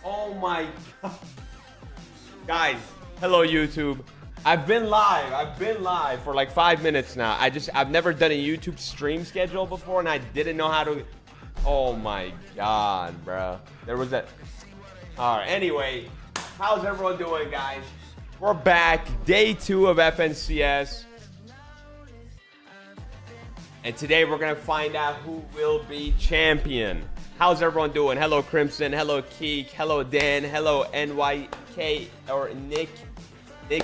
Oh my God. Guys, hello YouTube. I've been live for like 5 minutes now. I've never done a YouTube stream schedule before, and I didn't know how to. Oh my God, bro. There was that. All right, anyway, how's everyone doing, guys? We're back, day 2 of FNCS. And today we're gonna find out who will be champion. How's everyone doing? Hello Crimson, hello Keek, hello Dan, hello NYK or Nick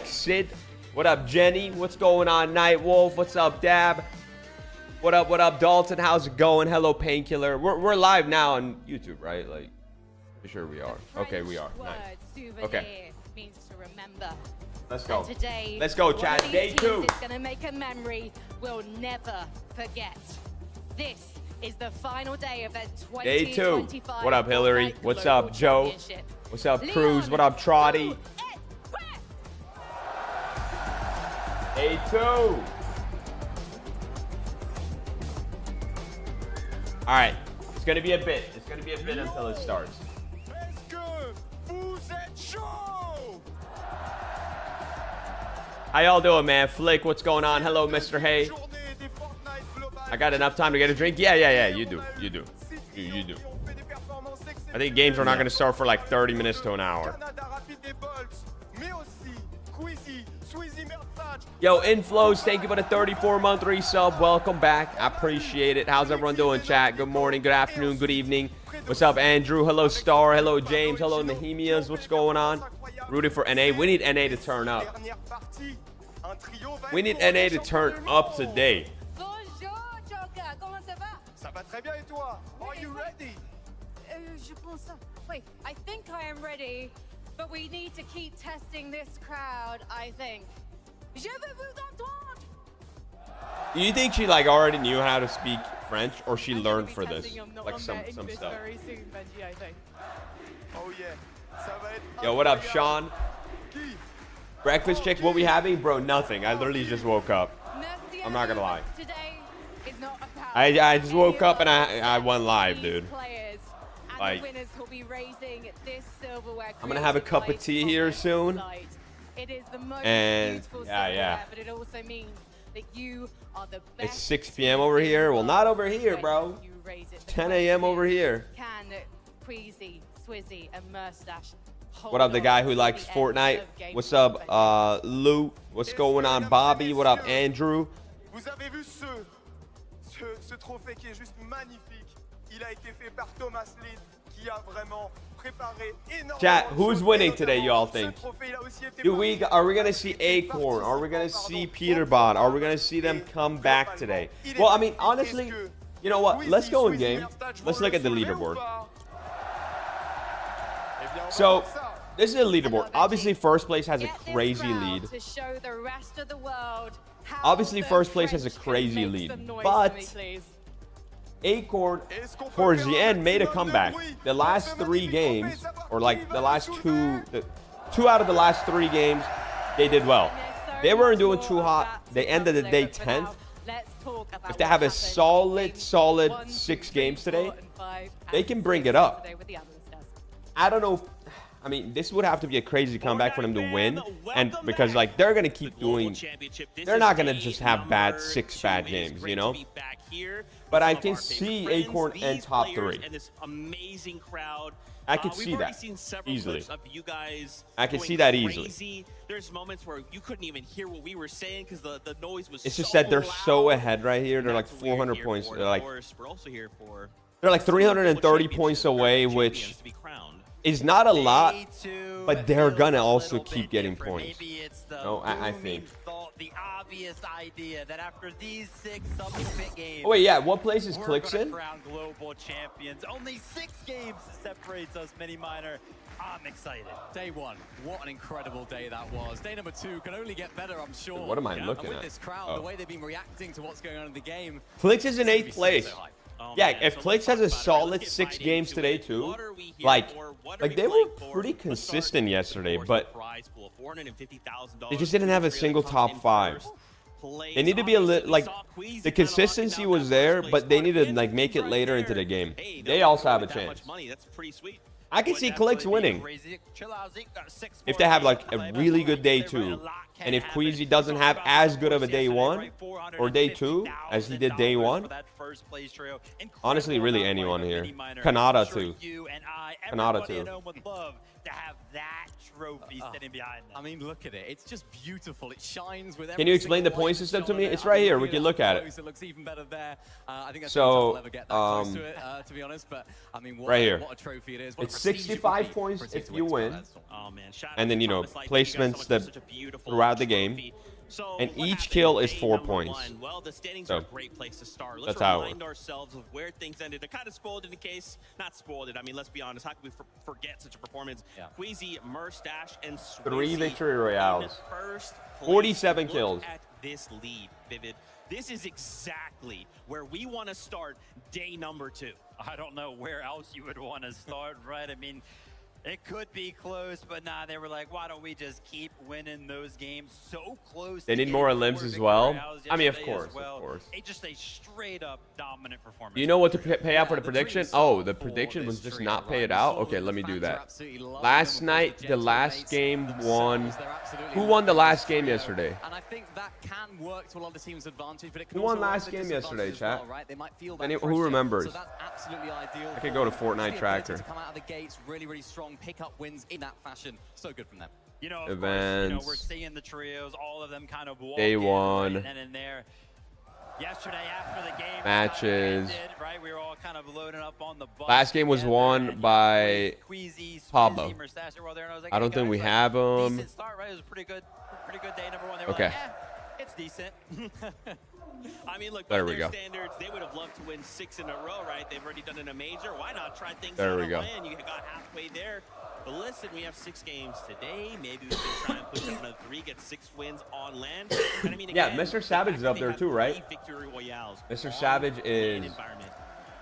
Sid. What up Jenny? What's going on Nightwolf? What's up Dab? What up Dalton? How's it going? Hello Painkiller. We're live now on YouTube, right? Like, for sure we are. Okay, we are. Nice. Okay. Means to remember. Let's go. Today, let's go, chat. Day 2. It's gonna make a memory we'll never forget. This is the final day of that 2025. Day 2. What up, Hillary? What's up, Joe? What's up, Cruz? What up, Trotty? Day 2. All right. It's gonna be a bit. It's gonna be a bit until it starts. How y'all doing, man? Flick, what's going on? Hello, Mr. Hay. I got enough time to get a drink? Yeah. You do. You do. I think games are not going to start for like 30 minutes to an hour. Yo, Inflows, thank you for the 34-month resub. Welcome back. I appreciate it. How's everyone doing, chat? Good morning, good afternoon, good evening. What's up, Andrew? Hello, Star. Hello, James. Hello, Nehemias. What's going on? Rooting for NA. We need NA to turn up. We need NA to turn up today. Bonjour, Joker. Comment ça va? Ça va très bien et toi? Are you ready? Je pense. Wait, I think I am ready, but we need to keep testing this crowd, I think. Je veux vous entendre. Do you think she like already knew how to speak French, or she learned for this? Like some stuff. Very soon, Benji, I think. Oh yeah. Ça va être. Yo, what up, Sean? Breakfast chick, what we having? Bro, nothing. I literally just woke up. I'm not gonna lie. Today is not about I just woke up and I went live, dude. Like, I'm gonna have a cup of tea here soon. And yeah. But it also means that you are the It's best 6 p.m. over here. Well, not over here, bro. 10 a.m. over here. Can Queasy, Swizzy, and Murstache. What up, the guy who likes Fortnite? What's up, Lou? What's going on, Bobby? What up, Andrew? Vous avez vu ce trophée qui est juste magnifique. Il a été fait par Thomas Lead qui a vraiment préparé énormément. Chat, who's winning today, y'all think? Are we gonna see Acorn? Are we gonna see PETERBOT? Are we gonna see them come back today? Well, I mean, honestly, you know what? Let's go in game. Let's look at the leaderboard. So, this is a leaderboard. Obviously, first place has a crazy lead. Obviously, first place has a crazy lead. But Acorn, towards the end, made a comeback. The last 3 games, or like the last 2 out of the last 3 games, they did well. They weren't doing too hot. They ended the day 10th. If they have a solid 6 games today, they can bring it up. I don't know. I mean, this would have to be a crazy comeback for them to win, and because like they're gonna keep doing, they're not gonna just have six bad games, you know. But I can see Acorn in top 3. I could see that easily. I could see that easily. There's moments where you couldn't even hear what we were saying because the noise was. It's just that they're so ahead right here. They're like 400 points. They're like. We're also here for. They're like 330 points away, which is not a lot, but they're gonna also keep getting points. No, I think. The obvious idea that after these 6 subsequent games, oh wait, yeah, what place is CLIX in? Crown global champions. Only 6 games separates us, Mini Miner. I'm excited. Day 1, what an incredible day that was. Day number 2 can only get better, I'm sure. What am I looking with at? This crowd, the way they've been reacting to what's going on in the game. CLIX is in 8th place. Yeah, if CLIX has a solid 6 games today too, like they were pretty consistent yesterday, but they just didn't have a single top 5. They need to be a little like the consistency was there, but they need to like make it later into the game. They also have a chance. I can see CLIX winning if they have like a really good day 2, and if Queasy doesn't have as good of a day 1 or day 2 as he did day 1. Honestly, really anyone here. Kanata too. Kanata too. To have that trophy sitting behind them. I mean, look at it. It's just beautiful. It shines with. Can you explain the point system to me? It's right here. We can look at it. It looks even better there. I think so. Never get that close to it, to be honest. But I mean, right here. What a trophy it is. It's 65 points if you win, Oh, man. and then placements throughout the game. And each kill is 4 points. Well, the standings are a great place to start. Let's remind ourselves of where things ended. I kind of spoiled it in case, not spoiled it. I mean, let's be honest. How can we forget such a performance? Queasy, Merstash, and Swizzy 3 victory royales. 47 kills. At this lead, Vivid. This is exactly where we want to start day number 2. I don't know where else you would want to start, right? I mean, it could be close, but nah, they were like, why don't we just keep winning those games so close? They need more limbs as well. I mean, of course, It's just a straight up dominant performance. You know what to pay out for the prediction? Oh, the prediction was just not pay it out? Okay, let me do that. Last night, the last game won. Who won the last game yesterday? And I think that can work to a lot of teams' advantage, but it can Who won also last work to game yesterday, disadvantage as chat? well, right? They might feel that Who remembers? So that's absolutely ideal. I could go to Fortnite to Tracker. come out of the gates really, really strong, pick up wins in that fashion. So good from them. You know, Events. we're seeing the trios, all of them kind of walk Day in, 1. right, and in there. Yesterday after the game, Matches. ended, right? We were all kind of loading up on the bus. Last game was won by Queasy, Pablo. Merstash were all there, and I was like, I don't think we guys, have him. Decent start, right? It was a pretty good day number 1. They were Okay. like, it's decent. I mean, look, there by we their go. standards, they would have loved to win 6 in a row, right? They've already done it in a major. Why not try things There out we on go. land? You got halfway there. But listen, we have 6 games today. Maybe we can try and push up another 3, get 6 wins on land. And I mean, Yeah, again, Mr. Savage is up there too, right? Victory royales Mr. Savage is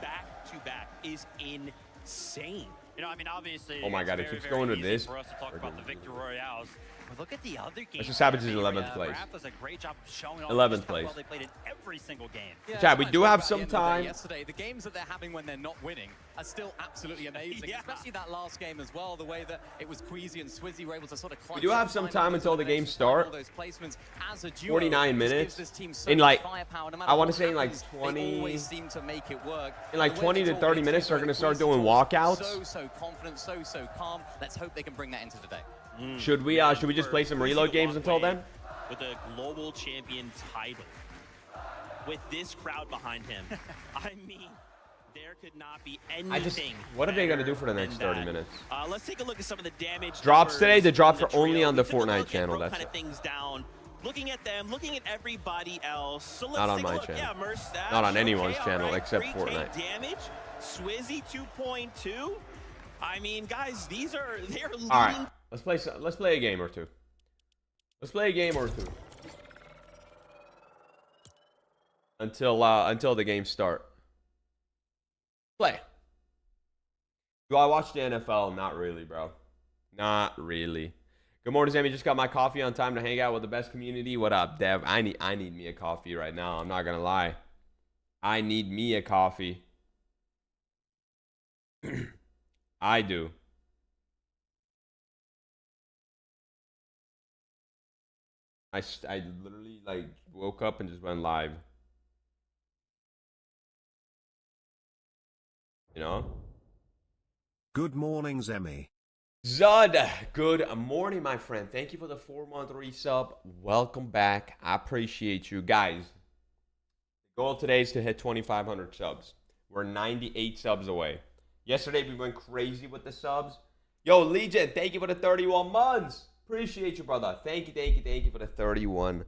back to back is insane. You know, I mean, obviously, Oh my God, it it's keeps very, going very to easy this. for us to talk about the victory royales. But look at the other games. Mr. Savage is I mean, 11th place. Raph does a great job of showing off 11th just how place. well they played in every single game. Yeah, Chad, we it's do nice have at some the end of the day time. Yesterday, the games that they're having when they're not winning are still absolutely amazing. Yeah. Especially that last game as well, the way that it was Queasy and Swizzy were able to sort of clutch We do up have and some find time those until the game find start. all those placements as a duo. 49 It just minutes. gives this team so In much like, firepower, no matter I want to what say in like happens, 20, they always seem to make it work. in like The way 20 they to talk 30 big minutes, teams, they're the going to way start Queasy doing talks, walkouts. So confident, so calm. Let's hope they can bring that into today. Should we just play some reload games until then? With a global champion title. With this crowd behind him. I mean, there could not be anything. What are they going to do for the better next than 30 that. minutes? Let's take a look at some of the damage. Drops today, numbers the drops from are only trio. on the We took a Fortnite look channel, and broke that's kind of things down. Looking at them, looking at everybody else. So let's Not on take my a look. channel. Yeah, Merstash, Not on anyone's okay, channel all right, except 3K Fortnite. damage. Swizzy 2.2. I mean, guys, they're leading. All right, let's play a game or two. Let's play a game or two until the games start. Play. Do I watch the NFL? Not really, bro. Not really. Good morning, Zemie. Just got my coffee on time to hang out with the best community. What up, Dev? I need me a coffee right now. I'm not gonna lie. I need me a coffee. I do. I literally like woke up and just went live. You know? Good morning, Zemie. Zud, good morning, my friend. Thank you for the 4-month resub. Welcome back. I appreciate you guys. The goal today is to hit 2,500 subs. We're 98 subs away. Yesterday we went crazy with the subs. Yo, Legion, thank you for the 31 months. Appreciate you, brother. Thank you for the 31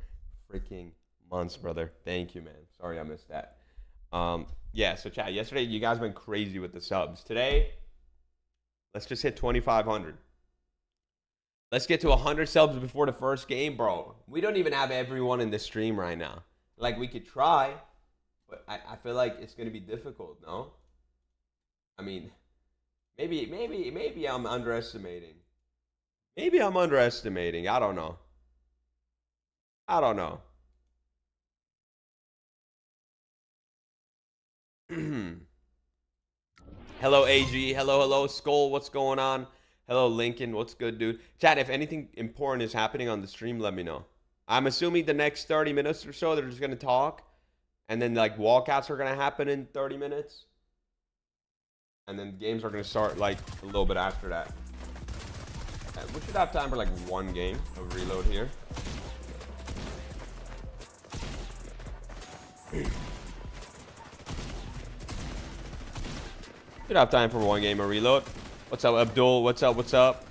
freaking months, brother. Thank you, man. Sorry I missed that. Yeah, so chat, yesterday you guys went crazy with the subs. Today, let's just hit 2,500. Let's get to 100 subs before the first game, bro. We don't even have everyone in the stream right now. Like, we could try, but I feel like it's going to be difficult, no? I mean, maybe I'm underestimating. Maybe I'm underestimating. I don't know. Hello, AG. Hello, Skull. What's going on? Hello, Lincoln. What's good, dude? Chat, if anything important is happening on the stream, let me know. I'm assuming the next 30 minutes or so, they're just going to talk. And then, like, walkouts are going to happen in 30 minutes. And then games are going to start, like, a little bit after that. We should have time for, like, one game of reload here. Should have time for one game of reload. What's up, Abdul? What's up?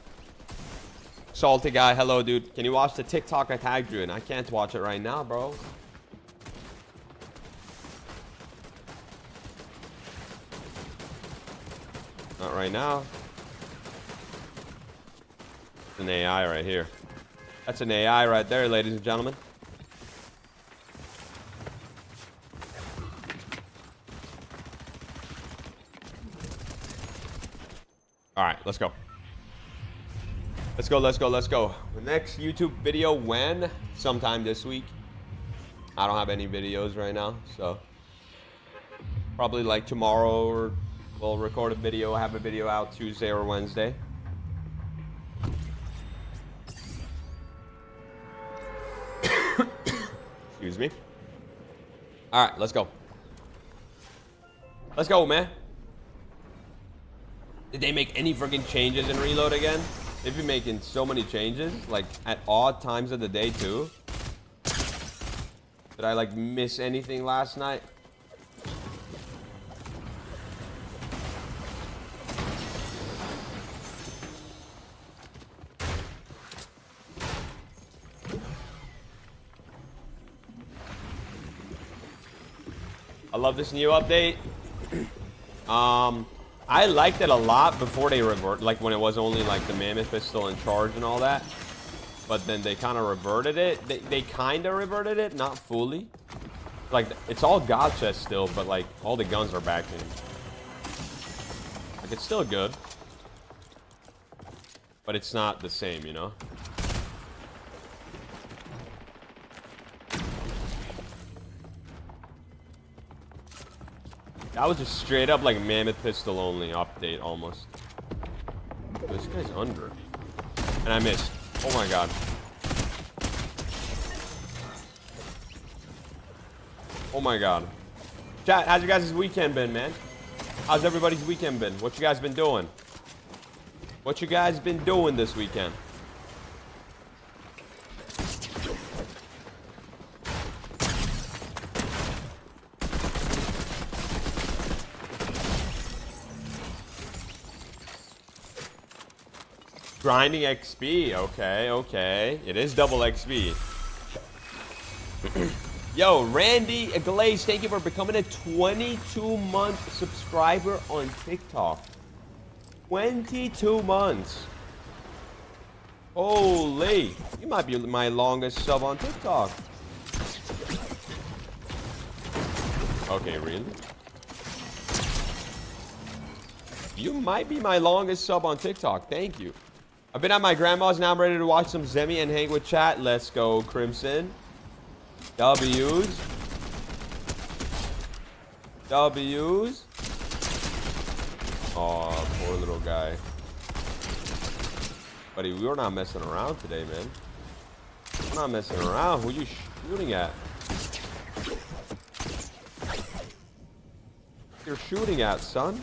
Salty guy, hello, dude. Can you watch the TikTok I tagged you in? I can't watch it right now, bro. Not right now. It's an AI right here. That's an AI right there, ladies and gentlemen. All right, let's go. Let's go. The next YouTube video when? Sometime this week. I don't have any videos right now, so probably like tomorrow, or we'll record a video, have a video out Tuesday or Wednesday. Excuse me. All right, let's go. Let's go, man. Did they make any freaking changes in Reload again? They've been making so many changes, like at odd times of the day too. Did I like miss anything last night? I love this new update. I liked it a lot before they revert, like when it was only like the Mammoth Pistol in charge and all that. But then they kind of reverted it. They kind of reverted it, not fully. Like, it's all God chest still, but like all the guns are back in. Like, it's still good. But it's not the same, you know? That was just straight up like Mammoth Pistol only update almost. This guy's under. And I missed. Oh my god. Oh my god. Chat, how's your guys' weekend been, man? How's everybody's weekend been? What you guys been doing? What you guys been doing this weekend? Grinding XP, okay. It is double XP. Yo, Randy Glaze, thank you for becoming a 22-month subscriber on TikTok. 22 months. Holy, you might be my longest sub on TikTok. Okay, really? You might be my longest sub on TikTok. Thank you. I've been at my grandma's. Now I'm ready to watch some Zemie and hang with chat. Let's go, Crimson. W's. Oh, poor little guy. Buddy, we're not messing around today, man. We're not messing around. Who are you shooting at? You're shooting at, son?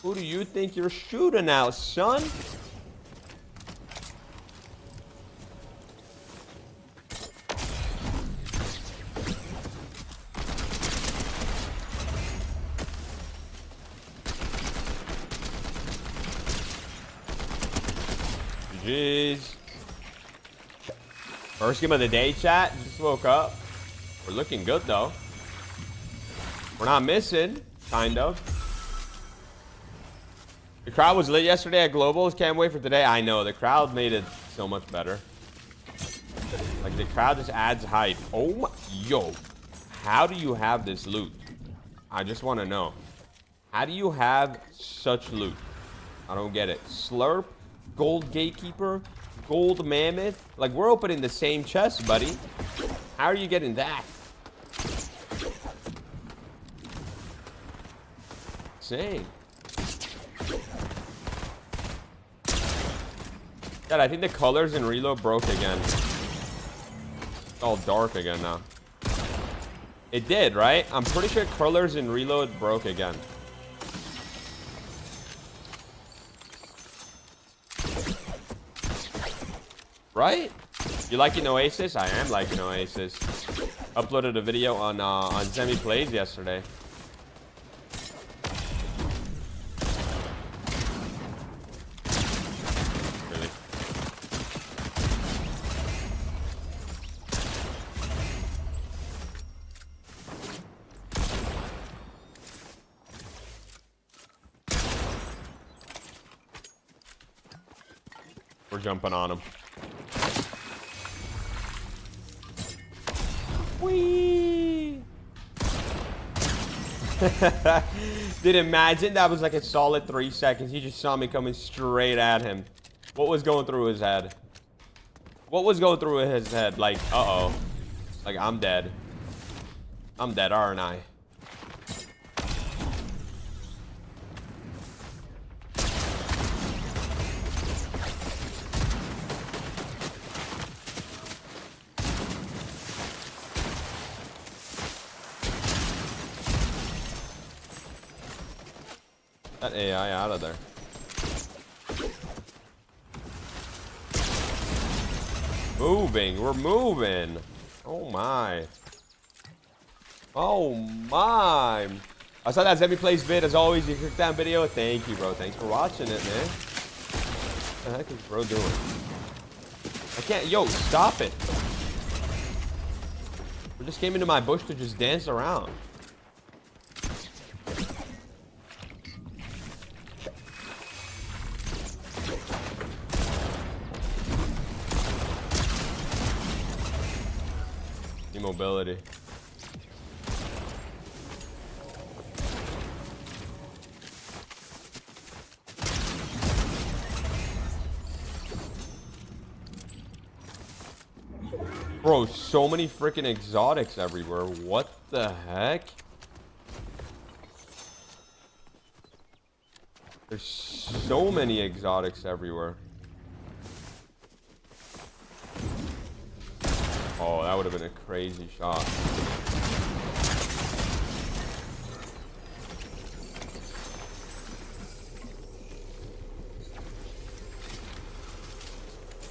Who do you think you're shooting at, son? Jeez. First game of the day, chat. Just woke up. We're looking good, though. We're not missing, kind of. The crowd was lit yesterday at Globals. Can't wait for today. I know. The crowd made it so much better. Like, the crowd just adds hype. Oh my... Yo. How do you have this loot? I just want to know. How do you have such loot? I don't get it. Slurp, Gold Gatekeeper, Gold Mammoth. Like, we're opening the same chest, buddy. How are you getting that? Insane. Dad, I think the colors in Reload broke again. It's all dark again now. It did, right? I'm pretty sure colors in Reload broke again. Right? You liking Oasis? I am liking Oasis. Uploaded a video on Zemie Plays yesterday. Really? We're jumping on him. Whee! Dude, imagine that was like a solid 3 seconds. He just saw me coming straight at him. What was going through his head? What was going through his head? Like, uh-oh. Like, I'm dead. I'm dead, aren't I? That AI out of there. Moving. We're moving. Oh my. Oh my. I saw that Zemie Plays vid. As always, you click that video. Thank you, bro. Thanks for watching it, man. What the heck is bro doing? I can't. Yo, stop it. We just came into my bush to just dance around. Mobility. Bro, so many freaking exotics everywhere. What the heck? There's so many exotics everywhere. Oh, that would have been a crazy shot.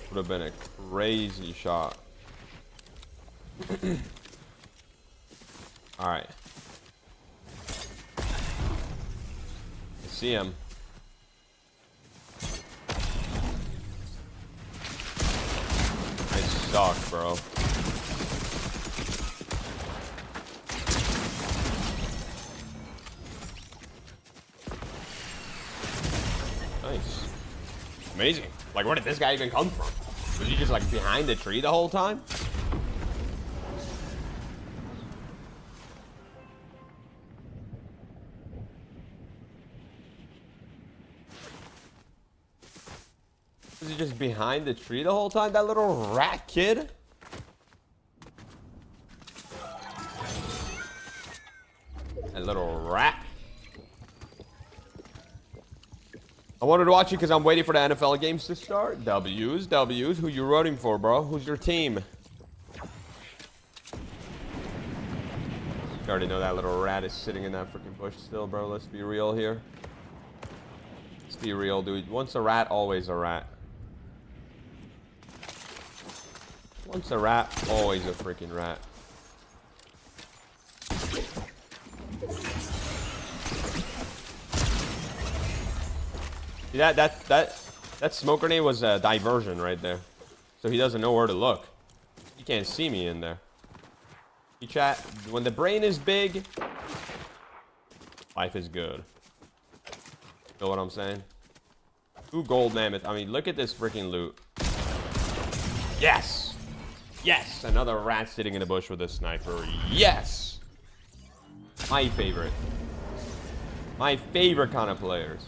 Would have been a crazy shot. All right. I see him. I suck, bro. Nice. Amazing. Like, where did this guy even come from? Was he just like behind the tree the whole time? Was he just behind the tree the whole time? That little rat kid? That little rat. I wanted to watch you because I'm waiting for the NFL games to start. W's. Who you rooting for, bro? Who's your team? You already know that little rat is sitting in that freaking bush still, bro. Let's be real here. Let's be real, dude. Once a rat, always a rat. Once a rat, always a freaking rat. See, that smoke grenade was a diversion right there. So he doesn't know where to look. He can't see me in there. You chat, when the brain is big, life is good. Know what I'm saying? 2 gold mammoth. I mean, look at this freaking loot. Yes! Yes! Another rat sitting in a bush with a sniper. Yes! My favorite. My favorite kind of players.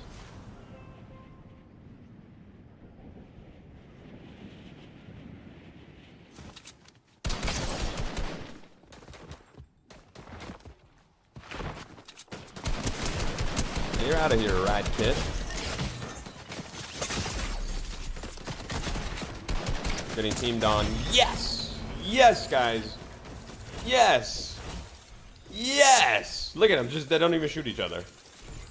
You're out of here, rat kid. Getting teamed on. Yes! Yes, guys. Yes! Yes! Look at them. Just they don't even shoot each other.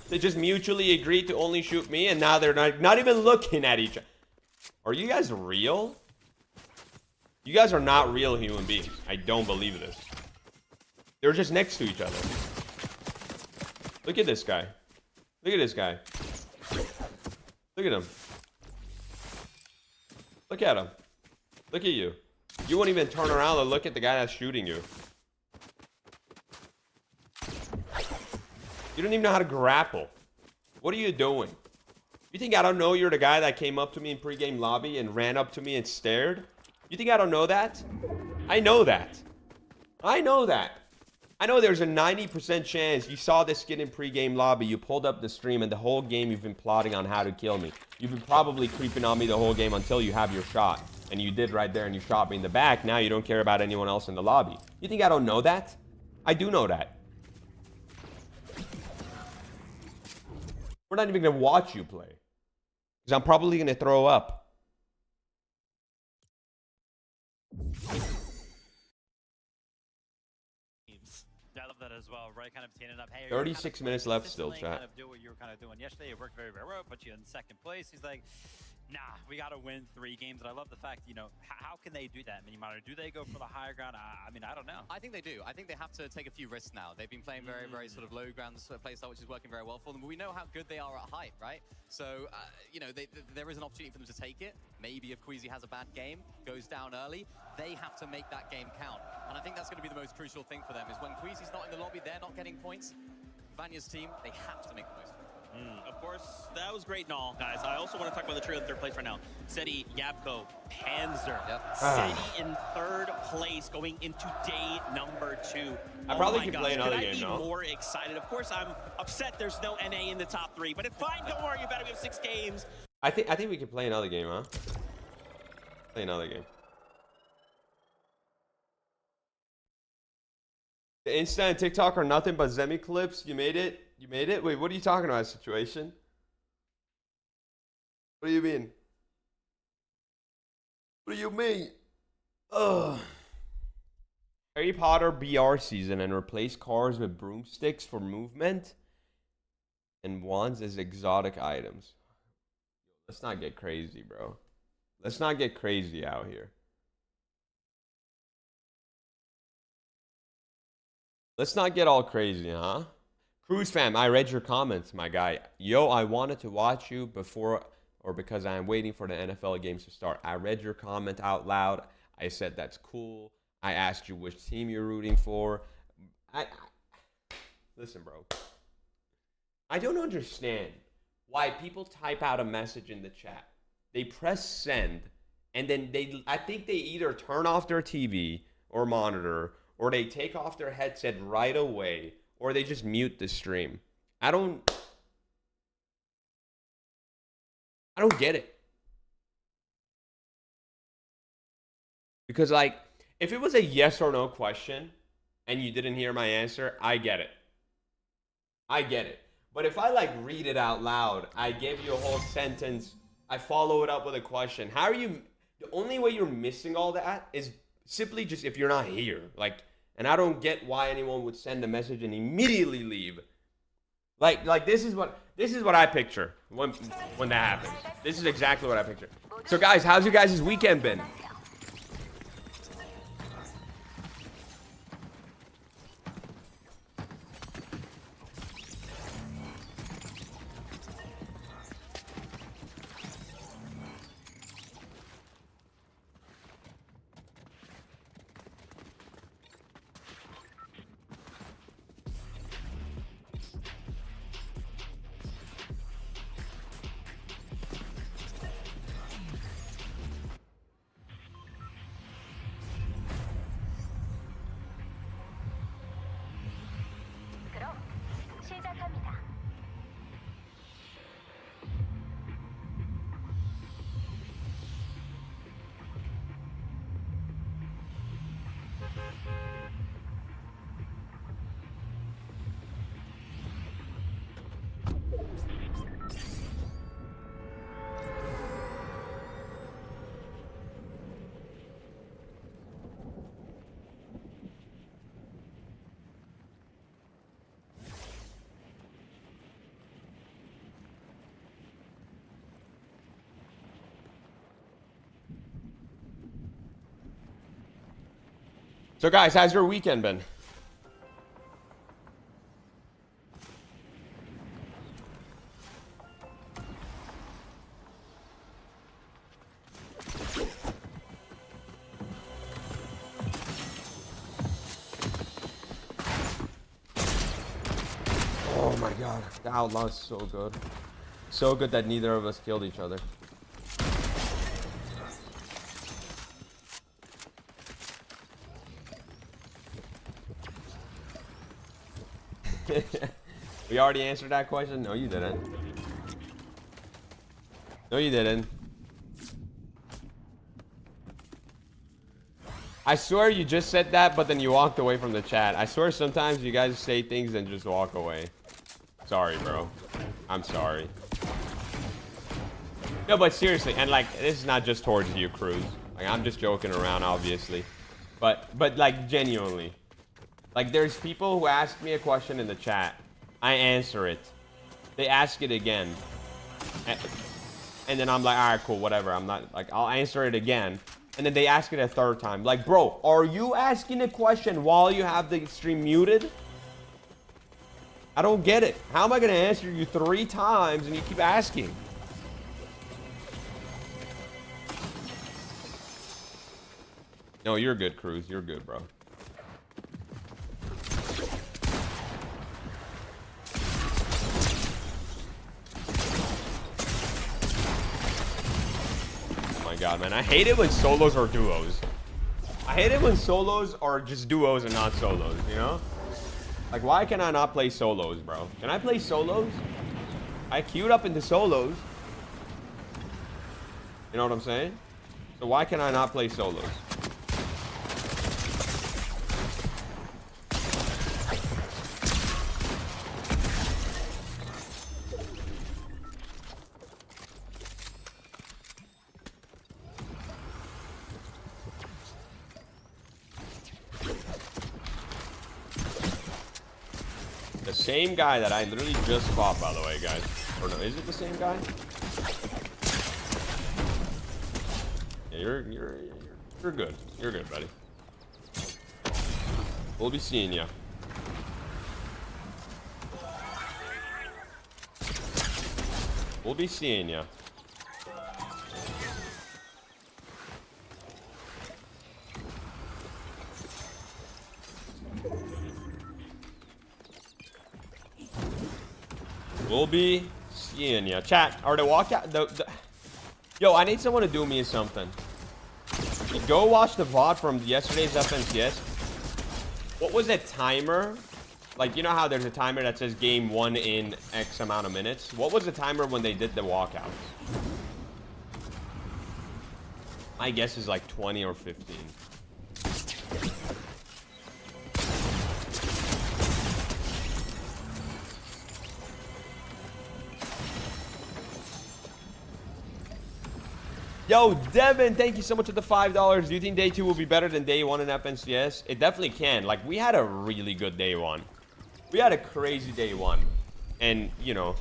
They just mutually agreed to only shoot me, and now they're not even looking at each other. Are you guys real? You guys are not real human beings. I don't believe this. They're just next to each other. Look at this guy. Look at this guy. Look at him. Look at him. Look at you. You won't even turn around and look at the guy that's shooting you. You don't even know how to grapple. What are you doing? You think I don't know you're the guy that came up to me in pregame lobby and ran up to me and stared? You think I don't know that? I know that. I know that. I know there's a 90% chance you saw this kid in pregame lobby, you pulled up the stream, and the whole game you've been plotting on how to kill me. You've been probably creeping on me the whole game until you have your shot. And you did right there and you shot me in the back. Now you don't care about anyone else in the lobby. You think I don't know that? I do know that. We're not even going to watch you play. Because I'm probably going to throw up. I love that as well, right? Kind of teeing it up. Hey, 36 minutes left still, chat. Kind of do what you were kind of doing yesterday. It worked very, very well. Put you in second place. He's like, nah, we got to win 3 games. And I love the fact, you know, how can they do that, Mini Monitor? Do they go for the higher ground? I mean, I don't know. I think they do. I think they have to take a few risks now. They've been playing very, very sort of low ground play style, which is working very well for them. But we know how good they are at height, right? So, you know, there is an opportunity for them to take it. Maybe if Queasy has a bad game, goes down early, they have to make that game count. And I think that's going to be the most crucial thing for them is when Queasy's not in the lobby, they're not getting points. Vanya's team, they have to make the most of it. Of course, that was great and all, guys. I also want to talk about the trio in third place right now. Seti, Yapko, Panzer. Yep. Seti in third place going into day number 2. I probably could play another game, Could I no? be more excited? Of course, I'm upset there's no NA in the top 3, but it's fine. Don't worry about it. We have 6 games. I think we can play another game, huh? Play another game. The Insta and TikTok are nothing but Zemie clips. You made it? You made it? Wait, what are you talking about, situation? What do you mean? What do you mean? Ugh. Harry Potter BR season and replace cars with broomsticks for movement and wands as exotic items. Let's not get crazy, bro. Let's not get crazy out here. Let's not get all crazy, huh? Cruise fam, I read your comments, my guy. Yo, I wanted to watch you before or because I am waiting for the NFL games to start. I read your comment out loud. I said that's cool. I asked you which team you're rooting for. Listen, bro. I don't understand why people type out a message in the chat. They press send, and then I think they either turn off their TV or monitor, or they take off their headset right away, or they just mute the stream. I don't get it. Because, like, if it was a yes or no question and you didn't hear my answer, I get it. I get it. But if I, like, read it out loud, I give you a whole sentence, I follow it up with a question. How are you... The only way you're missing all that is simply just if you're not here. Like... And I don't get why anyone would send a message and immediately leave. Like this is what I picture when that happens. This is exactly what I picture. So guys, how's your guys' weekend been? So guys, how's your weekend been? Oh my god, the outlaw is so good. So good that neither of us killed each other. We already answered that question? No, you didn't. No, you didn't. I swear you just said that, but then you walked away from the chat. I swear sometimes you guys say things and just walk away. Sorry, bro. I'm sorry. No, but seriously, and like, this is not just towards you, Cruz. Like, I'm just joking around, obviously. But like, genuinely. Like, there's people who ask me a question in the chat. I answer it. They ask it again. And then I'm like, all right, cool, whatever. I'm not, like, I'll answer it again. And then they ask it a third time. Like, bro, are you asking a question while you have the stream muted? I don't get it. How am I going to answer you 3 times and you keep asking? No, you're good, Cruz. You're good, bro. Oh my god, man. I hate it when solos or duos. I hate it when solos are just duos and not solos, you know? Like, why can I not play solos, bro? Can I play solos? I queued up into solos. You know what I'm saying? So why can I not play solos? Same guy that I literally just fought, by the way, guys. Or no, is it the same guy? Yeah, you're good. You're good, buddy. We'll be seeing ya. We'll be seeing ya. We'll be seeing ya. Chat, are the walkout... Yo, I need someone to do me something. Go watch the VOD from yesterday's FNCS. What was that timer? Like, you know how there's a timer that says game 1 in X amount of minutes? What was the timer when they did the walkouts? My guess is like 20 or 15. Yo, Devin, thank you so much for the $5. Do you think day 2 will be better than day 1 in FNCS? It definitely can. Like, we had a really good day 1. We had a crazy day 1. And, you know,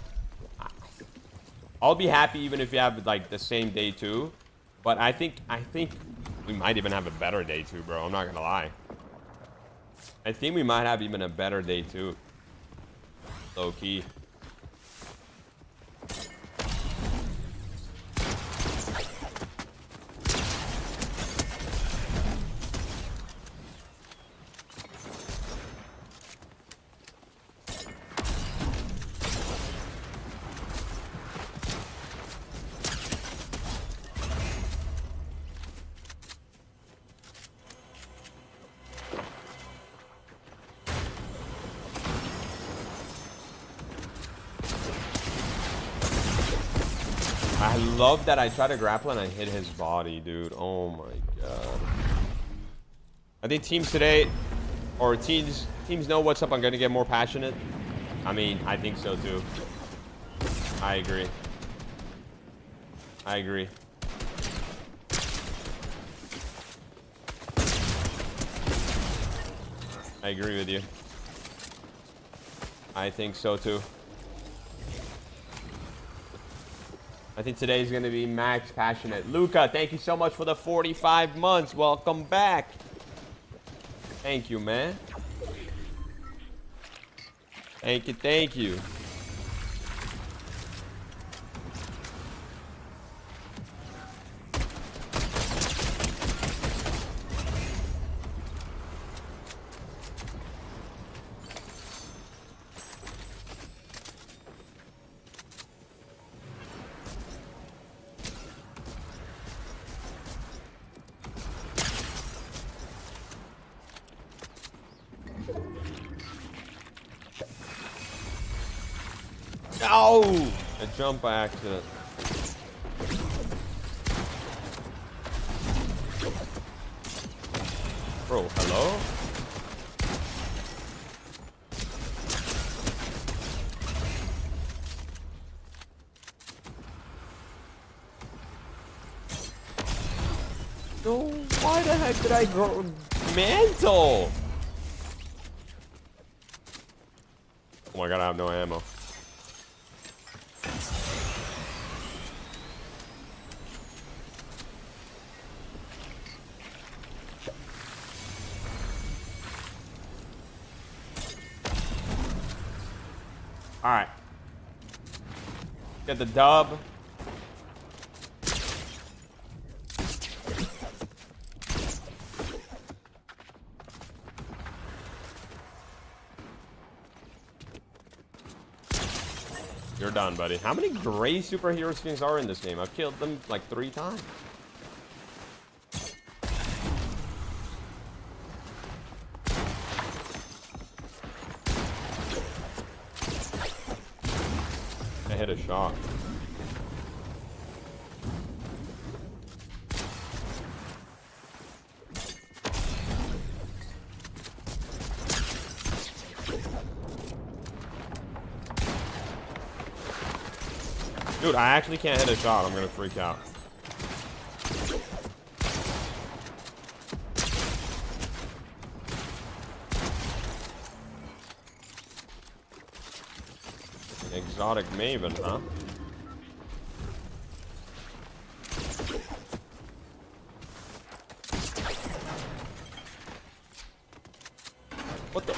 I'll be happy even if you have, like, the same day 2. But I think we might even have a better day 2, bro. I'm not gonna lie. I think we might have even a better day 2. Low key. I love that I tried to grapple and I hit his body, dude. Oh my god. I think teams today, or teams know what's up. I'm gonna get more passionate. I mean, I think so too. I agree. I agree. I agree with you. I think so too. I think today's going to be max passionate. Luca, thank you so much for the 45 months. Welcome back. Thank you, man. Thank you, thank you. No! A jump by accident. Bro, hello? No, why the heck did I go mantle? Oh my god, I have no ammo. All right. Get the dub. You're done, buddy. How many gray superhero skins are in this game? I've killed them like 3 times. I hit a shot. Dude, I actually can't hit a shot. I'm gonna freak out. An exotic maven, huh? What the?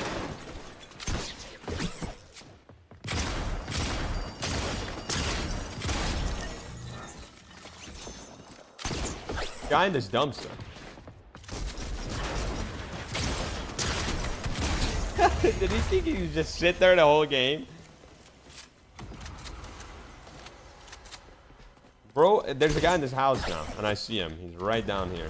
Guy in this dumpster. Did he think he could just sit there the whole game? Bro, there's a guy in this house now, and I see him. He's right down here.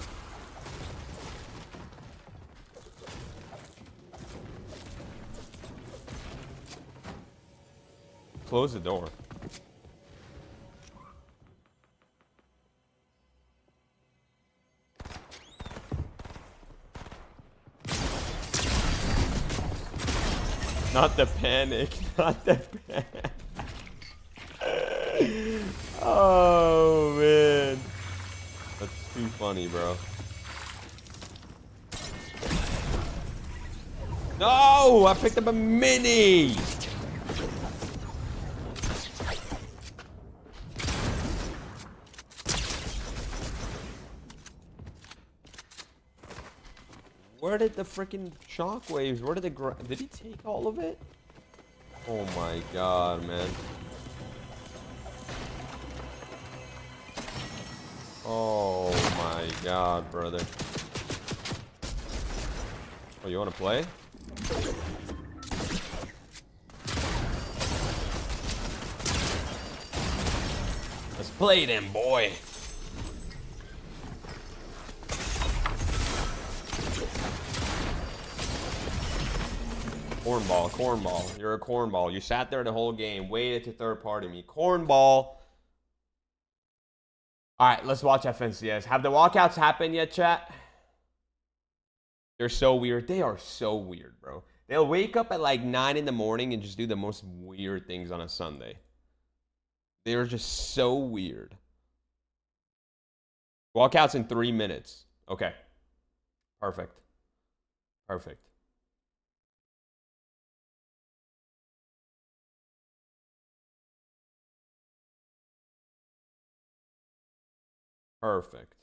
Close the door. Not the panic, not the panic. Oh, man. That's too funny, bro. No, I picked up a mini. Where did the freaking shockwaves? Where did did he take all of it? Oh my god, man. Oh my god, brother. Oh, you want to play? Let's play then, boy. Cornball, cornball. You're a cornball. You sat there the whole game, waited to third party me. Cornball. All right, let's watch FNCS. Have the walkouts happened yet, chat? They're so weird. They are so weird, bro. They'll wake up at like 9 in the morning and just do the most weird things on a Sunday. They're just so weird. Walkouts in 3 minutes. Okay. Perfect. Perfect. Perfect.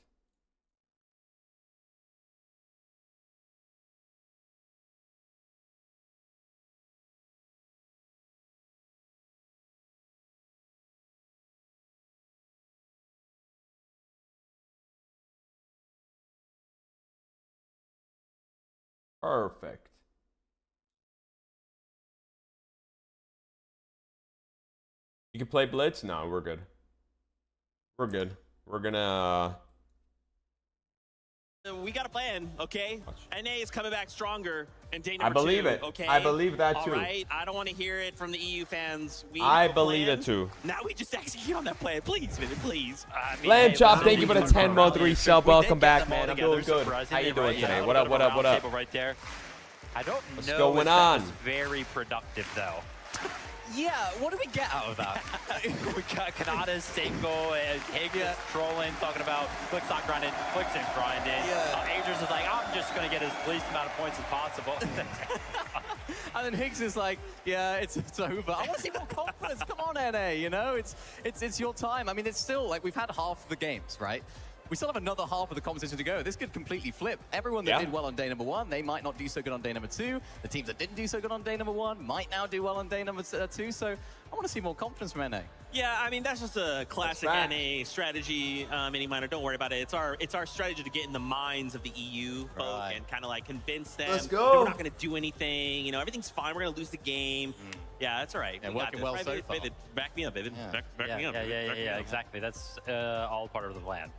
Perfect. You can play Blitz? No, we're good. We're good. We're gonna... We got a plan, okay? NA is coming back stronger, and day I number believe 2, it. okay? I believe that too. All right, I don't want to hear it from the EU fans. I believe it too. Now we just execute on that plan, please, man, please. Lamb Chop, thank you for the 10-month resub. Welcome back, man. I'm doing good. How you doing today? What up, what up, what up? Right there. I don't What's know going if that on? was very productive, though. Yeah, what do we get out of that? We got Kanata's Seiko and Higgins trolling, talking about CLIX not grinding, CLIX ain't grinding. Yeah. Adrian's is like, I'm just going to get as least amount of points as possible. And then Higgs is like, yeah, it's over. I want to see more confidence. Come on, NA, you know? It's your time. I mean, it's still, like, we've had half the games, right? We still have another half of the competition to go. This could completely flip. Everyone that did well on day number 1, they might not do so good on day number 2. The teams that didn't do so good on day number 1 might now do well on day number 2. So I want to see more confidence from NA. Yeah, I mean, that's just a classic NA strategy, Mini Miner. Don't worry about it. It's our strategy to get in the minds of the EU folk and kind of like convince them Let's that go. we're not going to do anything. You know, everything's fine. We're going to lose the game. Yeah, that's all right. Yeah, We got working this. well Right, so David? far. David, back me up, David. Yeah. Back me up. Back me up. Exactly. That's all part of the plan.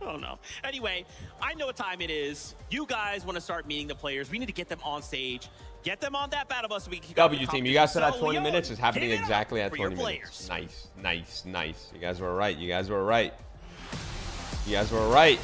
Oh no. Anyway, I know what time it is. You guys want to start meeting the players. We need to get them on stage. Get them on that battle bus so we can kick off the W team, you guys said that 20 competition. So, minutes is happening give it up exactly at for your 20 minutes. players. Nice, nice, nice. You guys were right. You guys were right. You guys were right.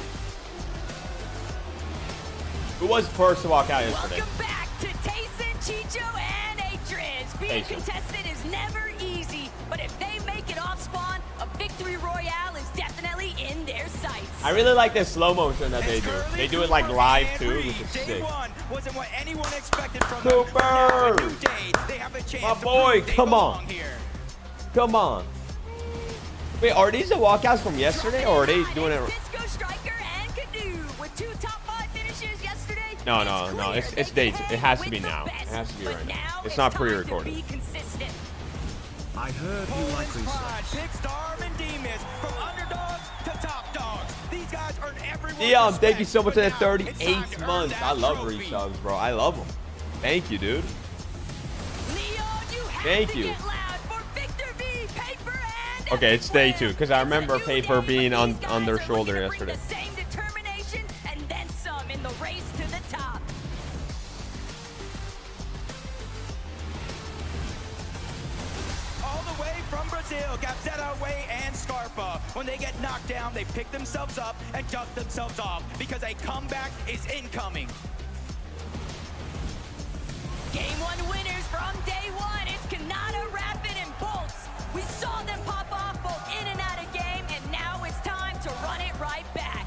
Who was first to walk out yesterday? Welcome back to Tayson, Chicho, and Atrins. Being Tayson. contested is never easy, but if they make it off spawn, a victory royale is definitely in their sights. I really like this slow motion that they do. They do it like live too, which is Day sick. 1 wasn't what anyone expected from Cooper! them. Now, a new day, they have a chance My to boy, prove they come belong on. Here. Come on. Wait, are these the walkouts from yesterday, or are they doing it? Disco Striker and Canoe with 2 top 5 finishes yesterday. No, no, no. clear It's they dates. can It has to with be the now. It best, has to be but right now. now It's not time to pre-recorded. be consistent. I heard you like Poland's pride, resubs. Big Star and Demas, from underdogs to top dogs. These guys earn everyone's Dion, thank you respect, so much for but the now it's time 38 to earn months. that I love trophy. resubs, bro. I love them. Thank you, dude. Leon, you have Thank to you. get loud for Victor V, Paper, and Okay, it's day 2, because I It's a remember new Paper day, being but on these guys their are shoulder looking to bring yesterday. the same determination and then some in the race to the top. All the way from Brazil, Gazetta Way and Scarpa. When they get knocked down, they pick themselves up and dust themselves off because a comeback is incoming. Game 1 winners from day 1. It's Kanata, Rapid, and Bolts. We saw them pop off both in and out of game, and now it's time to run it right back.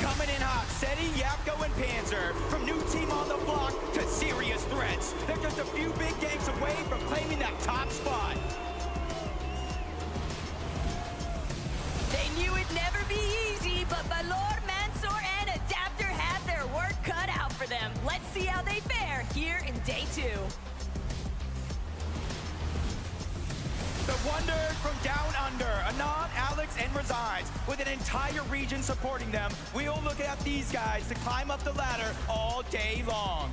Coming in hot, Seti, Yapko, and Panzer. From new team on the block to serious threats. They're just a few big games away from claiming that top spot. They knew it'd never be easy, but Valor, Mansour, and Adapter had their work cut out for them. Let's see how they fare here in day 2. The Wonders from Down Under, Anand, Alex, and Resigns. With an entire region supporting them, we'll look at these guys to climb up the ladder all day long.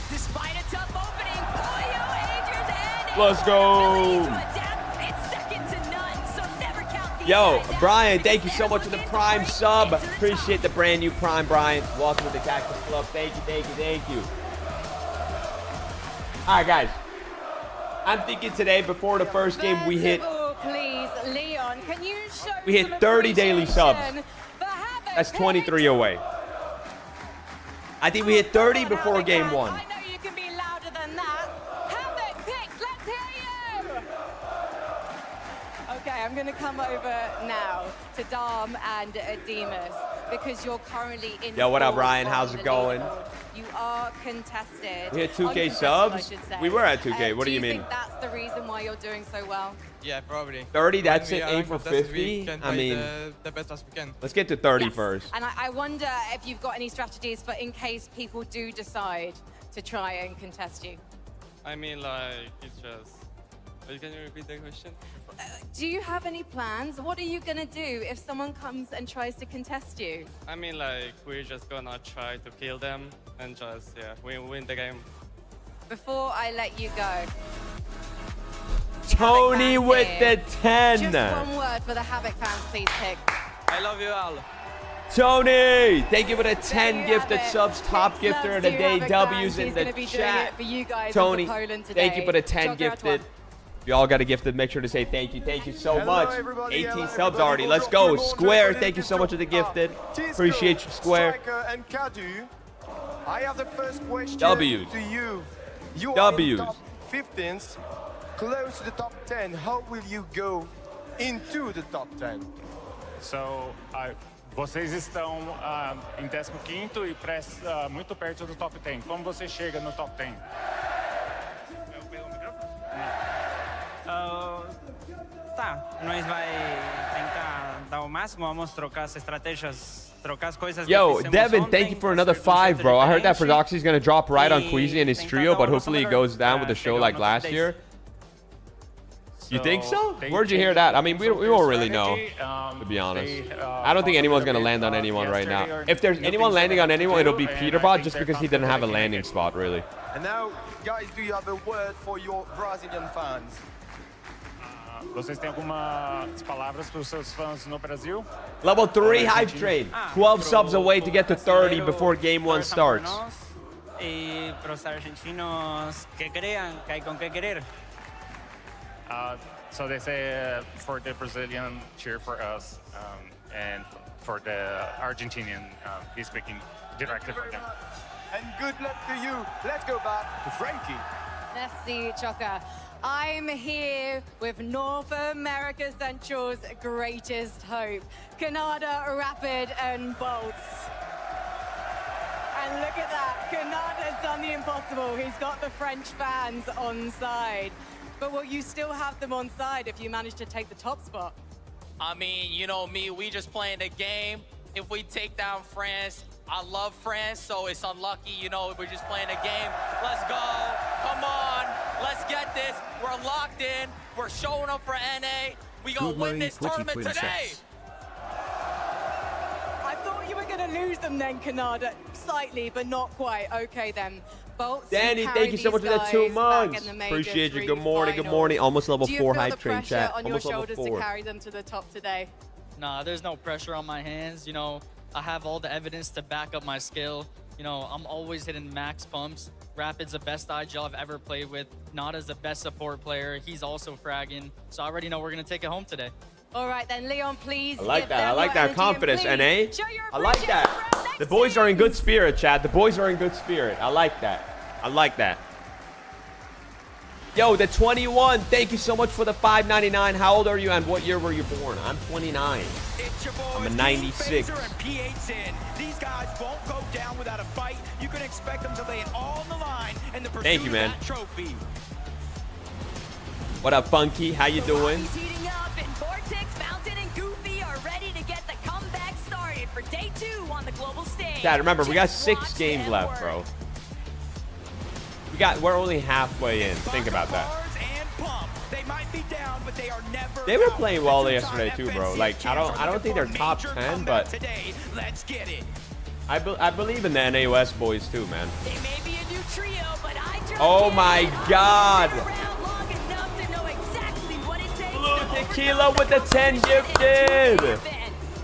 Despite a tough opening, Pollo, Adrian, and Let's go. ability to adapt, it's second to none, so never count these Yo, guys out. Brian, It's thank you so their much for the moment to Prime break sub. into the top. Appreciate the brand new Prime, Brian. Welcome to the Cactus Club. Thank you, thank you, thank you. All right, guys. I'm thinking today, before the first game, we hit Please, Leon, can you show We hit some 30 daily subs. appreciation for having That's 23 away. I think we hit 30 before game 1. I know you can be louder than that. Okay, I'm going to come over now to Dom and Demas because you're currently in. Yo, what up, fourth Ryan? on How's the it going? leaderboard. You are contested. We hit 2K Uncontested, subs? I should say. We were at 2K. What do you mean? Do you think that's the reason why you're doing so well? Yeah, probably. 30, that's When it. we are Aim for contested, we 50. can I play mean, the best as we can. let's get to 30 Yes. first. And I wonder if you've got any strategies for in case people do decide to try and contest you. I mean, like, it's just... Can you repeat the question? Do you have any plans? What are you going to do if someone comes and tries to contest you? I mean, like, we're just gonna try to kill them and just, yeah, win the game. Before I let you go, Tony Havoc with fans the here. 10. Just one word for the Havoc fans, please pick. I love you all. Tony, thank you for the There 10 you gifted have it. subs. Top Clix gifter of loves the you, day. Havoc W's fans. in He's the gonna be doing chat. it for you guys Tony, into Poland today. thank you for the 10 Jogger gifted. Atwan. If you all got a gifted, make sure to say thank you. Thank you so Hello, much. everybody. 18 Hello, subs everybody. already. Let's go. Square, thank you so much for the gifted. Tisco, Appreciate you, Square. Striker and Kadu. I have the first question W's. to you. You W's. are in top 15th, close to the top 10. How will you go into the top 10? So, vocês estão em 15º e muito perto do top 10. Como você chega no top 10? Tá, nós vai tentar dar o máximo, vamos trocar as estratégias, trocar as coisas. Yo, Devin, thank you for another 5, bro. I heard that Prodoxy's going to drop right on Queasy and his trio, but hopefully it goes down with the show like last year. You think so? Where'd you hear that? I mean, we won't really know, to be honest. I don't think anyone's going to land on anyone right now. If there's anyone landing on anyone, it'll be PETERBOT just because he didn't have a landing spot, really. And now, guys, do you have a word for your Brazilian fans? Vocês têm algumas palavras para os seus fãs no Brasil? Level 3 hype train. 12 subs away to get to 30 before game 1 starts. Y pros argentinos que crean que hay con qué querer. So they say for the Brazilian cheer for us, and for the Argentinian, he's speaking directly for them. And good luck to you. Let's go back to Frankie. Merci, Choka. I'm here with North America Central's greatest hope, Canada, Rapid, and Bolts. And look at that, Canada's done the impossible. He's got the French fans on side. But will you still have them on side if you manage to take the top spot? I mean, you know me, we just playing the game. If we take down France, I love France, so it's unlucky, you know, we're just playing a game. Let's go, come on, let's get this. We're locked in, we're showing up for NA. We gonna win this tournament today. I thought you were gonna lose them then, Canada, slightly, but not quite. Okay then. Bolts, Danny, thank you so much for the 2 months. Appreciate you. Good morning, good morning. Almost level 4 hype train chat. On your Almost level shoulders 4. to carry them to the top today? Nah, there's no pressure on my hands. You know, I have all the evidence to back up my skill. You know, I'm always hitting max pumps. Rapid's the best IGL I've ever played with. Nada's the best support player. He's also fragging. So I already know we're going to take it home today. All right, then, Leon, please. I like give that. them I like your that energy and confidence, please NA. show your I like appreciation that. for our next The boys are in team. good spirit, Chad. The boys are in good spirit. I like that. I like that. Yo, the 21. Thank you so much for the $5.99. How old are you and what year were you born? I'm 29. I'm a 96. These guys won't go down without a fight. You can expect them to lay it all on the line in the pursuit Thank you, man. of that trophy. What up, Funky? How you doing? He's heating up, and Vortex, Mountain, and Goofy are ready to get the comeback started for day 2 on the global stage. Chad, remember, we got Just 6 watch games them left, work. bro. We're only halfway in. Think about that. They might be down, but they are never They were out. playing well That's yesterday time too, bro. FNC Like I don't think they're looking for a top major 10, comeback but today. Let's get it. I believe in the NAOS boys too, man. They may be a new trio, but I just Oh can't my get God. around long enough to know exactly what it takes Blue to Tequila with the 10 gifted.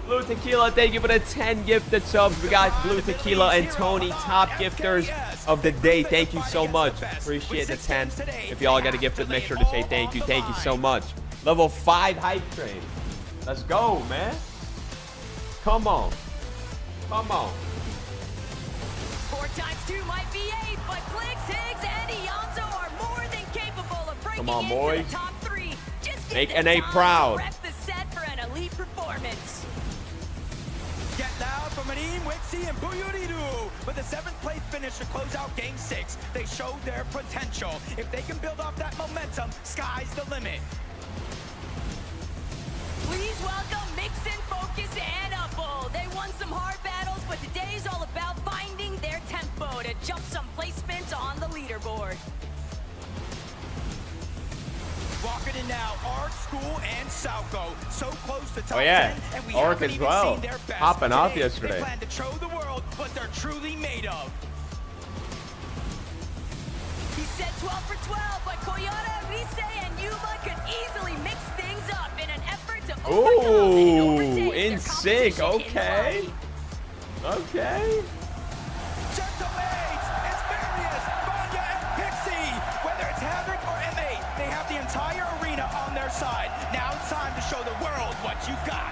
Blue Tequila, thank you for the 10 gifted subs. We got Blue Tequila and Tony, top gifters of the day. Thank you so much. Appreciate the 10. If y'all got a gifted, make sure to say thank you. Thank you so much. Level 5 hype train. Let's go, man. Come on. Come on. 4 times 2 might be 8, but CLIX, Higgs, and Ianzo are more than capable of breaking Come on, into boys. the top 3. Just Make give them NA time to proud. rep the With a 7th place finish to close out Game 6, they showed their potential. If they can build off that momentum, sky's the limit. Please welcome Mixon, Focus, and Upple. They won some hard battles, but today's all about finding their tempo to jump some placements on the leaderboard. Walking in now, Arc, School, and Salco. So close to top 10, and we Arc haven't as even well. seen their best. Popping off Today, yesterday. They plan to show the world what they're truly made of. He said 12 for 12, but Koyata, Rise, and Yuma could easily mix things up in an effort to overcome and overtake their in sync. competition Okay. in the lobby. Okay. Gentlemaids, Asterius, Vanya, and Pixie. Whether it's Havoc or M8, they have the entire arena on their side. Now it's time to show the world what you got.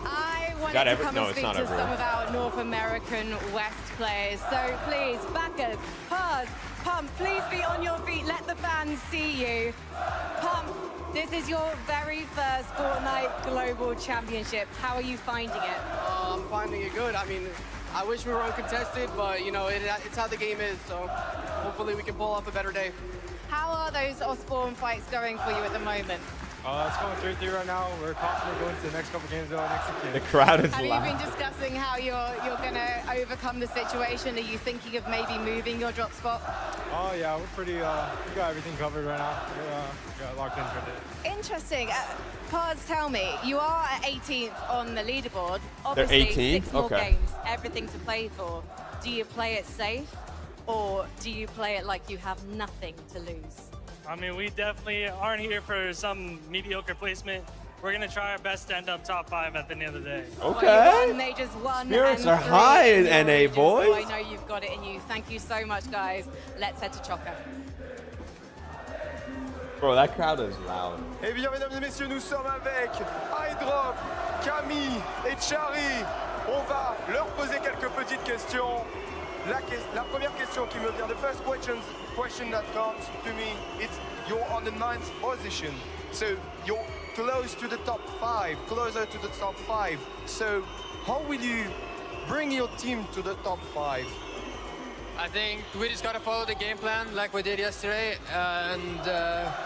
I want Got to every- come no, and it's speak not to everyone. some of our North American West players. So please, backers, Paz, Pump, please be on your feet. Let the fans see you. Pump, this is your very first Fortnite Global Championship. How are you finding it? I'm finding it good. I mean, I wish we were uncontested, but you know, it's how the game is. So hopefully we can pull off a better day. How are those Osborne fights going for you at the moment? It's going 3-3 right now. We're confident going to the next couple games though. The crowd is Have loud. you been discussing how you're going to overcome the situation? Are you thinking of maybe moving your drop spot? Oh yeah, we're pretty. We got everything covered right now. We're got locked in for the. Interesting. Paz, tell me, you are at 18th on the leaderboard. They're Obviously, 18th? 6 more Okay. games, everything to play for. Do you play it safe, or do you play it like you have nothing to lose? I mean, we definitely aren't here for some mediocre placement. We're going to try our best to end up top 5 at the end of the day. Okay. Well, you won majors 1 Spirits and are 3 high in your NA, region, boys. So I know you've got it in you. Thank you so much, guys. Let's head to Choco. Bro, that crowd is loud. Eh bien, mesdames et messieurs, nous sommes avec iDrop, Camille et Chari. On va leur poser quelques petites questions. La première question qui me vient, the first question that comes to me, it's you're on the 9th position. So you're close to the top 5, closer to the top 5. So how will you bring your team to the top 5? I think we just got to follow the game plan like we did yesterday and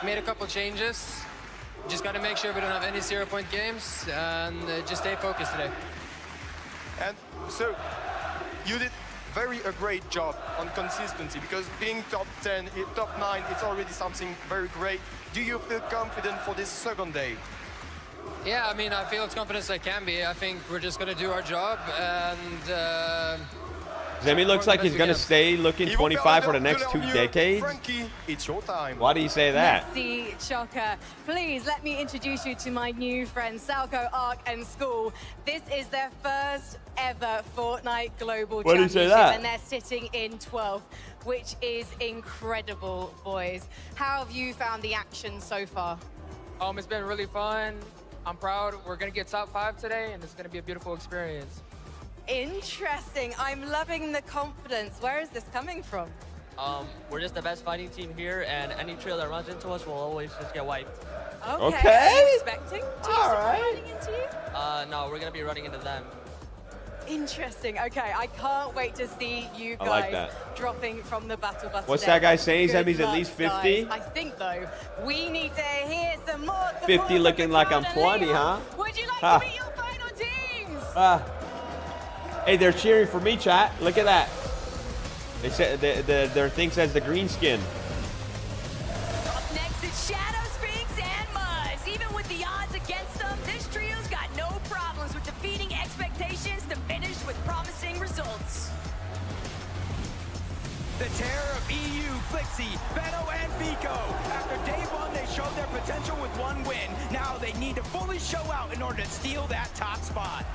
made a couple changes. Just got to make sure we don't have any 0-point games and just stay focused today. And so you did a great job on consistency because being top 10, top 9, it's already something very great. Do you feel confident for this second day? Yeah, I mean, I feel as confident as I can be. I think we're just going to do our job and Zemie looks like he's going to stay looking 25 for the next 2 decades. Frankie, it's your time. Why do you say that? Merci, Choco. Please let me introduce you to my new friends, Salco, Arc, and School. This is their first ever Fortnite Global Why do you say Championship, that? and they're sitting in 12th, which is incredible, boys. How have you found the action so far? it's been really fun. I'm proud. We're going to get top 5 today, and it's going to be a beautiful experience. Interesting. I'm loving the confidence. Where is this coming from? We're just the best fighting team here, and any trail that runs into us will always just get wiped. Okay. Are you expecting teams to come running into you? No, we're gonna be running into them. Interesting. Okay, I can't wait to see you I like guys that. dropping from the battle bus. What's today. that guy saying? Good Zemie's at luck, least 50? guys. I think though we need to hear some more. 50 looking like I'm 20, huh? Would you like Ha. to meet your final teams? Hey, they're cheering for me, chat. Look at that. They said their thing says the green skin. Up next is Shadow, Sphinx, and Muzz. Even with the odds against them, this trio's got no problems with defeating expectations to finish with promising results. The terror of EU, Clixy, Benno, and Vico. After day 1, they showed their potential with 1 win. Now they need to fully show out in order to steal that top spot.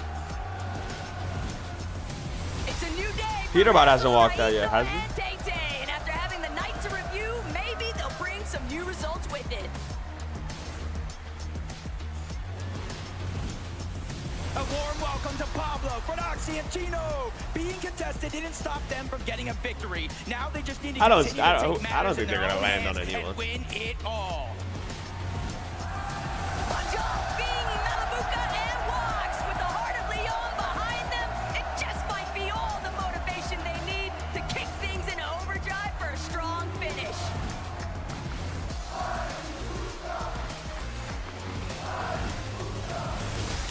It's a new day. PETERBOT hasn't walked out yet, has he? And Tay-Tay. And after having the night to review, maybe they'll bring some new results with it. A warm welcome to Pablo, Brodoxy, and Gino. Being contested didn't stop them from getting a victory. Now they just need to continue to take I don't matters think in they're their gonna own land on hands anyone. and win it all. Being Malabuka and Wax with the heart of Leon behind them, it just might be all the motivation they need to kick things into overdrive for a strong finish.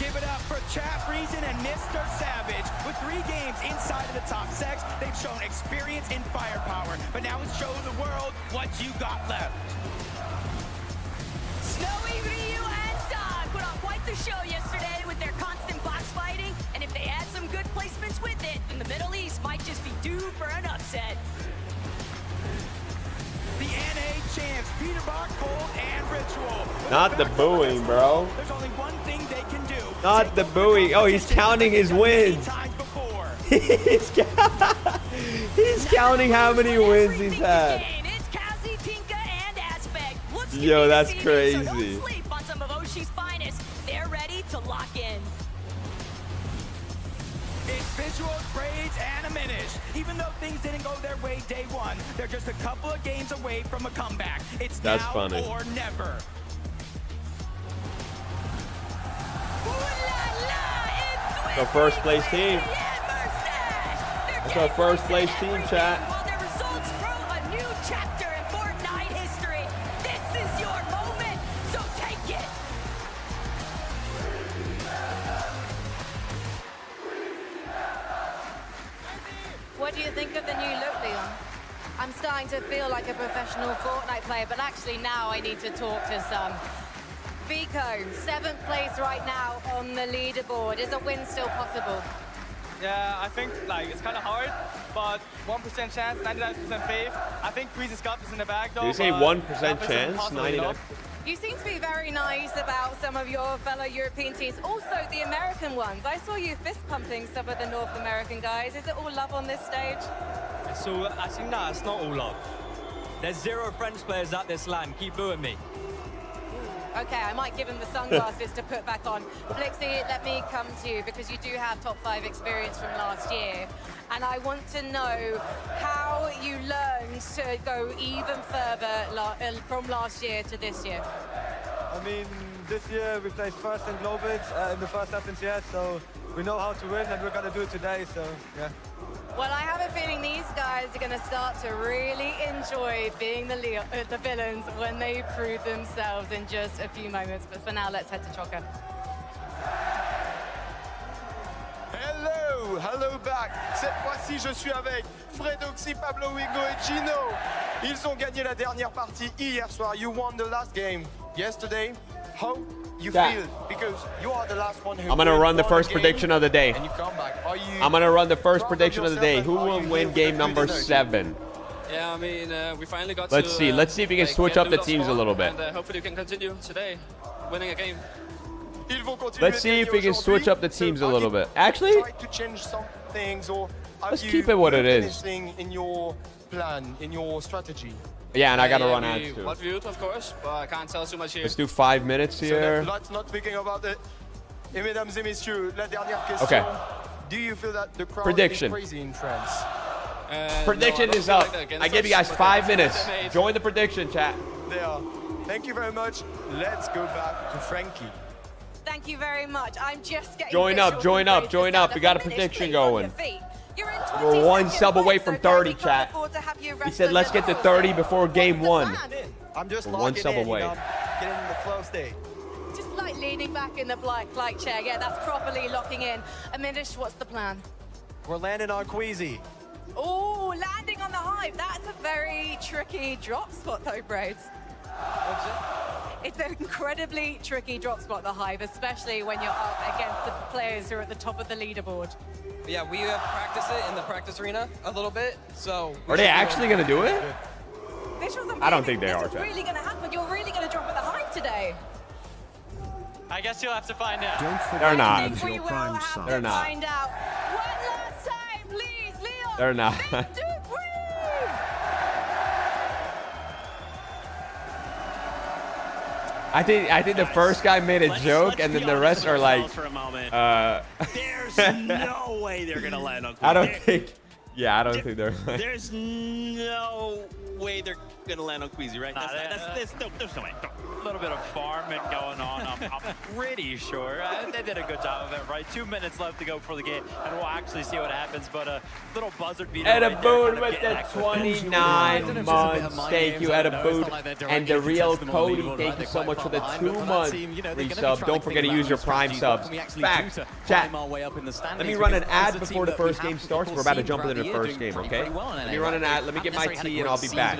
Give it up for Chap Reason and Mr. Savage. With 3 games inside of the top 6, they've shown experience and firepower. But now it's show the world what you got left. Snowy, Ryu, and Zog put on quite the show yesterday with their constant box fighting. And if they add some good placements with it, then the Middle East might just be due for an upset. The NA champs, PETERBOT, Cold, and Ritual. Not the booing, bro. There's only one thing they can do. Not the booing. Oh, he's counting his wins. he's counting how many wins he's had. It's Cassie, Tinka, and Aspect. Looks to Yo, be that's deceiving, crazy. So don't sleep on some of Oshi's finest. They're ready to lock in. It's visuals, braids, and a minish. Even though things didn't go their way day 1, they're just a couple of games away from a comeback. It's That's now funny. or never. The first place team. That's our first place team, chat. While their results throw a new chapter in Fortnite history, this is your moment, so take it. What do you think of the new look, Leon? I'm starting to feel like a professional Fortnite player, but actually now I need to talk to some. Vico, 7th place right now on the leaderboard. Is a win still possible? Yeah, I think like it's kind of hard, but 1% chance, 99% faith. I think Queezy's got this in the bag though. Did you say 1% chance? 99. You seem to be very nice about some of your fellow European teams, also the American ones. I saw you fist pumping some of the North American guys. Is it all love on this stage? So I think no, it's not all love. There's 0 French players at this LAN. Keep booing me. Okay, I might give him the sunglasses to put back on. Flixie, let me come to you because you do have top 5 experience from last year. And I want to know how you learned to go even further from last year to this year. I mean, this year we placed first in Globits in the first FNCS, so we know how to win and we're going to do it today, so yeah. Well, I have a feeling these guys are going to start to really enjoy being the villains when they prove themselves in just a few moments. But for now, let's head to Choca. Hello back. Cette fois-ci, je suis avec Fredoxy, Pablo, Wigo et Gino. Ils ont gagné la dernière partie hier soir. You won the last game yesterday. How you feel? Because you are the last one who I'm gonna run the first prediction of the day. And you come back. Are you I'm gonna run the first prediction of the day. Who will win game number 7? Yeah, I mean, we finally got Let's see. Let's see if we can switch up the teams a little bit. And hopefully we can continue today, winning a game. Let's see if we can switch up the teams a little bit. Actually, try to change some things, or let's keep it what it is. Anything in your plan, in your strategy? Yeah, and I gotta run ads too. What viewed, of course, but I can't tell too much here. Let's do 5 minutes here. So let's not speaking about it. Et mesdames et messieurs, la dernière question. Okay. Do you feel that the crowd Prediction. is crazy in France? Prediction is up. I give you guys 5 minutes. Join the prediction, chat. They are. Thank you very much. Let's go back to Frankie. Thank you very much. I'm just getting Join up, join up, join up. We got a prediction going. We're 1 sub away from 30, chat. He said let's get to 30 before game 1. I'm just We're 1 sub away. Getting in the flow state. Just like leaning back in the flight chair. Yeah, that's properly locking in. Aminish, what's the plan? We're landing on Queasy. Oh, landing on the hive. That's a very tricky drop spot though, Braids. It's an incredibly tricky drop spot, the hive, especially when you're up against the players who are at the top of the leaderboard. Yeah, we have practiced it in the practice arena a little bit, so... Are they actually going to do it? I don't think they are, This is really going to happen. You're really going to drop at the hive today. I guess you'll have to find out. They're not. We will have They're to not. find out. One last time, please, Leon. They're not. I think the first guy made a joke, and then the rest are like, There's no way they're gonna land on Queasy. I don't think. Yeah, I don't think they're. There's no way they're gonna land on Queasy, right? There's no way. A little bit of farming going on. I'm pretty sure they did a good job of it, right? 2 minutes left to go for the game, and we'll actually see what happens. But a little buzzard beater. Ed right Aboon there, with the 29 months. Thank you, Ed Aboon. And the real Cody, thank you so much for the 2-month resub. Don't forget to use your Prime subs. Fact, chat. Let me run an ad before the first game starts. We're about to jump into the first game, okay? Let me run an ad. Let me get my tea, and I'll be back.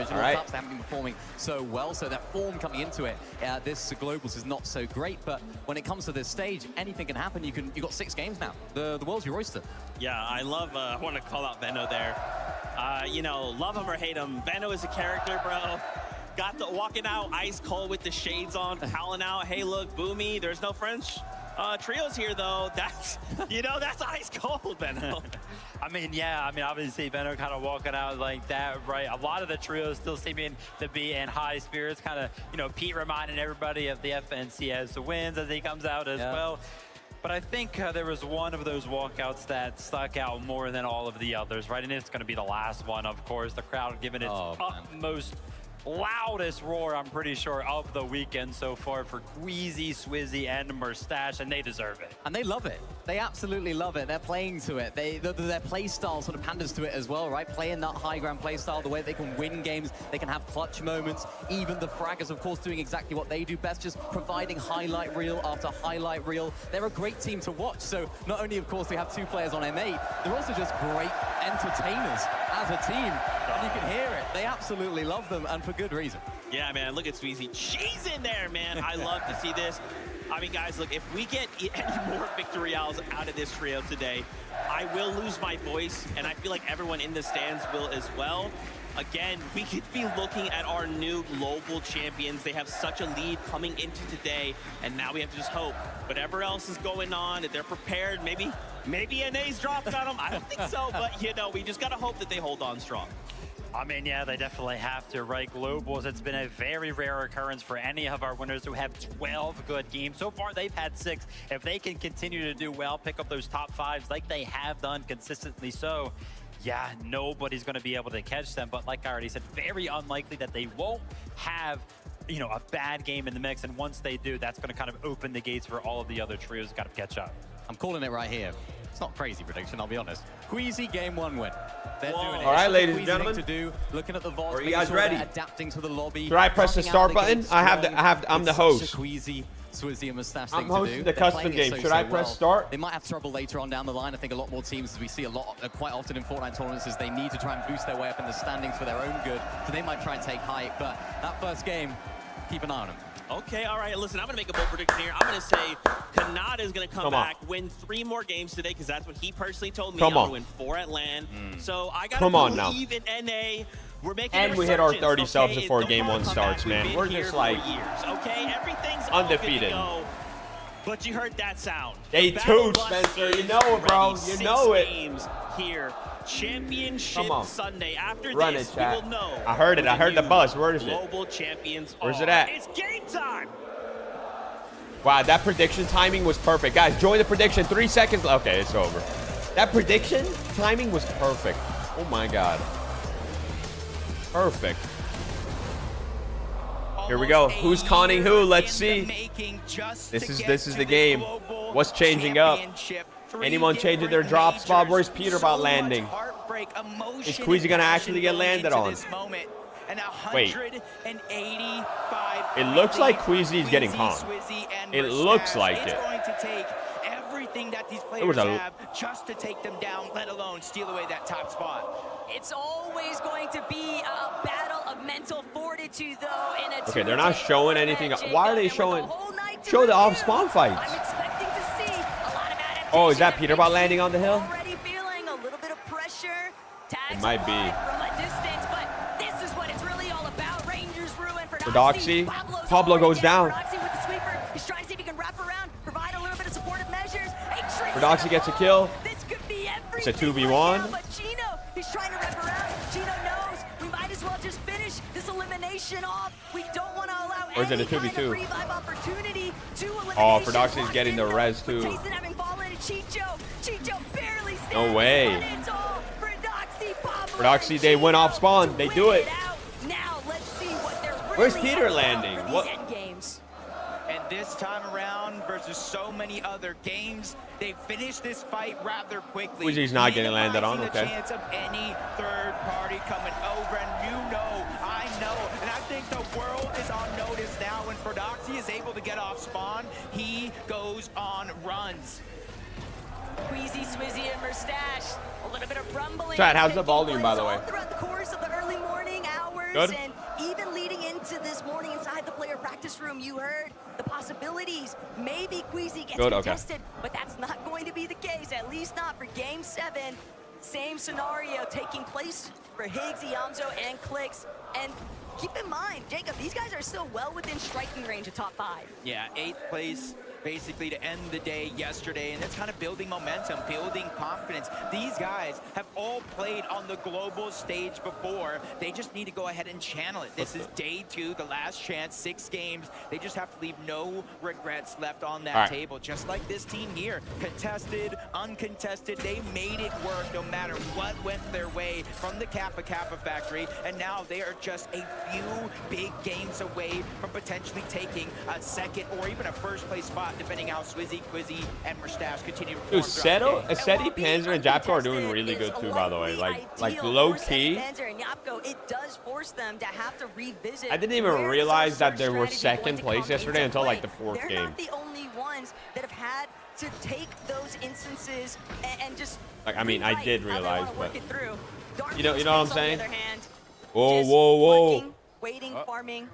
All right? They haven't been performing so well, so their form coming into it, this Globals is not so great. But when it comes to this stage, anything can happen. You've got 6 games now. The world's your oyster. Yeah, I love. I want to call out Venno there. You know, love him or hate him, Venno is a character, bro. Got the walking out ice cold with the shades on, howling out. Hey, look, Boomy. There's no French trios here though. That's that's ice cold, Venno. I mean, obviously Venno kind of walking out like that, right? A lot of the trios still seeming to be in high spirits, kind of, Pete reminding everybody of the FNCS wins as he comes out as well. But I think there was one of those walkouts that stuck out more than all of the others, right? And it's going to be the last one, of course. The crowd giving its utmost loudest roar, I'm pretty sure, of the weekend so far for Queasy, Swizzy, and Mustache, and they deserve it. And they love it. They absolutely love it. They're playing to it. Their play style sort of panders to it as well, right? Playing that high ground play style, the way they can win games, they can have clutch moments. Even the Fraggers, of course, doing exactly what they do best, just providing highlight reel after highlight reel. They're a great team to watch. So not only, of course, they have 2 players on M8, they're also just great entertainers as a team. And you can hear it. They absolutely love them, and for good reason. Yeah, man, look at Sweezy. She's in there, man. I love to see this. I mean, guys, look, if we get any more victorials out of this trio today, I will lose my voice, and I feel like everyone in the stands will as well. Again, we could be looking at our new global champions. They have such a lead coming into today, and now we have to just hope whatever else is going on, that they're prepared. Maybe NA's dropped on them. I don't think so, but, we just got to hope that they hold on strong. I mean, yeah, they definitely have to, right? Globals, it's been a very rare occurrence for any of our winners who have 12 good games. So far, they've had 6. If they can continue to do well, pick up those top 5s like they have done consistently so, yeah, nobody's going to be able to catch them. But like I already said, very unlikely that they won't have a bad game in the mix. And once they do, that's going to kind of open the gates for all of the other trios. Got to catch up. I'm calling it right here. It's not crazy prediction, I'll be honest. Queasy game 1 win. They're doing it. All right, ladies and gentlemen. To do, looking at the vault, are you guys ready? Adapting to the lobby. Should I press the start button? I'm the host. Queasy, Swizzy, and Mustache I'm hosting the custom game. Should I press start? They might have trouble later on down the line. I think a lot more teams, as we see quite often in Fortnite tournaments, is they need to try and boost their way up in the standings for their own good. So they might try and take height. But that first game, keep an eye on them. Okay, all right. Listen, I'm going to make a bold prediction here. I'm going to say Kanata is going to come back, win 3 more games today, because that's what he personally told me. I'm going to win 4 at LAN. So I got to believe in NA. We're making and we hit our 30 subs before game 1 starts, man. We're just like everything's undefeated. But you heard that sound. Day 2, Spencer. You know it, bro. You know it. Games here. Championship Sunday. After Run this, it, chat. we will know. I heard it. I heard the buzz. Where is it? Global champions. Where's it at? It's game time. Wow, that prediction timing was perfect. Guys, join the prediction. 3 seconds. Okay, it's over. That prediction timing was perfect. Oh my God. Perfect. Here we go. Who's conning who? Let's see. This is the game. What's changing up? Anyone changing their drop spot? Where's PETERBOT landing? Is Queasy gonna actually get landed on? Wait. It looks like Queasy's getting conned. It looks like it. That these players have just to take them down, let alone steal away that top spot. It's always going to be a battle of mental fortitude, though. In a okay, they're not showing anything. Why are they showing? Show the off-spawn fights. I'm expecting to see a lot of adaptation. Oh, is that PETERBOT landing on the hill? Already feeling a little bit of pressure. It might be. From a distance, but this is what it's really all about. Rangers ruin for Doxy. Pablo goes down. With the sweeper. He's trying to see if he can wrap around, provide a little bit of supportive measures. Doxy gets a kill. This could be it's a 2v1. But Gino, he's trying to wrap around. Gino knows we might as well just finish this elimination off. We don't want to allow Or is it a any kind of 2v2? revive opportunity to Oh, elimination. Fordoxi's getting the res too. Jason having fallen to Chicho. Chicho barely standing. No way. But it's all Fordoxi, Pablo, Fordoxi, and they went Chicho off spawn. to They win do it. out. Now let's see what they're really Where's Peter all about landing? for these What? end games. And this time around, versus so many other games, they finished this fight rather quickly. Queasy's not getting landed on, minimizing okay. the chance of any third party coming over, and you know, I know, and I think the world is on notice now. When Fordoxi is able to get off spawn, he goes on runs. Queasy, Swizzy, and Mustache. A little bit of rumbling. Chad, how's the taking volume, by place the way? all throughout the course of the early morning hours. Good. And even leading into this morning inside the player practice room, you heard the possibilities. Maybe Queasy gets Good, okay. contested, but that's not going to be the case, at least not for Game 7. Same scenario taking place for Higgs, Iamzo, and CLIX. And keep in mind, Jacob, these guys are still well within striking range of top 5. Yeah, 8th place basically to end the day yesterday, and it's kind of building momentum, building confidence. These guys have all played on the global stage before. They just need to go ahead and channel it. This is day 2, the last chance, 6 games. They just have to leave no regrets left on that table, just like this team here. Contested, uncontested, they made it work no matter what went their way from the Kappa factory, and now they are just a few big games away from potentially taking a second or even a first place spot, depending how Swizzy, Quizzy, and Mustache continue to perform. Dude, throughout the day. Seti, Panzer, and Japko are doing really good too, by the way. Like low key. Panzer and Yapko, it does force them to have to revisit. I didn't even where realize is that our they were strategy second going to place come yesterday into until like play. the 4th They're game. not the only ones that have had to take those instances and just Like, I mean, I did rewrite how they realize, wanna but work it through. you know what I'm Darkness, on saying? the other hand, Whoa, just whoa, whoa! working, waiting, farming,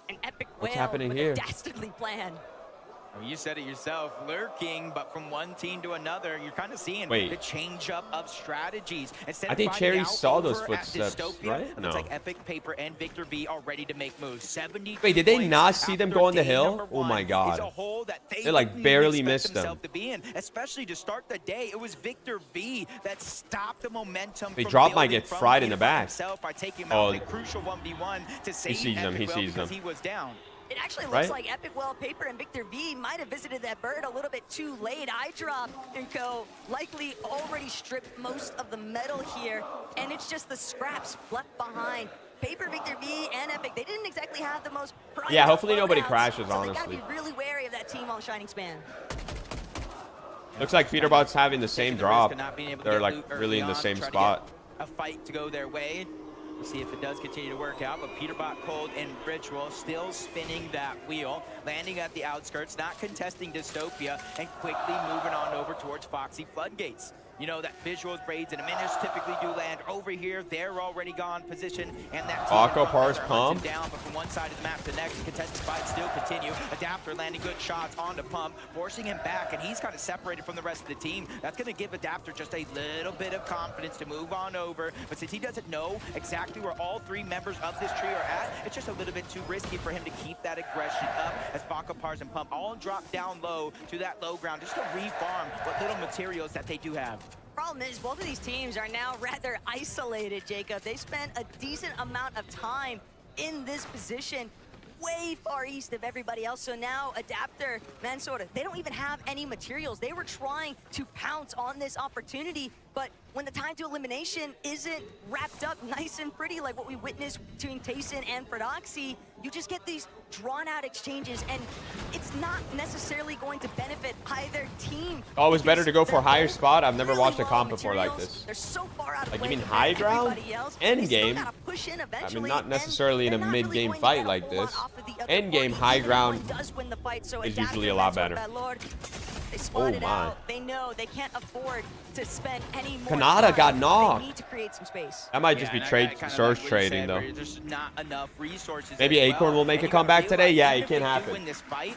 an epic What's whale happening with here? a dastardly plan. Well, you said it yourself, lurking, but from one team to another, you're kind of seeing Wait. the change up of strategies. Instead I of think finding Cherry out saw those over at footsteps, Dystopia, right? it No. looks like Epic, Paper, and Victor V are ready to make moves. 70 Wait, did they points not see them after go on the day hill? number Oh my one God. is a hole that They, like, didn't barely expect missed them. themselves to be in, especially to start the day. It was Victor V that stopped the momentum. They from drop might building get from fried in the by back. himself by taking him Oh, out in a crucial 1v1 to save sees them, he Epic sees because them. he was down. It actually looks Right? like Epic Well, Paper, and Victor V might have visited that bird a little bit too late. I drop and go likely already stripped most of the metal here, and it's just the scraps left behind. Paper, Victor V, and Epic, they didn't exactly have the most prized Yeah, hopefully nobody loadouts, crashes, so honestly. they gotta be really wary of that team on Shining Span. Looks like Peterbot's having the same drop. Not being able to They're get like loot early really in the on, same try to spot. get a fight to go their way. We'll see if it does continue to work out, but Peterbot, Cold, and Ritual still spinning that wheel, landing at the outskirts, not contesting Dystopia, and quickly moving on over towards Foxy Floodgates. You know that visuals, braids, and Aminish typically do land over here. They're already gone position, and that team Aqua in front Pars there pump. hunts him down, but from one side of the map to the next, contested fights still continue. Adapter landing good shots onto Pump, forcing him back, and he's kind of separated from the rest of the team. That's going to give Adapter just a little bit of confidence to move on over, but since he doesn't know exactly where all 3 members of this trio are at, it's just a little bit too risky for him to keep that aggression up as Baka, Pars, and Pump all drop down low to that low ground just to refarm what little materials that they do have. Problem is, both of these teams are now rather isolated, Jacob. They spent a decent amount of time in this position, way far east of everybody else. So now Adapter, Mansour, they don't even have any materials. They were trying to pounce on this opportunity, but when the time to elimination isn't wrapped up nice and pretty like what we witnessed between Tayson and Fordoxi, you just get these drawn-out exchanges, and it's not necessarily going to benefit either team. Always better to go for a higher spot. I've never watched a comp before like Materials, this. they're so far out of Like, you play mean compared high to ground? everybody else. End They still game. gotta push in I mean, eventually, not and necessarily in a they're not really mid-game going to fight get a like whole lot this. off of the other End game party, high even if one ground does win the fight, so is Adapter, usually a lot Mansour, better. Lord, they spotted my. out. They know they can't afford to spend any more Kanata time. got They knocked. need to create some space. That might just be trade Surge trading, though. Maybe Acorn will make a comeback today. Yeah, it can happen.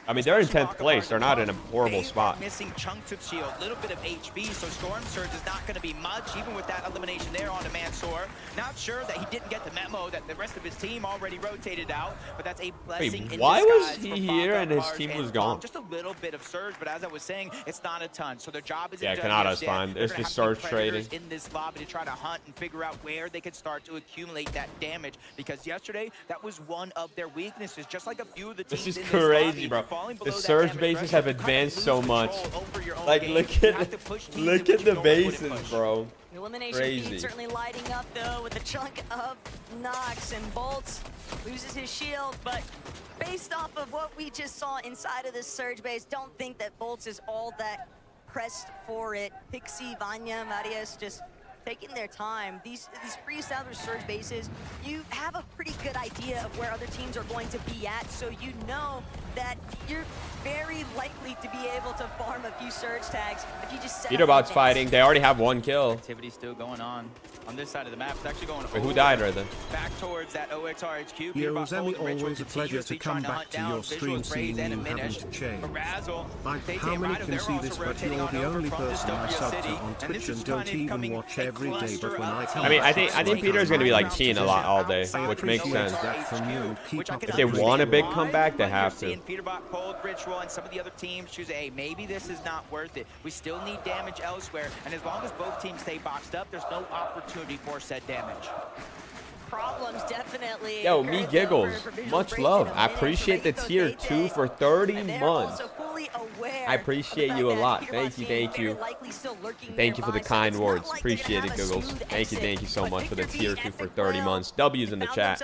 I mean, they're in 10th place. They're not in a horrible spot. Missing chunks of shield, a little bit of HP, so Storm Surge is not going to be much, even with that elimination there onto Mansour. Not sure that he didn't get the memo that the rest of his team already rotated out, but that's a blessing in Why was disguise he for here Baka, and his Pars, team and was Pump. gone? Just a little bit of Surge, but as I was saying, saying it's not a ton. So their job is Yeah, Canada's fine. There's just surge trading in this lobby to try to hunt and figure out where they could start to accumulate that damage. Because yesterday, that was one of their weaknesses. Just like a few of the teams This is in crazy, lobby, bro. below The that surge damage bases threshold, have advanced so much. Like, game. look You at have to push teams look in at what the you normally wouldn't bases, push. bro. The elimination Crazy. feed certainly lighting up though with a chunk of Nox, and Bolts loses his shield, but based off of what we just saw inside of this surge base, don't think that Bolts is all that pressed for it. Pixie, Vanya, Marius just taking their time. These pre-established surge bases, you have a pretty good idea of where other teams are going to be at, so you know that you're very likely to be able to farm a few surge tags if you just set up PETERBOT's your fighting. They already have 1 kill. Activity still going on this side of the map. It's actually going Wait, who died right there? back towards that OXR HQ. Yo, Zemie, always a pleasure to come back to your stream seeing you having to change. Like, how many can see this, but you're the only person I sub to on Twitch and don't even watch every day, but when I come I think Peter's gonna be like teeing a lot all day, which makes sense. If they want a big comeback, they have to. PETERBOT, Cold Ritual, and some of the other teams choose, hey, maybe this is not worth it. We still need damage elsewhere, and as long as both teams stay boxed up, there's no opportunity for said damage. Problems definitely. Yo, me giggles. Much love. I appreciate the tier 2 for 30 months. I appreciate you a lot. Thank you, thank you. Thank you for the kind words. Appreciate it, Giggles. Thank you so much for the tier 2 for 30 months. W's in the chat.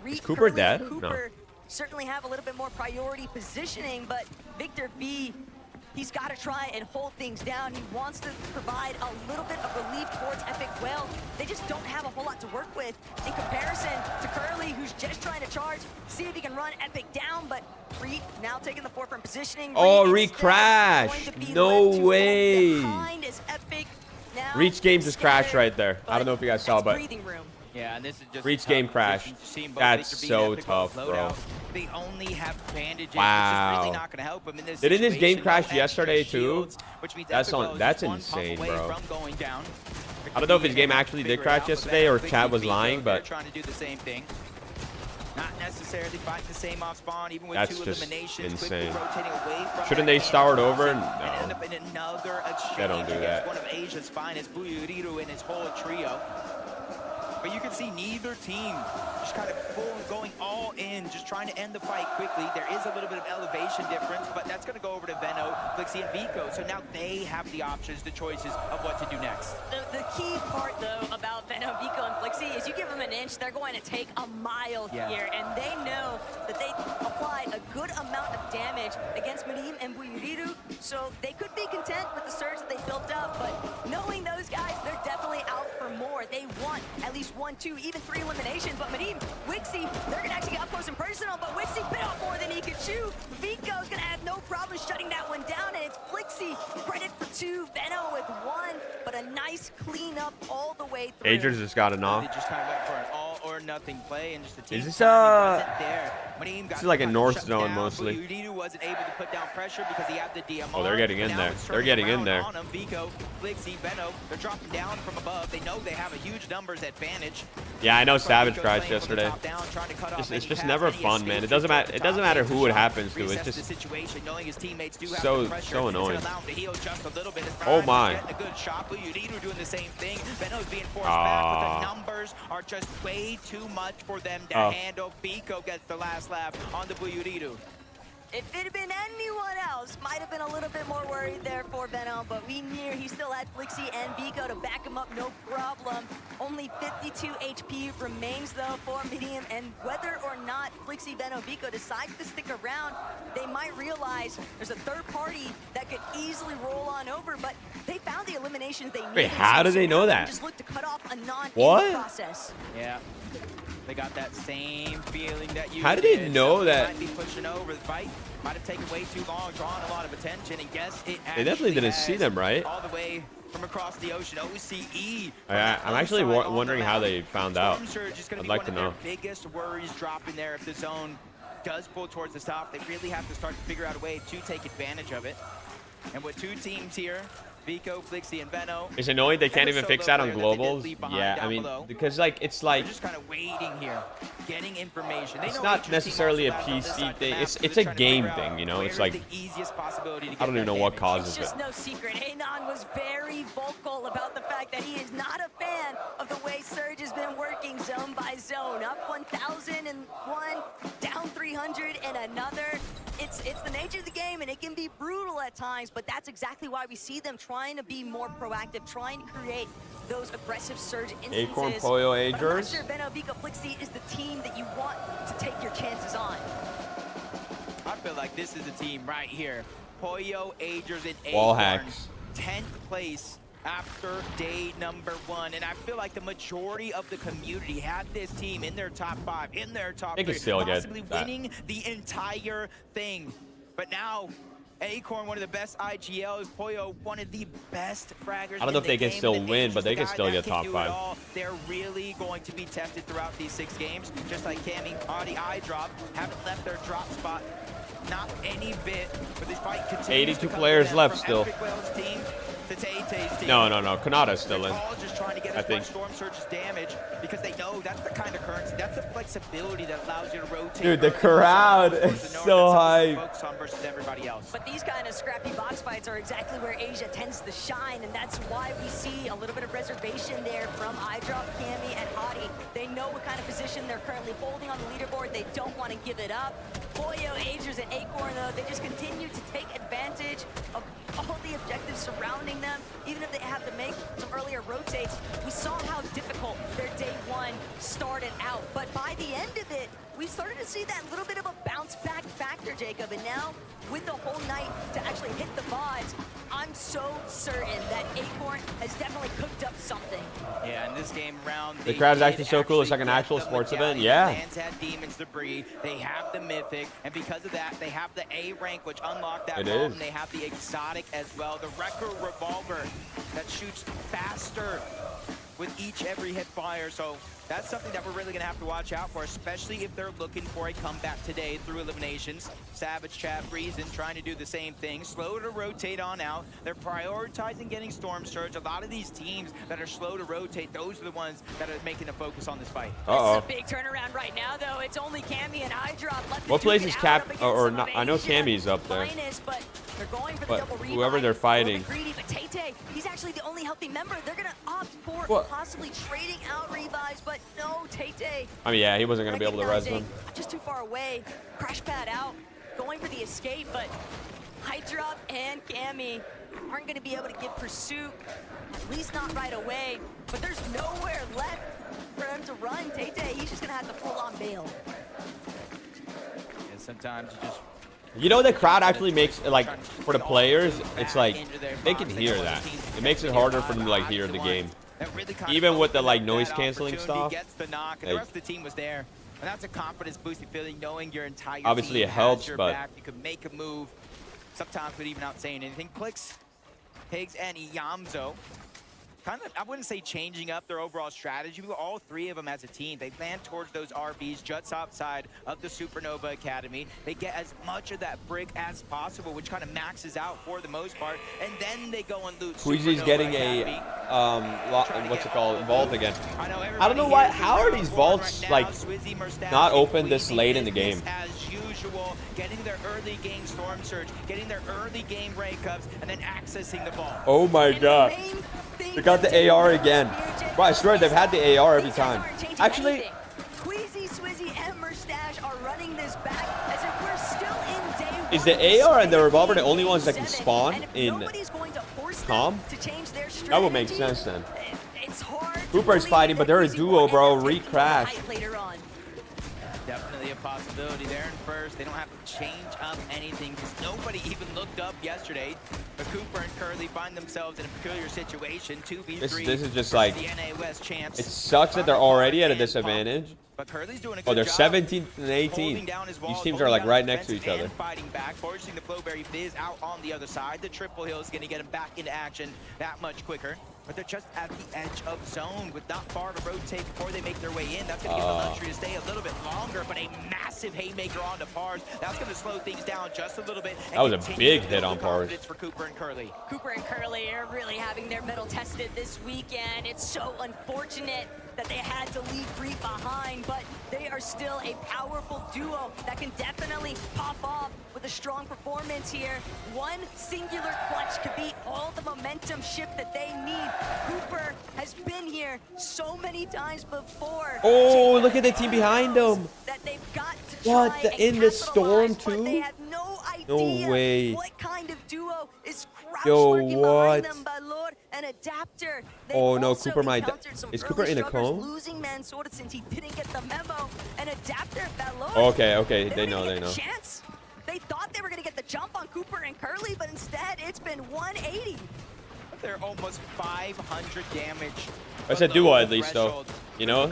Is Cooper dead? No. Certainly have a little bit more priority positioning, but Victor B, he's got to try and hold things down. He wants to provide a little bit of relief towards Epic Whale. They just don't have a whole lot to work with in comparison to Curly, who's just trying to charge, see if he can run Epic down, but Reek now taking the forefront positioning. Oh, Reek crashed. No way. Reek's game just crashed right there. I don't know if you guys saw, but yeah, and this is just Reek's game crashed. That's so tough, bro. They only have bandages. Wow. It's just really not gonna help them in this Didn't his game situation. crash No yesterday extra too? shields, which means That's Epic Whale is that's just one insane, pump away bro. from going down. I don't know if his game actually did crash yesterday or Chad was lying, They're but trying to do the same thing. Not necessarily fighting the same off spawn, even with that's 2 just eliminations. insane. Rotating away from Shouldn't that they start game over? and No. end up in another exchange They don't do against that. one of Asia's finest, Buyuriru and his whole trio. But you can see neither team just kind of going all in, just trying to end the fight quickly. There is a little bit of elevation difference, but that's going to go over to Veno, Flixie, and Vico. So now they have the options, the choices of what to do next. The key part, though, about Veno, Vico, and Flixie is you give them an inch, they're going to take a mile here. And they know that they applied a good amount of damage against Merim and Buyuriru, so they could be content with the surge that they built up. But knowing those guys, they're definitely out for more. They want at least 1, 2, even 3 eliminations. But Merim, Wixie, they're going to actually get up close and personal, but Wixie bit off more than he could chew. Vico's going to have no problem shutting that one down, and it's Flixie credit for 2, Veno with 1, but a nice cleanup all the way through. Agers just got an off. They just kind of went for an all or nothing play, and just the team Is this this is like a north zone mostly. Buyuriru wasn't able to put down pressure because he had the DMR. Oh, they're getting in there. They're getting in there. On him. Vico, Flixie, Veno, they're dropping down from above. They know they have a huge numbers advantage. Yeah, I know Savage crashed yesterday. It's just never fun, man. It doesn't matter. It doesn't matter who it happens to. It's just so annoying. Oh my. A good shot. Buyuriru doing the same thing. Veno's being forced back, but the numbers are just way too much for them to handle. Vico gets the last lap on the Buyuriru. If it had been anyone else, might have been a little bit more worried there for Veno, but we knew he still had Flixie and Vico to back him up, no problem. Only 52 HP remains, though, for Medium, and whether or not Flixie, Veno, Vico decides to stick around, they might realize there's a third party that could easily roll on over, but they found the eliminations they needed. Wait, how do they know that? Just look to cut off a What? process. Yeah. They got that same feeling that you How did they know that? Might be pushing over the fight. Might have taken way too long, drawing a lot of attention, and yes, it They definitely didn't see them, right? all the way from across the ocean. OCE. I'm actually wondering how they found out. Storm Surge is going I'd be like one to of know. their biggest worries dropping there if the zone does pull towards the top. They really have to start to figure out a way to take advantage of it. And with 2 teams here Vico, Flixie, and Veno. It's annoying they can't even fix that on globals. Yeah, I mean, because like it's like just kind of waiting here, getting information. It's not necessarily a PC thing. It's a game thing, you know. It's like I don't even know what causes it. It's just no secret. Anon was very vocal about the fact that he is not a fan of the way Surge has been working zone by zone, up 1,001, down 300, and another. It's the nature of the game, and it can be brutal at times, but that's exactly why we see them trying to be more proactive, trying to create those aggressive Surge instances. Acorn, Pollo, But I'm not Agers. sure Veno, Vico, Flixie is the team that you want to take your chances on. I feel like this is the team right here. Pollo, Agers, and Wall Acorn. hacks. 10th place after day number 1, and I feel like the majority of the community had this team in their top 5, in their top They 3, can still get possibly that. winning the entire thing. But now, Acorn, one of the best IGLs, Pollo, one of the best fraggers. I don't know if they can still win, but they can still get top 5. They're really going to be tested throughout these 6 games, just like Cammy, Audi, iDrop, haven't left their drop spot, not any bit, but this fight continues. 82 to come players to them, left from still. Epic Whale's team to Tay-Tay's team. No, Kanada's still in. They're all just trying to get I as think. much Storm Surge's damage because they know that's the kind of currency, that's the flexibility that allows you to rotate. Dude, the crowd is so hype. Focus on versus everybody else. But these kind of scrappy box fights are exactly where Asia tends to shine, and that's why we see a little bit of reservation there from iDrop, Cammy, and Hottie. They know what kind of position they're currently holding on the leaderboard. They don't want to give it up. Pollo, Agers, and Acorn, though, they just continue to take advantage of all the objectives surrounding them, even if they have to make some earlier rotates. We saw how difficult their day 1 started out, but by the end of it, we started to see that little bit of a bounce back factor, Jacob, and now with the whole night to actually hit the VODs, I'm so certain that Acorn has definitely cooked up something. Yeah, in this game round, The crowd's actually so cool. It's like an actual sports event. Yeah. Lands had Demons Debris. They have the Mythic, and because of that, they have the A rank, which unlocked that It vault, is. and they have the exotic as well. The Wrecker Revolver that shoots faster with every hit fire. So that's something that we're really going to have to watch out for, especially if they're looking for a comeback today through eliminations. Savage, Chat, Reason trying to do the same thing. Slow to rotate on out. They're prioritizing getting Storm Surge. A lot of these teams that are slow to rotate, those are the ones that are making a focus on this fight. This is a big turnaround right now, though. It's only Cammy and iDrop left. What place is Cap or not? I know Cammy's up there. But they're going for the But double revive. whoever they're fighting. Greedy, but Tay-Tay, he's actually the only healthy member. They're gonna opt for What? possibly trading out revives, but no, Tay-Tay. I mean, yeah, he wasn't gonna be able to res them. Just too far away. Crash pad out, going for the escape, but iDrop and Cammy aren't gonna be able to give pursuit, at least not right away. But there's nowhere left for him to run. Tay-Tay, he's just gonna have to full-on bail. And sometimes you just You know, the crowd actually makes, like, for the players, it's like, they can hear that. It makes it harder for them to, like, hear the game. Even with the, like, noise canceling stuff. Gets the knock, and the rest of the team was there. And that's a confidence boosting feeling, knowing your entire Obviously, team it helps, has your but- back. You could make a move, sometimes without even out saying anything. CLIX, Higgs, and Yamzo. Kind of, I wouldn't say changing up their overall strategy, but all 3 of them as a team, they land towards those RBs just outside of the Supernova Academy. They get as much of that brick as possible, which kind of maxes out for the most part, and then they go and loot Queasy's Supernova getting Academy. what's it called, vault again. I don't know why. How are these vaults like not open this late in the game? As usual, getting their early game Storm Surge, getting their early game rank ups, and then accessing the vault. Oh my god. They got the AR again. Bro, I swear they've had the AR every time. Actually, Queasy, Swizzy, and Murstache are running this back as if we're still in day 1. is the AR and the revolver the only ones that can spawn in Calm? That would make sense then. It's hard. Cooper's fighting, but they're a duo, bro. Re-crash. Later on. Definitely a possibility there in first. They don't have to change up anything because nobody even looked up yesterday. But Cooper and Curly find themselves in a peculiar situation. 2v3. This is just like, the NA West champs. it sucks that they're already at a disadvantage. But Curly's doing a Oh, good they're job 17th and 18th. These teams are like right next to each other. Fighting back, forcing the Flowberry Fizz out on the other side. The Triple Hill is going to get him back into action that much quicker. But they're just at the edge of zone with not far to rotate before they make their way in. That's going to give them the luxury to stay a little bit longer, but a massive massive haymaker onto Pars. That's going to slow things down just a little bit. That was a big hit on Pars. For Cooper and Curly. Cooper and Curly are really having their mettle tested this weekend. It's so unfortunate that they had to leave Reed behind, but they are still a powerful duo that can definitely pop off with a strong performance here. One singular clutch could be all the momentum shift that they need. Cooper has been here so many times before. Oh, look at the team behind them. That they've got to What? try In and the storm capitalize, but they too? have no idea No way. what kind of duo is Yo, working what? behind them. By Lord, an adapter. They Oh no, also Cooper might. encountered some Is Cooper early in a struggles, cone? losing man sort of since he didn't get the memo. An adapter, Valor. Okay, okay, they know, didn't they get know. a chance. They thought they were going to get the jump on Cooper and Curly, but instead it's been 180. They're almost 500 damage. That's a duo at least, though. You know,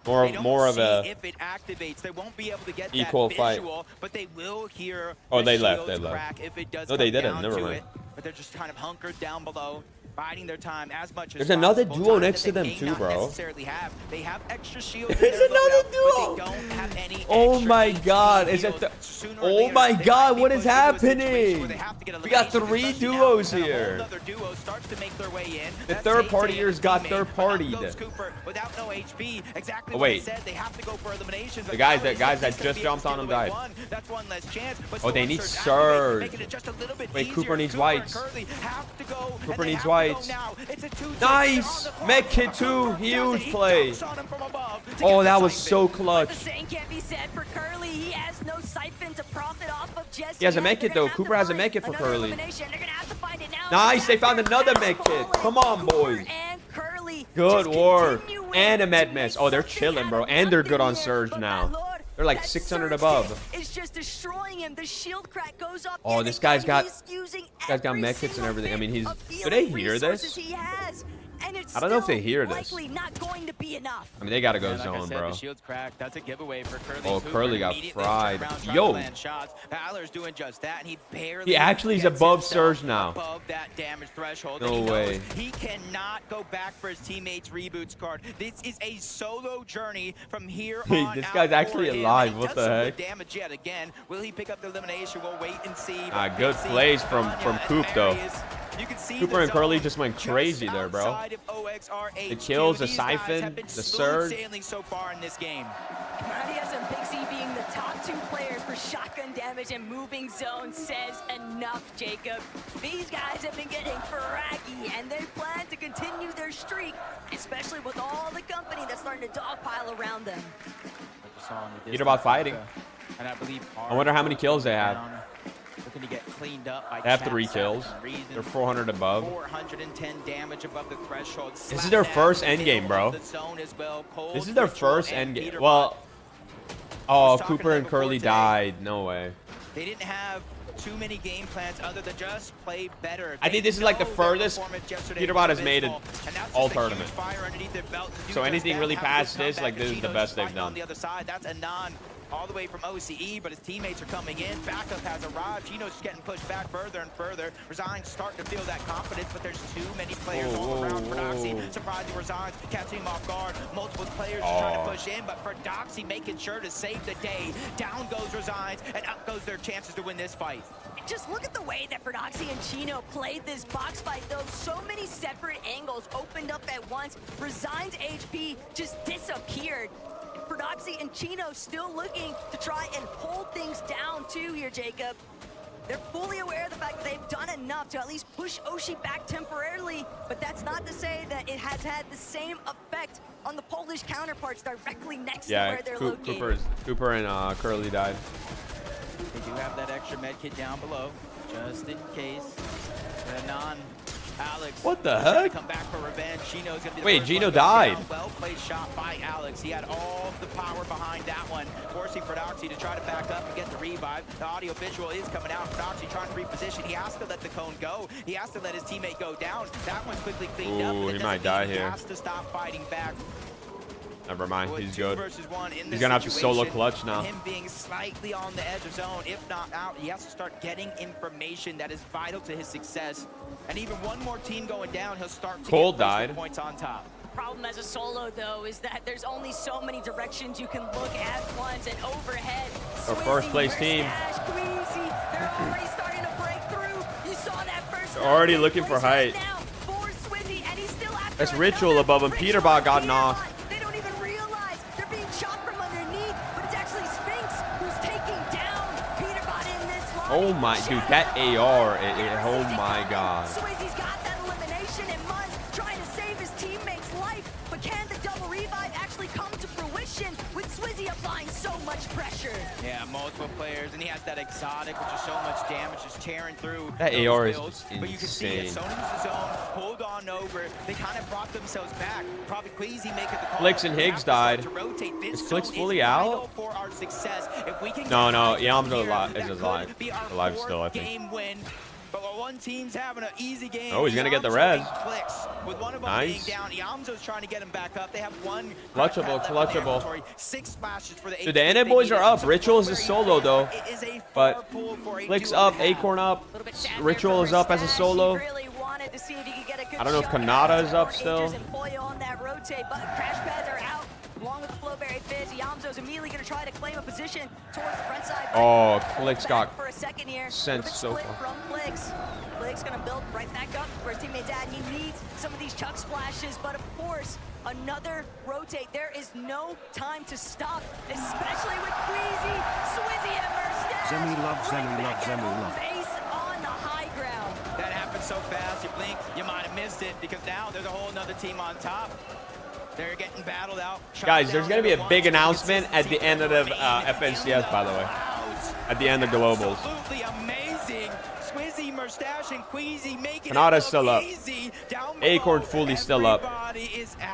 more of a if it activates, they won't be able to get equal that fight. visual, but they will hear. Oh, the they left. shields They left. crack if it does No, they come didn't. down Never to mind. it, but they're just kind of hunkered down below, biding their time as much as There's another possible. duo Time next that to them they may too, not bro. necessarily have. They have extra shields. There's another duo. But they don't have any Oh extra my HP God! Is it shields. the? Sooner or Oh later, my they God! might What be is put into a situation where happening? they have to get We got eliminations, 3 especially now duos that a whole here. other duo starts to make their way in. The That's third Tay-Tay partiers and got teammate, third but out partied. goes Cooper without no HP. Exactly Oh, what they wait. said. They have to go for eliminations. The guys that just jumped on him died. That's one less chance. But Oh, they need Surge Surge. making it just a little bit Wait, easier. Cooper needs and whites. Curly have to go, and Cooper they needs have to go whites. now. It's a 2-2 Nice! on the clock. Med kit 2, huge He play. dunks on him from above to Oh, get that the was so siphon. clutch. The same can't be said for Curly. He has no siphon to profit off of just He has a yet. med kit They're though. gonna have Cooper to has a find med kit for another Curly. elimination. They're gonna have to find it now. Nice, they found another med kit. Come on, boys. And Curly Good just work. continue And a to med make miss. Oh, they're something chilling, out bro. of And they're nothing good on here. Surge But now. my Lord, They're like that 600 Surge above. kit is just destroying him. The shield crack goes up. Oh, yet this again. guy's got He's using got med kits and everything. I mean, he's. Do they hear this? He has, and it's I don't know if they still hear this. likely not going to be enough. I mean, they gotta go Yeah, like I zone, said, bro. The shield's cracked. That's a giveaway for Curly. Oh, Cooper. Curly got Immediately fried. turned around, trying Yo. to land shots. Balor's doing just that, and he barely. He actually is gets above himself Surge now. Above that damage threshold. No and he knows way. He cannot go back for his teammates' reboots card. This is a solo journey from here Hey, on this out guy's for actually him, alive. and he What does the some heck? good damage yet again. Will he pick up the elimination? We'll wait and see. Good plays from Coop though. You can see Cooper the and Curly zone just went crazy there, bro. outside of OXR The kills, the These guys siphon, have been the smooth surge. sailing so far in this game. Marias and Big Z being the top 2 players for shotgun damage and moving zone says enough, Jacob. These guys have been getting fraggy, and they plan to continue their streak, especially with all the company that's starting to dogpile around them. PETERBOT fighting. And I believe I wonder how many kills they have. Looking to get cleaned up by They have Chat 3 Sap kills. and Reason. They're 400 above. 410 damage above the threshold. This is their first endgame, bro. This is their first endgame. Well, oh, Cooper and Curly died. No way. They didn't have too many game plans other than just play better. I think this is like the furthest PETERBOT has made it all tournament. So anything really past this, like this is the best they've done. On the other side, that's Anon all the way from OCE, but his teammates are coming in. Backup has arrived. Chino's just getting pushed back further and further. Resign's starting to feel that confidence, but there's too many players all around for Doxy. Surprising Resign's catching him off guard. Multiple players trying to push in, but for Doxy making sure to save the day. Down goes Resign's, and up goes their chances to win this fight. Just look at the way that Ferdoxy and Chino played this box fight, though. So many separate angles opened up at once. Resign's HP just disappeared. Ferdoxy and Chino still looking to try and hold things down, too, here, Jacob. They're fully aware of the fact that they've done enough to at least push Oshi back temporarily, but that's not to say that it has had the same effect on the Polish counterparts directly next to where they're located. Cooper and Curly died. They do have that extra med kit down below, just in case. Anon, Alex. What the heck? Come back for revenge. Gino's gonna be the Wait, first Gino one to go died. down. Well played shot by Alex. He had all the power behind that one, forcing Ferdoxy to try to back up and get the revive. The audio visual is coming out. Ferdoxy trying to reposition. He has to let the cone go. He has to let his teammate go down. That one's quickly cleaned up. Ooh, but it he might doesn't die mean here. He has to stop fighting back. Never mind, he's good. He's He's gonna have to solo clutch now. Him being slightly on the edge of zone, if not out, he has to start getting information that is vital to his success. And even one more team going down, he'll start to Cole get died. points on top. problem as a solo, though, is that there's only so many directions you can look at once, and overhead. Our first place team. They're already starting to break through. You saw that first. They're already looking for height. That's Ritual above him. PETERBOT got knocked. They don't even realize they're being shot from underneath, but it's actually Sphinx who's taking down PETERBOT in this line. Oh my, dude, that AR. Oh my God. Swayze's got that elimination, and Muzz trying to save his teammate's life, but can the double revive actually come to fruition with Swizzy applying so much pressure? Yeah, multiple players, and he has that exotic, which is so much damage, just tearing through. That AR is builds. insane. But you can see it. Sony was his own, hold on over. They kind of brought themselves back. Probably Queasy making the call. CLIX and Higgs died. Is CLIX fully out? No, Yamzo is alive. Alive still, I think. But one team's having an easy game. Oh, he's gonna get the res. With one of them Nice. being down, Yamzo's trying to get him back up. They have one Clutchable. 6 splashes for the Dude, the NA boys are up. Ritual is a solo though. But CLIX up, Acorn up. Ritual is up as a solo. I don't know if Kanata is up still. Along with the Flowberry Fizz, Yamzo's immediately going to try to claim a position towards the front side. Oh, CLIX got for a second here. sent so far. From CLIX. CLIX going to build right back up where his teammate's at. He needs some of these chuck splashes, but of course, another rotate. There is no time to stop, especially with Queasy, Swizzy, and Merstash. Zemie love, Zemie love, Zemie love. Base on the high ground. That happened so fast, you blink, you might have missed it, because now there's a whole nother team on top. They're getting battled out. Guys, there's going to be a big announcement at the end of the FNCS, by the way. At the end of Globals. Absolutely amazing. Swizzy, Merstash, and Queasy making Kanata's still up. Acorn fully still up.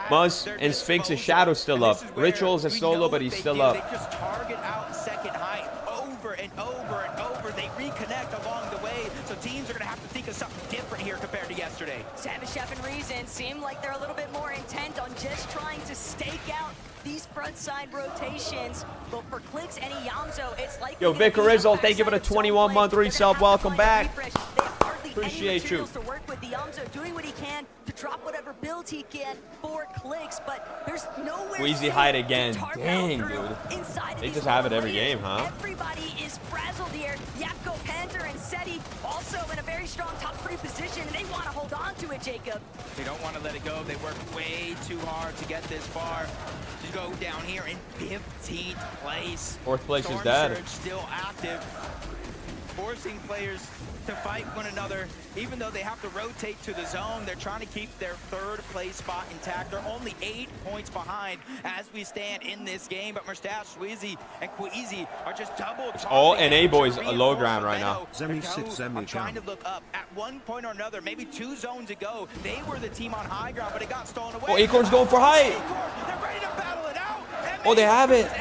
Muzz and Sphinx's Shadow still up. Ritual's a solo, but he's still up. They just target out second height over and over and over. They reconnect along the way, so teams are going to have to think of something different here compared to yesterday. Savage Chef and Reason seem like they're a little bit more intent on just trying to stake out these front side rotations. But for CLIX and Yamzo, it's like Yo, Vic Arizzle, thank you for the 21-month resub. Welcome back. Appreciate you. To work with Yamzo, doing what he can to drop whatever builds he can for CLIX, but there's nowhere. Queasy hide again. Dang, dude. They just have it every game, huh? Everybody is frazzled here. Yapko, Panther, and Seti also in a very strong top 3 position, and they want to hold on to it, Jacob. They don't want to let it go. They worked way too hard to get this far. To go down here in 15th place. 4th place Storm is dead. Surge still active, forcing players to fight one another. Even though they have to rotate to the zone, they're trying to keep their 3rd place spot intact. They're only 8 points behind as we stand in this game, but Merstash, Swizzy, and Queasy are just double. It's all NA boys low ground right now. Zemie sit, Zemie trying to look up. At one point or another, maybe 2 zones ago, they were the team on high ground, but it got stolen away. Oh, Acorn's going for height. They're ready to battle it out. Oh, they have it.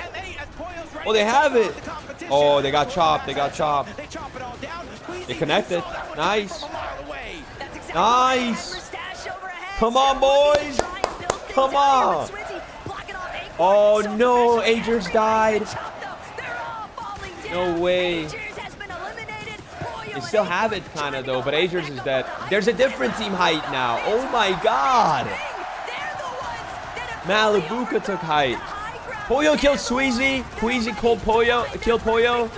Oh, they have it. Oh, they got chopped. They got chopped. They connected. Nice. Nice. Come on, boys. Come on. Oh, no. Agers died. No way. They still have it, kind of, though, but Agers is dead. There's a different team height now. Oh, my God. Malibuca took height. Pollo killed Sweezy. Queasy killed Pollo.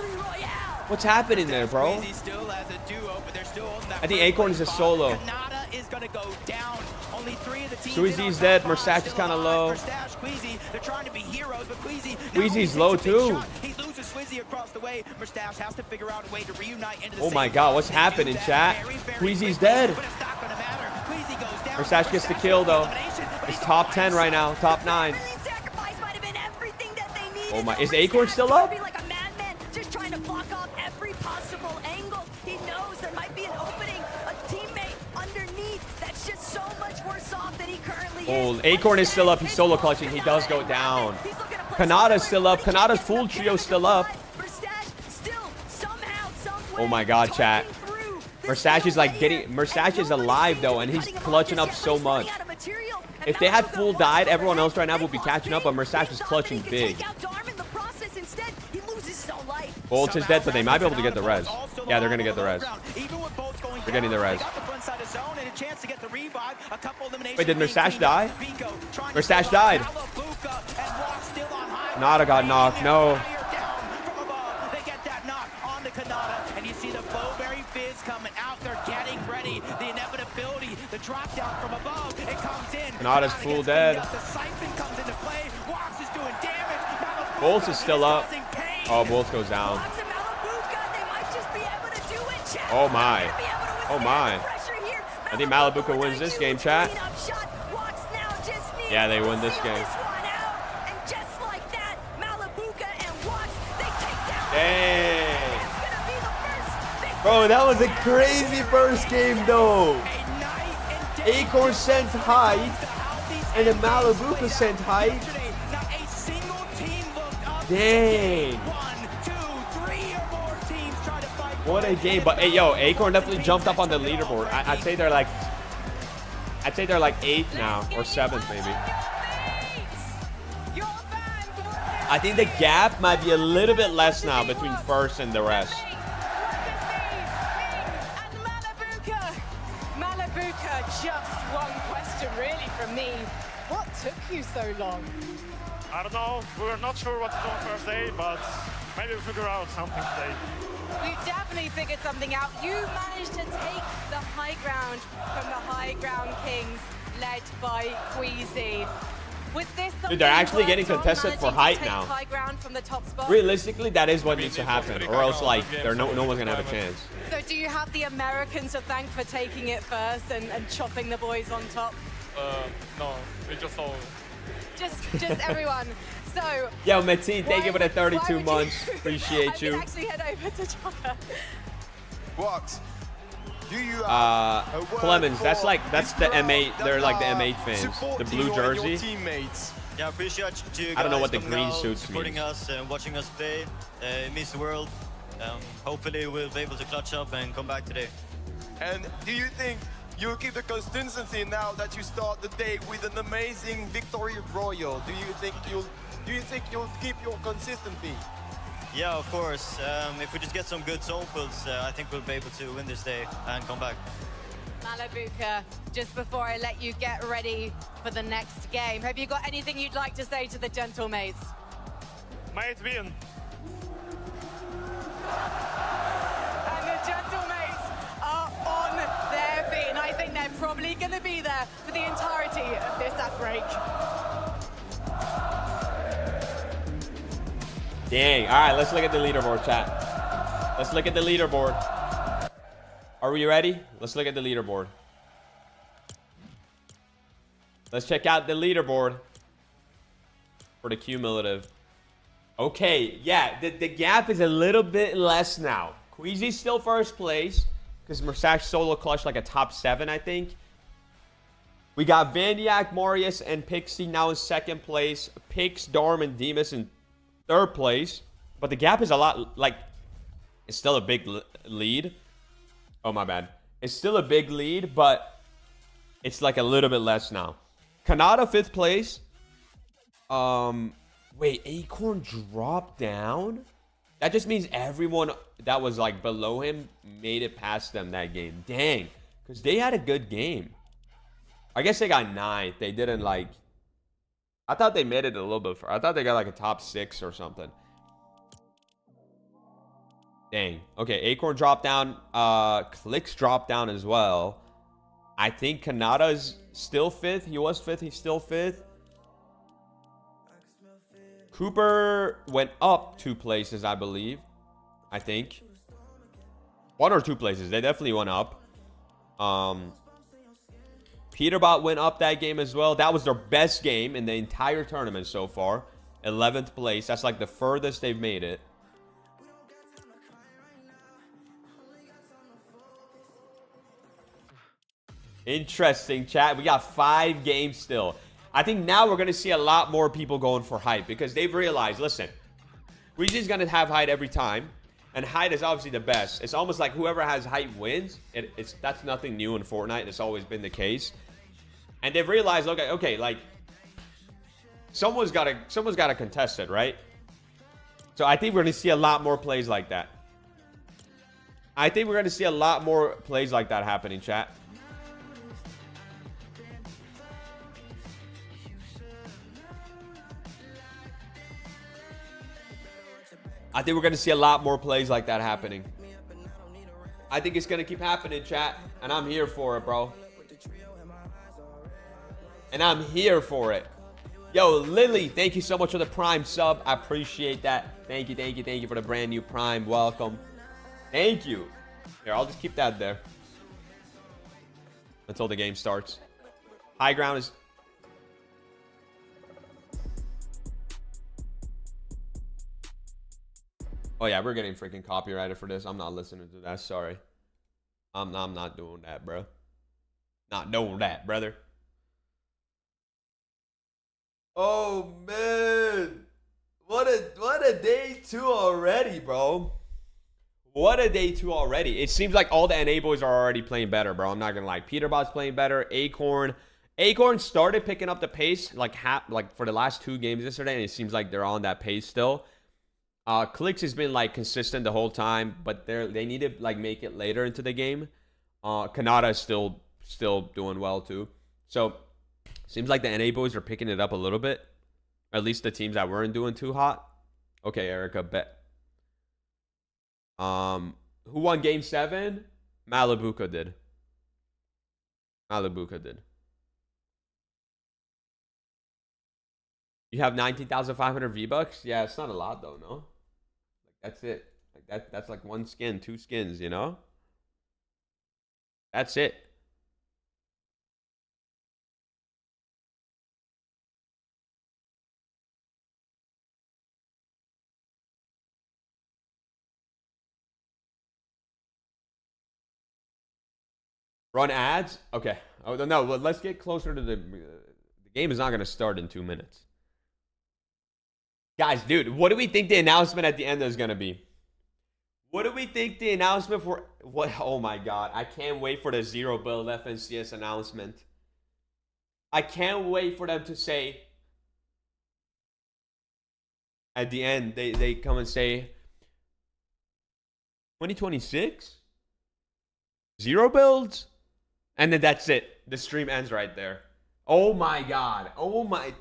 What's happening there, bro? I think Acorn is a solo. Sweezy's dead. Merstash is kind of low. Queasy's low, too. Oh, my God. What's happening, chat? Queasy's dead. Merstash gets the kill, though. It's top 10 right now. Top 9. Oh my, is Acorn still up? Just trying to block off every possible angle. He knows there might be an opening, a teammate underneath that's just so much worse off than he currently is. Oh, Acorn is still up. He's solo clutching. He does go down. Kanata's still up. Kanata's full trio still up. Oh my God, chat. Merstash is like Merstash is alive though, and he's clutching up so much. If they had full died, everyone else right now would be catching up, but Merstash is clutching big. Bolts is dead, but they might be able to get the res. Yeah, they're going to get the res. They're getting the res. They got the front side of zone and a chance to get the revive. A couple eliminations. Wait, did Mersash die? Biko trying to Mersash save died. Malabuka and Walk still on high. Kanata got knocked. No. Down from above. They get that knock on the Kanata, and you see the Bowberry Fizz coming out. They're getting ready. The inevitability, the drop down from above. It comes in. Kanata's full dead. The Siphon comes into play. Walks is doing damage. Malabuka Bolts is still up. Oh, Bolts goes down. Oh my. Oh my. I think Malabuka wins this game, chat. Yeah, they win this game. Dang. Bro, that was a crazy first game, though. Acorn sent height, and then Malabuka sent height. Dang. What a game. But hey, yo, Acorn definitely jumped up on the leaderboard. I'd say they're like 8th now, or 7th maybe. I think the gap might be a little bit less now between first and the rest. Malabuka, just one question really from me. What took you so long? I don't know. We were not sure what to do on first day, but maybe we'll figure out something today. You definitely figured something out. You managed to take the high ground from the High Ground Kings, led by Queasy. Was this Dude, they're actually getting contested for height now. High ground from the top spot? Realistically, that is what needs to happen, or else like no one's gonna have a chance. So do you have the Americans to thank for taking it first and chopping the boys on top? No, we just all. Just everyone. So Yo, Metin, thank you for the 32 months. Appreciate you. Actually head over to Chaka. What? Do you Clemens, that's the M8. They're like the M8 fans. The blue jersey. Yeah, appreciate you guys. I don't know what the coming green out, suits supporting means. us and watching us play. It means the world. Hopefully we'll be able to clutch up and come back today. And do you think you'll keep the consistency now that you start the day with an amazing victory royal? Do you think you'll keep your consistency? Yeah, of course. If we just get some good zone pulls, I think we'll be able to win this day and come back. Malabuka, just before I let you get ready for the next game, have you got anything you'd like to say to the gentlemates? Might win. And the gentlemates are on their feet, and I think they're probably going to be there for the entirety of this ad break. Dang. All right, let's look at the leaderboard, chat. Let's look at the leaderboard. Are we ready? Let's look at the leaderboard. Let's check out the leaderboard for the cumulative. Okay, yeah, the gap is a little bit less now. Queasy's still first place because Mersash solo clutched like a top 7, I think. We got Vandiak, Marius, and Pixie now in second place. Pix, Darm, and Demas in third place. But the gap is a lot, like, it's still a big lead. Oh, my bad. It's still a big lead, but it's like a little bit less now. Kanata, 5th place. Wait, Acorn dropped down? That just means everyone that was, like, below him made it past them that game. Dang. Because they had a good game. I guess they got 9th. They didn't, like... I thought they made it a little bit far. I thought they got, like, a top 6 or something. Dang. Okay, Acorn dropped down. CLIX dropped down as well. I think Kanata's still 5th. He was 5th. He's still 5th. Cooper went up 2 places, I believe. I think. 1 or 2 places. They definitely went up. PETERBOT went up that game as well. That was their best game in the entire tournament so far. 11th place. That's like the furthest they've made it. Interesting, chat. We got 5 games still. I think now we're going to see a lot more people going for height because they've realized, listen, we're just going to have height every time. And height is obviously the best. It's almost like whoever has height wins. That's nothing new in Fortnite. It's always been the case. And they've realized, okay, like someone's got to contest it, right? So I think we're going to see a lot more plays like that. I think we're going to see a lot more plays like that happening, chat. I think we're going to see a lot more plays like that happening. I think it's going to keep happening, chat. And I'm here for it, bro. And I'm here for it. Yo, Lily, thank you so much for the Prime sub. I appreciate that. Thank you, thank you, thank you for the brand new Prime. Welcome. Thank you. Here, I'll just keep that there until the game starts. High ground is... Oh, yeah, we're getting freaking copyrighted for this. I'm not listening to that. Sorry. I'm not doing that, bro. Not doing that, brother. Oh, man. What a day 2 already, bro. What a day 2 already. It seems like all the NA boys are already playing better, bro. I'm not going to lie. PETERBOT's playing better. Acorn started picking up the pace like for the last 2 games yesterday, and it seems like they're on that pace still. CLIX has been like consistent the whole time, but they need to like make it later into the game. Canada is still doing well too. So seems like the NA boys are picking it up a little bit. Or at least the teams that weren't doing too hot. Okay, Erica, bet. Who won game 7? Malibuca did. Malibuca did. You have 19,500 V-Bucks? Yeah, it's not a lot though, no? Like that's it. Like that's like 1 skin, 2 skins, you know? That's it. Run ads? Okay. Oh, no, let's get closer to the game is not going to start in 2 minutes. Guys, dude, what do we think the announcement at the end is going to be? What do we think the announcement for... What? Oh, my God. I can't wait for the zero build FNCS announcement. I can't wait for them to say... At the end, they come and say... 2026? Zero builds? And then that's it. The stream ends right there. Oh my God. Oh my.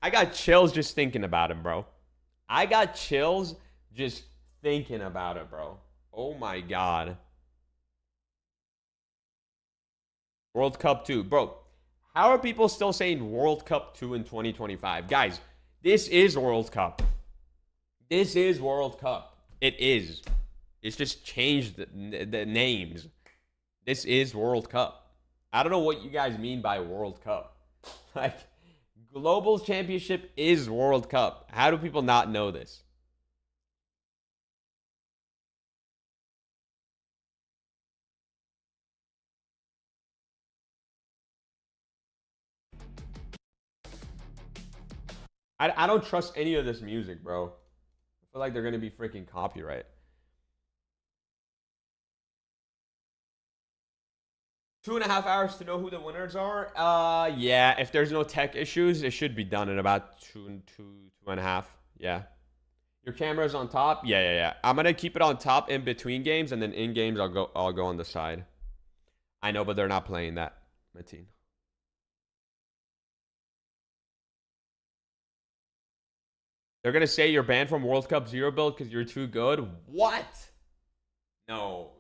I got chills just thinking about him, bro. I got chills just thinking about it, bro. Oh my God. World Cup 2. Bro, how are people still saying World Cup 2 in 2025? Guys, this is World Cup. This is World Cup. It is. It's just changed the names. This is World Cup. I don't know what you guys mean by World Cup. Like, Global Championship is World Cup. How do people not know this? I don't trust any of this music, bro. I feel like they're going to be freaking copyright. 2.5 hours to know who the winners are. Yeah, if there's no tech issues, it should be done in about 2.5. Yeah. Your camera's on top? Yeah. I'm gonna keep it on top in between games, and then in games I'll go on the side. I know, but they're not playing that, Mateen. They're gonna say you're banned from World Cup Zero build because you're too good. What? No.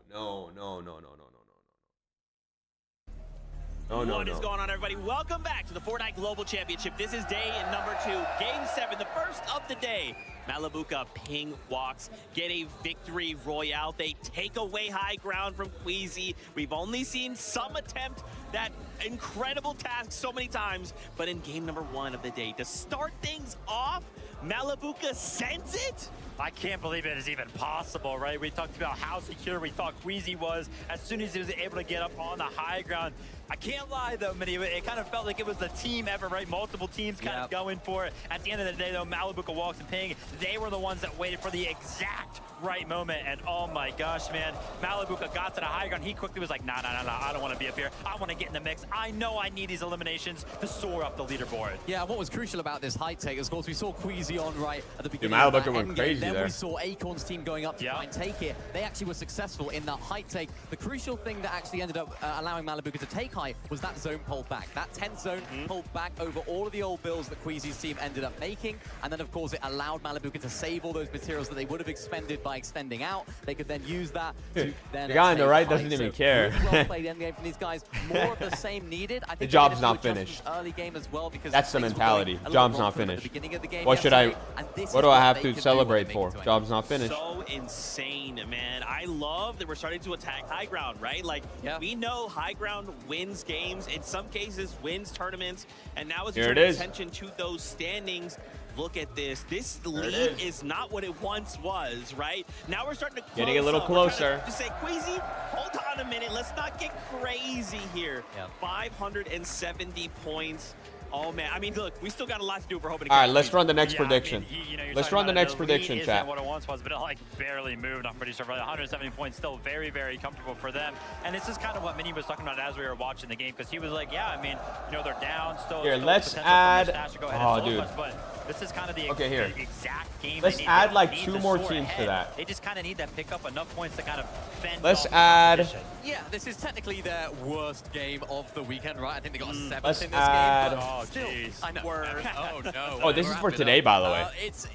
What is going on, everybody? Welcome back to the Fortnite Global Championship. This is day number 2, game 7, the first of the day. Malibuca ping walks, get a victory royale. They take away high ground from Queasy. We've only seen some attempt that incredible task so many times, but in game number 1 of the day, to start things off, Malibuca sends it? I can't believe it is even possible, right? We talked about how secure we thought Queasy was as soon as he was able to get up on the high ground. I can't lie, though, Minnie, it kind of felt like it was the team effort, right? Multiple teams kind of going for it. At the end of the day, though, Malibuca walks and ping. They were the ones that waited for the exact right moment. And oh my gosh, man, Malibuca got to the high ground. He quickly was like, nah, I don't want to be up here. I want to get in the mix. I know I need these eliminations to soar up the leaderboard. Yeah, what was crucial about this height take, of course, we saw Queasy on right at the beginning. Malibuca went crazy. crazy then there. we saw Acorn's team going up to try and take it. They actually were successful in that height take. The crucial thing that actually ended up allowing Malibuca to take height was that zone pulled back. That 10th zone pulled back over all of the old builds that Queasy's team ended up making. And then, of course, it allowed Malibuca to save all those materials that they would have expended by extending out. They could then use that to then the guy on the save right height. doesn't even So care. really well played endgame from these guys. More of the same needed. I think The job's they made a not few adjustments finished. early game as well, because That's the things were mentality. going a little Job's wrong not for them at the finished. beginning of the game What should I? yesterday, and this What is do I have they to can celebrate do for? when they make it to Job's not finished. So insane, man. I love that we're starting to attack high ground, right? Like, we know high ground wins games, in some cases wins tournaments, and now as we turn attention to those standings, look at this. This lead is not what it once was, right? Now we're starting to close Getting a little up. closer. To say, Queasy, hold on a minute. Let's not get crazy here. 570 points. Oh, man. I mean, look, we still got a lot to do for hoping to All catch right, let's Queasy. run the next Yeah, prediction. I mean, you're Let's talking run the about next lead prediction, isn't chat. what it once was, but it like barely moved. I'm pretty sure, really 170 points, still very, very comfortable for them. And this is kind of what Mini was talking about as we were watching the game, because he was like, yeah, I mean, you know, they're down still. Here, still let's potential for add. Mustache to go ahead Oh, and dude. us, but this is kind of the, here. the exact game. Let's they need. add They like need 2 to more soar teams to ahead. that. They just kind of need to pick up enough points to kind of fend Let's off the add. competition. Yeah, this is technically their worst game of the weekend, right? I think they got a 7th Let's in this add. game. But Oh, still, jeez. I know. Oh, no. Oh, this is for today, by the way.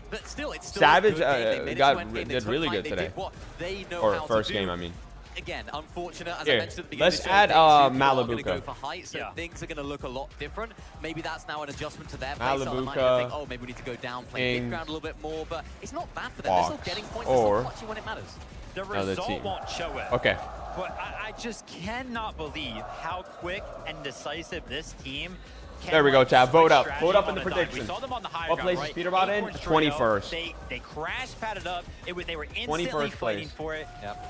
But still, it's still Savage a good game. They made it got to end game. They did took really time. good They today. did what they know Or how first to do. game, I mean. Again, unfortunate, as Here, I mentioned at the beginning let's of the show, add, they are going Malibuca. to go for height, so things are going to look a lot different. Maybe that's now an adjustment to their play. Malibuca, So they might think, oh, maybe we need to go down, play King, mid-ground a little bit more, but it's not bad for them. They're still Fox, getting points. or They're still clutching when it matters. The Another result team. won't show it. Okay. But I just cannot believe how quick and decisive this team can. There we go, chat. Vote up. strategy Vote up in on the a dime. prediction. We saw them on the high What ground, place is right? PETERBOT in? Acorn's trio, 21st. They crash padded up. They were instantly 21st fighting place. for it.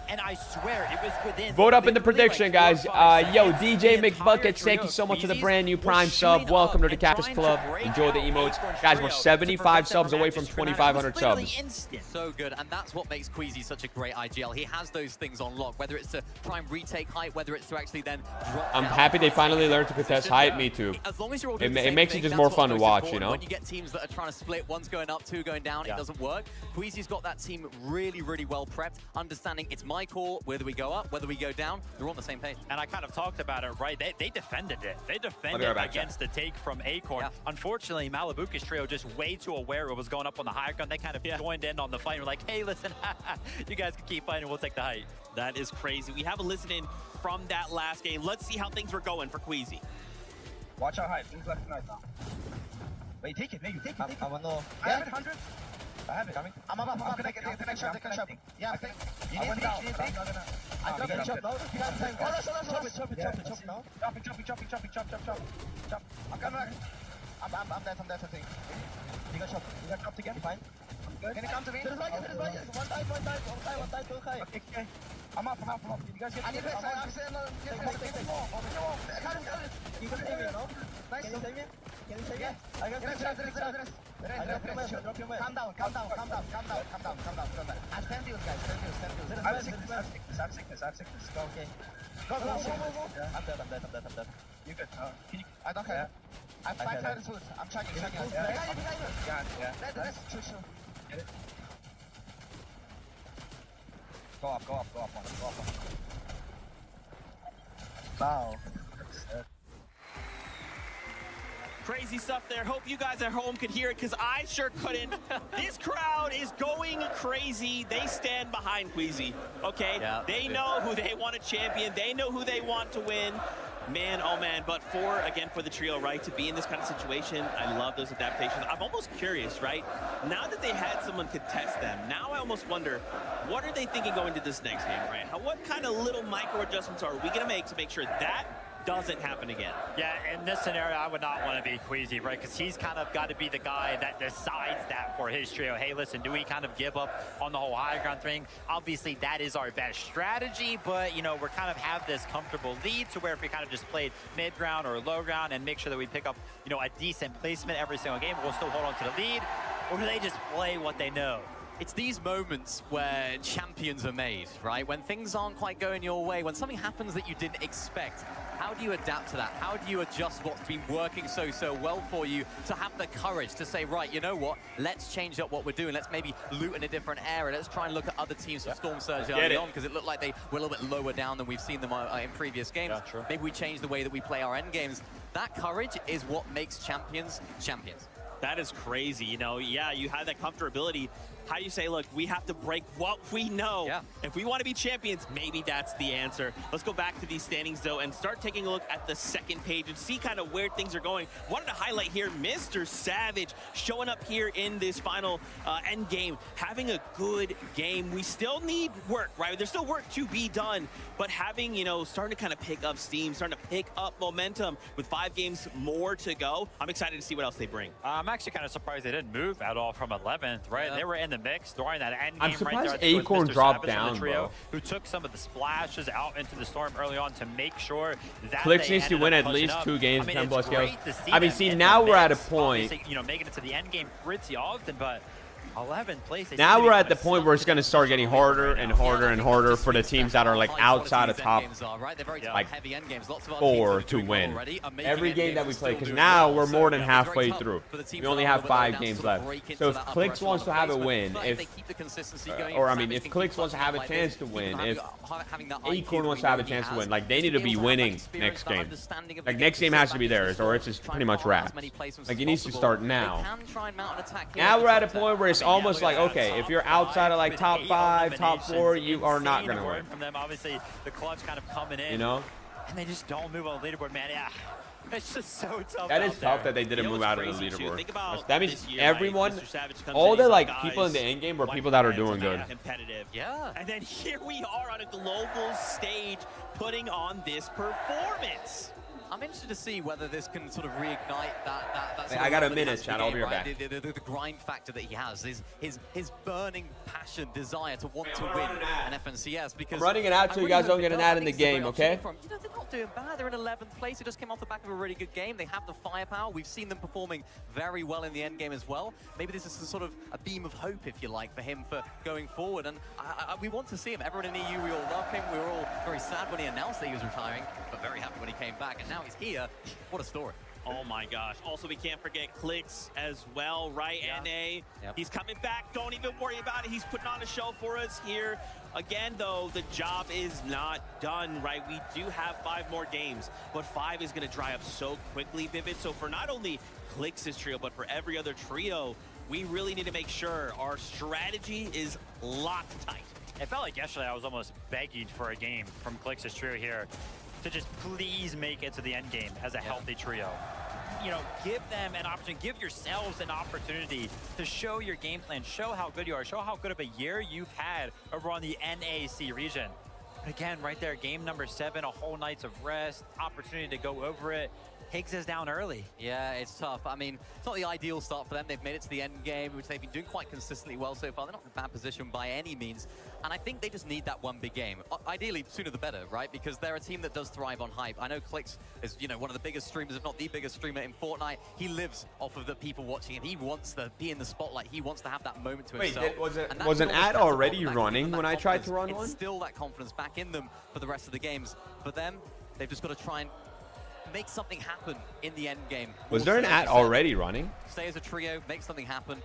And I swear it was within. Vote up in the literally, prediction, like 4 or guys. 5 Yo, seconds. DJ The entire McBuckets, thank trio you so much for the of brand new Queasies Prime were sub. shooting Welcome to up the and Cactus trying to Club. break Enjoy the out emotes. Acorn's Guys, we're trio to 75 prevent them subs from away having from this grenade. 2,500 It was literally subs. instant. So good, and that's what makes Queasy such a great IGL. He has those things on lock, whether it's to try and retake height, whether it's to actually then drop I'm down. happy they finally learned to contest height. Me too. As long as you're all It doing the it same makes thing, it just that's more what's fun to most watch, you important. know? When you get teams that are trying to split, one's going up, two going down, it doesn't work. Queasy's got that team really, really well prepped, understanding it's my call, whether we go up, whether we go down, they're on the same page. And I kind of talked about it, right? They defended it. They defended right back, against the take from Acorn. Unfortunately, Malibuca's trio just way too aware of what was going up on the high ground. They kind of joined in on the fight and were like, hey, listen, you guys can keep fighting, we'll take the height. That is crazy. We have a listen in from that last game. Let's see how things were going for Queasy. Watch our height. Things left tonight now. Wait, take it. Maybe take it. I have it, 100. I have it. I'm connecting. Yeah, I think. I went down. I dropped the chop. No, you have time. Chop it now. Chop. I'm coming back. I'm dead, I think. You got chopped again? Fine. Good. Can you come to me? One die, go high. Okay. I'm up. You guys get I need this. I'm saying no. Get more. You can save me, you know? Nice. Can you save me? I got drop your man. Calm down. I stand you guys. I have sickness. Go, okay. Go. I'm dead. You good? Can you? I don't care. I have 5 times food. I'm chugging. Yeah. That's true. Get it. Go up on it. Wow. Crazy stuff there. Hope you guys at home could hear it, because I sure couldn't. This crowd is going crazy. They stand behind Queasy, okay? Yeah, they know who they want to champion. They know who they want to win. Man, oh man, but for the trio, right, to be in this kind of situation, I love those adaptations. I'm almost curious, right? Now that they had someone contest them, now I almost wonder, what are they thinking going to this next game, right? What kind of little micro adjustments are we going to make sure that doesn't happen again? Yeah, in this scenario, I would not want to be Queasy, right? Because he's kind of got to be the guy that decides that for his trio. Hey, listen, do we kind of give up on the whole high ground thing? Obviously, that is our best strategy, but, you know, we're kind of have this comfortable lead to where if we kind of just played mid-ground or low ground and make sure that we pick up, you know, a decent placement every single game, we'll still hold on to the lead. Or do they just play what they know? It's these moments where champions are made, right? When things aren't quite going your way, when something happens that you didn't expect, how do you adapt to that? How do you adjust what's been working so well for you to have the courage to say, right, you know what? Let's change up what we're doing. Let's maybe loot in a different area. Let's try and look at other teams for Storm Surge early on, because it looked like they were a little bit lower down than we've seen them in previous games. Yeah, true. Maybe we change the way that we play our end games. That courage is what makes champions champions. That is crazy. You know, yeah, you have that comfortability. How do you say, look, we have to break what we know. Yeah. If we want to be champions, maybe that's the answer. Let's go back to these standings, though, and start taking a look at the second page and see kind of where things are going. Wanted to highlight here Mr. Savage showing up here in this final end game, having a good game. We still need work, right? There's still work to be done, but having, you know, starting to kind of pick up steam, starting to pick up momentum with 5 games more to go. I'm excited to see what else they bring. I'm actually kind of surprised they didn't move at all from 11th, right? Yeah. They were in the mix during that end game. I'm surprised right there. Acorn dropped down, the trio, bro. Who took some of the splashes out into the storm early on to make sure that CLIX needs to win at least 2 games, 10 plus kills. I mean, see, now we're at a point. You know, making it to the end game pretty often, but 11th place. Now we're at the point where it's going to start getting harder and harder and harder for the teams that are like outside of top like 4 to win every game that we play, because now we're more than halfway through. We only have 5 games left. So if CLIX wants to have a win, if CLIX wants to have a chance to win, if Acorn wants to have a chance to win, like they need to be winning next game. Like next game has to be theirs, or it's just pretty much wrapped. Like it needs to start now. Now we're at a point where it's almost like, okay, if you're outside of like top 5, top 4, you are not going to win. From them, obviously, the clutch kind of coming in. You know? And they just don't move on the leaderboard, man. Yeah. It's just so tough. That is tough that they didn't move out of the leaderboard. That means everyone, all the like people in the end game were people that are doing good. Competitive. Yeah. And then here we are on a global stage putting on this performance. I'm interested to see whether this can sort of reignite that I got a minute, Chad. I'll be right back. The grind factor that he has, his burning passion, desire to want to win an FNCS. Because I'm running it out so you guys don't get an ad in the game, okay? You know, they're not doing bad. They're in 11th place. They just came off the back of a really good game. They have the firepower. We've seen them performing very well in the end game as well. Maybe this is sort of a beam of hope, if you like, for him for going forward. And we want to see him. Everyone in EU, we all love him. We were all very sad when he announced that he was retiring, but very happy when he came back. And now he's here. What a story. Oh my gosh. Also, we can't forget CLIX as well, right? Yeah. NA. Yep. He's coming back. Don't even worry about it. He's putting on a show for us here. Again, though, the job is not done, right? We do have 5 more games, but 5 is going to dry up so quickly, Vivid. So for not only CLIX's trio, but for every other trio, we really need to make sure our strategy is locked tight. It felt like yesterday I was almost begging for a game from CLIX's trio here to just please make it to the end game as a healthy trio. You know, give them an opportunity, give yourselves an opportunity to show your game plan, show how good you are, show how good of a year you've had over on the NAC region. But again, right there, game number 7, a whole night's of rest, opportunity to go over it. Higgs is down early. Yeah, it's tough. I mean, it's not the ideal start for them. They've made it to the end game, which they've been doing quite consistently well so far. They're not in a bad position by any means. And I think they just need that one big game. Ideally, sooner the better, right? Because they're a team that does thrive on hype. I know CLIX is, you know, one of the biggest streamers, if not the biggest streamer in Fortnite. He lives off of the people watching him. He wants to be in the spotlight. He wants to have that moment to himself. Wait, was an ad already running when I tried to run one? Instill that confidence back in them for the rest of the games. For them, they've just got to try and make something happen in the end game. Was there an ad already running? Stay as a trio, make something happen,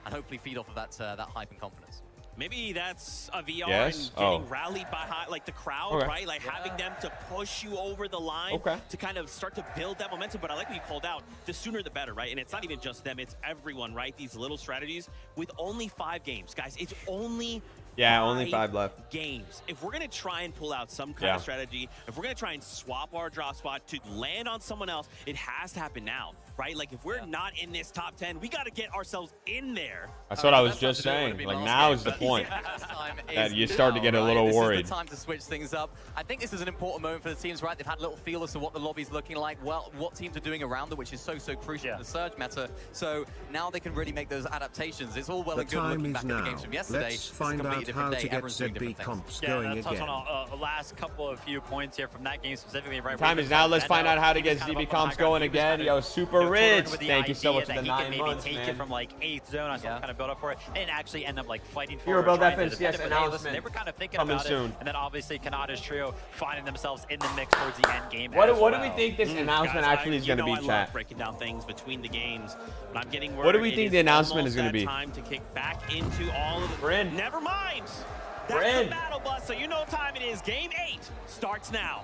and hopefully feed off of that hype and confidence. Maybe that's a VR and getting rallied behind, like the crowd, right? Like having them to push you over the line to kind of start to build that momentum. But I like what you called out, the sooner the better, right? And it's not even just them, it's everyone, right? These little strategies with only 5 games. Guys, it's only only 5 left. Games. If we're going to try and pull out some kind of strategy, if we're going to try and swap our drop spot to land on someone else, it has to happen now, right? Like if we're not in this top 10, we got to get ourselves in there. That's what I was just saying. Like now is the point that you start to get a little worried. This is the time to switch things up. I think this is an important moment for the teams, right? They've had a little feel as to what the lobby's looking like, well, what teams are doing around them, which is so crucial in the Surge meta. So now they can really make those adaptations. It's all well and good looking back at the games from yesterday. Let's find out how to get ZB comps going again. On a last couple of few points here from that game specifically. Right, Time is now. Let's find out how to get Zemie comps going again. Yo, Super Rich. Thank you so much for the 9 months, take man. it from like 8th zone on some kind of build up for it, and actually end up like fighting for Hero it. Build trying to FNCS defend it, but hey, listen, announcement they were kind of thinking coming about soon. it, and then obviously Kanada's trio finding themselves in the mix towards the end game. What do we think this announcement actually is going to be, I chat? love breaking down things between the games, but I'm getting word. What do we think the announcement is going to be? Time to kick back into all of the. We're in. Never mind. We're That's in. the battle bus, so you know what time it is. Game 8 starts now.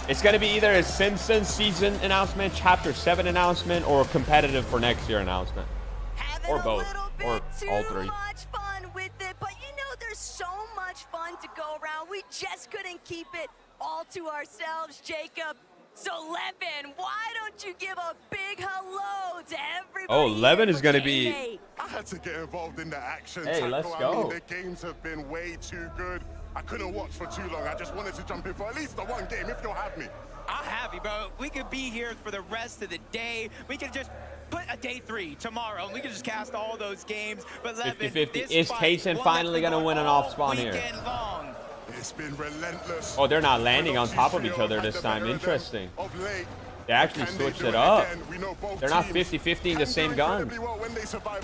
It's going to be either a Simpsons season announcement, Chapter 7 announcement, or competitive for next year announcement. Or both. Or all three. Much fun with it, but you know there's so much fun to go around. We just couldn't keep it all to ourselves, Jacob. So Levin, why don't you give a big hello to everybody? Oh, Levin is going to be... I had to get involved in the action. Hey, let's go. I mean, the games have been way too good. I couldn't watch for too long. I just wanted to jump in for at least the one game, if you'll have me. I'll have you, bro. We could be here for the rest of the day. We could just put a day 3 tomorrow, and we could just cast all those games. But Levin, 50-50. Is Tayson finally going to win an off spawn here? Long. It's been relentless. Oh, they're not landing on top of each other this time. Interesting. They actually switched it up. They're not 50-50 in the same gun.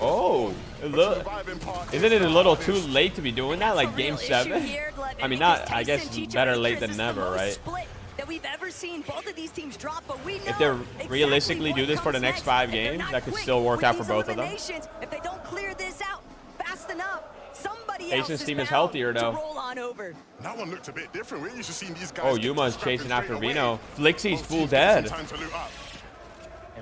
Oh, look. Isn't it a little too late to be doing that, like Game 7? I mean, not, I guess better late than never, right? That we've ever seen both of these teams drop, but we know if they're realistically do this for the next 5 games, that could still work out for both of them. If they don't clear this out fast enough, somebody Tason's team is healthier, though. That one looked a bit different. We're used to seeing these guys. Oh, Yuma's chasing after Vino. Flixie's full dead.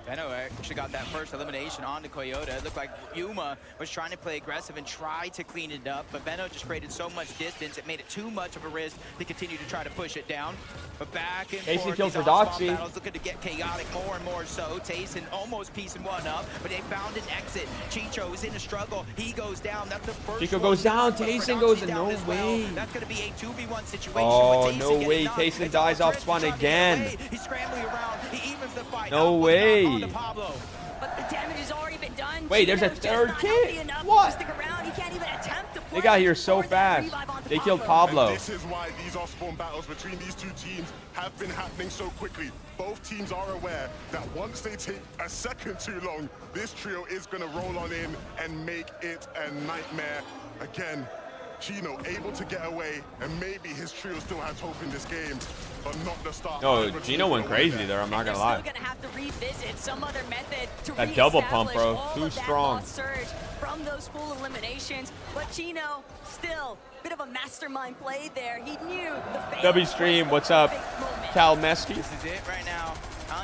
Benno actually got that first elimination onto Coyote. It looked like Yuma was trying to play aggressive and try to clean it up, but Benno just created so much distance, it made it too much of a risk to continue to try to push it down. But back and Tayson forth, killed these for off-spawn Doxy. battles looking to get chaotic more and more so. Tayson almost piecing one up, but they found an exit. Chicho is in a struggle. He goes down. That's the first Chico goes down. Tayson goes in. No way. That's going to be a 2v1 situation. Oh, no way. Tayson dies off spawn again. He's scrambling around. He evens the fight. No way. But the damage has already been done. Wait, there's a third kid? What? They got here so fast. They killed Pablo. And this is why these off-spawn battles between these two teams have been happening so quickly. Both teams are aware that once they take a second too long, this trio is going to roll on in and make it a nightmare. Again, Chino able to get away, and maybe his trio still has hope in this game, but not the start. No, Gino went crazy there, I'm not gonna lie. Still gonna have to revisit some other method to that double pump, bro, too strong. Surge from those full eliminations, but Chino still bit of a mastermind play there. He knew the W stream, what's up, Cal Mesky? This is it right now.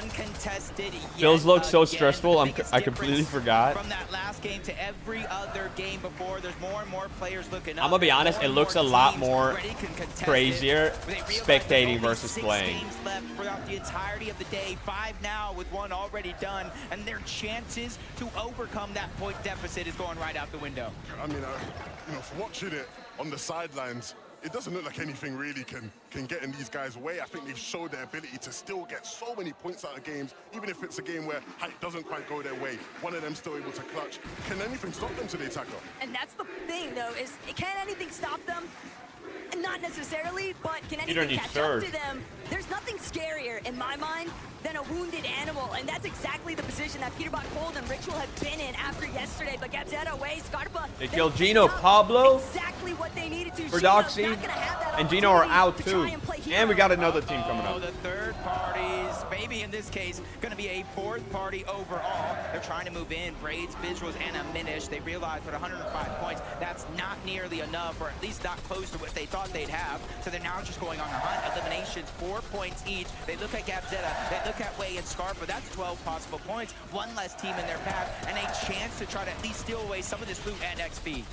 Uncontested. Bills look so stressful. I completely forgot. From that last game to every other game before, there's more and more players looking up. I'm gonna be honest, it looks a lot more crazier spectating versus playing. Games left throughout the entirety of the day. 5 now with 1 already done, and their chances to overcome that point deficit is going right out the window. I mean, you know, for watching it on the sidelines, it doesn't look like anything really can get in these guys' way. I think they've showed their ability to still get so many points out of games, even if it's a game where height doesn't quite go their way. One of them still able to clutch. Can anything stop them today, Taco? And that's the thing, though, is can anything stop them? Not necessarily, but can anything catch up to them? There's nothing scarier, in my mind, than a wounded animal, and that's exactly the position that PETERBOT, Cold, and Ritual have been in after yesterday. But Gabzetta away, Scarpa. They killed Gino, Pablo, exactly what they needed to. for Doxy, and Gino are out too. And we got another team coming up. The third parties, maybe in this case, going to be a 4th party overall. They're trying to move in. Braids, Visuals, and a Minish. They realize with 105 points, that's not nearly enough, or at least not close to what they thought they'd have. So they're now just going on a hunt. Eliminations, 4 points each. They look at Gabzetta, they look at Way and Scarpa. That's 12 possible points. 1 less team in their pack, and a chance to try to at least steal away some of this loot and XP.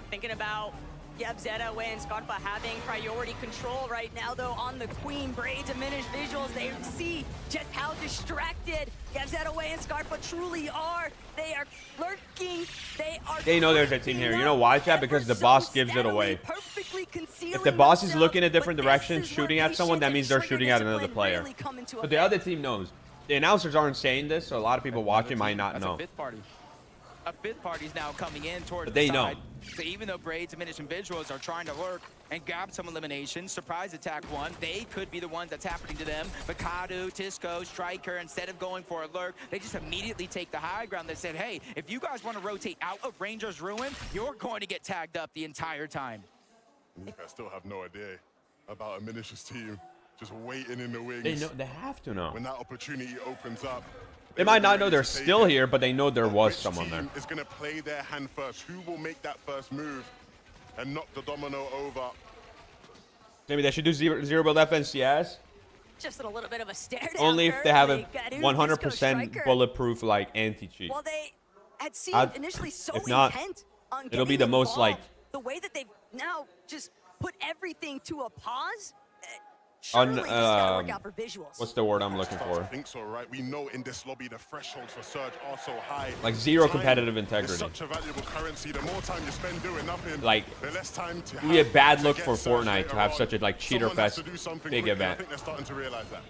Thinking about Gabzetta, Way, and Scarpa having priority control right now, though, on the Queen. Braids, diminished visuals. They see just how distracted Gabzetta, Way, and Scarpa truly are. They are lurking. They know there's a team here. You know why, chat? Because the boss gives it away. If the boss is looking in different directions, shooting at someone, that means they're shooting at another player. But the other team knows. The announcers aren't saying this, so a lot of people watching might not know. a fifth party's now coming in towards But they the know. side. So even though Braids, Diminished, and Visuals are trying to lurk and grab some eliminations, surprise attack one, they could be the ones that's happening to them. But Kadu, Tisco, Striker, instead of going for a lurk, they just immediately take the high ground. They said, hey, if you guys want to rotate out of Ranger's Ruin, you're going to get tagged up the entire time. I still have no idea about a Minish's team just waiting in the wings. They know. They have to know. When that opportunity opens up. They might not know they're still here, but they know there was someone there. Is going to play their hand first? Who will make that first move and knock the domino over? Maybe they should do zero build FNCS. Just a little bit of a stare down. Only if they have a Kadu, 100% bulletproof like anti-cheat. Well, they had seemed initially so if not, intent on it'll be getting the most like. the way that they've now just put everything to a pause. Surely this gotta work out for Visuals. What's the word I'm looking for? I think so, right? We know in this lobby the thresholds for Surge are so high. Like zero Time competitive is integrity. such a valuable currency. The more time you spend doing nothing, Like, the less time to it would be a have bad to look get for Surge Fortnite later to have on. such a like cheater Someone has fest to do something big quickly. I event. think they're starting to realize that.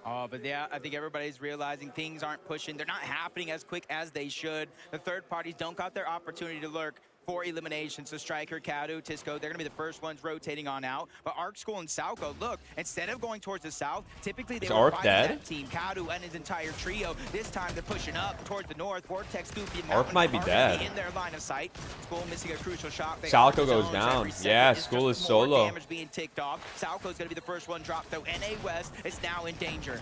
Oh, but yeah, I think everybody's realizing things aren't pushing. They're not happening as quick as they should. The third parties don't got their opportunity to lurk for elimination. So Striker, Kadu, Tisco, they're going to be the first ones rotating on out. But Arc School and Salco, look, instead of going towards the south, typically they Is were Arc fighting dead? that team. Kadu and his entire trio. This time they're pushing up towards the north. Vortex, Goofy, and Arc Mountain might be already dead. in their line of sight. School missing a crucial shot. They Salco are goes zones down. every second. Yeah, It's School just is more solo. damage being ticked off. Salco's going to be the first one dropped, though. NA West is now in danger.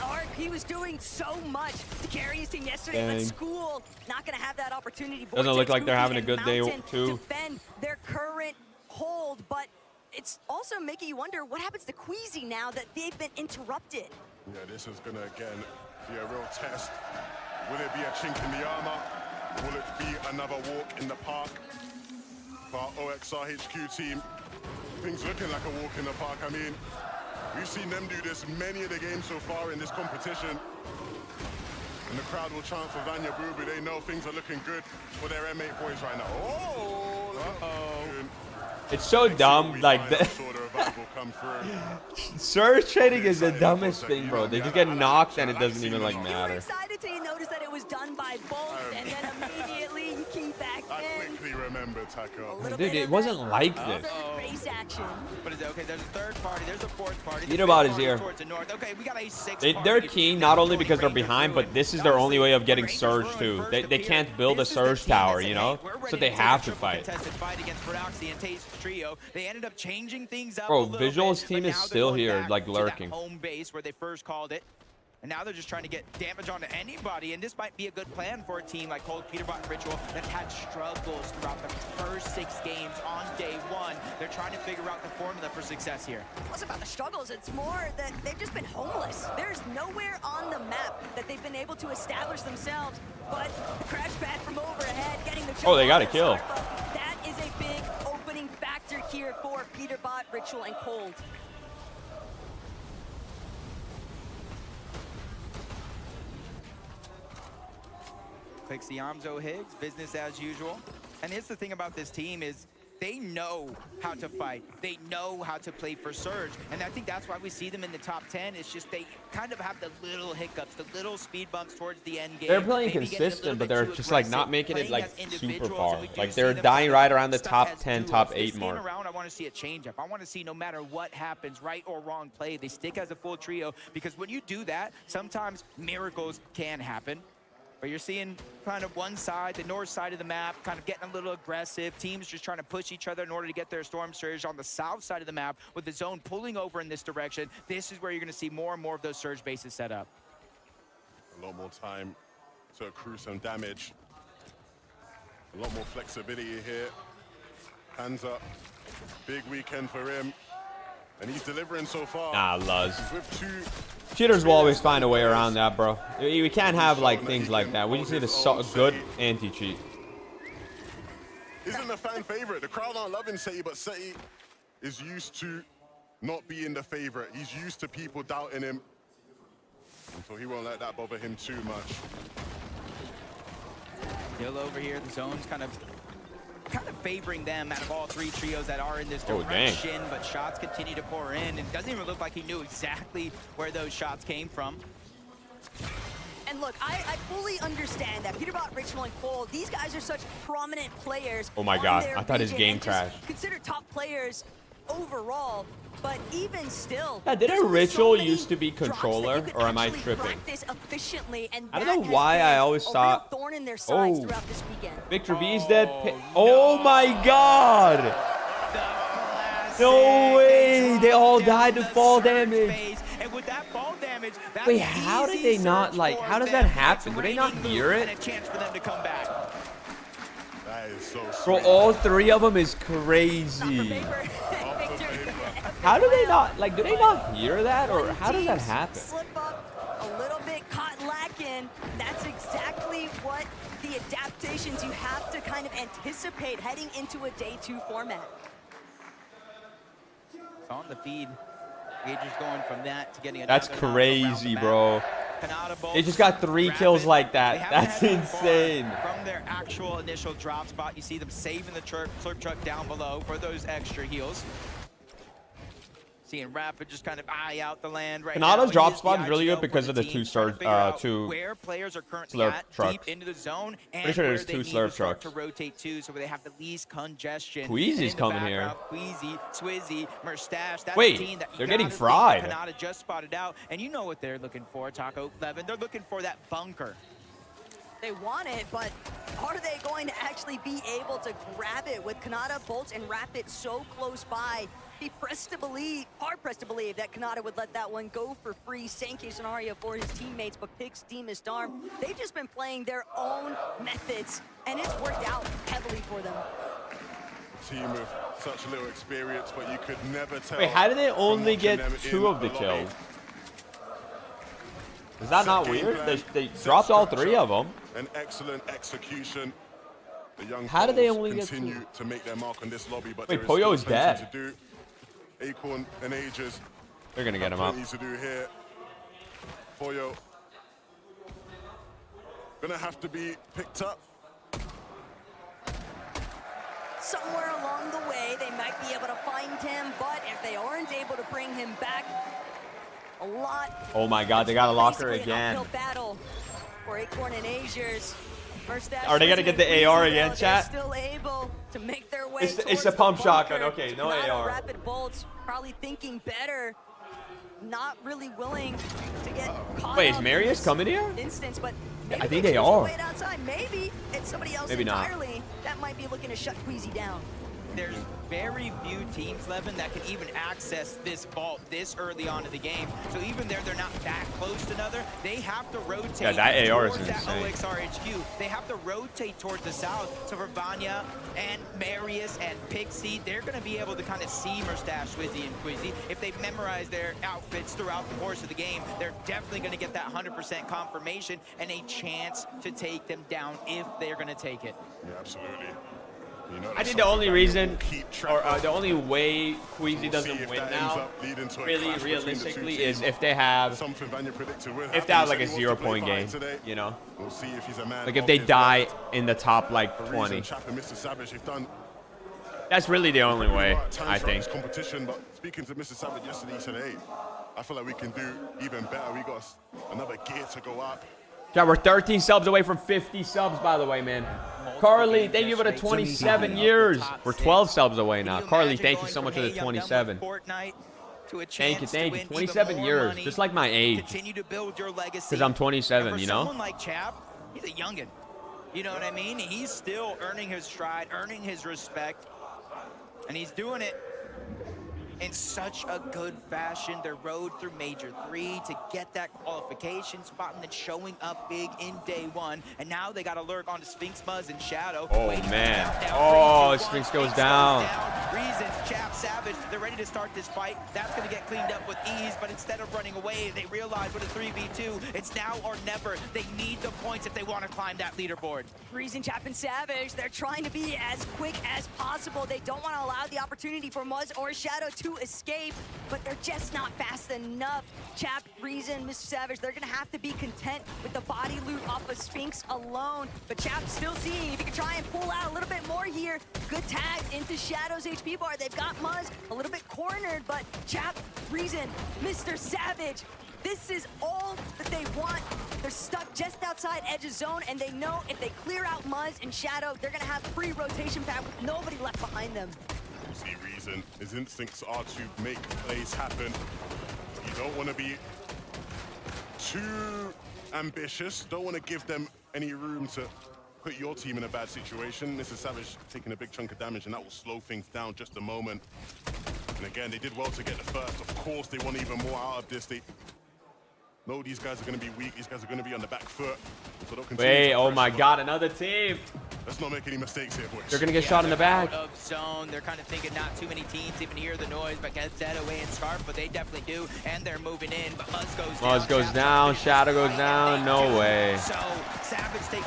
Arc, he was doing so much to carry his team yesterday, Dang. but School not going to have that opportunity. Doesn't look Vortex, like they're Goofy, having a and good day, Mountain too. Defend their current hold, but it's also making you wonder what happens to Queasy now that they've been interrupted. Yeah, this is going to, again, be a real test. Will it be a chink in the armor? Will it be another walk in the park for our OXR HQ team? Things looking like a walk in the park. I mean, we've seen them do this many of the games so far in this competition. And the crowd will chant for Vanya Bubu. They know things are looking good for their M8 boys right now. Oh, uh-oh. It's so dumb, like the Surge trading is the dumbest thing, bro. They just get knocked and it doesn't even like matter. Excited till you notice that it was done by both, and then immediately you key back in. Quickly remember, Taco. Dude, it wasn't like this. Race action. But is it okay? There's a third party. There's a fourth party. PETERBOT is here. Towards the north. Okay, we got a sixth They're party. keen not only because they're behind, but this is their only way of getting Surge too. They can't build a Surge tower, you know? So they have to fight. Contested fight against Prodoxy and Taste Trio. They ended up changing things up. Bro, a little Visual's bit, team but is now they're still going here, back like to that lurking. home base where they first called it. And now they're just trying to get damage onto anybody, and this might be a good plan for a team like Cold, PETERBOT, and Ritual that had struggles throughout the first 6 games on day 1. They're trying to figure out the formula for success here. It wasn't about the struggles, it's more that they've just been homeless. There's nowhere on the map that they've been able to establish themselves, but the crash pad from overhead, getting the jump. Oh, they got on a kill. Sarpa, that is a big opening factor here for PETERBOT, Ritual, and Cold. CLIX Yamzo Higgs, business as usual. And here's the thing about this team is they know how to fight. They know how to play for Surge. And I think that's why we see them in the top 10. It's just they kind of have the little hiccups, the little speed bumps towards the end game. They're playing Maybe getting a consistent, little but they're bit too just like not aggressive, making it playing like as super individuals, far. and we do Like see they're them dying kind of right around the stuck top as 10, duos. top They 8 stand mark. around, I want to see a change up. I want to see no matter what happens, right or wrong play, they stick as a full trio, because when you do that, sometimes miracles can happen. But you're seeing kind of one side, the north side of the map, kind of getting a little aggressive. Teams just trying to push each other in order to get their Storm Surge. On the south side of the map, with the zone pulling over in this direction, this is where you're going to see more and more of those Surge bases set up. A lot more time to accrue some damage. A lot more flexibility here. Hands up. Big weekend for him. And he's delivering so far. Nah, Luz. He's with 2 Cheaters will always find a way around that, bro. We can't have like things like that. We just need a good anti-cheat. Isn't a fan favorite. The crowd aren't loving Seti, but Seti is used to not being the favorite. He's used to people doubting him. And so he won't let that bother him too much. Hill over here, the zone's kind of favoring them out of all 3 trios that are in this Oh, dang. direction, but shots continue to pour in, and it doesn't even look like he knew exactly where those shots came from. And look, I fully understand that PETERBOT, Ritual, and Cole, these guys are such prominent players. Oh my God, I thought his game crashed. Considered top players overall, but even still. Yeah, didn't Ritual used to be controller, or am I tripping? I don't know why I always thought. Oh, Victor V's dead. Oh my God! No way! They all died to fall damage. And with that fall damage, wait, how did they not like? How does that happen? Do they not hear it? A chance for them to come back. That is so sweet. Bro, all three of them is crazy. How do they not like? Do they not hear that, or how does that happen? Slip up a little bit, caught lacking. That's exactly what the adaptations you have to kind of anticipate heading into a day 2 format. It's on the feed. Gagers going from that to getting That's crazy, bro. They just got 3 kills like that. That's insane. From their actual initial drop spot, you see them saving the slurp truck down below for those extra heals. Seeing Rapid just kind of eye out the land right now. Kanada's drop spot is really good because of the 2 where players are currently at, deep into the zone, and pretty sure there's where 2 they slurp need to start trucks. to rotate too, so where they have the least congestion. Queasy's coming here. Queasy, Swizzy, Mustache. That's wait, the team that they're getting fried. Kanada just spotted out, and you know what they're looking for, Taco 11. They're looking for that bunker. They want it, but are they going to actually be able to grab it with Kanada, Bolts, and Rapid so close by? Be hard pressed to believe that Kanada would let that one go for free. Same case scenario for his teammates, but Pix, Demas, Darm, they've just been playing their own methods, and it's worked out heavily for them. A team with such little experience, but you could never tell. Wait, how did they only get 2 of the kills? Is that not weird? They dropped all 3 of them. An excellent execution. The young how did they only continue get 2? to make their mark on this lobby, but wait, Poyo is dead. To do. Acorn and Aegis. They're gonna get him up. To do here. Poyo gonna have to be picked up. Somewhere along the way, they might be able to find him, but if they aren't able to bring him back, a lot. Oh my God, they got a locker again. Battle for Acorn and Aegis. Are they gonna get the AR again, chat? Still able to make their way it's a pump shotgun. Okay, no AR. Rapid Bolts probably thinking better, not really willing to get caught. Wait, is Marius coming here? Instance, but I think they are. Outside. Maybe it's somebody else maybe entirely that might be looking to shut Queasy down. There's very few teams, Levin, that can even access this vault this early on in the game. So even there, they're not that close to another. They have to rotate. Yeah, that AR is towards insane. that OXR HQ. They have to rotate towards the south. So for Vanya and Marius and Pixie, they're going to be able to kind of see Mustache, Swizzy, and Quizzy. If they memorize their outfits throughout the course of the game, they're definitely going to get that 100% confirmation and a chance to take them down if they're going to take it. Yeah, absolutely. You know, I think the only reason, or the only way Queasy doesn't win now, really realistically, is if they have, if they have like a 0-point game, you know? Like if they die in the top like 20. That's really the only way, I think. Competition, but speaking to Mr. Savage yesterday, he said, hey, I feel like we can do even better. We got another gear to go up. Yeah, we're 13 subs away from 50 subs, by the way, man. Carly, thank you for the 27 years. We're 12 subs away now. Carly, thank you so much for the 27. Thank you. 27 years, just like my age. Because I'm 27, you know? Someone like Chap, he's a youngin'. You know what I mean? He's still earning his stride, earning his respect, and he's doing it in such a good fashion. Their road through Major 3 to get that qualification spot and then showing up big in day 1. And now they got to lurk onto Sphinx, Muzz, and Shadow. Oh, man. Oh, Sphinx goes down. Reason, Chap, Savage, they're ready to start this fight. That's going to get cleaned up with ease, but instead of running away, they realize with a 3v2, it's now or never. They need the points if they want to climb that leaderboard. Reason, Chap, and Savage, they're trying to be as quick as possible. They don't want to allow the opportunity for Muzz or Shadow to escape, but they're just not fast enough. Chap, Reason, Mr. Savage, they're gonna have to be content with the body loot off of Sphinx alone. But Chap's still seeing if he can try and pull out a little bit more here. Good tag into Shadow's HP bar. They've got Muzz a little bit cornered, but Chap, Reason, Mr. Savage, This is all that they want. They're stuck just outside Edge's zone, and they know if they clear out Muzz and Shadow, they're gonna have free rotation path with nobody left behind them. See reason. His instincts are to make plays happen. You don't want to be too ambitious. Don't want to give them any room to put your team in a bad situation. This is Savage taking a big chunk of damage, and that will slow things down just a moment. And again, they did well to get the first. Of course, they want even more out of this. They know these guys are going to be weak. These guys are going to be on the back foot. So they'll continue. Wait, oh my God, another team. Let's not make any mistakes here, boys. They're going to get shot in the back. Out of zone. They're kind of thinking not too many teams even hear the noise, but get that away and Scarf, but they definitely do. And they're moving in, but Muzz goes down. Shadow goes down. No way.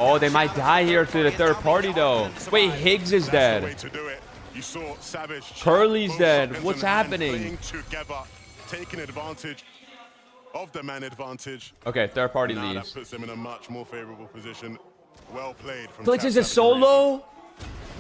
Oh, they might die here to the third party, though. Wait, Higgs is dead. You saw Savage. Curly's dead. What's happening? Together, taking advantage of the man advantage. Okay, third party Now leaves. that puts them in a much more favorable position. Well played from CLIX is a solo?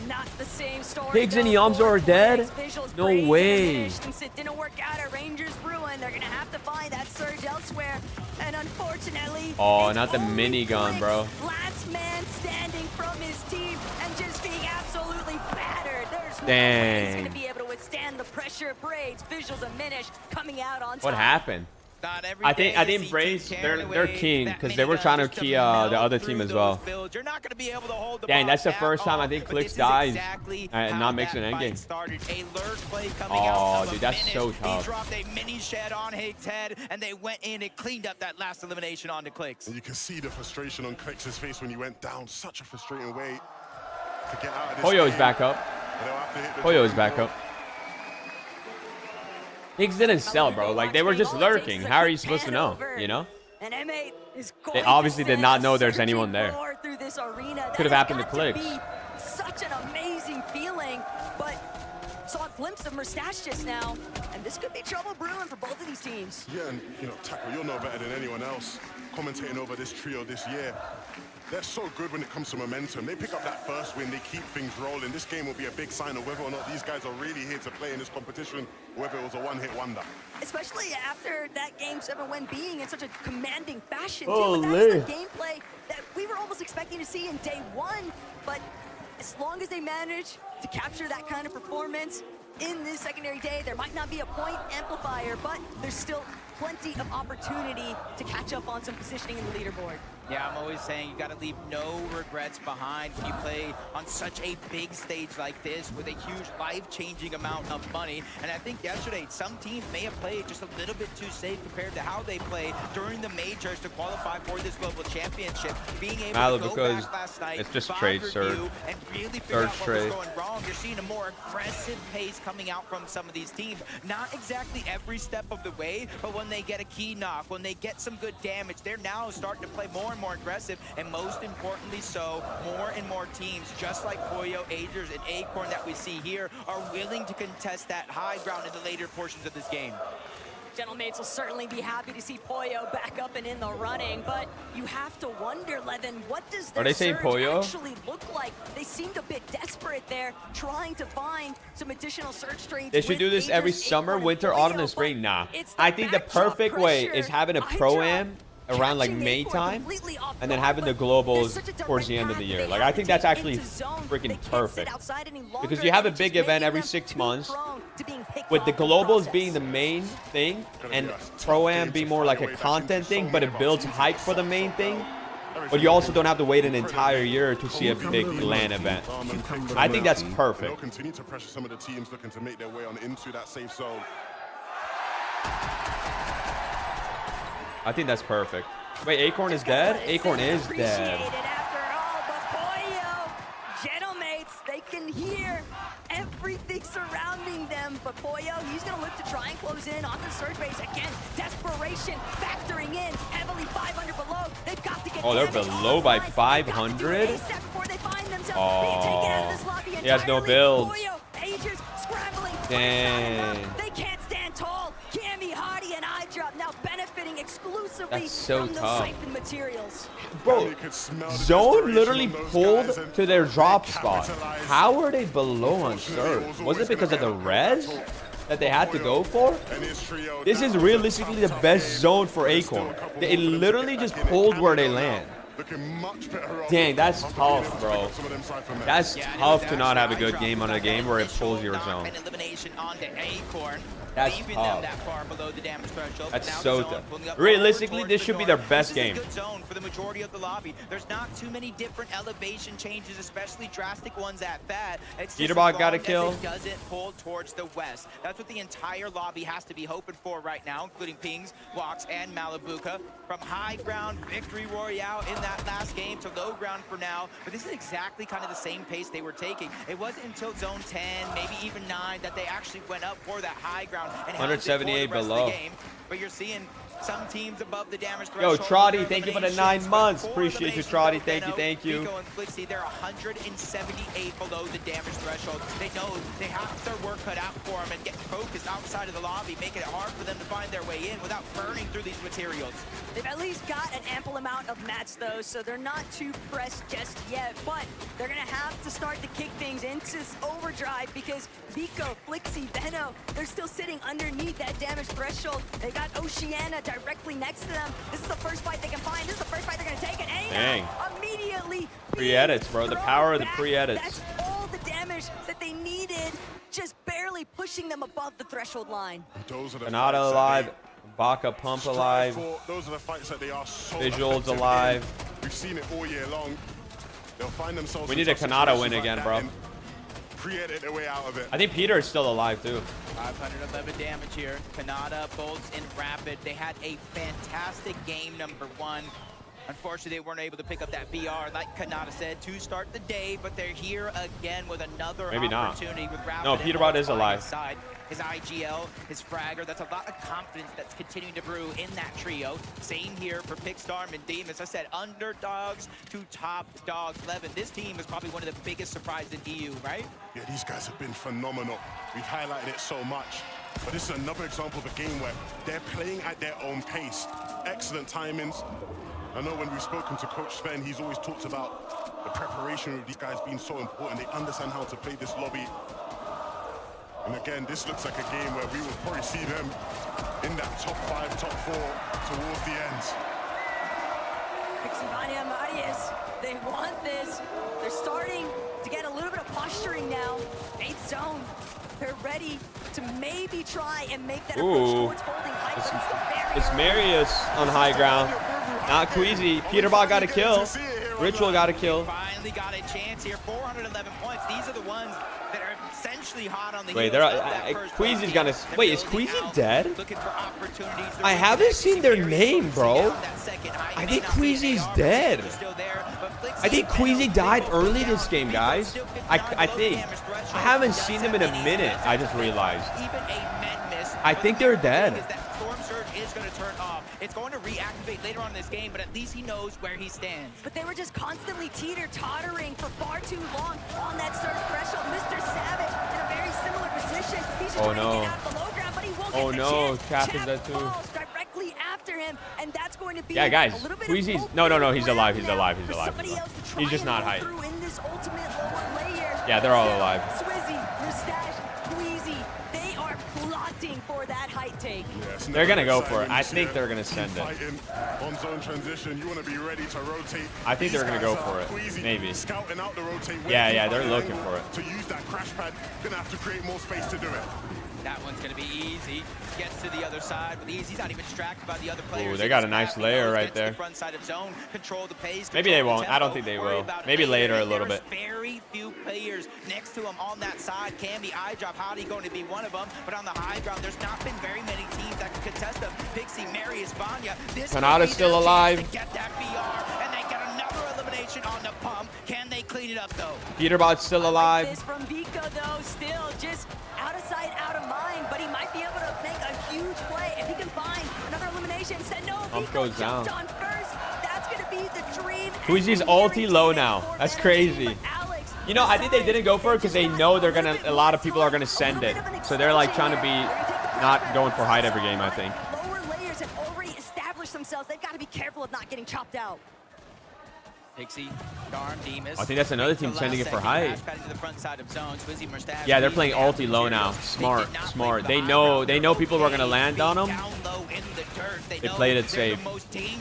Not the same story. Higgs and Yamza are dead? No way. Since it didn't work out at Rangers Bruin, they're gonna have to find that surge elsewhere. And unfortunately, Oh, not the minigun, bro. last man standing from his team and just being absolutely battered. There's no way Dang. he's gonna be able to withstand the pressure of Braids. Visuals of Minish coming out on top. What happened? I think Braves, they're king because they were trying to key the other team as well. Dang, that's the first time I think CLIX dies and not makes an endgame. Oh, dude, that's so tough. He dropped a mini shed on Higgs' head, and they went in and cleaned up that last elimination onto CLIX. And you can see the frustration on CLIX's face when he went down. Such a frustrating way to get out of this Poyo is game. back up. Poyo is back up. Higgs didn't sell, bro. Like, they were just lurking. How are you supposed to know, you know? And M8 is They obviously did not know there's anyone there. Could have happened to CLIX. Such an amazing feeling, but saw a glimpse of Mustache just now, and this could be trouble brewing for both of these teams. Yeah, and you know, Tackle, you'll know better than anyone else commentating over this trio this year. They're so good when it comes to momentum. They pick up that first win, they keep things rolling. This game will be a big sign of whether or not these guys are really here to play in this competition, or whether it was a one-hit wonder. Especially after that Game 7 win being in such a commanding fashion, too. Holy. But that's the gameplay that we were almost expecting to see in day one. But as long as they manage to capture that kind of performance in this secondary day, there might not be a point amplifier, but there's still plenty of opportunity to catch up on some positioning in the leaderboard. Yeah, I'm always saying you got to leave no regrets behind when you play on such a big stage like this with a huge life-changing amount of money. And I think yesterday, some teams may have played just a little bit too safe compared to how they played during the majors to qualify for this global championship. Being able to go back last night, it's just trade surge. And really figure out what was going wrong. You're seeing a more aggressive pace coming out from some of these teams. Not exactly every step of the way, but when they get a key knock, when they get some good damage, they're now starting to play more and more aggressive, and most importantly so, more and more teams, just like Poyo, Agers, and Acorn that we see here, are willing to contest that high ground in the later portions of this game. Gentlemates will certainly be happy to see Poyo back up and in the running, but you have to wonder, Levin, what does their surge actually look like? They seemed a bit desperate there, trying to find some additional surge trades. They should do this every summer, winter, autumn, and spring. Nah. I think the perfect way is having a pro-am around like May time and then having the globals towards the end of the year. Like, I think that's actually freaking perfect because you have a big event every 6 months with the globals being the main thing and pro-am being more like a content thing, but it builds hype for the main thing. But you also don't have to wait an entire year to see a big LAN event. I think that's perfect. They'll continue to pressure some of the teams looking to make their way on into that safe zone. I think that's perfect. Wait, Acorn is dead? Acorn is dead. Gentlemates, they can hear everything surrounding them, but Poyo, he's gonna look to try and close in on the surge base again. Desperation factoring in, heavily 500 below. They've got to get they're below by 500? Oh, he has no build. Dang. They can't stand tall. Cammy, Hardy, and iDrop now benefiting exclusively from the tough. siphon materials. Bro, Zone literally pulled to their drop spot. How are they below on surge? Was it because of the res? that they had to go for. This is realistically the best zone for Acorn. They literally just pulled where they land. Dang, that's tough, bro. That's tough to not have a good game on a game where it pulls your zone. That's tough. That's so tough. Realistically, this should be their best game. Good zone for the majority of the lobby. There's not too many different elevation changes, especially drastic ones at that. PETERBOT got a kill. It doesn't pull towards the west. That's what the entire lobby has to be hoping for right now, including Pings, Walks, and Malibuca. From high ground victory royale in that last game to low ground for now. But this is exactly kind of the same pace they were taking. It wasn't until zone 10, maybe even 9, that they actually went up for that high ground. 178 below. But you're seeing some teams above the damage Yo, threshold. Trotty, thank you for the 9 months. Appreciate you, Trotty. Thank you, thank you. Pico and CLIX, they're 178 below the damage threshold. They know they have their work cut out for them and get focused outside of the lobby, making it hard for them to find their way in without burning through these materials. They've at least got an ample amount of mats, though, so they're not too pressed just yet. But they're going to have to start to kick things into overdrive because Pico, Flixie, Veno, they're still sitting underneath that damage threshold. They got Oceana directly next to them. This is the first fight they can find. This is the first fight they're going to take. And Dang. Immediately Pre-edits, bro. The power of the pre-edits. That's all the damage that they needed, just barely pushing them above the threshold line. Kanata alive. Baka Pump alive. Those are the fights that they are so Visuals alive. We've seen it all year long. They'll find themselves. We need a Kanata win again, bro. Pre-edit their way out of it. I think Peter is still alive, too. 511 damage here. Kanata, Bolts, and Rapid. They had a fantastic game number 1. Unfortunately, they weren't able to pick up that VR, like Kanata said, to start the day, but they're here again with another opportunity with Rapid. No, PETERBOT is alive. His IGL, his Fragger, that's a lot of confidence that's continuing to brew in that trio. Same here for Pixstorm and Demus. I said underdogs to top dogs. Levin, this team is probably one of the biggest surprises in EU, right? Yeah, these guys have been phenomenal. We've highlighted it so much. But this is another example of a game where they're playing at their own pace. Excellent timings. I know when we've spoken to Coach Sven, he's always talked about the preparation of these guys being so important. They understand how to play this lobby. And again, this looks like a game where we will probably see them in that top 5, top 4 towards the ends. Pixivania Marius, they want this. They're starting to get a little bit of posturing now. 8th zone. They're ready to maybe try and make that approach towards holding height. It's Marius on high ground. Not Queasy. PETERBOT got a kill. Ritual got a kill. Finally got a chance here. 411 points. These are the ones that are essentially hot on the Wait, heels. Queasy's gonna. Wait, is Queasy dead? I haven't seen their name, bro. I think Queasy's dead. I think Queasy died early this game, guys. I think. I haven't seen them in a minute. I just realized. I think they're dead. Is going to turn off. It's going to reactivate later on in this game, but at least he knows where he stands. But they were just constantly teeter-tottering for far too long on that surge threshold. Mr. Savage in a very similar position. He's just trying to get out of the low ground, but he won't get the chance. Chap is dead too. Falls directly after him, and that's going to be yeah, guys. a little bit Queasy's no, he's alive. He's alive. He's alive. He's just not hyped. Yeah, they're all alive. Swizzy, Mustache, Queasy, they are plotting for that height take. Yes, they're gonna go for it. I think they're gonna send it. On zone transition, you want to be ready to rotate. I think they're gonna go for it. Maybe. Scouting out the rotate. Yeah, they're looking for it. To use that crash pad, gonna have to create more space to do it. That one's going to be easy. Gets to the other side with ease. He's not even distracted by the other players. Ooh, they got a nice layer right there. Front side of zone, control the pace. Maybe they won't. I don't think they will. Maybe later a little bit. Very few players next to him on that side. Camby, iDrop, Howdy going to be one of them. But on the high ground, there's not been very many teams that can contest them. Pixie, Marius, Vanya. Kanata's still alive. Get that VR, and they get another elimination on the pump. Can they clean it up, though? PETERBOT's still alive. This from Vico, though, still just out of sight, out of mind, but he might be able to make a huge play if he can find another elimination. Said no, Pump goes down. On first. That's going to be the dream. Queasy's ulti low now. That's crazy. You know, I think they didn't go for it because they know they're gonna. A lot of people are gonna send it, so they're like trying to be not going for height every game. I think. Lower layers have already established themselves. They've got to be careful of not getting chopped out. Pixie, Darm, Demas. I think that's another team sending it for height. Yeah, they're playing ulti low now. Smart, smart. They know people are gonna land on them. They played it safe.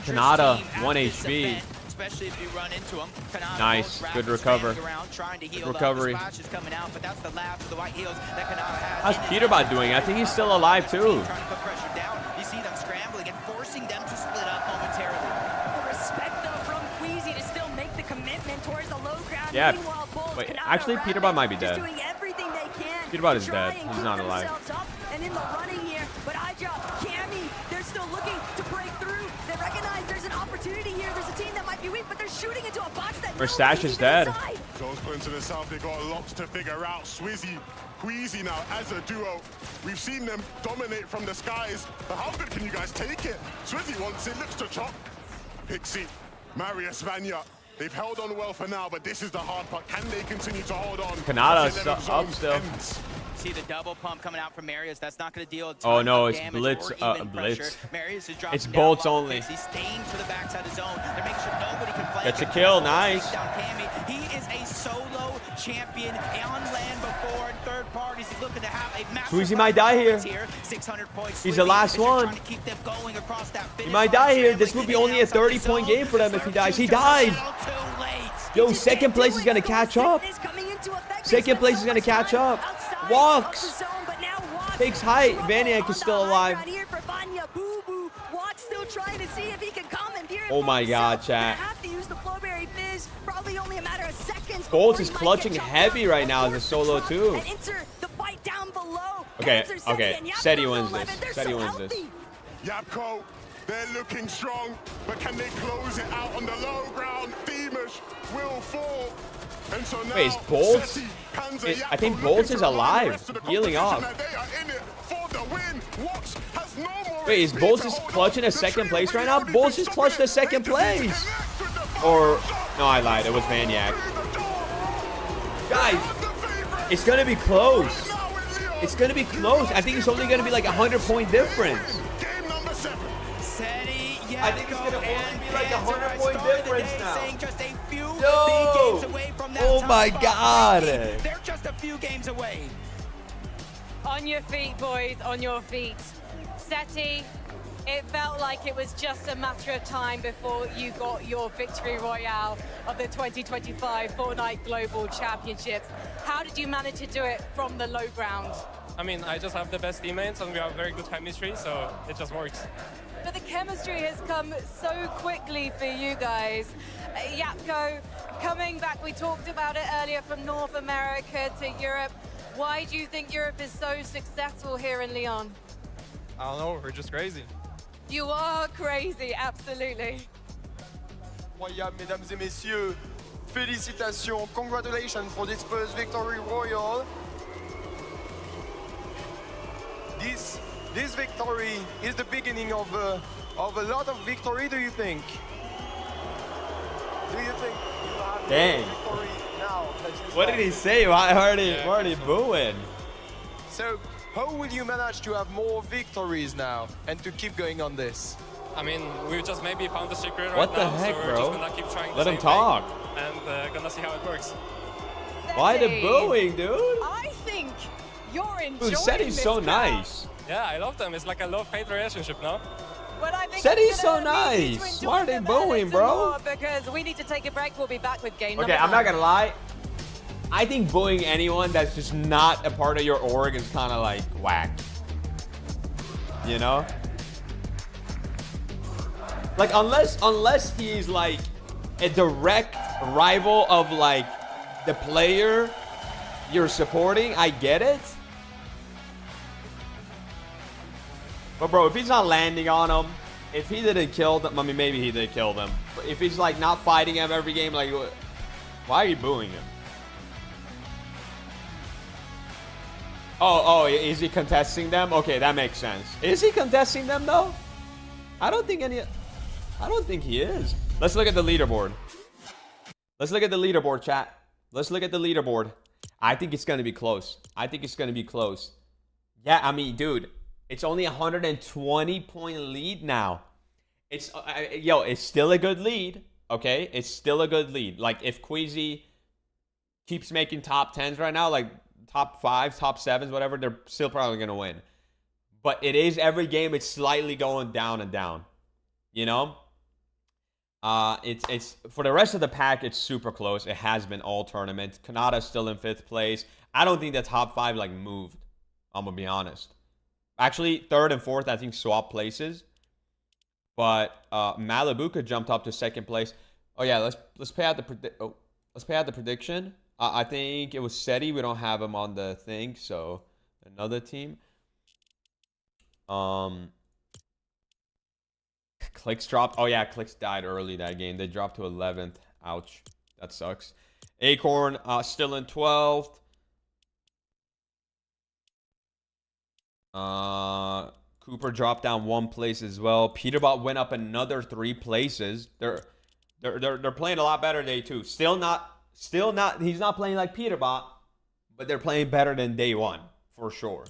Canada, 1 HP. Especially if you run into him. Nice, good recover. Good recovery. How's PETERBOT doing? I think he's still alive too. You see them scrambling and forcing them to split up momentarily. The respect though from Queasy to still make the commitment towards the low ground. Yeah. Meanwhile, Bulls, Wait, Canada, actually, Rapid, PETERBOT might be just dead. doing everything they can PETERBOT to is try dead. and He's keep not alive. themselves up and in the running here. But Aja, Cammy, they're still looking to break through. They recognize there's an opportunity here. There's a team that might be weak, but they're shooting into a box that Stash is dead. Jones put into the south. They got lots to figure out. Swizzy, Queasy now as a duo. We've seen them dominate from the skies. But how good can you guys take it? Swizzy wants it, looks to chop. Pixie, Marius, Vanya. They've held on well for now, but this is the hard part. Can they continue to hold on? Canada's up still. See the double pump coming out from Marius. That's not going to deal. Oh no, it's Blitz. Blitz. Marius is it's bolts only. He's staying to the backside of zone. They're making sure nobody can play. That's a kill. Nice. He is a solo champion on land before, and third parties. He's looking to have a massive. Squeezy might die here. 600 points. He's the last one. He might die here. This would be only a 30-point game for them if he dies. He died. Yo, second place is gonna catch up. Second place is gonna catch up. Walks. Takes height. Vaniac is still alive. Oh my god, chat. Bolts is clutching heavy right now as a solo too. Okay, okay. Seti wins this. Seti wins this. Yapko, they're looking strong, but can they close it out on the low ground? Demas will fall. And so now, wait, is Bolts? I think Bolts is alive, healing off. Wait, is Bolts just clutching a second place right now? Bolts just clutched a second place. Or, no, I lied. It was Vaniac. Guys, it's going to be close. It's going to be close. I think it's only going to be like a 100-point difference. I think it's going to only be like a 100-point difference now. No! Oh my god! They're just a few games away. On your feet, boys, on your feet. Seti, it felt like it was just a matter of time before you got your victory royale of the 2025 Fortnite Global Championships. How did you manage to do it from the low ground? I mean, I just have the best teammates and we have very good chemistry, so it just works. But the chemistry has come so quickly for you guys. Yapko, coming back, we talked about it earlier, from North America to Europe. Why do you think Europe is so successful here in Lyon? I don't know, we're just crazy. You are crazy, absolutely. Incroyable, mesdames et messieurs. Félicitations, congratulations for this first victory royal. This victory is the beginning of a lot of victory, do you think? Do you think you have Dang. victory now? What did he say? We're already booing. So, how will you manage to have more victories now and to keep going on this? I mean, we just maybe found the secret right What the now, heck, so we're bro? just gonna keep trying the Let him same talk. thing and gonna see how it works. Why the booing, dude? I think you're enjoying Dude, Seti's this so now. nice. Yeah, I love them. It's like a love-hate relationship now. But I think Seti's it's so gonna lead you to nice. enjoy Why are they them a booing, little bro? more, because we need to take a break. We'll be back with game Okay, number I'm not 9. gonna lie. I think booing anyone that's just not a part of your org is kind of like whack. You know? Like unless he's like a direct rival of like the player you're supporting, I get it. But bro, if he's not landing on him, if he didn't kill them, I mean maybe he did kill them. But if he's like not fighting him every game, like why are you booing him? Oh, is he contesting them? Okay, that makes sense. Is he contesting them though? I don't think he is. Let's look at the leaderboard. Let's look at the leaderboard, chat. Let's look at the leaderboard. I think it's going to be close. I think it's going to be close. Yeah, I mean, dude, it's only a 120-point lead now. It's it's still a good lead. okay? It's still a good lead. Like, if Queasy keeps making top 10s right now, like top 5s, top 7s, whatever, they're still probably going to win. But it is every game, it's slightly going down and down, you know? It's for the rest of the pack, it's super close. It has been all tournament. Canada's still in 5th place. I don't think the top 5 like moved. I'm gonna be honest. Actually, 3rd and 4th, I think swap places. But Malibuca jumped up to 2nd place. Oh yeah, let's pay out the prediction. I think it was Seti. We don't have him on the thing, so another team. CLIX dropped. Oh yeah, CLIX died early that game. They dropped to 11th. Ouch. That sucks. Acorn still in 12th. Cooper dropped down 1 place as well. PETERBOT went up another 3 places. They're playing a lot better day 2. Still not. He's not playing like PETERBOT, but they're playing better than day 1 for sure.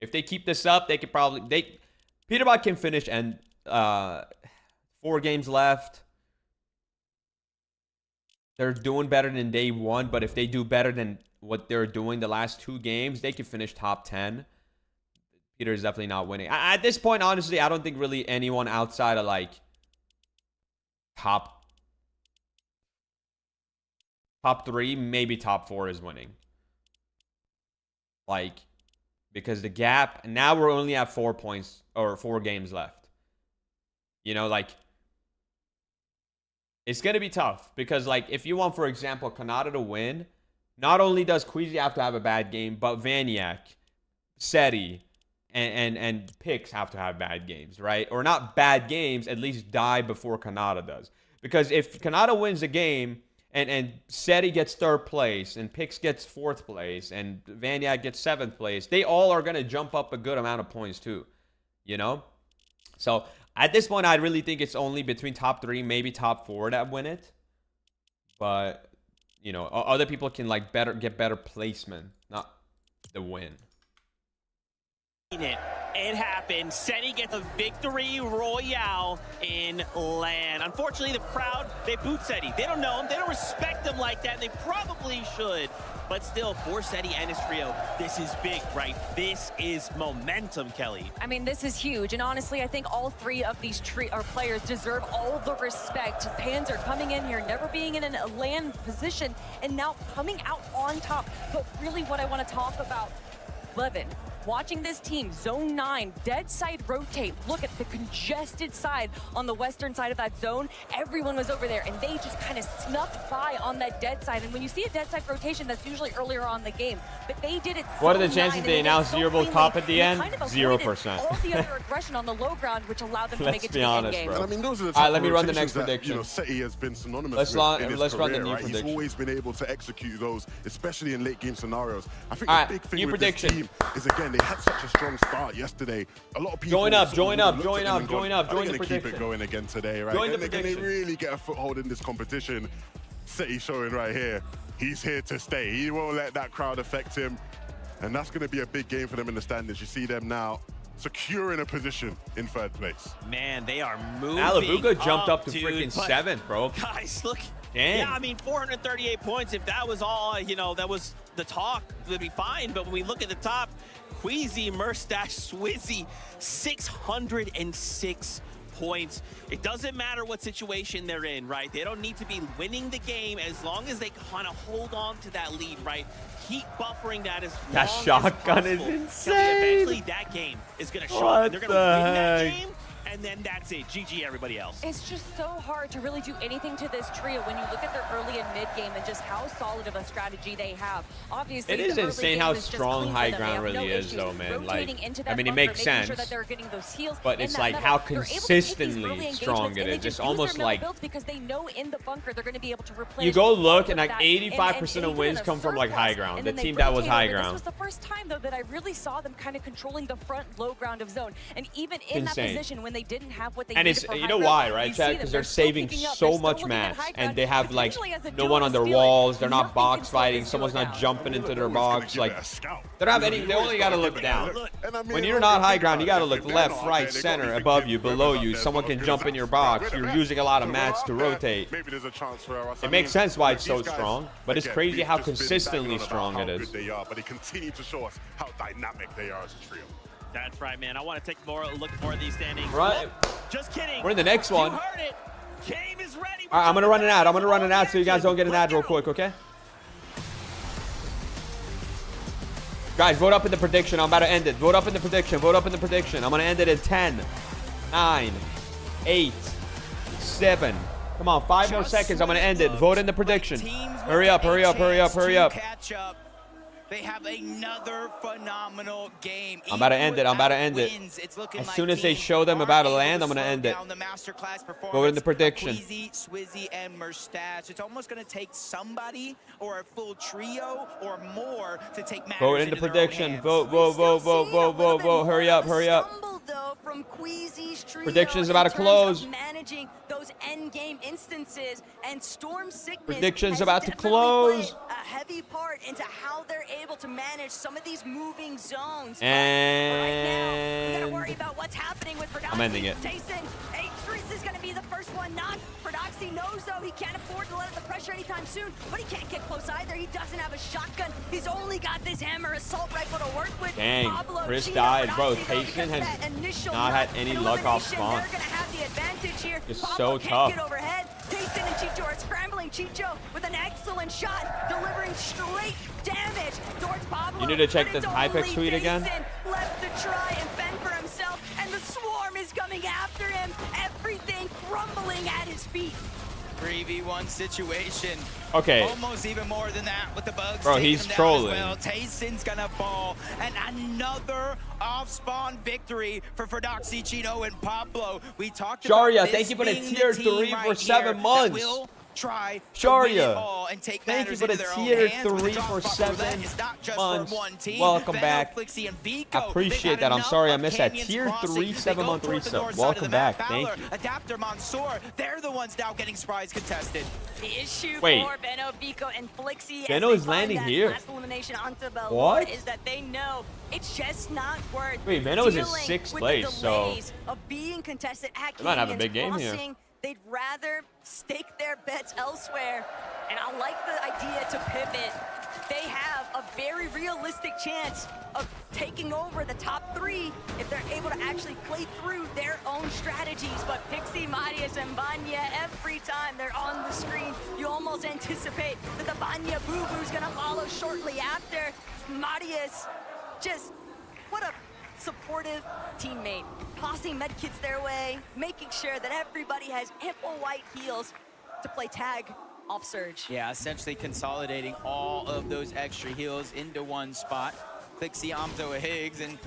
If they keep this up, they could probably PETERBOT can finish and 4 games left. They're doing better than day 1, but if they do better than what they're doing the last 2 games, they could finish top 10. Peter is definitely not winning. At this point, honestly, I don't think really anyone outside of like top 3, maybe top 4 is winning. Like, because the gap, now we're only at 4 points or 4 games left. You know, like, it's going to be tough because, like, if you want, for example, Canada to win, not only does Queasy have to have a bad game, but Vaniac, Seti, and Pix have to have bad games, right? Or not bad games, at least die before Canada does. Because if Canada wins the game and Seti gets 3rd place and Pix gets 4th place and Vaniac gets 7th place, they all are going to jump up a good amount of points too, you know? So at this point, I really think it's only between top 3, maybe top 4 that win it. But, you know, other people can like get better placement, not the win. It happened. Seti gets a victory royale in LAN. Unfortunately, the crowd, they boot Seti. They don't know him. They don't respect him like that. And they probably should. But still, for Seti and his trio, this is big, right? This is momentum, Kelly. I mean, this is huge. And honestly, I think all 3 of these players deserve all the respect. Panzer coming in here, never being in a LAN position, and now coming out on top. But really what I want to talk about, Levin, watching this team, zone 9, dead side rotate, look at the congested side on the western side of that zone. Everyone was over there, and they just kind of snuck by on that dead side. And when you see a dead side rotation, that's usually earlier on in the game. But they did it. What are the chances they announce zero top at the end? 0%. All the other aggression on the low ground, which allowed them to make it to the end game. And I mean, those are the all right, let me run the next prediction. You know, Seti has been synonymous let's with in his let's career, run the new right? prediction. He's always been able to execute those, especially in late game scenarios. I think all the right, big thing new with prediction. this team is, again, they had such a strong start yesterday. A lot of people join up. Join Join the the keep it going again today, right? Join the and they're prediction. going to really get a foothold in this competition. Seti showing right here, he's here to stay. He won't let that crowd affect him. And that's going to be a big game for them in the standings. You see them now securing a position in 3rd place. Man, they are moving. Malibuca jumped up to dude, freaking 7th, bro. Guys, look. Damn. Yeah, I mean, 438 points. If that was all, you know, that was the talk, it'd be fine. But when we look at the top, Queasy, Murstache, Swizzy, 606 points. It doesn't matter what situation they're in, right? They don't need to be winning the game as long as they kind of hold on to that lead, right? Keep buffering that as long as shotgun possible. is insane. Eventually, that game is going to show up, and they're going to win that game. And then that's it. GG, everybody else. It's just so hard to really do anything to this trio when you look at their early and mid game and just how solid of a strategy they have. Obviously, it is the insane how strong high ground really is, though, man. Like, I mean, it makes sense. Sure that they're getting those heals but it's like how consistently strong it is. It's almost like because they know in the bunker they're going to be able to replenish. You go look, and like 85% of wins come from like high ground. The team that was high ground. This was the first time though that I really saw them kind of controlling the front low ground of zone, and even in that position when they they didn't have what they And needed it's, for you high know ground. why, right, You Chad? see Because them, they're still saving picking up, so they're still much looking at mass, high and ground, they have like potentially as a no one on their dual steal. walls. They're not Nothing box can slow fighting. this Someone's duo not down. jumping into their box. Like they don't have any. They only always got to gotta look give it a down. look. And I mean, When look, you're not think high ground, you about got to it. look If they're left, not right, there, they center, gotta above give you, whoever's below up you. there Someone as can good jump as in your that. box. With You're that, using a lot of so mats we're to up there. rotate. Maybe there's a chance for us. It makes sense why it's so these guys, strong, but it's again, crazy we've how just been consistently banging on strong about it how is. good they are, but they continue to show us how dynamic they are as a trio. That's right, man. I want to take look more of these standings. Right. Just kidding. We're in the next one. You heard it. Game is ready. All right, I'm gonna run an ad. I'm gonna run an ad so you guys don't get an ad real quick, okay? Guys, vote up in the prediction. I'm about to end it. Vote up in the prediction. Vote up in the prediction. I'm gonna end it in 10, 9, 8, 7. Come on, 5 more seconds. I'm gonna end it. Vote in the prediction. Hurry up, hurry up, hurry up, hurry up. Catch up. They have another phenomenal game. I'm about to end it. I'm about to end it. As soon as they show them about to land, I'm gonna end it. Vote in the prediction. Queasy, Swizzy, and Merstache. It's almost gonna take somebody or a full trio or more to take matters Vote in the into their own prediction. hands. Vote, vote, vote, vote, vote, vote, vote. Hurry up, hurry up. From Queasy's trio Predictions about to in terms close. of managing those end game instances, and Storm Sickness Predictions has about to definitely close. played a heavy part into how they're able to manage some of these moving zones. And right now, we gotta worry about what's happening with Prodoxy. I'm ending it. Jason, Atrice is gonna be the first one knocked. Prodoxy knows though he can't afford to let up the pressure anytime soon, but he can't get close either. He doesn't have a shotgun. He's only got this hammer assault rifle to work with. Dang, Pablo, Chris Chino, died, bro. Prodoxy, though, Tayson because of that has initial not had any luck off elimination, spawn. They're gonna have the advantage here. It's Pablo so can't tough. get overhead. Tayson and Chicho are scrambling. Chicho with an excellent shot, delivering straight damage towards Pablo. You need to check but the it's Hypex only tweet again. Tayson left to try and fend for himself, and the swarm is coming after him. Everything crumbling at his feet. 3v1 situation. Okay. Almost even more than that with the bugs. Bro, taking he's him down trolling. As well. Tayson's gonna fall. And another off-spawn victory for Fordoxy, Chino, and Pablo. We talked Sharia, about thank you for the being tier team 3 for right 7 here that months. will try Sharia, to win it all and take thank you matters for the into their own tier hands. With the 3 drop for spot 7 roulette, it's not just months. for one team. Welcome Venom, back. Flixie, and Vico, I appreciate they've that. had I'm sorry I enough missed that. Canyons Tier crossing. 3 They go 7-month towards the resub. north side of Welcome the map. back. Thank Valor, you. Adapter, Mansoor, they're the ones now getting surprise contested. The issue Wait. for Benno, Vico, and Flixie Benno as is they find landing that here. last elimination onto Belvoir What? is that they know it's just not worth Wait, Benno is in dealing 6th with place, the so delays of being contested at they might have a Canyons big game here. Crossing. They'd rather stake their bets elsewhere, and I like the idea to pivot. They have a very realistic chance of taking over the top 3 if they're able to actually play through their own strategies. But Pixie, Marius, and Vanya, every time they're on the screen, you almost anticipate that the Vanya boo-boo's gonna follow shortly after. Marius, just what a supportive teammate, tossing medkits their way, making sure that everybody has ample white heals to play tag off Surge. Yeah, essentially consolidating all of those extra heals into one spot. Clixie, Amto, Higgs, and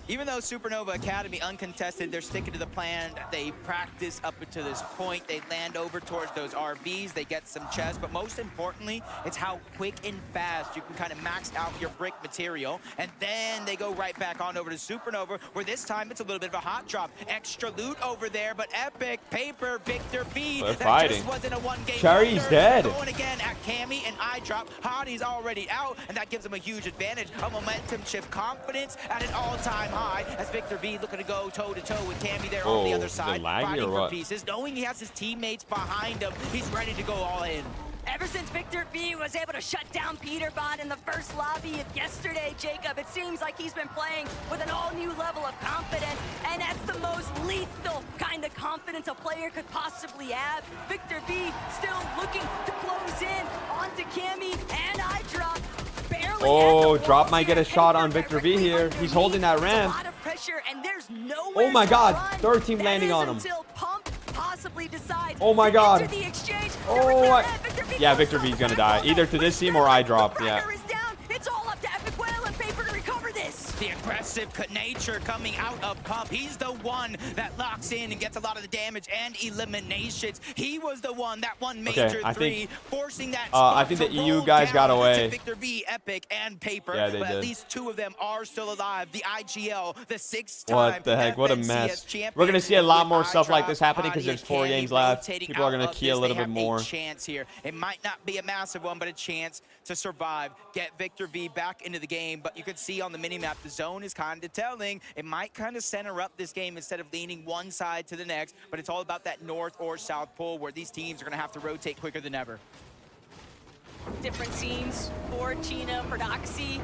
even though Supernova Academy uncontested, they're sticking to the plan. They practice up until this point. They land over towards those RVs. They get some chests, but most importantly, it's how quick and fast you can kind of max out your brick material. And then they go right back on over to Supernova, where this time it's a little bit of a hot drop. Extra loot over there, but Epic, Paper, Victor B. They're that fighting. just wasn't a one-game Cherry's wonder. dead. Going again at Cammy and iDrop. Hotie's already out, and that gives them a huge advantage. A momentum shift, confidence at an all-time high as Victor V looking to go toe-to-toe with Cammy there on the Oh, other is it side, laggy fighting or for what? pieces, knowing he has his teammates behind him. He's ready to go all in. Ever since Victor B was able to shut down PETERBOT in the first lobby of yesterday, Jacob, it seems like he's been playing with an all-new level of confidence, and that's the most lethal kind of confidence a player could possibly have. Victor B still looking to close in onto Cammy and iDrop. Barely Oh, Drop might get a shot on Victor V here. He's holding that ramp. a lot of pressure, and there's no Oh my God, 3rd team landing on him. until Pump possibly decides Oh my to God. enter the exchange. Oh my. Yeah, Victor V's gonna die. Either to this team or iDrop. Yeah. Is down. It's all up to Epic Whale and Paper to recover this. The aggressive nature coming out of Pump. He's the one that locks in and gets a lot of the damage and eliminations. He was the one that won major three, forcing that I think the EU guys got away. Victor V, Epic, and Paper. Yeah, they but did. At least 2 of them are still alive. The IGL, the 6th-time What the heck? What a mess. We're going to see a lot more stuff like this happening because there's 4 games left. People are going to key a little bit more. Chance here. It might not be a massive one, but a chance to survive. Get Victor V back into the game. But you can see on the minimap, the zone is kind of telling. It might kind of center up this game instead of leaning one side to the next. But it's all about that north or south pole where these teams are going to have to rotate quicker than ever. Different scenes for Chino, for Doxy,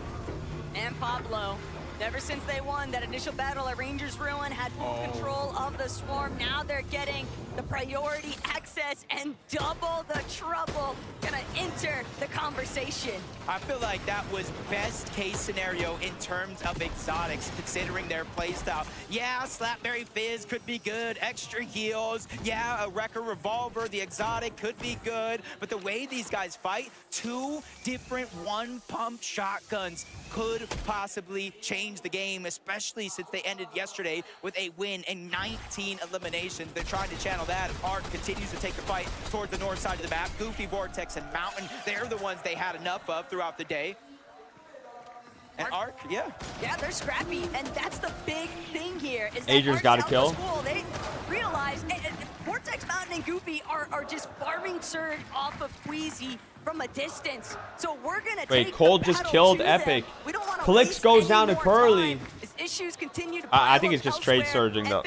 and Pablo. Ever since they won that initial battle at Rangers Ruin, had full control of the swarm. Now they're getting the priority access and double the trouble. Gonna enter the conversation. I feel like that was best case scenario in terms of exotics, considering their playstyle. Yeah, Slapberry Fizz could be good, extra heals. Yeah, a Wrecker Revolver, the exotic could be good. But the way these guys fight, 2 different one-pump shotguns could possibly change the game, especially since they ended yesterday with a win and 19 eliminations. They're trying to channel that. Arc continues to take the fight toward the north side of the map. Goofy, Vortex, and Mountain, they're the ones they had enough of throughout the day. And Arc, yeah. Yeah, they're scrappy, and that's the big thing here. Is that Adrian's got a kill. They realize Vortex, Mountain, and Goofy are just farming Surge off of Queasy from a distance. So we're gonna Wait, Cole just killed Epic. CLIX goes down to Curly. Issues continue to I think it's just trade surging though.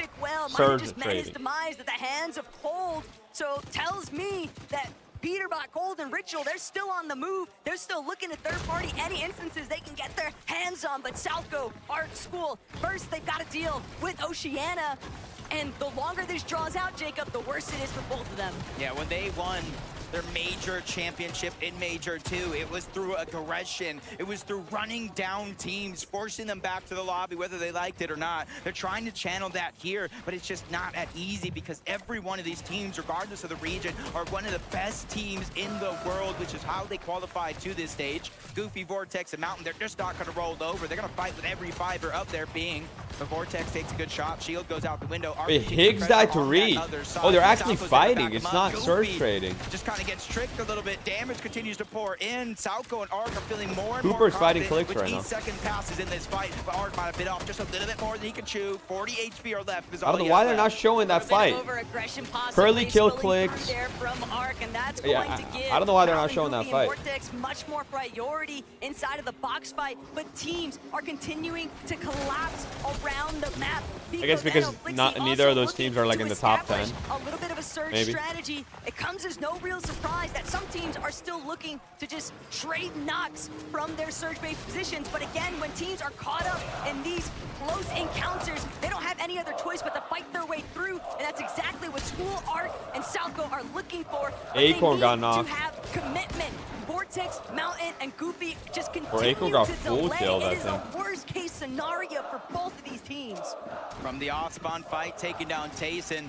Surge just met trading. his demise at the hands of Cold. So tells me that PETERBOT, Cold, and Ritual, they're still on the move. They're still looking at third party, any instances they can get their hands on. But Southco, Art School, first they've got to deal with Oceania. And the longer this draws out, Jacob, the worse it is for both of them. Yeah, when they won their major championship in Major 2, it was through aggression. It was through running down teams, forcing them back to the lobby, whether they liked it or not. They're trying to channel that here, but it's just not that easy because every one of these teams, regardless of the region, are one of the best teams in the world, which is how they qualified to this stage. Goofy, Vortex, and Mountain, they're just not going to roll over. They're going to fight with every fiber of their being. The Vortex takes a good shot. Shield goes out the window. Wait, Higgs died to Reed. Oh, they're actually fighting. It's not surge trading. Just kind of gets tricked a little bit. Damage continues to pour in. Southco and Arc are feeling more and Cooper's more fighting confident CLIX with right now. each second passes in this fight. But Arc might have bit off just a little bit more than he could chew. 40 HP are left. I don't know why they're not showing that fight. Curly killed CLIX. Yeah, I don't know why they're not showing that fight. Vortex much more priority inside of the box fight, but teams are continuing to collapse around the map. I guess because neither of those teams are like in the top 10. A little bit of a surge Maybe. strategy. It comes as no real surprise that some teams are still looking to just trade knocks from their surge-based positions. But again, when teams are caught up in these close encounters, they don't have any other choice but to fight their way through. And that's exactly what School, Arc, and Southco are looking for. Acorn got knocked. To have commitment. Vortex, Mountain, and Goofy just continue Acorn got to full delay. killed, I It is a think. worst-case scenario for both of these teams. From the off-spawn fight, taking down Tayson.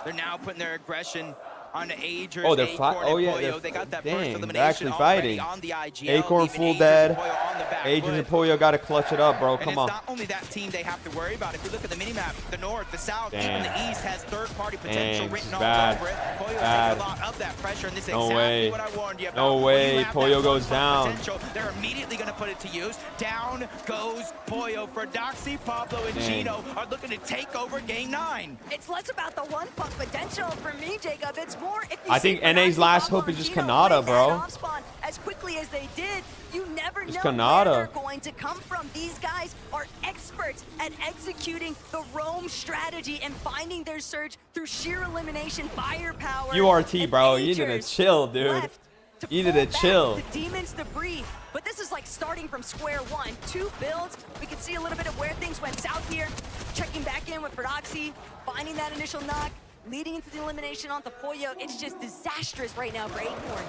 They're now putting their aggression on Adrian. Oh, they're fighting. Oh, yeah. They got that first Dang, elimination they're actually already fighting. on the IGL, Acorn leaving full Adrian dead. and Pollo on the back Adrian and foot. Pollo got to clutch it up, bro. And Come it's on. not only that team they have to worry about. If you look at the minimap, the north, the south, Dang. even the east has third-party potential Dang, written this all is bad. over it. Pollo's Bad. taking a lot of that pressure, and this is No exactly way. what I warned you about. No When you way. have Pollo that goes one-pump down. potential, they're immediately going to put it to use. Down goes Pollo. For Doxy, Pablo, and Dang. Chino are looking to take over game 9. It's less about the one-pump potential for me, Jacob. It's more if you I think see NA's Fernando, last Pablo, hope is and just Chino Kanata, play that bro. off-spawn as quickly as they did, you never know Kanata. where they're going to come from. These guys are experts at executing the roam strategy and finding their surge through sheer elimination, firepower. URT, and bro. You need to majors chill, dude. left to You need pull to back chill. The Demon's debris. But this is like starting from square one. 2 builds. We can see a little bit of where things went south here. Checking back in with Prodoxy, finding that initial knock, leading into the elimination onto Pollo. It's just disastrous right now for Acorn.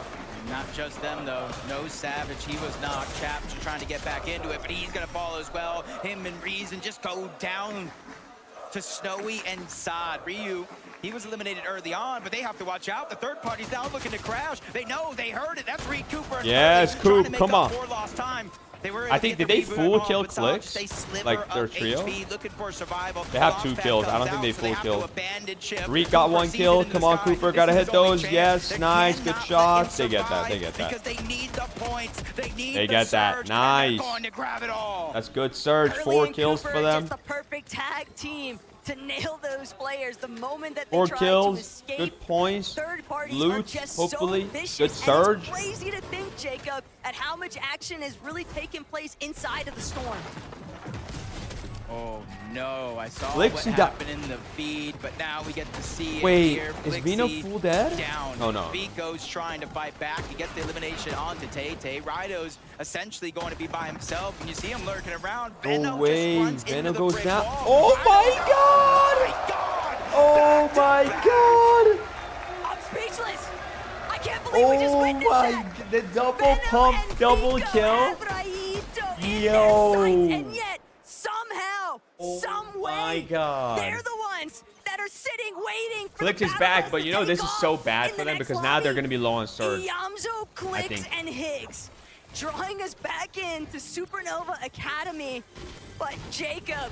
Not just them, though. No Savage, he was knocked. Chaps are trying to get back into it, but he's going to fall as well. Him and Reason just go down to Snowy and Sod. Ryu, he was eliminated early on, but they have to watch out. The third party's now looking to crash. They know, they heard it. That's Reed Cooper. And Yes, Curly trying to Coop, make come up on. for lost time. I think, did they full kill CLIX? Like their trio? They have 2 kills. I don't think they full killed. Reek got 1 kill. Come on, Cooper. Gotta hit those. Yes. Nice. Good shots. They get that. They get that. They get that. Nice. That's good surge. 4 kills for them. The perfect tag team to nail those players the moment that they 4 try kills, to escape. good points, Third parties loot, are just hopefully, so vicious, good surge. And it's crazy to think, Jacob, at how much action is really taking place inside of the Storm. Oh no, I saw CLIX what he happened in the feed, but now we get to see Wait, it here. is CLIX Vino full dead? Down. Oh no. Vico's trying to fight back. He gets the elimination onto Tay. Rido's essentially going to be by himself, and you see him lurking around. No way. Vino goes down. Oh my god! Oh my god! I'm speechless. I can't believe we just witnessed that. The double pump, double kill. Yo. And yet, somehow, some way, my god. they're the ones that are sitting, waiting for CLIX is back, but you know this is so bad for them because now they're going to be low on surge. Yamzo, CLIX, and Higgs drawing us back into Supernova Academy. But Jacob,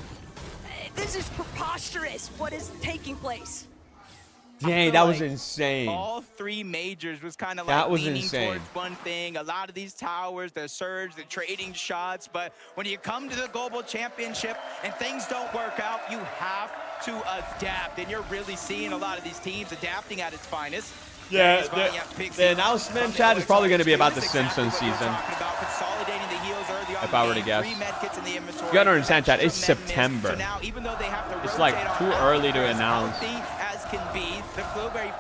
this is preposterous what is taking place. Dang, that was insane. All 3 majors was kind of That like was leaning insane. towards one thing. A lot of these towers, the surge, the trading shots. But when you come to the global championship and things don't work out, you have to adapt. And you're really seeing a lot of these teams adapting at its finest. Yeah, the announcement chat is probably going to be about the Simpsons season. If I were to guess. You gotta understand, chat, it's September. It's like too early to announce.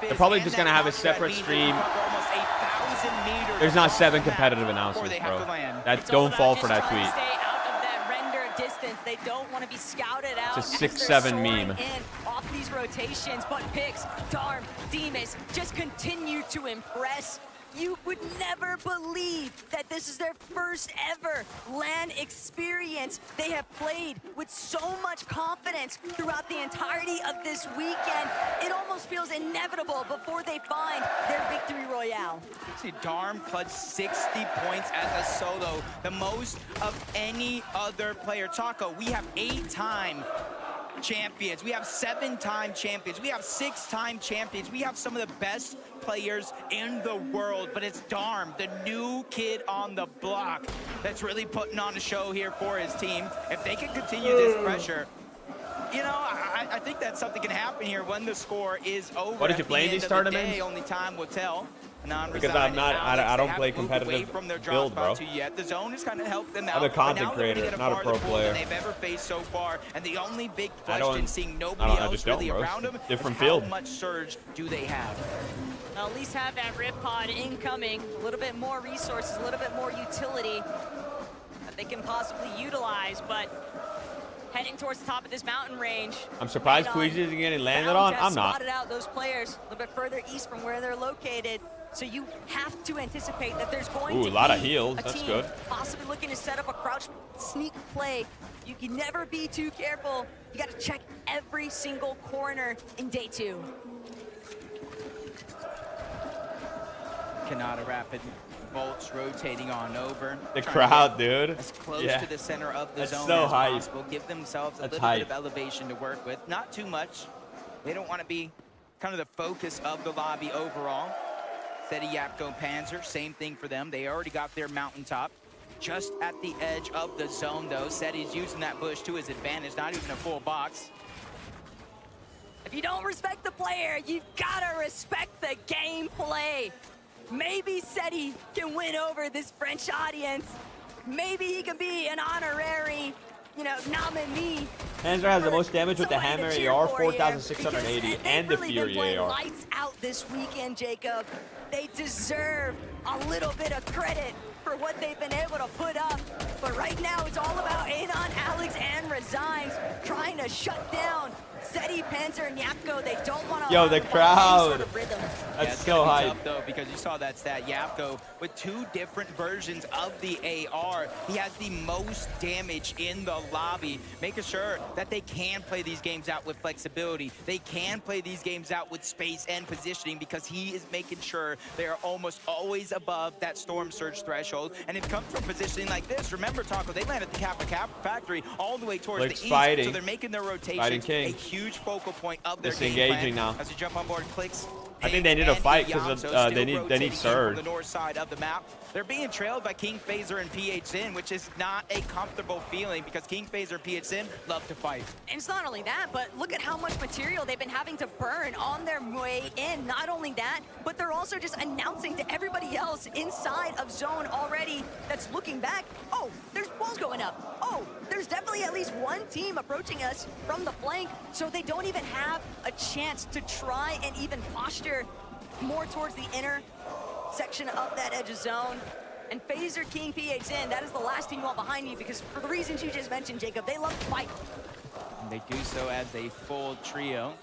They're probably just going to have a separate stream. There's not 7 competitive announcements, bro. Don't fall for that tweet. Distance. They don't want to be scouted out. It's a 6-7 meme. Off these rotations, but Pix, Darm, Demas just continue to impress. You would never believe that this is their first ever LAN experience. They have played with so much confidence throughout the entirety of this weekend. It almost feels inevitable before they find their victory royale. See, Darm clutched 60 points as a solo, the most of any other player. Taco, we have 8-time champions. We have 7-time champions. We have 6-time champions. We have some of the best players in the world, but it's Darm, the new kid on the block, that's really putting on a show here for his team. If they can continue this pressure, you know, I think that something can happen here when the score is over. What did you play in these tournaments? Only time will tell. Because I don't play competitive build, bro. The zone has kind of helped them out. I'm a content creator, not a pro player. They've ever faced so far, and the only big question, seeing nobody I else just don't, really bro. around them, Different is field. how much surge do they have? At least have that Rip Pod incoming, a little bit more resources, a little bit more utility that they can possibly utilize, but heading towards the top of this mountain range. I'm surprised Queasy isn't getting landed on. I'm not. Spotted out those players a little bit further east from where they're located. So you have to anticipate that there's going to a lot be of heals. a That's team good. possibly looking to set up a crouch sneak play. You can never be too careful. You got to check every single corner in day 2. Canada Rapid bolts rotating on over. The crowd, dude. As close Yeah. to the center of the That's zone so as hype. possible. Give themselves a That's little hype. bit of elevation to work with. Not too much. They don't want to be kind of the focus of the lobby overall. Seti Yapko Panzer, same thing for them. They already got their mountaintop. Just at the edge of the zone, though. Seti's using that bush to his advantage, not even a full box. If you don't respect the player, you've got to respect the gameplay. Maybe Seti can win over this French audience. Maybe he can be an honorary, nominee. Panzer has the most damage with the Hammer AR, 4,680, and the Fury AR. Lights out this weekend, Jacob. They deserve a little bit of credit for what they've been able to put up. But right now, it's all about Anon, Alex, and Resigns trying to shut down Seti, Panzer, and Yapko, they don't want to. Yo, the crowd. Yeah, That's so hype. Tough, though, because you saw that stat, Yapko, with 2 different versions of the AR, he has the most damage in the lobby, making sure that they can play these games out with flexibility. They can play these games out with space and positioning because he is making sure they are almost always above that storm surge threshold. And it comes from positioning like this. Remember, Taco, they land at the Kappa factory all the way towards CLIX the east, fighting. so they're making their rotation a huge focal point of their game Disengaging plan. now. As we jump on board CLIX. I think they need to fight because they need surge. The north side of the map. They're being trailed by King Phaser and PHN, which is not a comfortable feeling because King Phaser and PHN love to fight. And it's not only that, but look at how much material they've been having to burn on their way in. Not only that, but they're also just announcing to everybody else inside of zone already that's looking back, oh, there's walls going up. Oh, there's definitely at least one team approaching us from the flank, so they don't even have a chance to try and even posture more towards the inner section of that edge of zone. And Phaser, King, PHN, that is the last team you want behind you because for the reasons you just mentioned, Jacob, they love to fight. And they do so as a full trio.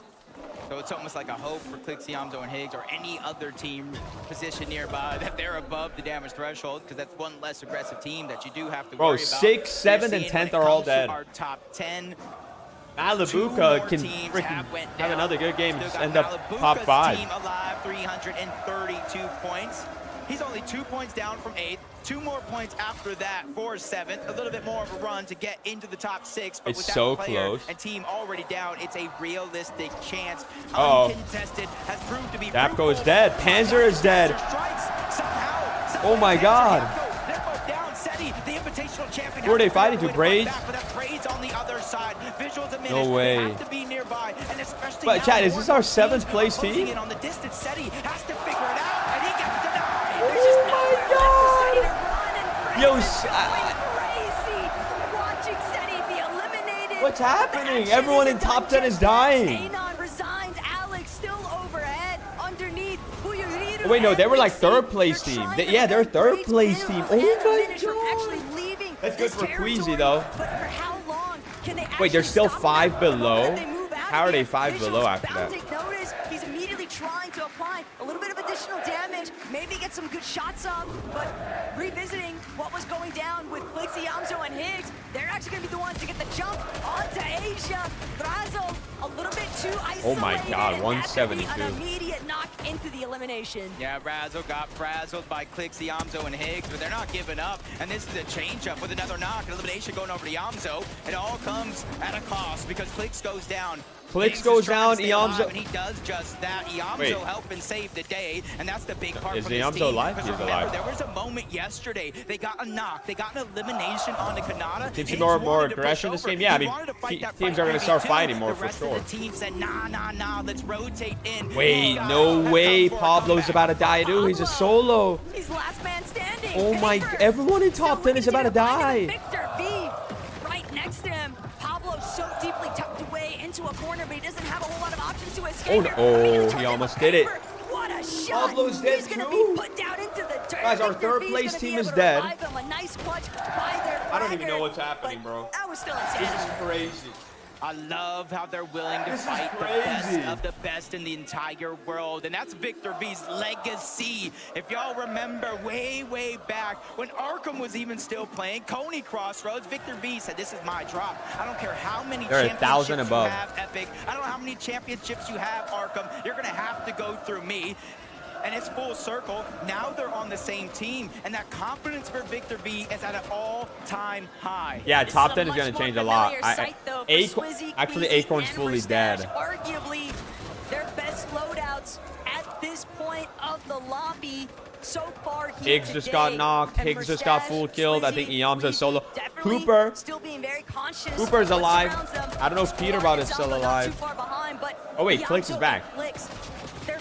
So it's almost like a hope for CLIX, Yamzo, and Higgs or any other team positioned nearby that they're above the damage threshold because that's one less aggressive team that you do have to worry about. 6th, 7th, and 10th are all dead. Our top 10. Malibuca can freaking have another good game and end up top 5. Team alive, 332 points. He's only 2 points down from 8th. 2 more points after that for 7th. A little bit more of a run to get into the top 6. But It's with that so player close. and team already down, it's a realistic chance. Uh-oh. Uncontested has proved to be Yapko is dead. Panzer is dead. Oh my god. Who are they fighting to? Braid? No way. But Chad, is this our 7th place team? On the distance, Seti has to figure it out, and he gets denied. Yo, what's happening? Everyone in top 10 is dying. Oh, wait, no, they were like 3rd place team. Yeah, they're 3rd place team. Oh my god. That's good for Queasy though. Wait, they're still 5 below? How are they 5 below after that? He's immediately trying to apply a little bit of additional damage, maybe get some good shots up, but revisiting what was going down with CLIX, Yamzo, and Higgs, they're actually going to be the ones to get the jump onto Asia. Brazzle, a little bit too isolated. Oh my god, 172. An immediate knock into the elimination. Yeah, Brazzle got frazzled by CLIX, Yamzo, and Higgs, but they're not giving up. And this is a change-up with another knock. An elimination going over to Yamzo. It all comes at a cost because CLIX goes down. CLIX goes down, Yamzo. Yamzo. And he does just that. Yamzo helping save the day, and that's the big part Is from this Yamzo team. alive? Because He's remember, alive. there was a moment yesterday. They got a knock. They got an elimination on the Kanata. Teams see more aggression this game? Yeah, I mean, teams are going to start fighting more for sure. The team said, nah, let's rotate in. Wait, no way. Pablo's about to die, dude. He's a solo. He's last man standing. Oh my, everyone in top 10 is about to die. Victor V right next to him. Pablo so deeply tucked away into a corner, but he doesn't have a whole lot of options to escape. Oh, no. Oh, he almost did it. What a shot. Pablo's dead He's gonna too. be put down into the dirt. Guys, our Victor 3rd V's place gonna be team able is to dead. revive him. A nice clutch by their I don't even know fragger, what's happening, but bro. That was still This insanity. is crazy. I love how they're willing to This is fight the crazy. best of the best in the entire world. And that's Victor V's legacy. If y'all remember way back when Arkham was even still playing, Coney Crossroads, Victor V said, this is my drop. I don't care how many They're championships 1,000 above. you have, Epic. I don't know how many championships you have, Arkham. You're going to have to go through me. And it's full circle. Now they're on the same team, and that confidence for Victor V is at an all-time high. Yeah, top 10 is going to change a lot. Actually, Acorn's fully dead. Arguably their best loadouts at this point of the lobby so far here Higgs just got knocked. And Higgs just got full killed. I think Iamza's solo. definitely Cooper. still being very conscious. Cooper's what alive. surrounds them. I don't know if PETERBOT is still Not alive. too far behind, but Oh, wait, Yamzo CLIX is back. and CLIX, they're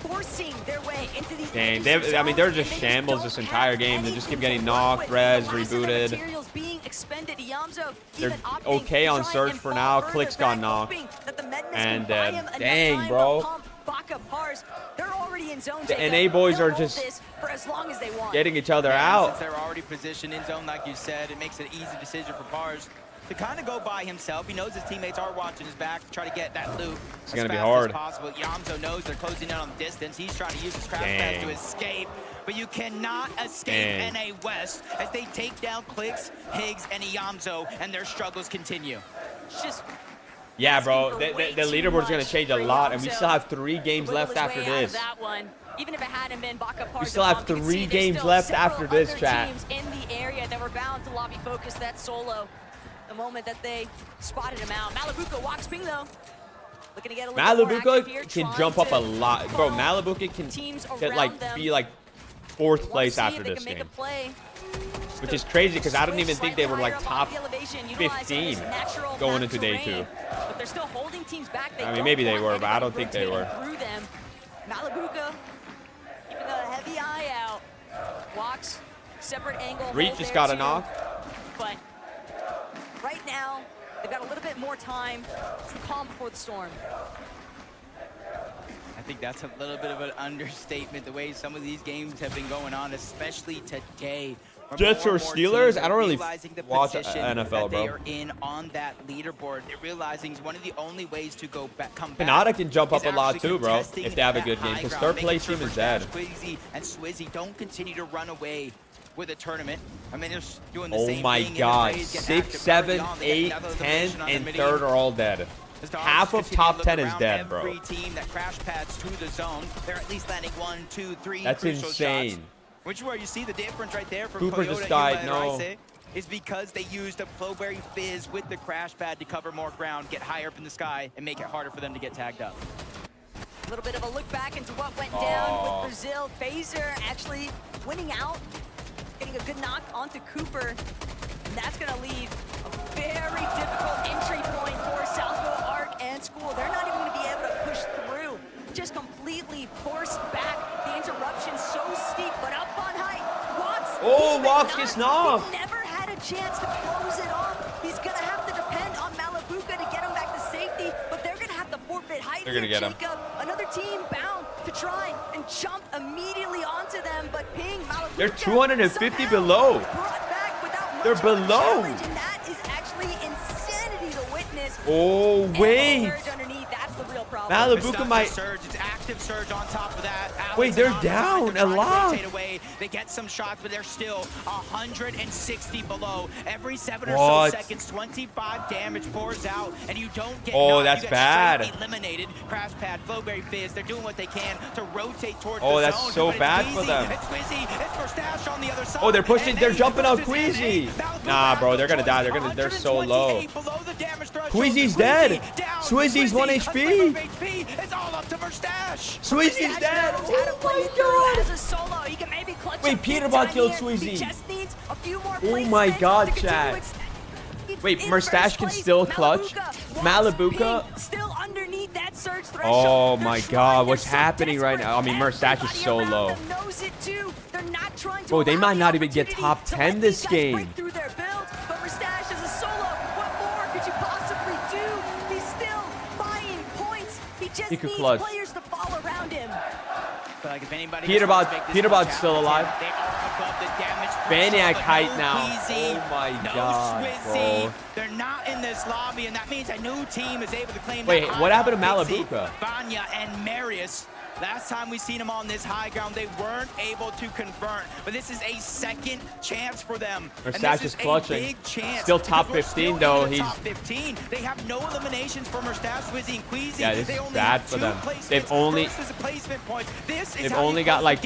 forcing their way into these Dang, edges of I mean, they're zone, just and they shambles this entire game. They just keep getting knocked, res, rebooted. materials being expended. Yamzo They're even opting okay to on try Surge and for fall now. further CLIX got back, knocked. hoping that the Medness And, can buy him enough dang, time bro. to pump backup bars. They're already in zone. The Jacob. NA boys They'll are hold just this for as long as they want. getting each other Yeah, out. Since they're already positioned in zone, like you said, it makes an easy decision for Pars. to kind of go by himself. He knows his teammates are watching his back to try to get that loop It's as gonna be fast hard. as possible. Yamzo knows they're closing in on the distance. He's trying to use his crash pad to escape. But you cannot escape NA West as they take down CLIX, Higgs, and Yamzo, and their struggles continue. It's just Yeah, bro. The leaderboard's going to change a lot, and we still have 3 games left after this. Even if it hadn't been Baka We still have 3 games left after this, chat. Teams in the area that were bound to lobby focus that solo. The moment that they spotted him out. Malibuka walks ping though. Looking to get a little more active here, Malibuka can jump up a lot. Bro, Malibuka can like be like 4th place after this game. Which is crazy because I don't even think they were like top 15 going into day 2. But they're still holding teams back. I mean, maybe they were, but I don't think they were. Malibuka keeping a heavy eye out. Walks, separate angle. Reed just got a knock. But right now, they've got a little bit more time. It's the calm before the storm. I think that's a little bit of an understatement, the way some of these games have been going on, especially today. Jets or Steelers? I don't really watch NFL, bro. They are in on that leaderboard. They're realizing one of the only ways to come back. Kanata can jump up a lot too, bro, if they have a good game, because 3rd place team is dead. Squizzy and Swizzy don't continue to run away with a tournament. I mean, they're doing the Oh same my thing. God, 6, 7, 8, 10, and 3rd are all dead. Half of top 10 is dead, bro. Every team that crash pads to the zone, they're at least landing 1, 2, 3 That's crucial insane. shots. Which is where you see the difference right there from Cooper Toyota, just died, and no. Rice, is because they used a Flowberry Fizz with the crash pad to cover more ground, get higher up in the sky, and make it harder for them to get tagged up. A little bit of a look back into what went down with Brazil. Phaser actually winning out, getting a good knock onto Cooper. And that's going to leave a very difficult entry point for Southville Arc and School. They're not even going to be able to push through. Just completely forced back. The interruption so steep, but up on height. Watts. Oh, Watts gets knocked. He never had a chance to close it off. He's going to have to depend on Malibuka to get him back to safety, but they're going to have to forfeit height. They're going to get him. Another team bound to try and jump immediately onto them, but Ping, Malibuka. They're 250 below. They're below. And that is actually insanity to witness. Oh, wait. Malibuka might surge. It's active surge on top of that. Wait, they're down a lot. They get some shots, but they're still 160 below. Every 7 or so seconds, 25 damage pours out, and you don't get that's bad. Eliminated. Crash pad, Flowberry Fizz. They're doing what they can to rotate towards the Oh, zone. that's so bad for them. It's Quizzy. It's Mustache on the other side. Oh, they're pushing. They're jumping on Queasy. Nah, bro, they're gonna die. They're so low. Queasy's dead. Swizzy's 1 HP. It's all up to Mustache. Swizzy's dead. Oh my God. Wait, PETERBOT killed Swizzy. Oh my God, chat. Wait, Mustache can still clutch? Malibuka? Still underneath that surge threshold. Oh my God, what's happening right now? I mean, Mustache is so low. Bro, they might not even get top 10 this game. Through their build, but Mustache is a solo. What more could you possibly do? He's still buying points. He just needs players to fall around him. But like if anybody PETERBOT's still alive. They are above the damage. Baniac height now. Oh my God, bro. They're not in this lobby, and that means a new team is able to claim. Wait, what happened to Malibuka? Vanya and Marius. Last time we seen them on this high ground, they weren't able to convert. But this is a second chance for them. Mustache is clutching. Still top 15 though. He's top 15. They have no eliminations for Mustache, Swizzy, and Queasy. Yeah, this is bad for them. They've only got like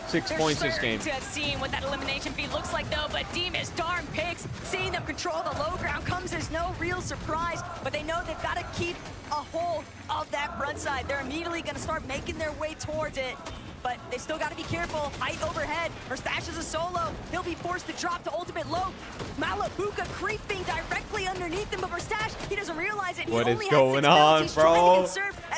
6 points this game. To have seen what that elimination feed looks like though, but Demas darn picks. Seeing them control the low ground comes as no real surprise, but they know they've got to keep a hold of that front side. They're immediately going to start making their way towards it, but they still got to be careful. Height overhead. Mustache is a solo. He'll be forced to drop to ultimate low. Malibuka creeping directly underneath him, but Mustache, he doesn't realize it. What is going on, bro?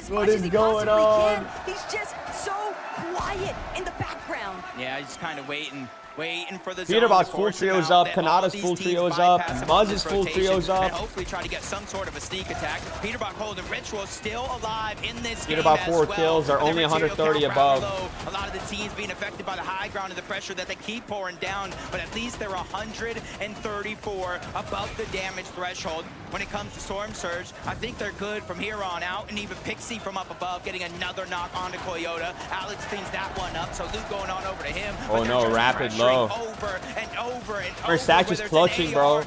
What is going on? He's just so quiet in the background. Yeah, he's kind of waiting. waiting for the PETERBOT's full trio's up. Kanada's full trio's up. Muzz's full trio's up. And hopefully try to get some sort of a sneak attack. PETERBOT holding Ritual still alive in this game PETERBOT as 4 well. kills are only 130 above. A lot of the teams being affected by the high ground and the pressure that they keep pouring down, but at least they're 134 above the damage threshold. When it comes to Storm Surge, I think they're good from here on out, and even Pixie from up above getting another knock onto Coyote. Alex cleans that one up, so Luke going on over to him. Oh no, Rapid low. Over and over and Versace is clutching, bro.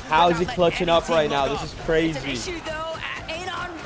How is he clutching up right now? This is It's an crazy. issue though.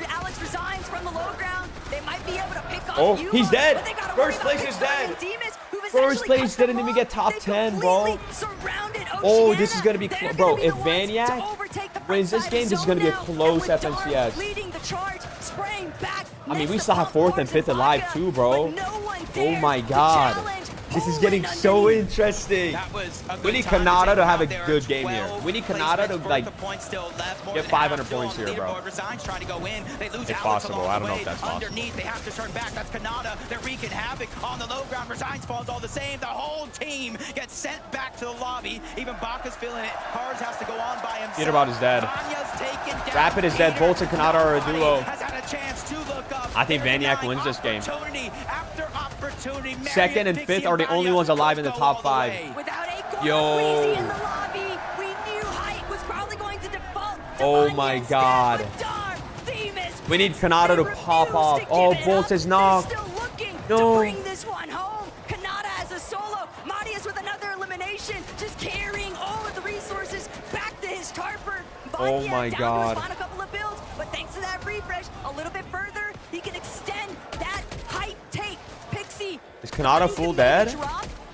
Alex resigns from the low ground. They might be able to pick up Oh, you, he's dead. but they gotta First worry about place is Pittsburgh dead. and Demas, who've First essentially place cut them didn't even off. get top They 10, bro. completely surrounded Oh, this is Oceania. going to be, They're bro, gonna be if the ones to Vaniac overtake the front wins this side game, of this is the going to be a zone now. close And with Darm FNCS. leading the charge, spraying back, I mean, we missed still the have 4th and pump 5th alive boards too, and bro. vodka, but no one Oh dared my to god. challenge. This is Poland getting so underneath. interesting. That was a We good need time to Kanada take to have a out. There are good game here. 12 We need Kanada to, placements, like, worth of points still left, more get than 500 half still points on the here, bro. leaderboard. Resigns trying to go in. They lose It's Alex possible. along I don't the know way. if that's possible. Underneath, they have to turn back. That's Kanada. They're wreaking havoc on the low ground. Resigns falls all the same. The whole team gets sent back to the lobby. Even Baka's feeling it. Cars has to go on by himself. PETERBOT is dead. Vanya's taken down. Rapid is dead. Bolts and Kanada are a Nobody duo. has had a chance to look up. I think They're Vaniac denying wins this game. opportunity after opportunity. Second and Pixie 5th are the only Vanya ones alive in the go top all 5. way. Without Acorn Yo. Queasy in the lobby, we knew Height was probably going to default. to Oh Vanya my instead, God. but Darm, Demas, We need Kanada to pop off. Oh, Bolts is knocked. They're still looking No. to bring this one home. Kanada has a solo. Marius with another elimination, just carrying all of the resources back to his Tarper. Oh Vanya my down God. to his final couple of builds, but thanks to that refresh, a little bit further, he can extend that Height take. Pixie. Is Kanada full dead?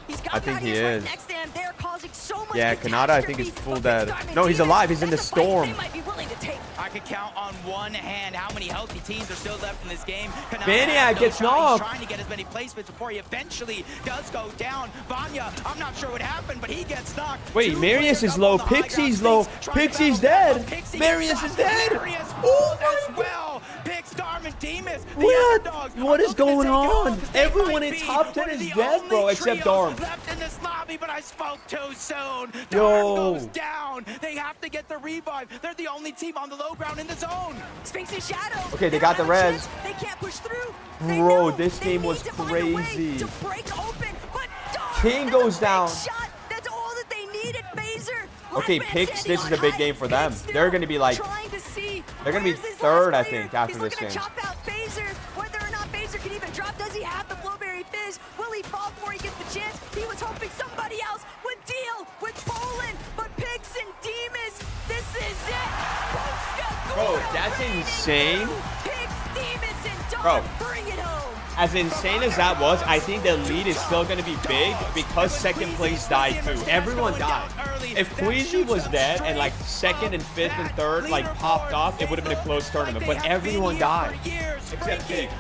He's got I think he Marius right is. next to him. They're causing so much Yeah, Kanada, I think, is catastrophe, full but dead. Darm and No, he's Demas, alive. He's in the that's a fight storm. they might be willing to take. I could count on one hand how many healthy teams are still left in this game. Kanada Vaniac has no gets shot. knocked. He's trying to get as many placements before he eventually does go down. Vanya, I'm not sure what happened, but he gets knocked. Wait, Two Marius players is up low. on the high Pixie's ground. low. Pix trying to Pixie's battle dead. Pixie Marius gets is knocked. dead. Marius Oh falls my as well. Pix, Darm, and Demas. The What? underdogs What are is looking to going take it on? home. They Everyone might in be top 10 one of is the dead, bro, only except trios Darm. left in this lobby, but I spoke too soon. Darm Yo. goes down. They have to get the revive. They're the only team on the low ground in the zone. Sphinx and Shadow. Okay, they got the res. They can't push through. Bro, this game was crazy. To break open, but Darm King has goes a big down. shot. That's all that they needed. Phaser. Okay, Last man Pix, standing this is on a big Height. game for them. Pix They're still going to be like, trying to see they're going to be where's this third, I last player. think, after He's this looking game. to chop out Phaser. Whether or not Phaser can even drop, does he have the Flowberry Fizz? Will he fall before he gets the chance? He was hoping somebody else would deal with Poland, but Pix and Demas, this is it. Bro, that's insane. Pix, Demas, and Darm, Bro. bring it home. As insane as that was, I think the lead is still going to be big because second place died too. Everyone died. If Queasy was dead and like second and 5th and 3rd like popped off, it would have been a close tournament. But everyone died except Pix.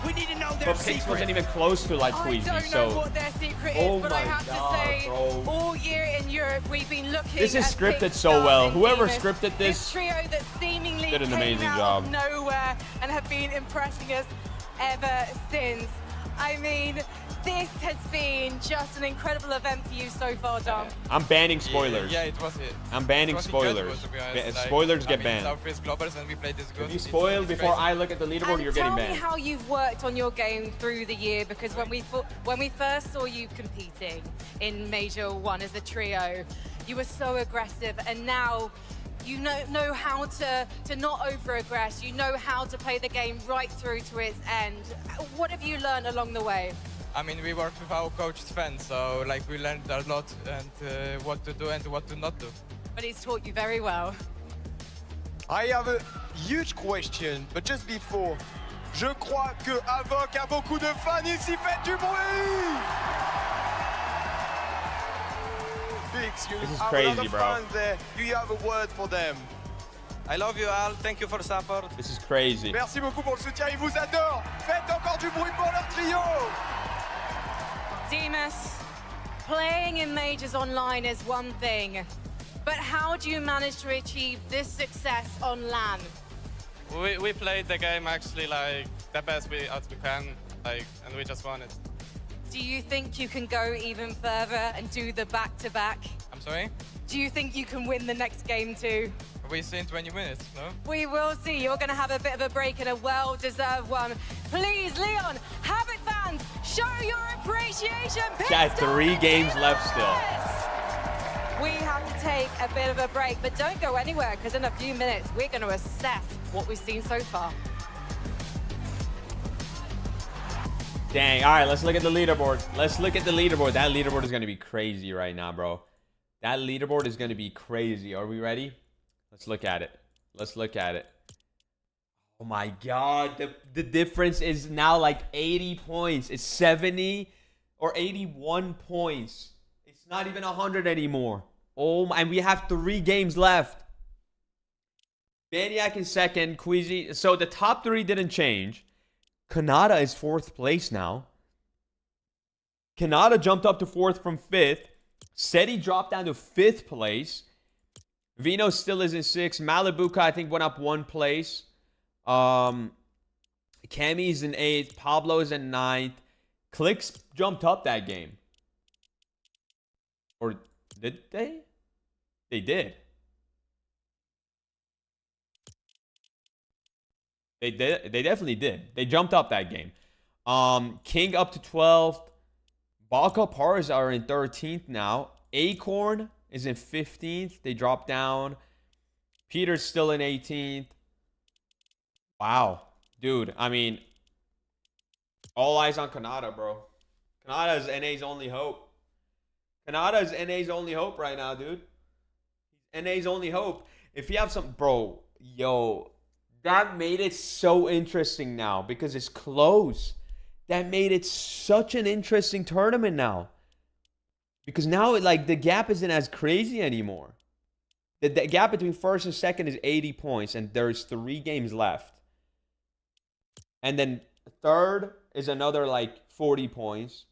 But Pix wasn't even close to like I Queasy. don't know So what their secret oh is, but my I have God, to say, bro. all year in Europe, we've been looking This is at scripted Pix, so Darm, well. and Whoever Demas. scripted this trio that seemingly did an came amazing out job. of nowhere and have been impressing us ever since. I mean, this has been just an incredible event for you so far, Dom. I'm banning spoilers. Yeah, it was it. I'm banning It was spoilers. incredible, to be honest. Like, Spoilers get I mean, banned. Our first globals and we played this good. If you spoil before I look at the leaderboard, And you're getting tell me banned. how you've worked on your game through the year, because when we first saw you competing in Major 1 as a trio, you were so aggressive, and now you know how to not over-aggress. You know how to play the game right through to its end. What have you learned along the way? I mean, we worked with our coach Sven, so like we learned a lot and what to do and what to not do. But he's taught you very well. I have a huge question, but just before, je crois que Avoc a beaucoup de fans ici, faites du bruit! Pix, you This is have a crazy, lot of bro. fans there. Do you have a word for them? I love you all. Thank you for the support. This is crazy. Merci beaucoup pour le soutien, ils vous adorent! Faites encore du bruit pour leur trio! Demas, playing in Majors online is one thing, but how do you manage to achieve this success on LAN? We played the game actually like the best as we can, like, and we just won it. Do you think you can go even further and do the back-to-back? I'm sorry? Do you think you can win the next game too? We see in 20 minutes, no? We will see. You're going to have a bit of a break and a well-deserved one. Please, Leon, Habit fans, show your appreciation. Chat, 3 games left still. We have to take a bit of a break, but don't go anywhere, because in a few minutes, we're going to assess what we've seen so far. Dang. All right, let's look at the leaderboard. Let's look at the leaderboard. That leaderboard is going to be crazy right now, bro. That leaderboard is going to be crazy. Are we ready? Let's look at it. Let's look at it. Oh, my God. The difference is now like 80 points. It's 70 or 81 points. It's not even 100 anymore. Oh, my. And we have 3 games left. Maniac in second. Queasy. So the top 3 didn't change. Kanata is 4th place now. Kanata jumped up to 4th from 5th. Seti dropped down to 5th place. Vino still is in 6th. Malibuka, I think, went up 1 place. Cammy's in 8th. Pablo's in 9th. CLIX jumped up that game. Or did they? They did. They definitely did. They jumped up that game. King up to 12th. Baka Pars are in 13th now. Acorn is in 15th. They dropped down. Peter's still in 18th. Wow. Dude, I mean, all eyes on Kanata, bro. Kanata is NA's only hope. Kanata is NA's only hope right now, dude. NA's only hope. If you have some... Bro, yo... That made it so interesting now because it's close. That made it such an interesting tournament now. Because now, like, the gap isn't as crazy anymore. The gap between first and second is 80 points, and there's 3 games left. And then third is another, like, 40 points.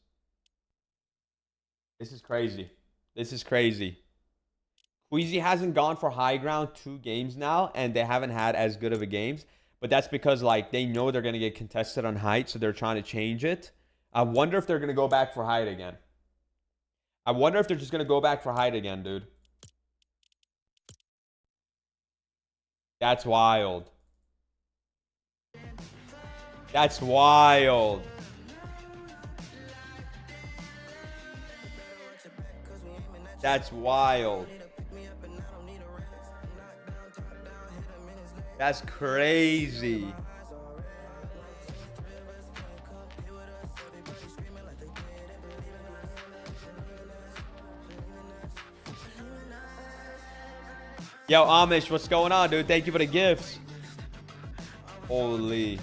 This is crazy. This is crazy. Queasy hasn't gone for high ground 2 games now, and they haven't had as good of a games. But that's because, like, they know they're going to get contested on height, so they're trying to change it. I wonder if they're going to go back for height again. I wonder if they're just going to go back for height again, dude. That's wild. That's wild. That's wild. That's crazy. Yo, Amish, what's going on, dude? Thank you for the gifts. Holy.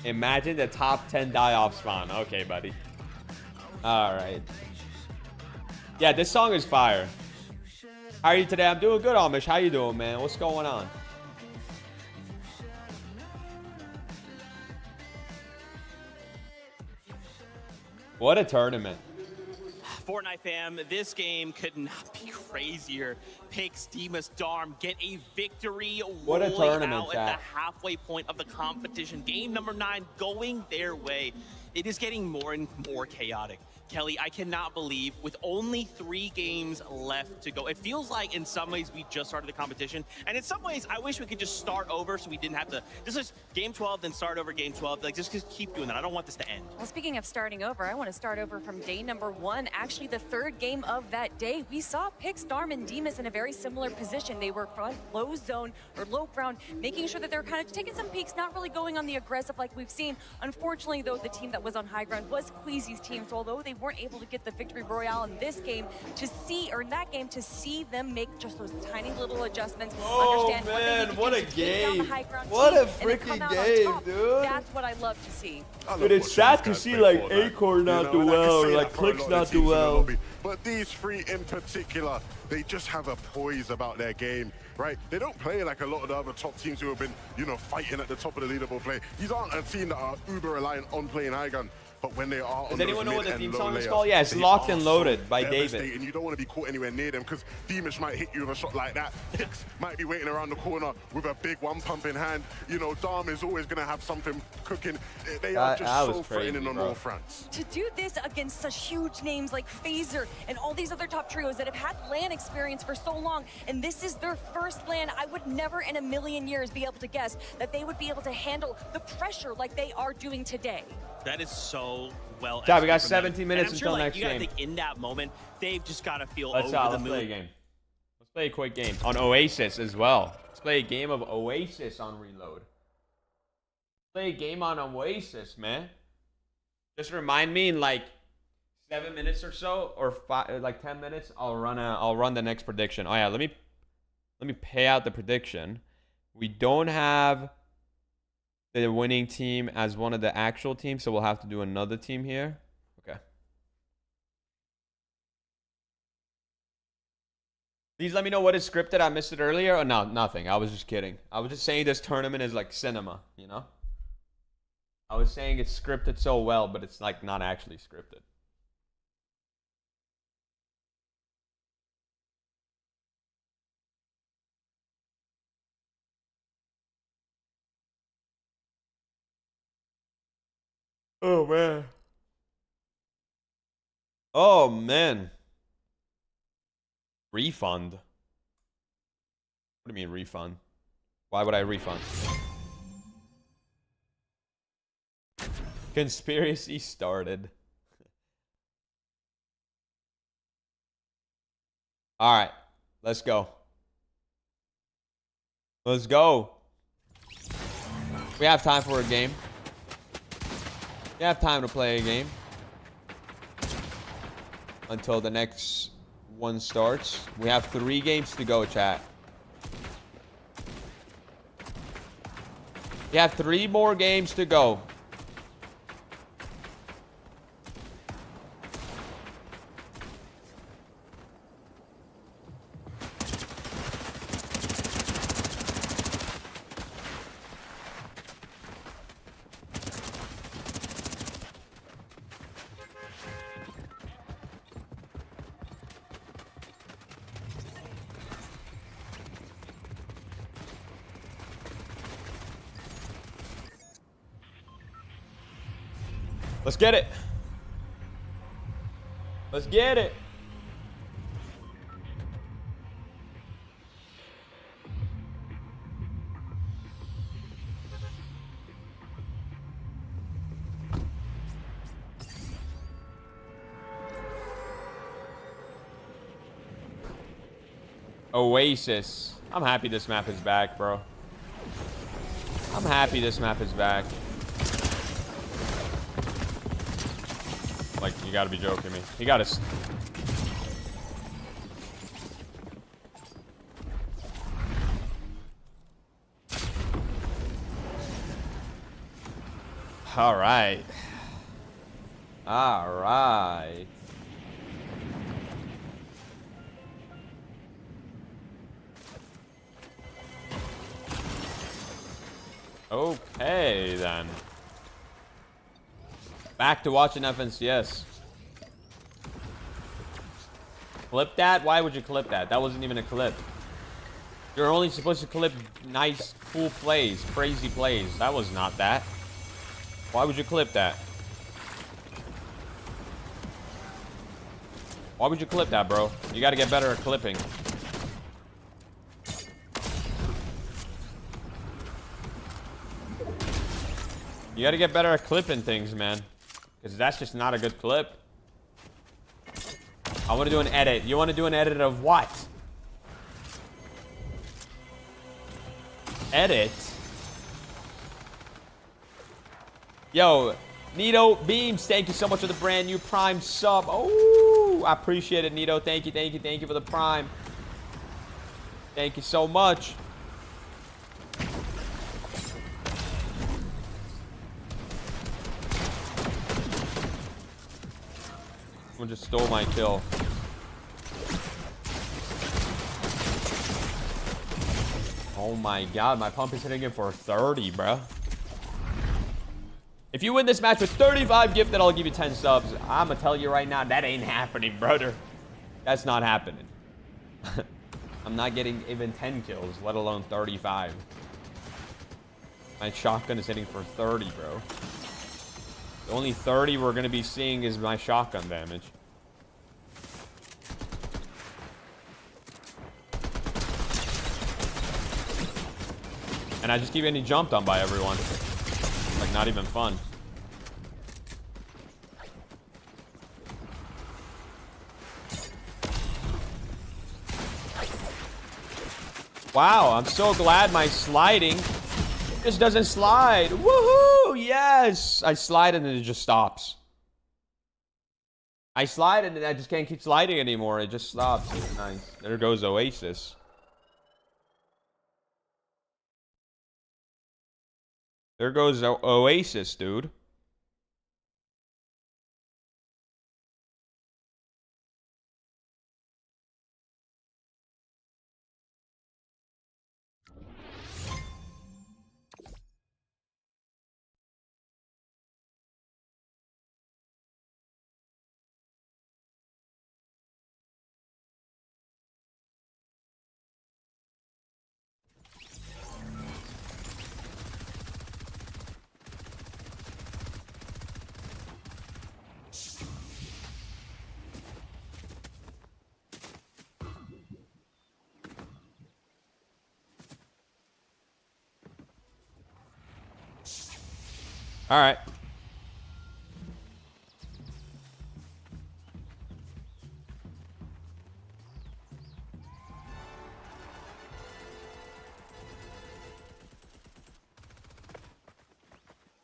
Imagine the top 10 die-off spawn. Okay, buddy. All right. Yeah, this song is fire. How are you today? I'm doing good, Amish. How you doing, man? What's going on? What a tournament. Fortnite fam, this game could not be crazier. Pix, Demas, Darm get a victory. What a tournament, out at the halfway point of the competition. Game number 9 going their way. It is getting more and more chaotic. Kelly, I cannot believe with only 3 games left to go. It feels like in some ways we just started the competition. And in some ways, I wish we could just start over so we didn't have to, this is game 12, then start over game 12. Like just keep doing that. I don't want this to end. Well, speaking of starting over, I want to start over from day number 1. Actually, the 3rd game of that day, we saw Pix, Darm, and Demas in a very similar position. They were front low zone or low ground, making sure that they're kind of taking some peeks, not really going on the aggressive like we've seen. Unfortunately, though, the team that was on high ground was Queasy's team. So although they weren't able to get the victory royale in this game, to see, or in that game, to see them make just those tiny little adjustments, understand man, what a game. What a freaking game, dude. That's what I love to see. Dude, it's sad to see like Acorn not do well, or like CLIX not do well. But these 3 in particular, they just have a poise about their game, right? They don't play like a lot of the other top teams who have been, you know, fighting at the top of the leaderboard play. These aren't a team that are uber reliant on playing high gun. but when they are on Does anyone those know what the mid theme and low song is layers, called? Yeah, it's they Locked are and Loaded so by David. devastating. You don't want to be caught anywhere near them because Demish might hit you with a shot like that. CLIX might be waiting around the corner with a big one pump in hand. You know, Dom is always going to have something cooking. They are just so threatening on all fronts. To do this against such huge names like Phaser and all these other top trios that have had LAN experience for so long, and this is their first LAN, I would never in a million years be able to guess that they would be able to handle the pressure like they are doing today. That is so well. Yeah, we got 17 minutes until until next you gotta game. think in that moment, they've just got to feel Let's over the play a moon. game. Let's play a quick game on Oasis as well. Let's play a game of Oasis on Reload. Play a game on Oasis, man. Just remind me in like 7 minutes or so, or like 10 minutes. I'll run the next prediction. Oh yeah, let me pay out the prediction. We don't have the winning team as one of the actual teams, so we'll have to do another team here. Okay. Please let me know what is scripted. I missed it earlier. Oh, no, nothing. I was just kidding. I was just saying this tournament is like cinema, you know? I was saying it's scripted so well, but it's like not actually scripted. Oh, man. Oh, man. Refund? What do you mean refund? Why would I refund? Conspiracy started. All right. Let's go. Let's go. We have time for a game. We have time to play a game until the next one starts. We have 3 games to go, chat. We have 3 more games to go. Let's get it. Let's get it. Oasis. I'm happy this map is back, bro. I'm happy this map is back. Like, you gotta be joking me. He got us. All right. All right. Okay, then. Back to watching FNCS. Clip that? Why would you clip that? That wasn't even a clip. You're only supposed to clip nice, cool plays, crazy plays. That was not that. Why would you clip that? Why would you clip that, bro? You gotta get better at clipping. You gotta get better at clipping things, man. Because that's just not a good clip. I want to do an edit. You want to do an edit of what? Edit? Yo, Nito Beams, thank you so much for the brand new Prime sub. Oh, I appreciate it, Nito. Thank you, thank you, thank you for the Prime. Thank you so much. Someone just stole my kill. Oh my god, my pump is hitting him for 30, bro. If you win this match with 35 gifted, I'll give you 10 subs. I'm going to tell you right now, that ain't happening, brother. That's not happening. I'm not getting even 10 kills, let alone 35. My shotgun is hitting for 30, bro. The only 30 we're going to be seeing is my shotgun damage. And I just keep getting jumped on by everyone. Like, not even fun. Wow, I'm so glad my sliding just doesn't slide. Woohoo! Yes! I slide and then it just stops. I slide and then I just can't keep sliding anymore. It just stops. Nice. There goes Oasis. There goes Oasis, dude. All right.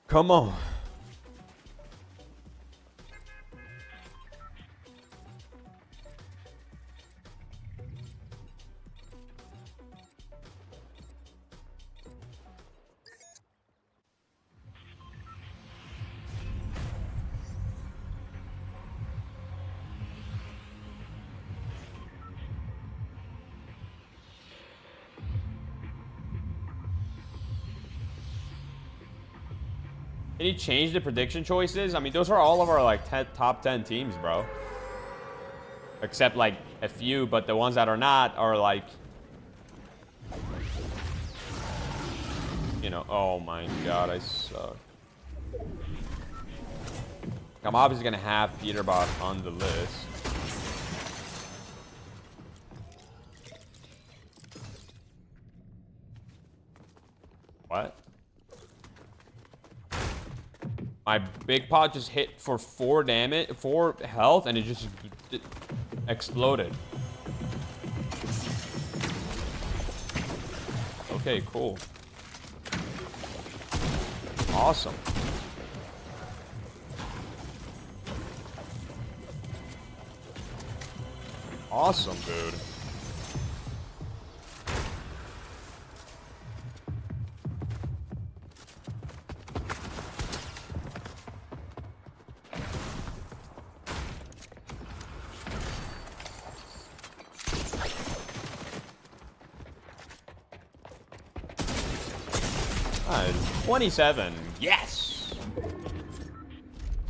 Come on. Can you change the prediction choices? I mean, those are all of our, like, top 10 teams, bro. Except, like, a few, but the ones that are not are, like... You know, oh my god, I suck. I'm obviously gonna have PETERBOT on the list. What? My big pot just hit for 4 damage, 4 health, and it just exploded. Okay, cool. Awesome. Awesome, dude. Nice. 27. Yes.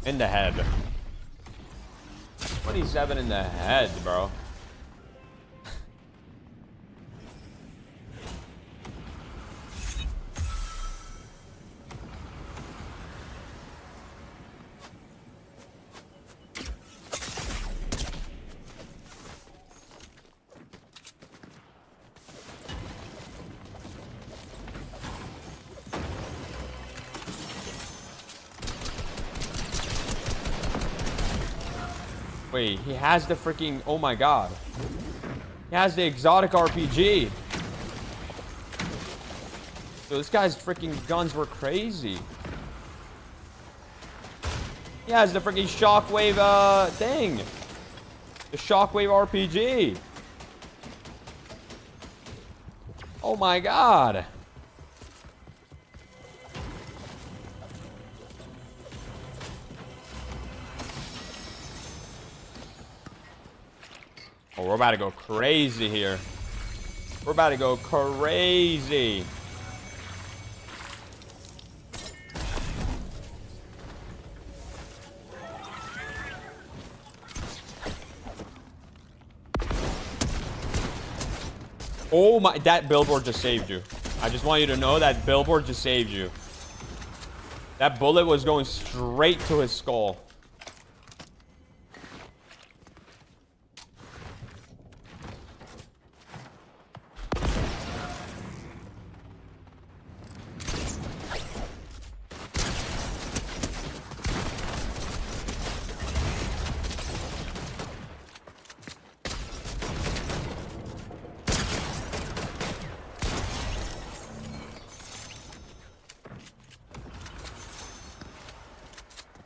In the head. 27 in the head, bro. Wait, he has the freaking... Oh my god. He has the exotic RPG. So this guy's freaking guns were crazy. He has the freaking shockwave thing. The shockwave RPG. Oh my god. Oh, we're about to go crazy here. We're about to go crazy. Oh my, that billboard just saved you. I just want you to know that billboard just saved you. That bullet was going straight to his skull.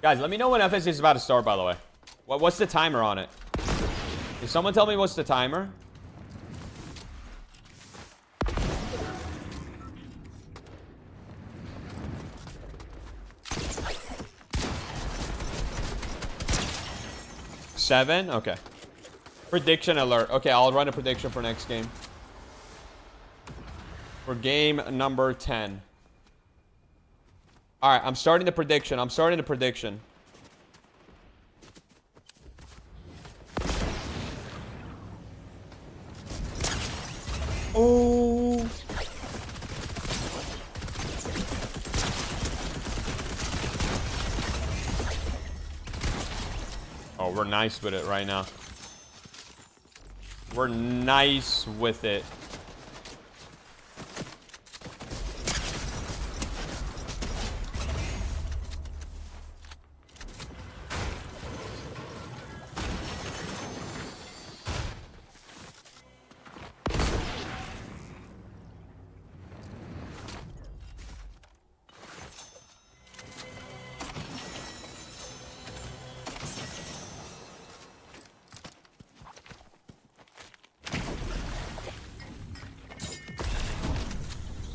Guys, let me know when FS is about to start, by the way. What's the timer on it? Can someone tell me what's the timer? Seven? Okay. Prediction alert. Okay, I'll run a prediction for next game. For game number 10. All right, I'm starting the prediction. I'm starting the prediction. Oh. Oh, we're nice with it right now. We're nice with it.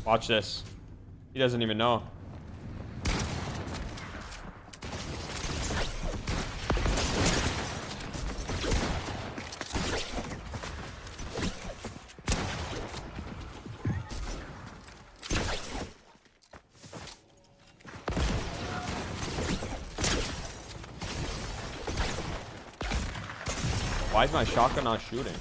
Watch this. He doesn't even know. Why is my shotgun not shooting?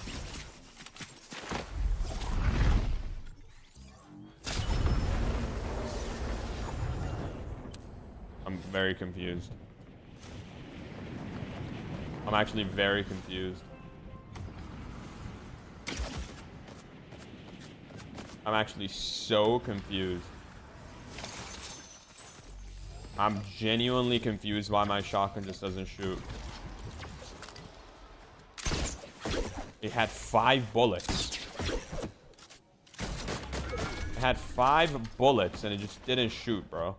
I'm very confused. I'm actually very confused. I'm actually so confused. I'm genuinely confused why my shotgun just doesn't shoot. It had 5 bullets. It had 5 bullets and it just didn't shoot, bro.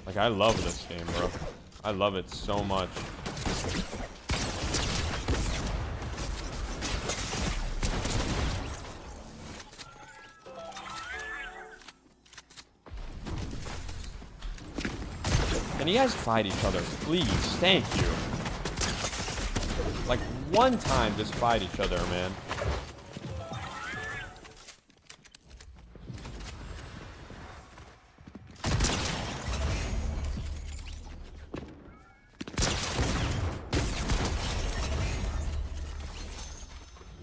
Like, I love this game, bro. I love it so much. Can you guys fight each other, please? Thank you. Like, one time, just fight each other, man.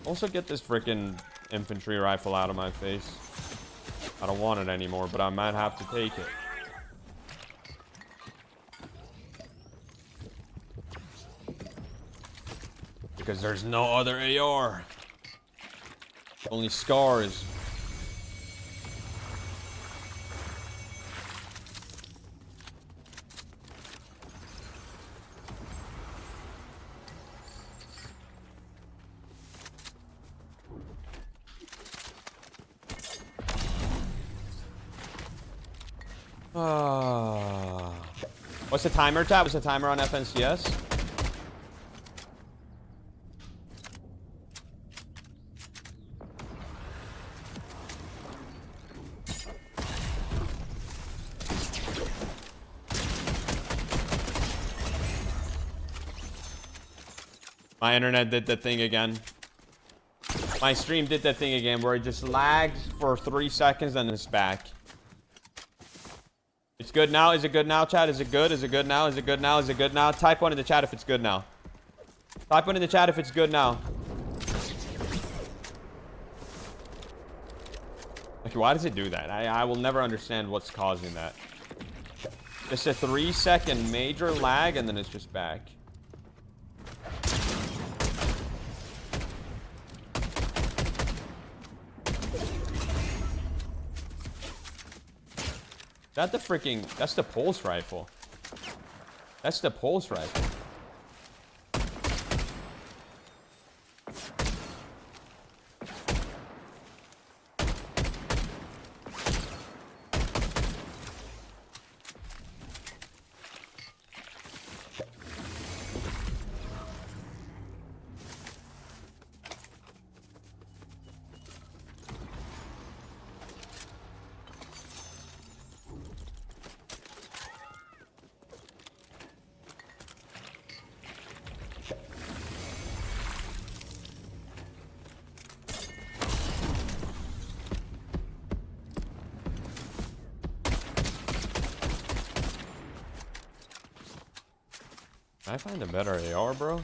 Also, get this freaking infantry rifle out of my face. I don't want it anymore, but I might have to take it. Because there's no other AR. Only scars. What's the timer, Tab? What's the timer on FNCS? My internet did the thing again. My stream did that thing again where it just lags for 3 seconds and it's back. good now? Is it good now, chat? Is it good? Is it good now? Is it good now? Is it good now? Type one in the chat if it's good now. Type one in the chat if it's good now. Like, why does it do that? I will never understand what's causing that. Just a 3-second major lag, and then it's just back. Is that the freaking... That's the pulse rifle. That's the pulse rifle. Can I find a better AR, bro?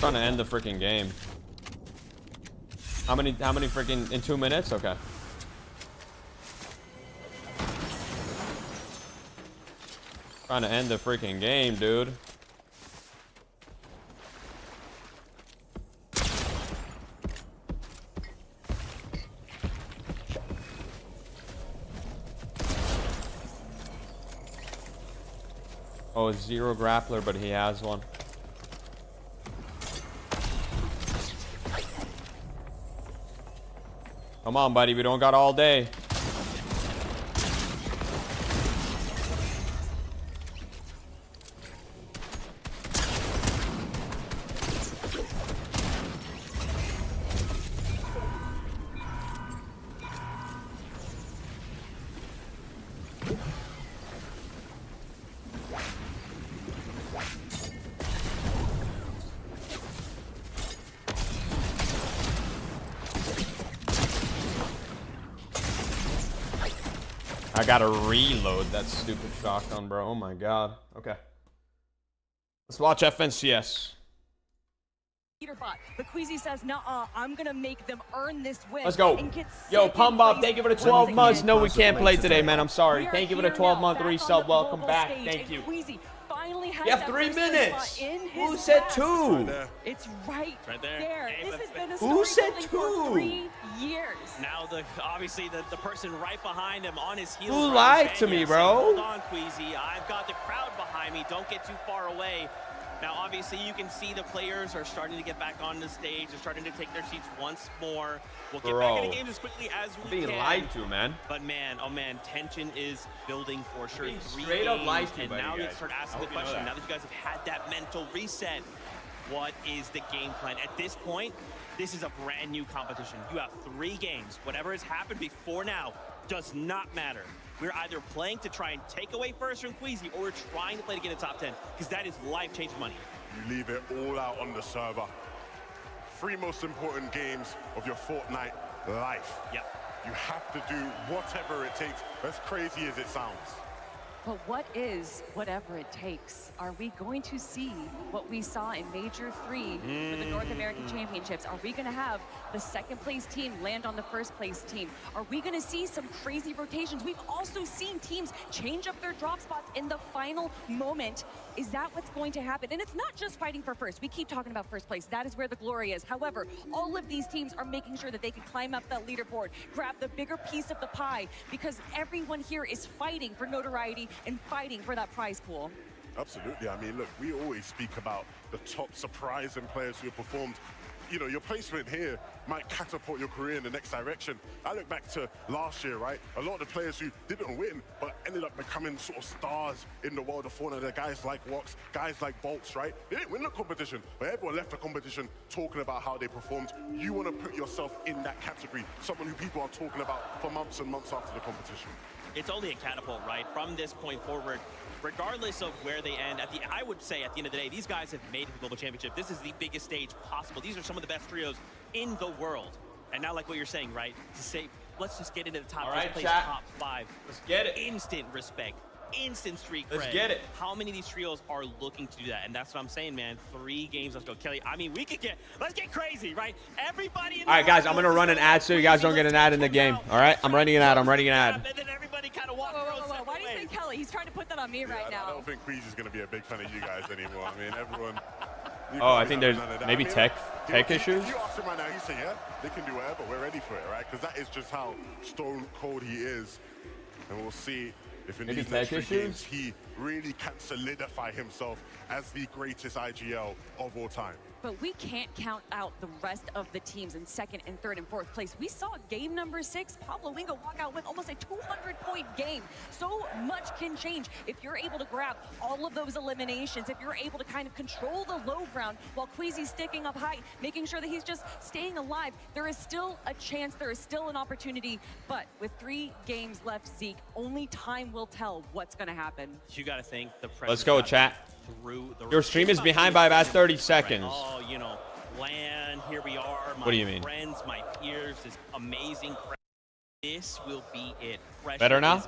Trying to end the freaking game. How many freaking in 2 minutes? Okay. Trying to end the freaking game, dude. Oh, zero grappler, but he has one. Come on, buddy. We don't got all day. I gotta reload that stupid shotgun, bro. Oh my god. Okay. Let's watch FNCS. PETERBOT, but Queasy says, "Nuh-uh, I'm gonna make them earn this win." Let's go. Yo, Pumbop, thank you for the 12 months. No, we can't play today, man. I'm sorry. Thank you for the 12-month resub. Welcome back. Thank you. You have 3 minutes. Who said 2? It's right there. This has been a Who said story 2? for 3 years. Now, obviously, the person right behind him on his heels. Who lied to me, bro? Hold on, Queasy. I've got the crowd behind me. Don't get too far away. Now, obviously, you can see the players are starting to get back on the stage. They're starting to take their seats once more. We'll get back in the game as quickly as we can. Being lied to, man. But man, oh man, tension is building for sure. Being 3 straight up games, lied to and by now you they guys. start asking the question. Now that you guys have had that mental reset, what is the game plan? At this point, this is a brand new competition. You have 3 games. Whatever has happened before now does not matter. We're either playing to try and take away first from Queasy, or we're trying to play to get a top 10, because that is life-changing money. You leave it all out on the server. 3 most important games of your Fortnite life. Yep. You have to do whatever it takes, as crazy as it sounds. But what is whatever it takes? Are we going to see what we saw in Major 3 for the North American Championships? Are we going to have the second place team land on the first place team? Are we going to see some crazy rotations? We've also seen teams change up their drop spots in the final moment. Is that what's going to happen? And it's not just fighting for first. We keep talking about first place. That is where the glory is. However, all of these teams are making sure that they can climb up that leaderboard, grab the bigger piece of the pie, because everyone here is fighting for notoriety and fighting for that prize pool. Absolutely. I mean, look, we always speak about the top surprising players who have performed. You know, your placement here might catapult your career in the next direction. I look back to last year, right? A lot of the players who didn't win, but ended up becoming sort of stars in the world of Fortnite. Guys like Wox, guys like Bolts, right? They didn't win the competition, but everyone left the competition talking about how they performed. You want to put yourself in that category, someone who people are talking about for months and months after the competition. It's only a catapult, right? From this point forward, regardless of where they end, I would say at the end of the day, these guys have made it to the Global Championship. This is the biggest stage possible. These are some of the best trios in the world. And now, like what you're saying, right? To say, let's just get into the top, top 5. Let's get it. Instant respect. Instant streak Let's cred. get it. How many of these trios are looking to do that? And that's what I'm saying, man. 3 games, let's go. Kelly, I mean, let's get crazy, right? Everybody in All right, guys, I'm going to run an ad so you guys don't get an ad in the game. All right? I'm running an ad. I'm running an ad. And then everybody kind of walks Whoa. Why do you say Kelly? He's trying to put that on me right now. I don't think Queezy's going to be a big fan of you guys anymore. I mean, everyone... Oh, I think there's maybe tech issues. If you ask him right now, he say, yeah, they can do whatever. We're ready for it, right? Because that is just how stone cold he is. And we'll see if in these next 3 games he really can solidify himself as the greatest IGL of all time. But we can't count out the rest of the teams in 2nd and 3rd and 4th place. We saw game number 6, Pablo Wingo walk out with almost a 200-point game. So much can change if you're able to grab all of those eliminations, if you're able to kind of control the low ground while Queezy's sticking up high, making sure that he's just staying alive. There is still a chance, there is still an opportunity, but with 3 games left, Zeke, only time will tell what's going to happen. You got to think the pressure. Let's go, chat. Your stream is behind by about 30 seconds. Oh, you know, land, here we are. What do you mean? Friends, my peers, this amazing. This will be it. Pressure Better now?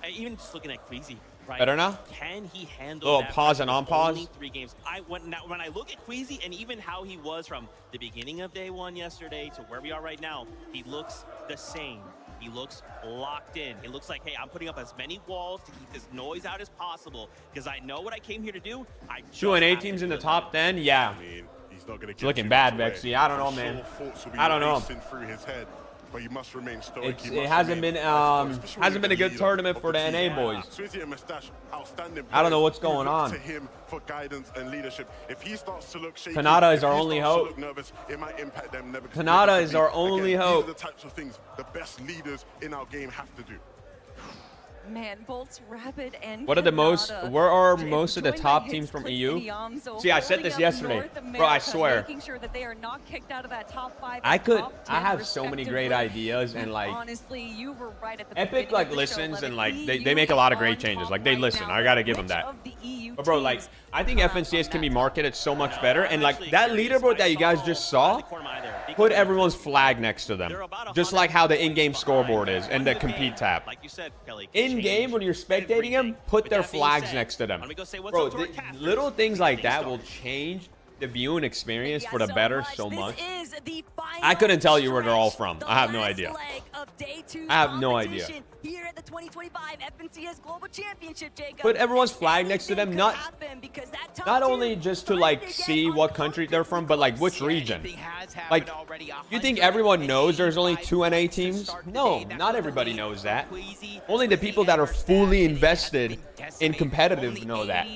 Even just looking at Queezy, right? Better now? Can he handle little that pause and on pause? Only 3 games. When I look at Queezy and even how he was from the beginning of day 1 yesterday to where we are right now, he looks the same. He looks locked in. He looks like, hey, I'm putting up as many walls to keep this noise out as possible because I know what I came here to do. 2 and 8 teams in the top 10? Yeah. I mean, he's not gonna it's looking bad, Vexy. I don't know, man. I don't know. Through his head, but he must remain stoic. It hasn't been a good tournament for the NA boys. I don't know what's going on. To him for guidance and leadership. If he starts to look shaky, Canada is our only hope. Nervous, it might impact them. Canada is our only hope. These are the types of things the best leaders in our game have to do. Man, Bolts, Rapid, and where are most of the top teams from EU? See, I said this yesterday. Bro, I swear. Making sure that they are not kicked out of that top 5. I have so many great ideas and like honestly, you were right at the Epic like listens and like they make a lot of great changes. Like they listen. I gotta give them that. But bro, like I think FNCS can be marketed so much better, and like that leaderboard that you guys just saw, put everyone's flag next to them, just like how the in-game scoreboard is and the compete tab. Like you said, Kelly. In-game, when you're spectating them, put their flags next to them. Bro, little things like that will change the viewing experience for the better so much. I couldn't tell you where they're all from. I have no idea. I have no idea. Here at the 2025 FNCS Global Championship, Jacob. Put everyone's flag next to them, not only just to like see what country they're from, but like which region. Like, you think everyone knows there's only 2 NA teams? No, not everybody knows that. Only the people that are fully invested in competitive know that.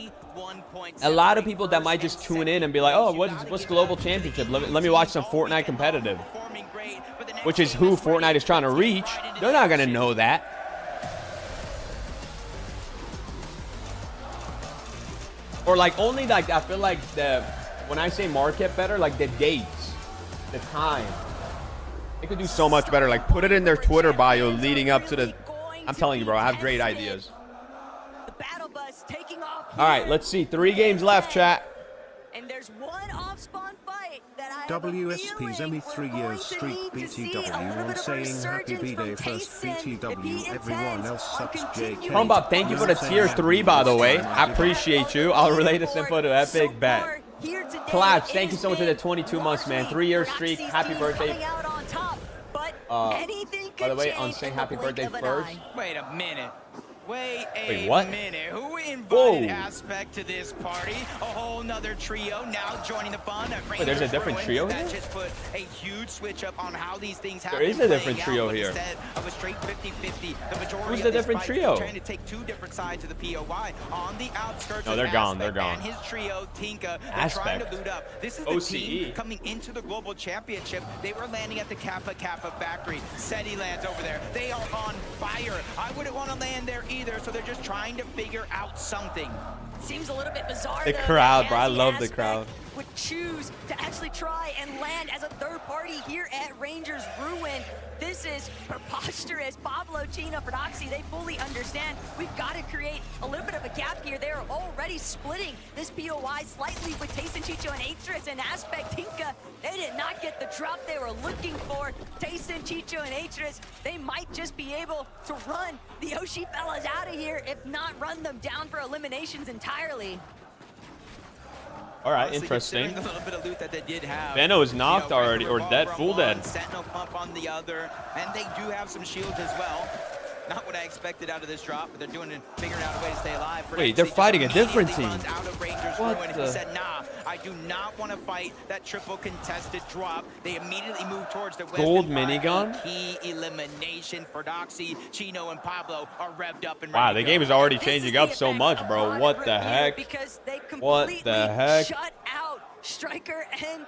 A lot of people that might just tune in and be like, oh, what's Global Championship? Let me watch some Fortnite competitive. Which is who Fortnite is trying to reach. They're not going to know that. Or like only like, I feel like when I say market better, like the dates, the time. They could do so much better. Like put it in their Twitter bio leading up to the, I'm telling you, bro, I have great ideas. Taking off all right, let's see. 3 games left, chat. And there's one off-spawn fight that I WSP Zemie 3 years streak BTW on saying happy B-Day first BTW everyone else sucks JK. PETERBOT, thank you for the tier 3 by the way. I appreciate you. I'll relay this info to Epic. Bet. Collapse, thank you so much for the 22 months, man. 3-year streak. Happy birthday. By the way, on saying happy birthday first. Wait a minute. Wait a what? minute. Who invited Aspect to this party? A whole nother trio now joining the fun. Wait, there's a different trio here? That just put a huge switch up on how these things happen. There is a different trio here. Instead of a straight 50-50, the majority Who's the different trio? Trying to take two different sides of the POI on the outskirts. No, they're gone. They're gone. And his trio, Tinka, trying to loot up. This is the team coming into the global championship. They were landing at the Kappa factory. SETI lands over there. They are on fire. I wouldn't want to land there either, so they're just trying to figure out something. Seems a little bit bizarre. The crowd, bro. I love the crowd. Would choose to actually try and land as a third party here at Rangers Ruin. This is preposterous. Pablo, Chino, Prodoxy, they fully understand. We've got to create a little bit of a gap here. They're already splitting this POI slightly with Tayson, Chicho, and Atris and Aspect. Tinka, they did not get the drop they were looking for. Tayson, Chicho, and Atris, they might just be able to run the Oshi fellas out of here, if not run them down for eliminations entirely. All right, interesting. A little bit of loot that they did have. Benno is knocked already, or dead, full dead. Sentinel pump on the other, and they do have some shields as well. Not what I expected out of this drop, but they're doing it, figuring out a way to stay alive. Wait, they're fighting a different team. What the? He said, nah, I do not want to fight that triple contested drop. They immediately move towards the gold minigun. Key elimination for Doxy, Chino, and Pablo are revved up and wow, the game is already changing up so much, bro. What the heck? What the heck? Shut out Striker and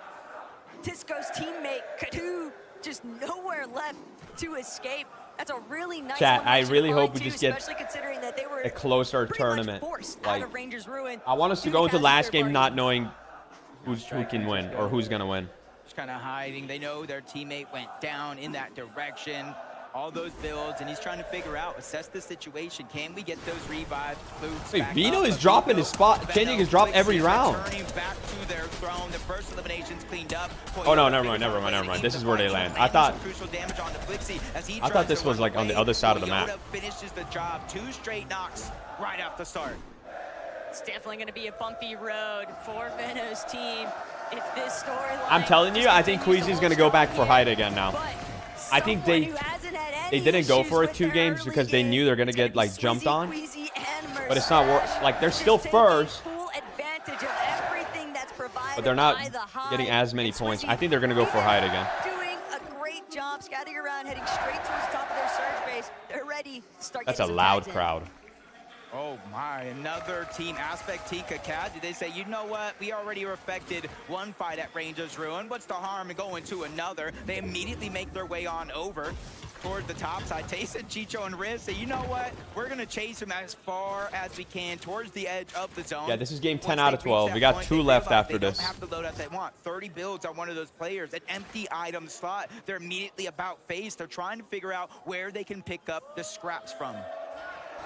Tisco's teammate Kadu. Just nowhere left to escape. That's a really nice chat. I really hope we just get considering that they were a closer tournament. Like, out of Rangers Ruin. I want us to go into last game not knowing who can win or who's gonna win. Just kind of hiding. They know their teammate went down in that direction. All those builds, and he's trying to figure out, assess the situation. Can we get those revives? Wait, Vino is dropping his spot, changing his drop every round. Back to their throne. The first elimination's cleaned up. Oh no, never mind. This is where they land. I thought this was like on the other side of the map. Finishes the job. 2 straight knocks right off the start. It's definitely going to be a bumpy road for Veno's team. If this storyline, I'm telling you, I think Queasy's going to go back for Hyde again now. I think they didn't go for it 2 games because they knew they're gonna get like jumped on, but it's not like they're still first, but they're not getting as many points. I think they're gonna go for Hyde again. Doing a great job scouting around, heading straight towards the top of their surge base. They're ready to start. That's a loud crowd. Oh my, another team Aspect Tika Cat. Did they say, you know what? We already perfected one fight at Rangers Ruin. What's the harm in going to another? They immediately make their way on over toward the top side. Tayson, Chicho, and Riz say, you know what? We're going to chase him as far as we can towards the edge of the zone. Yeah, this is game 10 out of 12. We got 2 left after this. They don't have the loadout they want. 30 builds on one of those players. An empty item slot. They're immediately about face. They're trying to figure out where they can pick up the scraps from.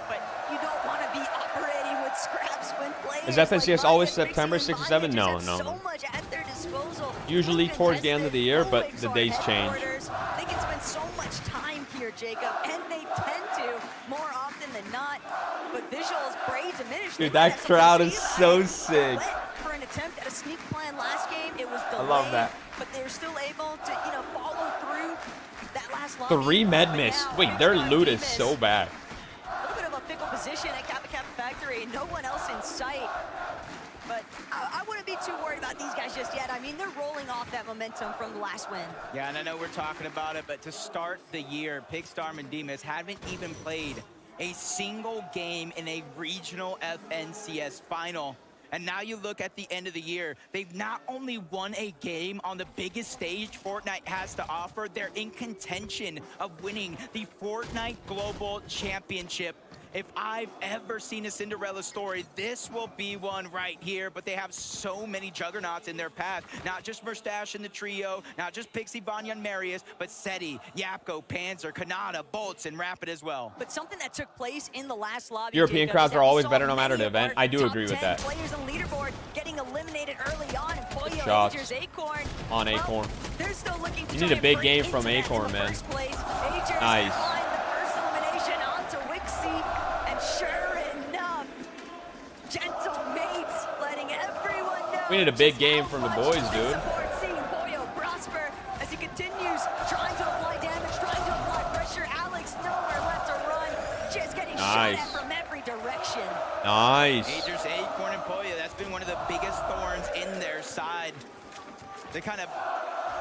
But you don't want to be operating with scraps when playing. Is FNCS always September 6 or 7? No. So much at their disposal. Usually towards the end of the year, but the days change. They can spend so much time here, Jacob, and they tend to more often than not. But visuals, Bray diminished. Dude, that crowd is so sick. For an attempt at a sneak plan last game, it was delayed. I love that. But they're still able to, follow through that last line. 3 med miss. Wait, their loot is so bad. Fickle position at Kappa Factory, no one else in sight. But I wouldn't be too worried about these guys just yet. I mean, they're rolling off that momentum from the last win. Yeah, and I know we're talking about it, but to start the year, Pigstorm and Demas haven't even played a single game in a regional FNCS final. And now you look at the end of the year, they've not only won a game on the biggest stage Fortnite has to offer, they're in contention of winning the Fortnite Global Championship. if I've ever seen a Cinderella story, this will be one right here. But they have so many juggernauts in their path. Not just Mustache in the trio, not just Pixie, Vanya, and Marius, but Seti, Yapko, Panzer, Kanata, Bolts, and Rapid as well. But something that took place in the last lobby, European Jacob, crowds is that are we always saw better no matter many the of event. our I do top agree with 10 that. players on leaderboard getting eliminated early on, and Pollo, shots Agers, Acorn. on Acorn. They're still looking to You try need a and big break game into from that in Acorn, the man. first place. Agers Nice. find the first elimination onto Wixie, and sure enough, Gentle Mates letting everyone know. We need a big just game how from the much boys, they dude. support seeing Pollo prosper as he continues trying to apply damage, trying to apply pressure. Alex nowhere left to run, just getting shot at from every direction. Nice. Agers, Acorn, and Pollo, that's been one of the biggest thorns in their side. They kind of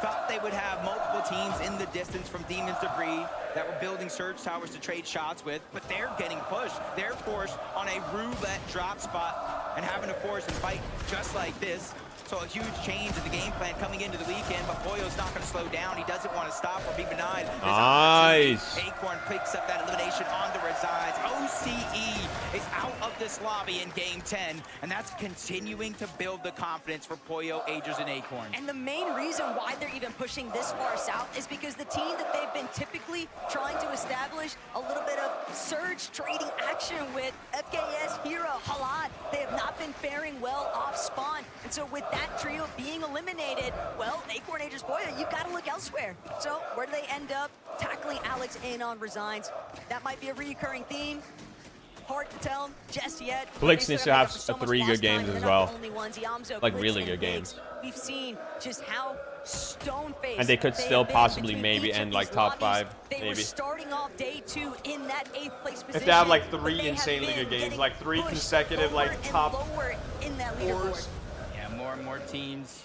thought they would have multiple teams in the distance from Demon's Debris that were building surge towers to trade shots with, but they're getting pushed. They're forced on a roulette drop spot and having to force and fight just like this. So a huge change in the game plan coming into the weekend, but Pollo's not going to slow down. He doesn't want to stop or be denied. Nice. Acorn picks up that elimination on the Resides. OCE is out of this lobby in game 10, and that's continuing to build the confidence for Pollo, Agers, and Acorn. And the main reason why they're even pushing this far south is because the team that they've been typically trying to establish a little bit of surge trading action with, FKS, Hero, Halad, they have not been faring well off spawn. And so with that trio being eliminated, well, Acorn, Agers, Pollo, you've got to look elsewhere. So where do they end up? Tackling Alex in on Resigns. That might be a recurring theme. Hard to tell just yet. CLIX needs to have 3 good games as well. Like CLIX really and good Biggs, games. We've seen just how stone-faced And they could still have been possibly between maybe each of end these like top lobbies. 5, They were maybe. starting off day 2 in that 8th place position. If they have like but 3 they have insanely been good games, getting like 3 pushed consecutive lower like and top lower in that leaderboard. Yeah, more and more teams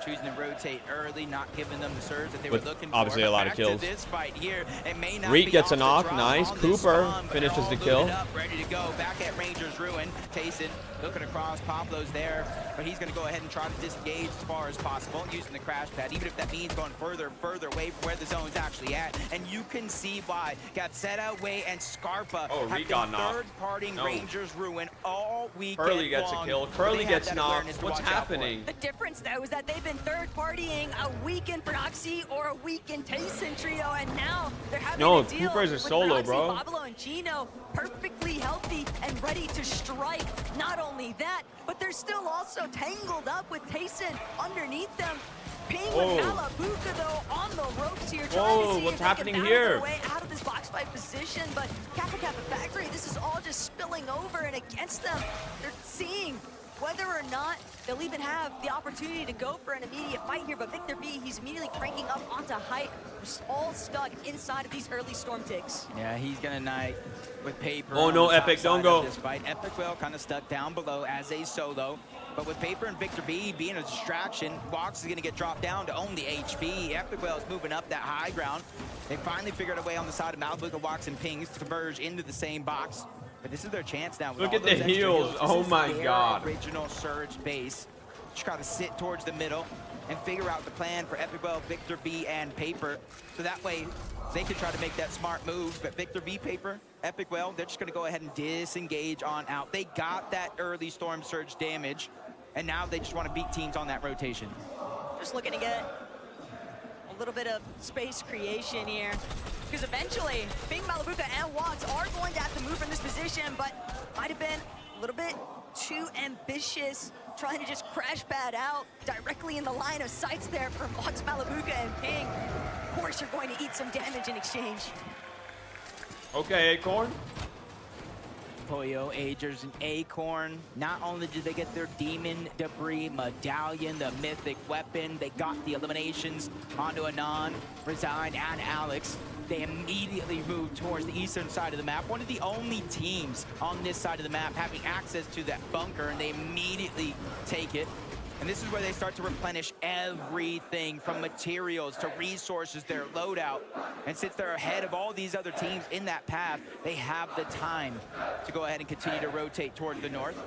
choosing to rotate early, not giving them the surge that they With were looking for. obviously a lot of Back to kills. this fight here, it may not Reek be gets a off the knock, drop nice. on this Cooper spawn, but finishes they're the all kill. loaded up, ready to go. Back at Ranger's Ruin, Tayson looking across, Pablo's there, but he's going to go ahead and try to disengage as far as possible using the crash pad, even if that means going further and further away from where the zone's actually at. And you can see why Gazzetta, Way, and Scarpa have Reek been got knocked. third-partying No. Ranger's Ruin all weekend Curly gets a long. kill. They Curly have gets that knocked. awareness to What's watch out for. happening? The difference, though, is that they've been third-partying a weekend Proxy or a weekend Tayson trio, and now they're having No, to deal Cooper's a with solo, Proxy, bro. Pablo, and Gino perfectly healthy and ready to strike. Not only that, but they're still also tangled up with Tayson underneath them. Ping Whoa. with Malabuka, though, on the ropes here, trying Whoa, to see what's if they happening can battle here? their way out of this box fight position. But Kappa Kappa Factory, this is all just spilling over and against them. They're seeing whether or not they'll even have the opportunity to go for an immediate fight here. But Victor B, he's immediately cranking up onto height. We're all stuck inside of these early storm ticks. Yeah, he's gonna knight with Paper. Oh, on no, the top Epic, don't side go. of This fight. Epic will kind of stuck down below as a solo. But with Paper and Victor B being a distraction, Box is gonna get dropped down to own the HP. Epic Well is moving up that high ground. They finally figured a way on the side of Malabuka, Wax, and Pings to converge into the same box. But this is their chance now. With Look all at the those extra heals. This Oh is my their God. Original surge base. Just gotta sit towards the middle and figure out the plan for Epic Well, Victor B, and Paper. So that way they can try to make that smart move. But Victor B, Paper, Epic Well, they're just gonna go ahead and disengage on out. They got that early storm surge damage, and now they just want to beat teams on that rotation. Just looking to get a little bit of space creation here. Because eventually, Bing, Malabuka, and Wogs are going to have to move from this position, but might have been a little bit too ambitious, trying to just crash pad out directly in the line of sights there from Wogs, Malabuka, and Ping. Of course, you're going to eat some damage in exchange. Okay, Acorn. Pollo, Agers, and Acorn. Not only did they get their Demon Debris Medallion, the mythic weapon, they got the eliminations onto Anon, Resign, and Alex. They immediately moved towards the eastern side of the map. One of the only teams on this side of the map having access to that bunker, and they immediately take it. And this is where they start to replenish everything from materials to resources, their loadout. And since they're ahead of all these other teams in that path, they have the time to go ahead and continue to rotate toward the north.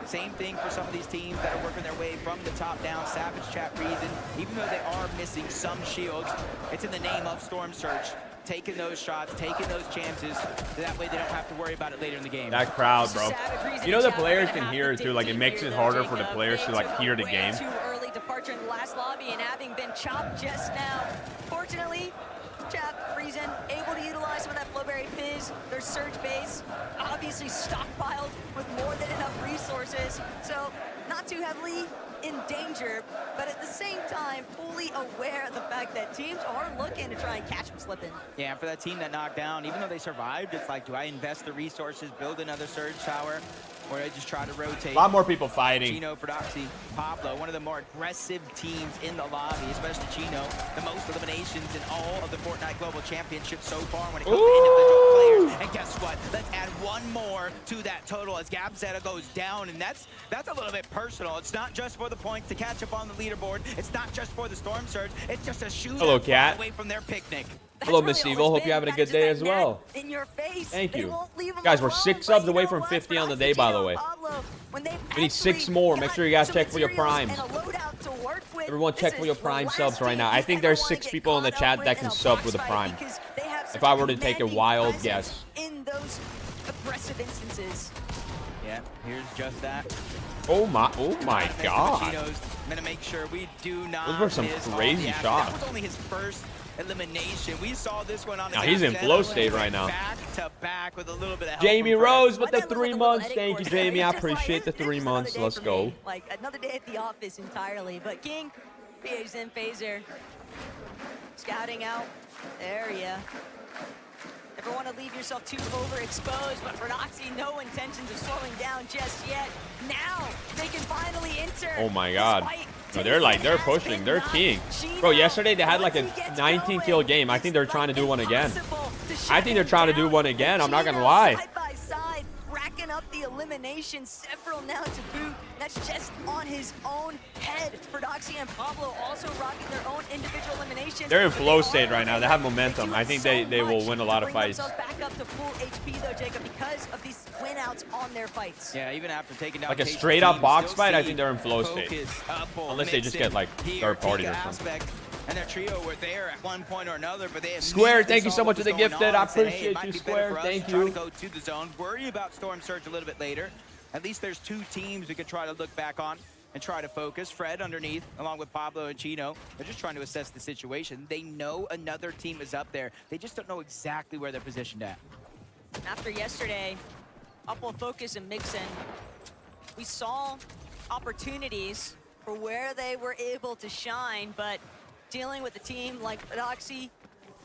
Same thing for some of these teams that are working their way from the top down. Savage Chat reason, even though they are missing some shields, it's in the name of Storm Surge. taking those shots, taking those chances. That way they don't have to worry about it later in the game. That crowd, bro. You know the players can hear it too. Like it makes it harder for the players to like hear the game. Too early departure in the last lobby and having been chopped just now. Fortunately, Chap, Reason, able to utilize some of that Flowberry Fizz. Their Surge base, obviously stockpiled with more than enough resources. So not too heavily in danger, but at the same time, fully aware of the fact that teams are looking to try and catch them slipping. Yeah, and for that team that knocked down, even though they survived, it's like, do I invest the resources, build another Surge tower, or I just try to rotate? A lot more people fighting. Chino, Prodoxy, Pablo, one of the more aggressive teams in the lobby, especially Chino. The most eliminations in all of the Fortnite Global Championships so far when it comes to individual players. And guess what? Let's add one more to that total as Gabzetta goes down, and that's a little bit personal. It's not just for the points to catch up on the leaderboard. It's not just for the Storm Surge. It's just a shoot away from their picnic. Hello, Miss Evil. Hope you're having a good day as well. In your face. Thank you. Guys, we're 6 subs away from 50 on the day, by the way. We need 6 more. Make sure you guys check for your primes. Everyone check for your prime subs right now. I think there's 6 people in the chat that can sub with a prime. If I were to take a wild guess. In those aggressive instances. Yeah, here's just that. Oh my God. Gonna make sure we do not Those were some crazy shots. That was only his first elimination. We saw this one on his he's in flow state right now. Back to back with a little bit of help. Jamie Rose with the 3 months. Thank you, Jamie. I appreciate the 3 months. Let's go. Like another day at the office entirely. But King, PH and Phaser scouting out area. Never want to leave yourself too overexposed, but for Noxy, no intentions of slowing down just yet. Now they can finally enter. Oh my God. No, they're pushing. They're keying. Bro, yesterday they had like a 19 kill game. I think they're trying to do one again. I'm not gonna lie. Side by side, racking up the eliminations, several now to boot. That's just on his own head. Prodoxy and Pablo also rocking their own individual eliminations. They're in flow state right now. They have momentum. I think they will win a lot of fights. Back up to full HP though, Jacob, because of these win outs on their fights. Yeah, even after taking down like a straight up box fight, I think they're in flow state. Unless they just get like third party or something. And their trio were there at one point or another, but they Square, thank you so much for the gifted. I appreciate you, Square. Thank you. Go to the zone. Worry about Storm Surge a little bit later. At least there's 2 teams we could try to look back on and try to focus. Fred underneath, along with Pablo and Chino. They're just trying to assess the situation. They know another team is up there. They just don't know exactly where they're positioned at. After yesterday, Upwell Focus and Mixon, we saw opportunities for where they were able to shine, but dealing with a team like Prodoxy,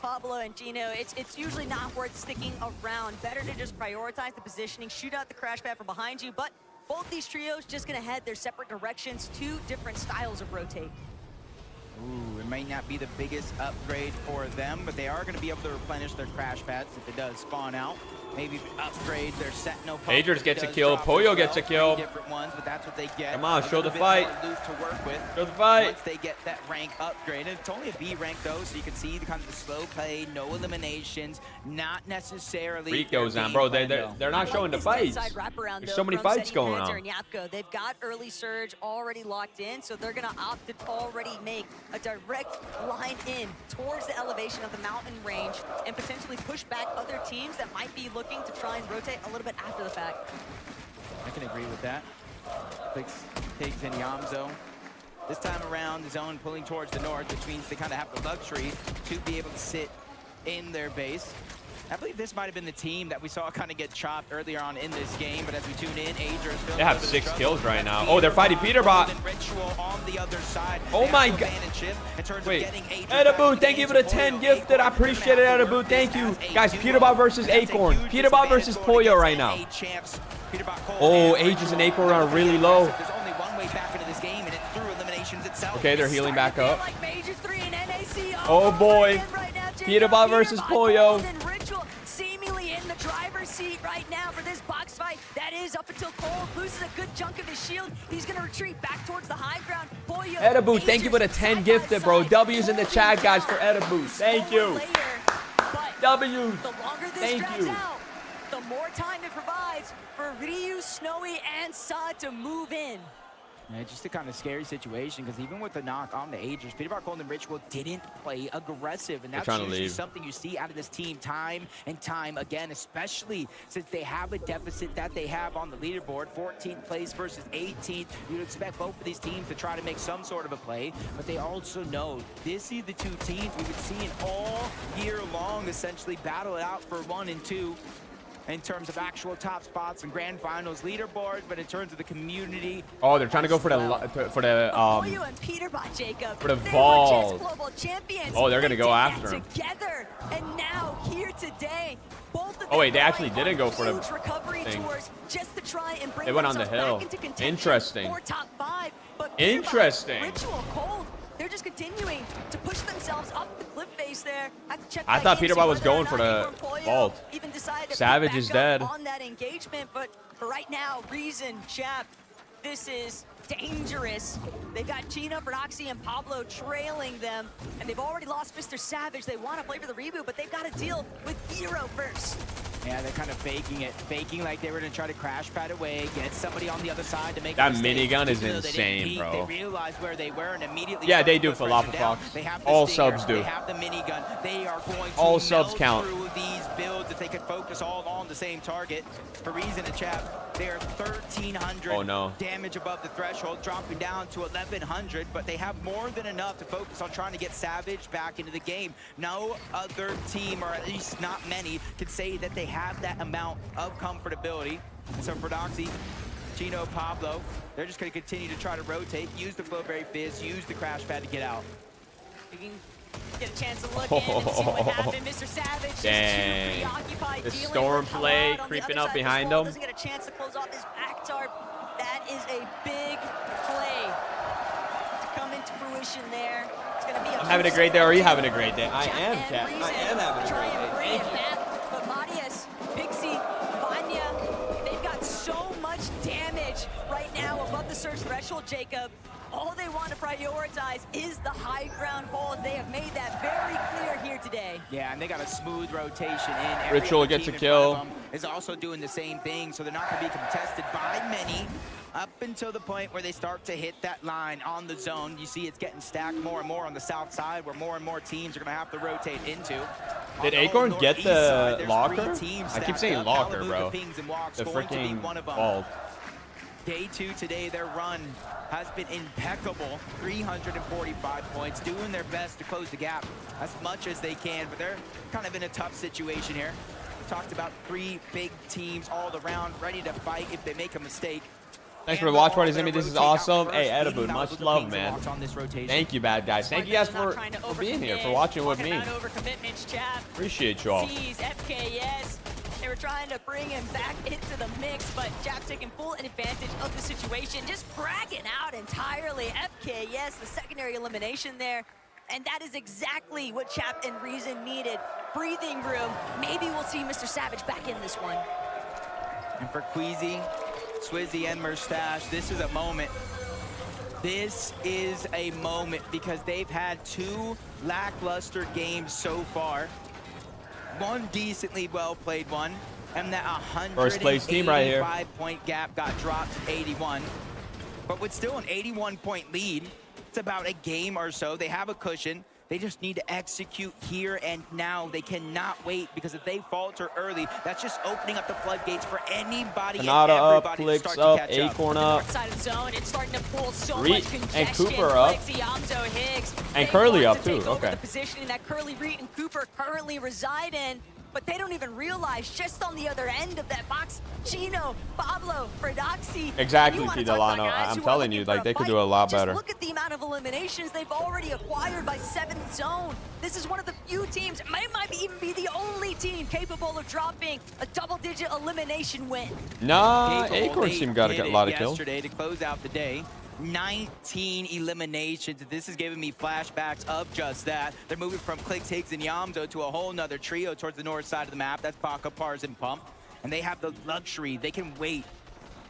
Pablo, and Gino, it's usually not worth sticking around. Better to just prioritize the positioning, shoot out the crash pad from behind you, but both these trios just gonna head their separate directions, 2 different styles of rotate. Ooh, it may not be the biggest upgrade for them, but they are going to be able to replenish their crash pads if it does spawn out. Maybe upgrade their Sentinel. Pagers gets a kill. Poyo gets a kill. Different ones, but that's what they get. Come on, show the fight. To work with. Show the fight. Once they get that rank upgrade. And it's only a B rank though, so you can see the kind of the slow play, no eliminations, not necessarily. Rico's on, bro. They're not showing the fights. There's so many fights going on. They've got early surge already locked in, so they're gonna opt to already make a direct line in towards the elevation of the mountain range and potentially push back other teams that might be looking to try and rotate a little bit after the fact. I can agree with that. CLIX takes in Yamzo. This time around, the zone pulling towards the north, which means they kind of have the luxury to be able to sit in their base. I believe this might have been the team that we saw kind of get chopped earlier on in this game, but as we tune in, Ager is they have 6 kills right now. Oh, they're fighting PETERBOT. Oh my God. Wait, Ediboot, thank you for the 10 gifted. I appreciate it, Ediboot. Thank you. Guys, PETERBOT versus Acorn. PETERBOT versus Poyo right now. Oh, Aegis and Acorn are really low. There's only one way back into this game, and it's through eliminations itself. Okay, they're healing back up. Oh boy. PETERBOT versus Poyo. Seemingly in the driver's seat right now for this box fight. That is up until Cole loses a good chunk of his shield. He's going to retreat back towards the high ground. Poyo, Ediboot, thank you for the 10 gifted, bro. W's in the chat, guys, for Ediboot. Thank you. W. Thank you. The more time it provides for Ryu, Snowy, and Saad to move in. Yeah, just a kind of scary situation because even with the knock on the Agers, PETERBOT Golden Ritual didn't play aggressive, and that's usually something you see out of this team time and time again, especially since they have a deficit that they have on the leaderboard, 14th place versus 18th. You'd expect both of these teams to try to make some sort of a play, but they also know this is the two teams we've been seeing all year long essentially battle it out for 1 and 2. In terms of actual top spots and grand finals leaderboard, but in terms of the community. Oh, they're trying to go for the vault. Oh, they're gonna go after him. Together, and now here today, both of Oh wait, they actually didn't go for the recovery thing. tours just to try and bring They went on the hill. Interesting. Interesting. Ritual cold. They're just continuing to push themselves up the cliff face there. I thought PETERBOT was going for the vault. Savage is dead. On that engagement, but for right now, Reason, Chap, this is dangerous. They've got Chino, Prodoxy, and Pablo trailing them, and they've already lost Mr. Savage. They want to play for the reboot, but they've got to deal with Hero first. Yeah, they're kind of faking it, faking like they were going to try to crash pad away, get somebody on the other side to make that minigun is insane, bro. They realized where they were and immediately. Yeah, they do Falafel Fox. All subs do. They have the minigun. They are going to all subs count through these builds if they could focus all on the same target. For Reason and Chap, they are 1,300 damage above the threshold, dropping down to 1,100, but they have more than enough to focus on trying to get Savage back into the game. No other team, or at least not many, can say that they have that amount of comfortability. And so for Doxy, Chino, Pablo, they're just going to continue to try to rotate, use the Flowberry Fizz, use the crash pad to get out. We can get a chance to look in and see what happened. Mr. Savage Dang. just too preoccupied The dealing storm with play Hawad on creeping the up other side behind of the wall. them. Doesn't get a chance to close off his back tarp. That is a big play to come into fruition there. It's going to be I'm having a great day. Are you having a great day? I am, Cat. I am having a try great and day. bring Thank it you. back. But Matias, Pixie, Vanya, they've got so much damage right now above the surge threshold, Jacob. All they want to prioritize is the high ground hold. They have made that very clear here today. Yeah, and they got a smooth rotation in. Ritual gets a kill. Is also doing the same thing, so they're not going to be contested by many up until the point where they start to hit that line on the zone. You see it's getting stacked more and more on the south side, where more and more teams are going to have to rotate into. Did Acorn get the locker? I keep saying locker, bro. The freaking vault. Day 2 today, their run has been impeccable. 345 points, doing their best to close the gap as much as they can, but they're kind of in a tough situation here. We talked about 3 big teams all around, ready to fight if they make a mistake. Thanks for the watch party, Zemie. This is awesome. Hey, Edible, much love, man. Thank you, bad guys. Thank you guys for being here, for watching with me. Appreciate y'all. FKS. They were trying to bring him back into the mix, but Jap taking full advantage of the situation, just bragging out entirely. FKS, the secondary elimination there. And that is exactly what Chap and Reason needed. Breathing room. Maybe we'll see Mr. Savage back in this one. And for Queasy, Swizzy, and Merstache, this is a moment. This is a moment because they've had 2 lackluster games so far. One decently well-played one, and that 185-point gap got dropped to 81. But with still an 81-point lead, it's about a game or so. They have a cushion. They just need to execute here and now. They cannot wait, because if they falter early, that's just opening up the floodgates for anybody and everybody to start to catch up. Acorn up. Side of zone, it's starting to pull so Reed much congestion. and Cooper up. Higgs, and Curly up too. Okay. The positioning that Curly, Reed, and Cooper currently reside in, but they don't even realize just on the other end of that box, Chino, Pablo, Prodoxy. Exactly, P. Delano. I'm telling you, like, they could do a lot better. Just look at the amount of eliminations they've already acquired by 7th zone. This is one of the few teams, might even be the only team capable of dropping a double-digit elimination win. Nah, Acorn team got a lot of kills. Yesterday to close out the day. 19 eliminations. This is giving me flashbacks of just that. They're moving from CLIX, Higgs, and Yamzo to a whole nother trio towards the north side of the map. That's Baka, Pars, and Pump. And they have the luxury. They can wait.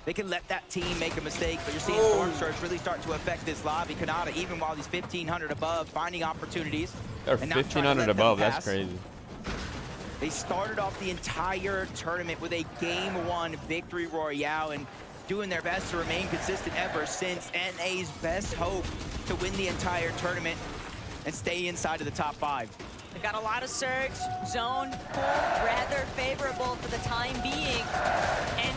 They can let that team make a mistake, but you're seeing Storm Surge really start to affect this lobby. Kanata, even while he's 1,500 above, finding opportunities. They're 1,500 above. That's crazy. They started off the entire tournament with a Game 1 victory royale, and doing their best to remain consistent ever since NA's best hope to win the entire tournament and stay inside of the top 5. They've got a lot of surge, zone, pull, rather favorable for the time being. And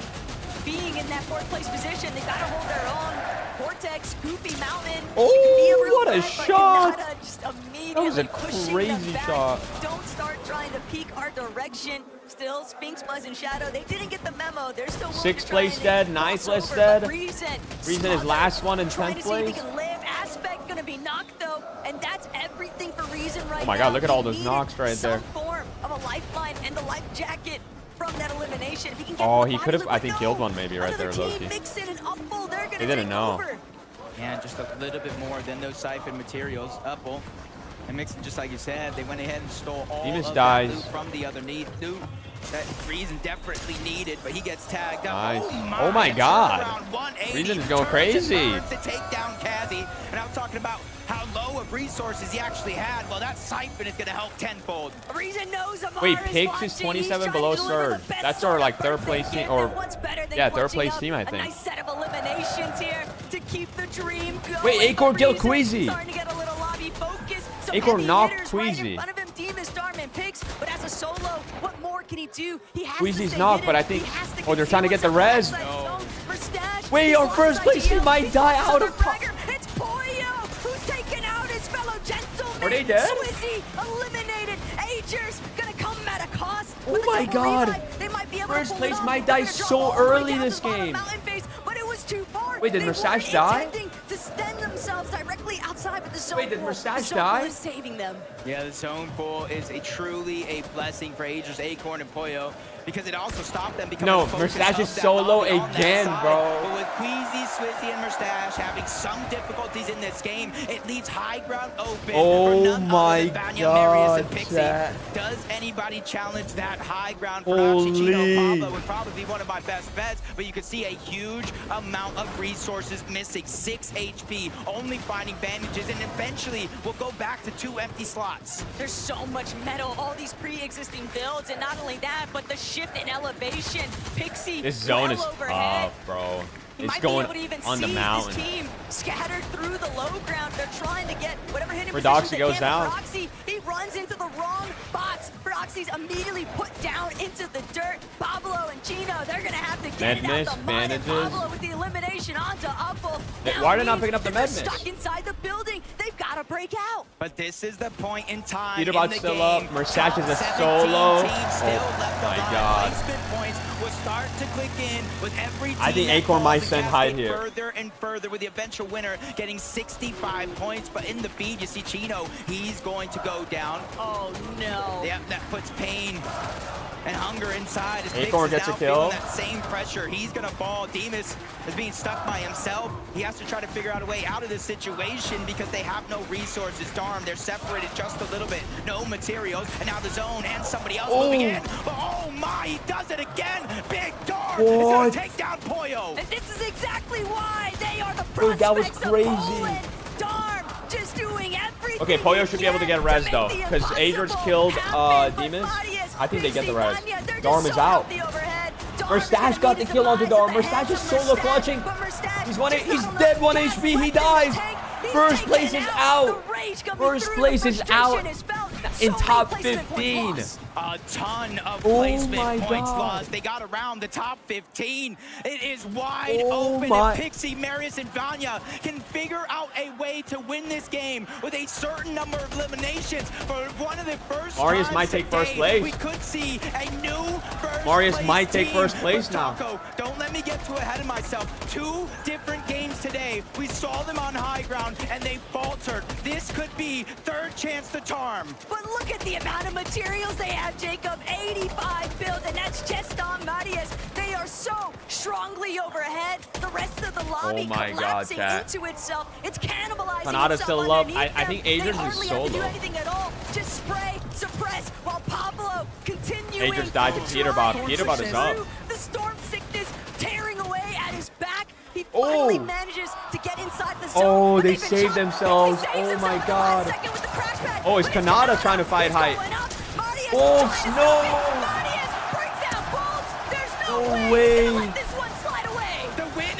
being in that 4th place position, they've got to hold their own. Vortex, Goofy Mountain. Oh, what a shot! Just immediately That was a pushing crazy them back. shot. Don't start trying to peek our direction. Still, Sphinx, Buzz, and Shadow, they didn't get the memo. They're still willing 6th to try place and dead, cross 9th place over, dead. but Reason Is last one in trying 10th to see if he place. can live. Aspect gonna be knocked though, and that's everything for Reason right now. Oh my God, look at all He those needed knocks right there. some form of a lifeline and the life jacket from that elimination. If he can get Oh, to the he could have, bottom, I think, killed one maybe right there, another low team, key. Mixin and Upful, they're gonna They didn't take know. over. Yeah, just a little bit more than those siphon materials. Upple and Mixin, just like you said, they went ahead and stole all Demus of dies. that loot from the other loot that Reason desperately needed, but he gets tagged up. Nice. Oh Oh my God. turnaround 180, Reason is going turns and crazy. burns to take down Kazi. And I'm talking about how low of resources he actually had. Well, that siphon is going to help tenfold. Reason knows Amar Wait, is Pix watching. is He's 27 trying below to deliver Surge. the best That's our like sort of 3rd place birthday team, or gift. What's better than yeah, 3rd punching place up team, I a think. nice set of eliminations here to keep the dream going. Wait, Acorn killed Reason Queasy. starting to get a little lobby focus. Some Acorn heavy knocked hitters right in Queasy. front of him, Demus, Storm, and Pix, but as a solo, what more can he do? He has Queasy's to stay knocked, hidden. but I think, He has to oh, they're trying to get the conceal res. himself outside zone. Mustache, Wait, he's our lost first place team idea. might He's die lost out another of. fragger. It's Poyo who's taking out his fellow gentleman. Are they dead? Swizzy eliminated. Agers gonna come at a cost. Oh But the my triple God. revive, they might be able First to pull it place off. might They're die gonna drop so all the way early down to this the bottom game. mountain face, but it was too far. Wait, did They Mustache weren't die? intending to stand themselves directly outside with the zone. Wait, did pool. Mustache The zone die? pool is saving them. Yeah, the zone pool is truly a blessing for Agers, Acorn, and Poyo, because it also stopped them becoming No, the focus Mustache of is that solo lobby on that again, side. bro. But with Queasy, Swizzy, and Mustache having some difficulties in this game, it leaves high ground open Oh for none my other than Vanya, God, Marius, and Pixie. chat. Does anybody challenge that high ground for Holy. Chino? Pablo would probably be one of my best bets, but you can see a huge amount of resources missing. 6 HP, only finding bandages, and eventually we'll go back to 2 empty slots. There's so much metal, all these pre-existing builds, and not only that, but the shift in elevation. Pixie, This zone well is overhead. tough, bro. He It's might going be able to even on the see mountain. his team scattered through the low ground. They're trying to get whatever hidden For positions Doxy they goes can. down. Proxy, he runs into the wrong box. Proxy's immediately put down into the dirt. Pablo and Chino, they're gonna have to get it Med out the miss, mud. And bandages. Pablo with the elimination onto Upple. Why are they not picking up the med miss? Stuck inside the building. They've got to break out. But this is the point in time PETERBOT's in the still game. up. Mustache is a Top 17 solo. teams still Oh left my alive. God. Placement points will start to click in with every team. I think that Acorn falls might and send cascade hide here. further and further, with the eventual winner getting 65 points. But in the feed, you see Chino. He's going to go down. Oh no. Yeah, that puts pain and hunger inside. As Acorn Pix is gets a now kill. feeling that same pressure. He's gonna fall. Demus is being stuck by himself. He has to try to figure out a way out of this situation because they have no resources. Darn, they're separated just a little bit. No materials, and now the zone and somebody else moving in. But oh my, he does it again. Big Darn is gonna take down Poyo. And this is exactly why they are the Dude, that was prospects of crazy. Poland. Darn, just doing everything. Okay, Poyo he should be able to can get res make though, the because Adrian's impossible killed happen. But Demus. Marius, I think they get the res. Vanya, they're just Darm is so out. healthy overhead. Darm is Mustache gonna got need the kill onto demise Darm. at the Mustache hands is of solo Mustache, clutching. but Mustache He's just he's not dead, enough 1 gas HP. He left in the dies. tank. He's First taken place is out. out. The rage coming First through, place the is frustration out is felt. in So top many placement points 15. lost. A ton of Oh placement my points God. lost. They got around the top 15. It is wide Oh open. my. And Pixie, Marius, and Vanya can figure out a way to win this game with a certain number of eliminations. For one of the first Marius times might take today, first place. We could see a new first Marius place might take team. first place But now. Taco, don't let me get too ahead of myself. 2 different games today. We saw them on high ground and they faltered. This could be third chance to Tarm. But look at the amount of materials they have, Jacob. 85 builds, and that's just on Marius. They are so strongly overhead. The rest of the lobby Oh my God, collapsing chat. into itself. It's cannibalizing Kanada's itself still up. underneath I think them. Adrian's They is hardly have to do solo. anything at all. Just spray, suppress, while Pablo continuing Adrian's died to PETERBOT. PETERBOT is up. the storm sickness tearing away at his back. He finally Oh. manages to get inside the zone. Oh, but they they've been saved chopped. themselves. He saves Oh himself my at the God. last second with the crash pad. Oh, is But it's Kanada trying to fight He's height? going up. Marius Oh, trying to no. stop it. Marius brings down Bolts. There's no No way. way. He's gonna let this one slide away. The win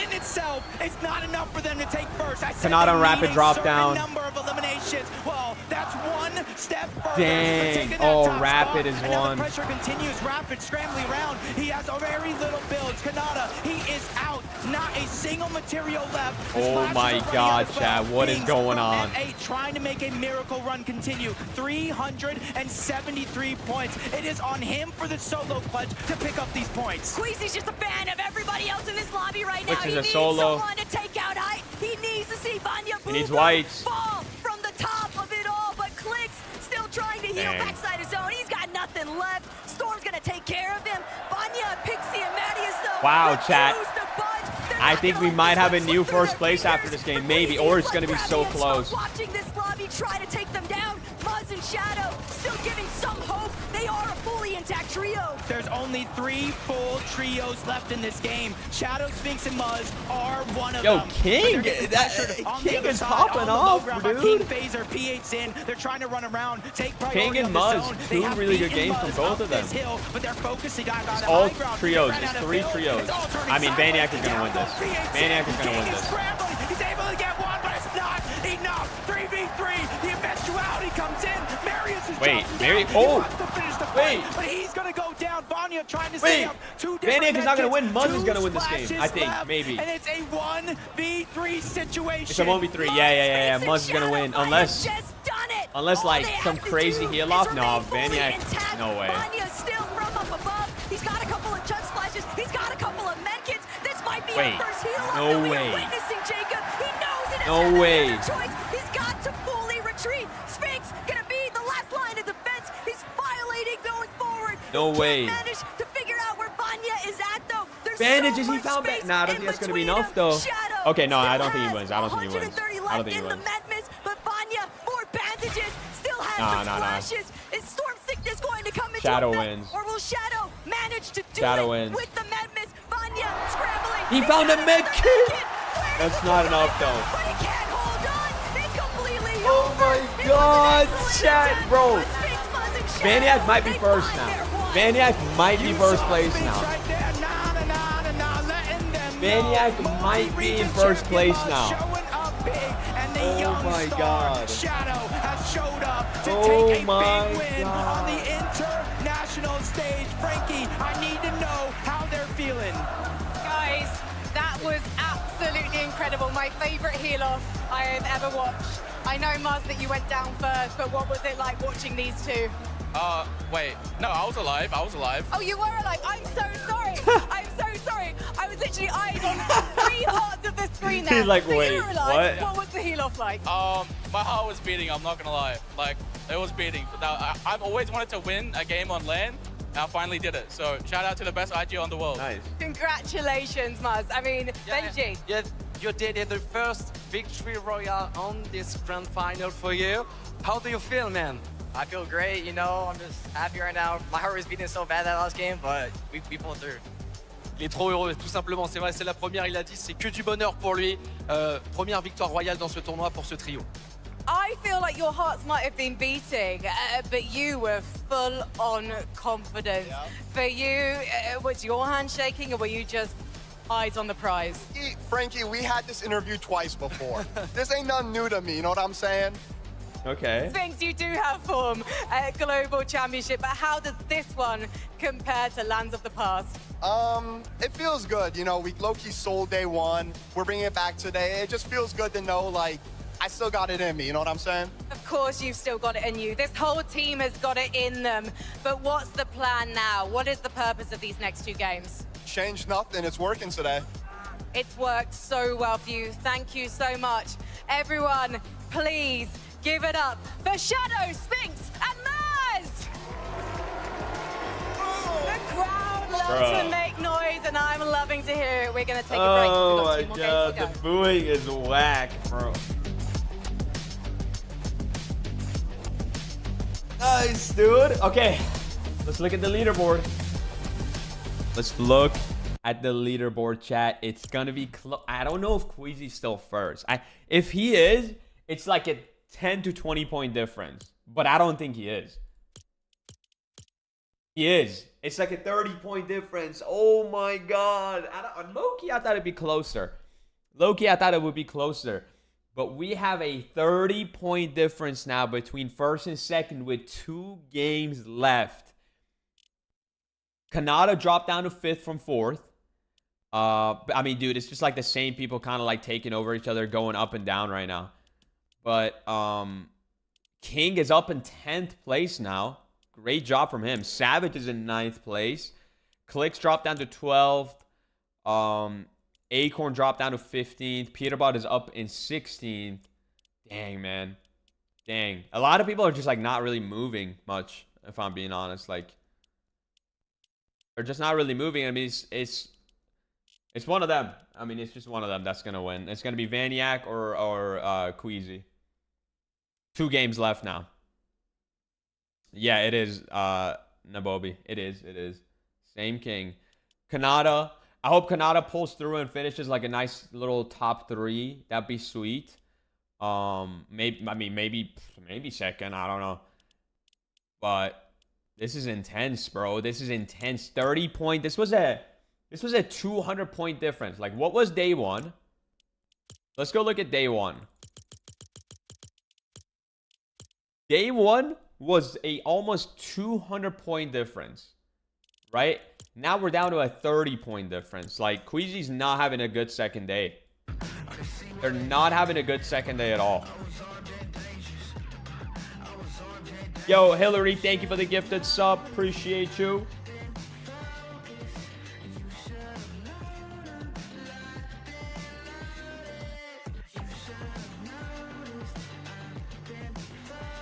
not enough for them to take first. I said Kanata and they Rapid need drop a down. number of eliminations. Well, that's one step further. Dang. Oh, Rapid is one. The pressure continues. Rapid scrambling around. He has a very little builds. Kanata, he is out. Not a single material left. Oh my God, Chad. What is going on? F8 trying to make a miracle run continue. 373 points. It is on him for the solo clutch to pick up these points. Queasy's just a fan of everybody else in this lobby right now. Which is he a needs solo. someone to take out height. He needs to see Vanya He needs whites. fall from the top of it all. But CLIX still trying to heal Dang. backside his own. He's got nothing left. Storm's gonna take care of him. Vanya, Pixie, and Mattias though. Wow, refuse chat. to budge. They're I not think gonna we let might this have a one new slip through first their place after fingers. this game, For maybe, Queasy, or it's like going to be Gravity so and close. Smoke watching this lobby try to take them down. Muzz and Shadow still giving some hope. They are a fully intact trio. There's only 3 full trios left in this game. Shadow, Sphinx, and Muzz are one of Yo, them. King, But they're getting that- pressured on King the other is side, popping on the off, low ground by dude. King, Phaser, PH's in. They're trying to run around, take priority King and on the Muzz, zone. two They have really good beaten games from Muzz both up of them. this hill, but they're focusing on It's the all high ground. trios. They ran It's out of 3 build. trios. It's all turning I mean, sideways. Vaniac is going to win this. PH Vaniac is going to King win is this. scrambling. He's able to get one, but it's not enough. 3v3. The eventuality comes in. Marius is Wait, dropping Mary- down. oh, He wants to finish the fight, wait. but he's going to go down. Vanya trying to Wait. stay up. 2 different Vaniac is not going to medkits, win. Muzz is 2 going to win this game. I splashes think, left, maybe. And it's a 1v3 situation. It's a 1v3. Yeah. Muzz is going to win. Unless like some crazy heal off. No, Vaniac. No way. Vanya's still from up above. He's got a couple of chug splashes. He's got a couple of medkits. This might be Wait, a first heal off no that we way. are witnessing, Jacob. He knows it. No doesn't have way. another choice. He's got to fully retreat. Sphinx gonna be the last line of defense. He's violating going forward. No He way. can't manage to figure out where Vanya is at though. There's Bandages, so he much found space Nah, I don't think in that's going to be between enough, them. though. Shadow Okay, no, I still don't think he has wins. I don't think he wins. 130 I don't left think he in wins. the Medmis, but Vanya, more bandages, still has Nah, the nah, nah. splashes. Is Storm Sickness going to come into Shadow effect, wins. or will Shadow manage to do Shadow it wins. with the Medmis? Vanya scrambling. He found a got med the kit. medkit. That's not enough, though. But he can't hold on. It's completely Oh over. my It was God, an excellent chat, attempt, bro. but Sphinx, Muzz, and Shadow, Vaniac might be they first find now. their one. Vaniac might be first place Sphinx now. right there. Letting them Vaniac know. might be in Multi-region first place champion now. Showing up big, and the Oh young my star God. Shadow has showed up to Oh take a my big win God. on the international stage. Frankie, I need to know how they're feeling. Guys, that was absolutely incredible. My favorite heel off I have ever watched. I know, Muzz, that you went down first, but what was it like watching these two? Wait. No, I was alive. Oh, you were alive. I'm so sorry. I'm so sorry. I was literally eyes on 3 parts of the screen there. He's like, so wait, you were alive. what? What was the heel off like? My heart was beating, I'm not gonna lie. Like, it was beating. I've always wanted to win a game on LAN, and I finally did it. So, shout out to the best IG on the world. Nice. Congratulations, Muzz. I mean, Benji. Yes, you did it, the first victory royale on this grand final for you. How do you feel, man? I feel great, you know, I'm just happy right now. My heart was beating so bad that last game, but we pulled through. Il est trop heureux, tout simplement. C'est vrai, c'est la première, il a dit, c'est que du bonheur pour lui. Première victoire royale dans ce tournoi pour ce trio. I feel like your hearts might have been beating, but you were full on confidence. Yeah. For you, was your hand shaking or were you just eyes on the prize? Frankie, we had this interview twice before. This ain't nothing new to me, you know what I'm saying? Okay. Sphinx, you do have form at Global Championship, but how does this one compare to Lands of the Past? It feels good. You know, we low-key sold day one. We're bringing it back today. It just feels good to know, like, I still got it in me, you know what I'm saying? Of course you've still got it in you. This whole team has got it in them. But what's the plan now? What is the purpose of these next 2 games? Changed nothing. It's working today. It's worked so well for you. Thank you so much. Everyone, please give it up for Shadow, Sphinx, and Muzz! The crowd loves to make noise, and I'm loving to hear it. We're going to take a break. Oh We've got my 2 more God, games to the go. booing is whack, bro. Nice, dude. Okay, let's look at the leaderboard. Let's look at the leaderboard, chat. It's gonna be close. I don't know if Queasy's still first. If he is, it's like a 10 to 20 point difference. But I don't think he is. He is. It's like a 30 point difference. Oh my God. Low-key, I thought it'd be closer. Low-key, I thought it would be closer. But we have a 30-point difference now between first and second with 2 games left. Canada dropped down to 5th from 4th. I mean, dude, it's just like the same people kind of like taking over each other, going up and down right now. But King is up in 10th place now. Great job from him. Savage is in 9th place. CLIX dropped down to 12th. Acorn dropped down to 15th. PETERBOT is up in 16th. Dang, man. Dang. A lot of people are just like not really moving much, if I'm being honest. Like, they're just not really moving. I mean, it's one of them. I mean, it's just one of them that's going to win. It's going to be Vaniac or Queasy. 2 games left now. Yeah, it is Nabobi. It is. Same King. Canada. I hope Canada pulls through and finishes like a nice little top 3. That'd be sweet. Maybe second. I don't know. But this is intense, bro. This is intense. 30 point. This was a 200-point difference. Like, what was day 1? Let's go look at day 1. Day 1 was a almost 200-point difference, right? Now we're down to a 30-point difference. Like, Queasy's not having a good second day. They're not having a good second day at all. Yo, Hillary, thank you for the gifted sub. Appreciate you.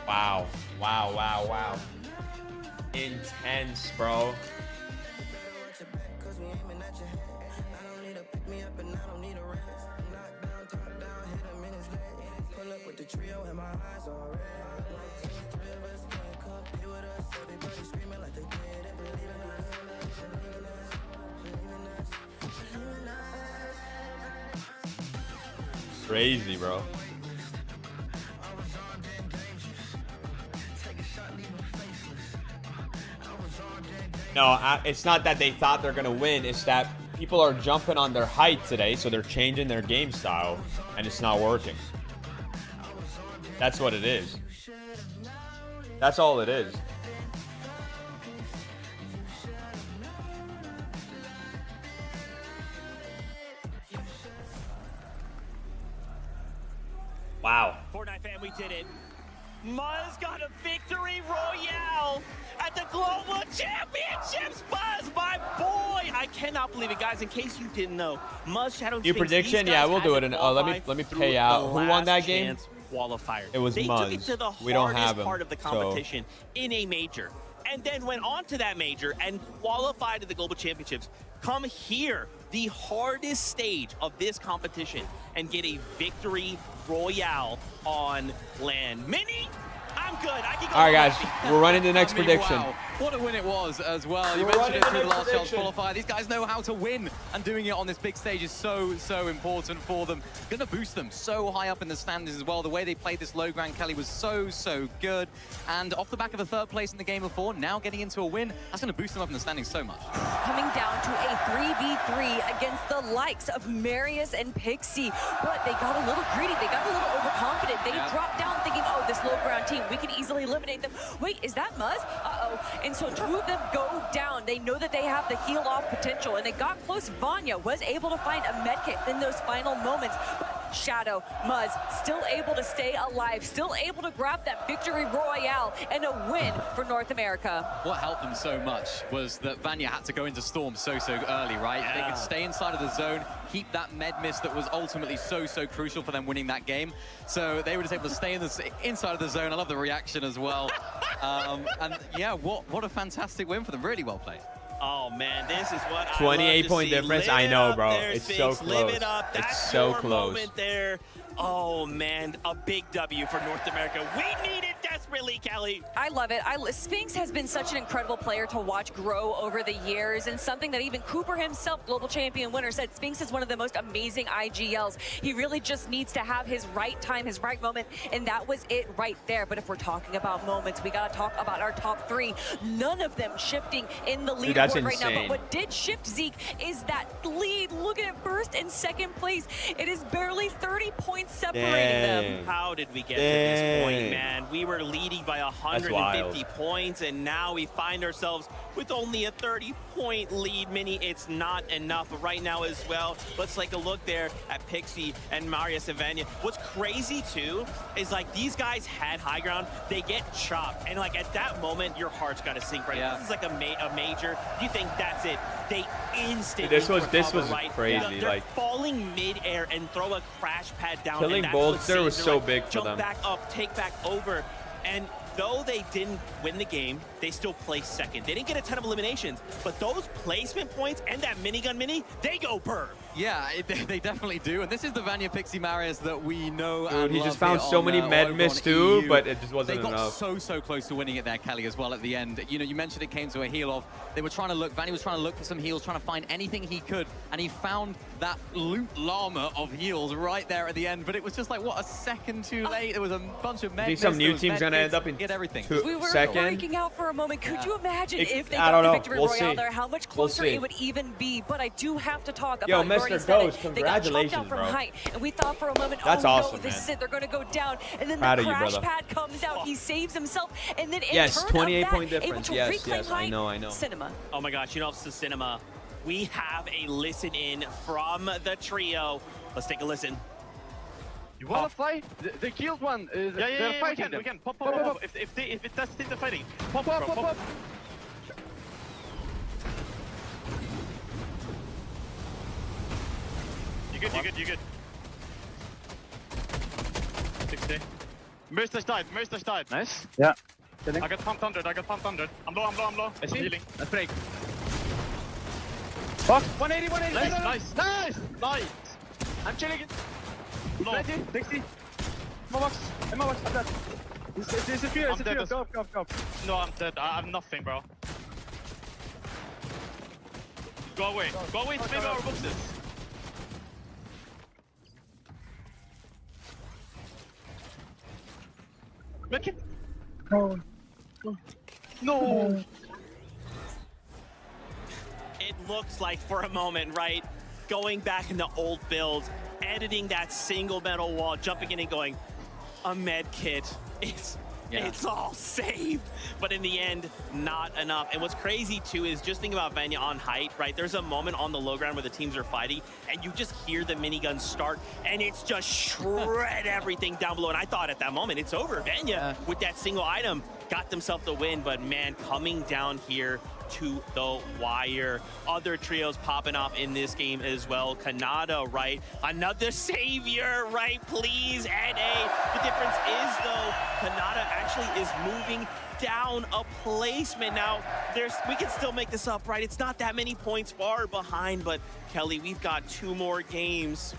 Wow. Wow. Intense, bro. Crazy, bro. No, it's not that they thought they're going to win. It's that people are jumping on their height today, so they're changing their game style, and it's not working. That's what it is. That's all it is. Wow. Fortnite fan, we did it. Muzz got a victory royale at the Global Championships. Buzz, my boy. I cannot believe it, guys. In case you didn't know, Muzz Shadow New prediction? Yeah, we'll do it. And let me pay out. Who won that game? Qualifier. It was They Muzz. took it to the We don't have hardest him. part of the competition in a major, and then went on to that major and qualified to the Global Championships. Come here, the hardest stage of this competition, and get a victory royale on land. Mini, I'm good. I can go. All right, guys, we're running the next prediction. Wow. What a win it was as well. You We're mentioned it running through the the last next chance qualifier. These guys know how to win, and doing it on this big stage is so important for them. Going to boost them so high up in the standings as well. The way they played this low ground Kelly was so good. And off the back of a 3rd place in the game before, now getting into a win, that's going to boost them up in the standings so much. Coming down to a 3v3 against the likes of Marius and Pixie. But they got a little greedy. They got a little overconfident. They dropped down thinking, oh, this low ground team, we can easily eliminate them. Wait, is that Muzz? Uh-oh. And so 2 of them go down. They know that they have the heal off potential, and they got close. Vanya was able to find a medkit in those final moments. But Shadow, Muzz, still able to stay alive, still able to grab that victory royale and a win for North America. What helped them so much was that Vanya had to go into Storm so early, right? They could stay inside of the zone, keep that med miss that was ultimately so crucial for them winning that game. So they were just able to stay inside of the zone. I love the reaction as well. And yeah, what a fantastic win for them. Really well played. Oh man, this is what 28-point difference. I know, bro. It's so close. Live it up. That's it's so your close. Moment there. Oh man, a big W for North America. We need it desperately. desperately, Kelly. I love it. Spinx has been such an incredible player to watch grow over the years, and something that even Cooper himself, global champion winner, said Spinx is one of the most amazing IGLs. He really just needs to have his right time, his right moment, and that was it right there. But if we're talking about moments, we gotta talk about our top 3. None of them shifting in the leaderboard right now. But what did shift, Zeke, is that lead. Look at it, first and second place. It is barely 30 points separating them. How did we get to this point, man? We were leading by 150 points, and now we find ourselves with only a 30-point lead. Mini, it's not enough. But right now as well, let's take a look there at Pixie and Marius and Vanya. What's crazy too is like these guys had high ground, they get chopped, and like at that moment your heart's got to sink right. This is like a major. You think that's it? They instantly this was right? crazy. They're like falling mid-air and throw a crash pad down. killing bolts there was so big for jump them. Back up, take back over, and though they didn't win the game, they still placed second. They didn't get a ton of eliminations, but those placement points and that minigun mini, they go burr. Yeah, they definitely do. And this is the Vanya Pixie Marius that we know. Dude, he just found so many med miss too, but it just wasn't enough. They got so close to winning it there, Kelly, as well at the end. You know, you mentioned it came to a heal off. They were trying to look, Vanya was trying to look for some heals, trying to find anything he could, and he found that loot llama of heals right there at the end. But it was just like, what, a second too late? There was a bunch of med miss. Some new team's gonna end up in everything. We were freaking out for a moment. Could you imagine if they I got don't the know. victory royale there, how much closer it would even be? But I do have to talk about Mr. Ghost, congratulations, they got chopped out from height, and we thought for a moment, that's awesome, no, this is it, they're going to go down, and then Proud the of you, crash brother. pad comes out, he saves himself, and then in yes, turn 28-point able difference. to Yes, reclaim yes, height, I know. Cinema. Oh my gosh, you know, it's the Cinema. We have a listen in from the trio. Let's take a listen. You wanna fight? They killed one. They're fighting. We can. Pop. If it does still the fighting. Pop. You good. 60. Mercer's died. Nice. Yeah. I got pumped 100. I'm low. I see. Healing. Let's break. Fuck. 180. Nice. I'm chilling it. Low. 90, 60. My box. I'm dead. It's a fear. Go. No, I'm dead. I have nothing, bro. Go away. It's maybe our boxes. Make it. No. It looks like for a moment, right? Going back in the old builds, editing that single metal wall, jumping in and going, a med kit. It's all saved, but in the end, not enough. And what's crazy too is just think about Vanya on height, right? There's a moment on the low ground where the teams are fighting, and you just hear the miniguns start, and it's just shred everything down below. And I thought at that moment, it's over. Vanya, with that single item, got themselves the win, but man, coming down here to the wire. Other trios popping off in this game as well. Kanata, right? Another savior, right? Please, NA. The difference is, though, Kanata actually is moving down a placement. Now, we can still make this up, right? It's not that many points far behind, but Kelly, we've got 2 more games.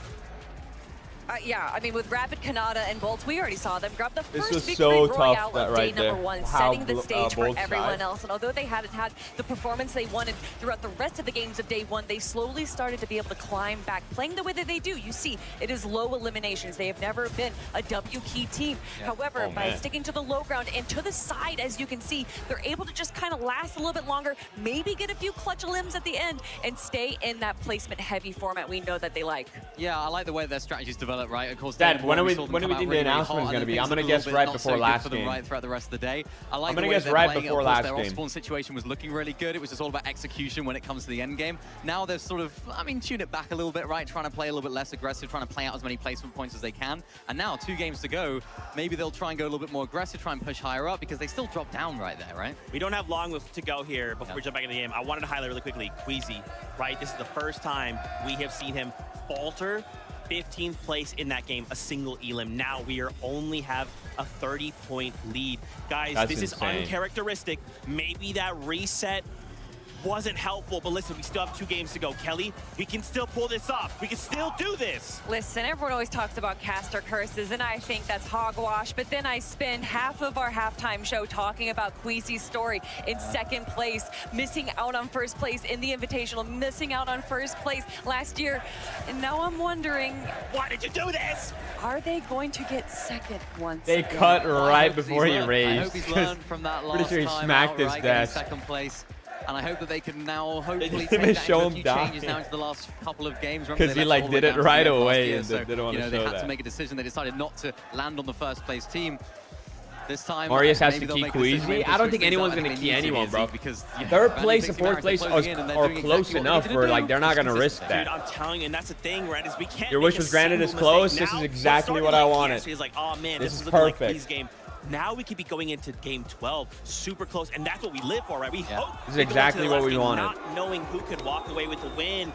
Yeah, I mean, with Rapid, Kanata, and Bolts, we already saw them grab the first victory so royale tough, of day right there. number 1, How setting the stage for Bolts everyone died. else. And although they hadn't had the performance they wanted throughout the rest of the games of day 1, they slowly started to be able to climb back, playing the way that they do. You see, it is low eliminations. They have never been a W key team. However, by sticking to the low ground and to the side, as you can see, they're able to just kind of last a little bit longer, maybe get a few clutch limbs at the end, and stay in that placement heavy format we know that they like. Yeah, I like the way their strategies develop, right? Of course, Dad, when do we think the announcement is going to be? I'm going to guess right before last game. Right throughout the rest of the day. I like I'm going to to guess right before last their game. off-spawn situation was looking really good. It was just all about execution when it comes to the end game. Now they've sort of, tuned it back a little bit, right? Trying to play a little bit less aggressive, trying to play out as many placement points as they can. And now 2 games to go. Maybe they'll try and go a little bit more aggressive, try and push higher up because they still drop down right there, right? We don't have long to go here before we jump back in the game. I wanted to highlight really quickly, Queasy, right? This is the first time we have seen him falter. 15th place in that game, a single elim. Now we only have a 30-point lead. Guys, this is uncharacteristic. Maybe that reset wasn't helpful, but listen, we still have 2 games to go. Kelly, we can still pull this off. We can still do this. Listen, everyone always talks about caster curses, and I think that's hogwash, but then I spend half of our halftime show talking about Queasy's story in second place, missing out on first place in the Invitational, missing out on first place last year. And now I'm wondering, why did you do this? Are they going to get second once They again? cut right before he I raised. hope he's learned from that last Pretty sure he time smacked out, his right, getting desk. second place. And I hope that they can now hopefully didn't take that show into a him few die. changes now into the last couple of games. Because he like did it right away and didn't want to They show had that. to make a decision. They decided not to land on the first place team. This time, Marius has maybe to they'll key make a decision Queasy. maybe I don't switch think things anyone's up. I going to think key they need anyone, to, bro. because, Third Vanny place thinks and fourth America's place closing in and they're are doing close exactly what enough they where do. like they're not going to It's risk consistent. that. Dude, I'm telling you, and that's the thing, right, is we can't Your make wish a was granted single is close. mistake. This is Now, exactly what what I started wanted. yesterday is like, oh man, This this is is looking like perfect. Queasy's game. Now we could be going into game 12 super close, and that's what we live for, right? We hope This is we go into exactly the what last we game wanted. Not knowing who could walk away with the win.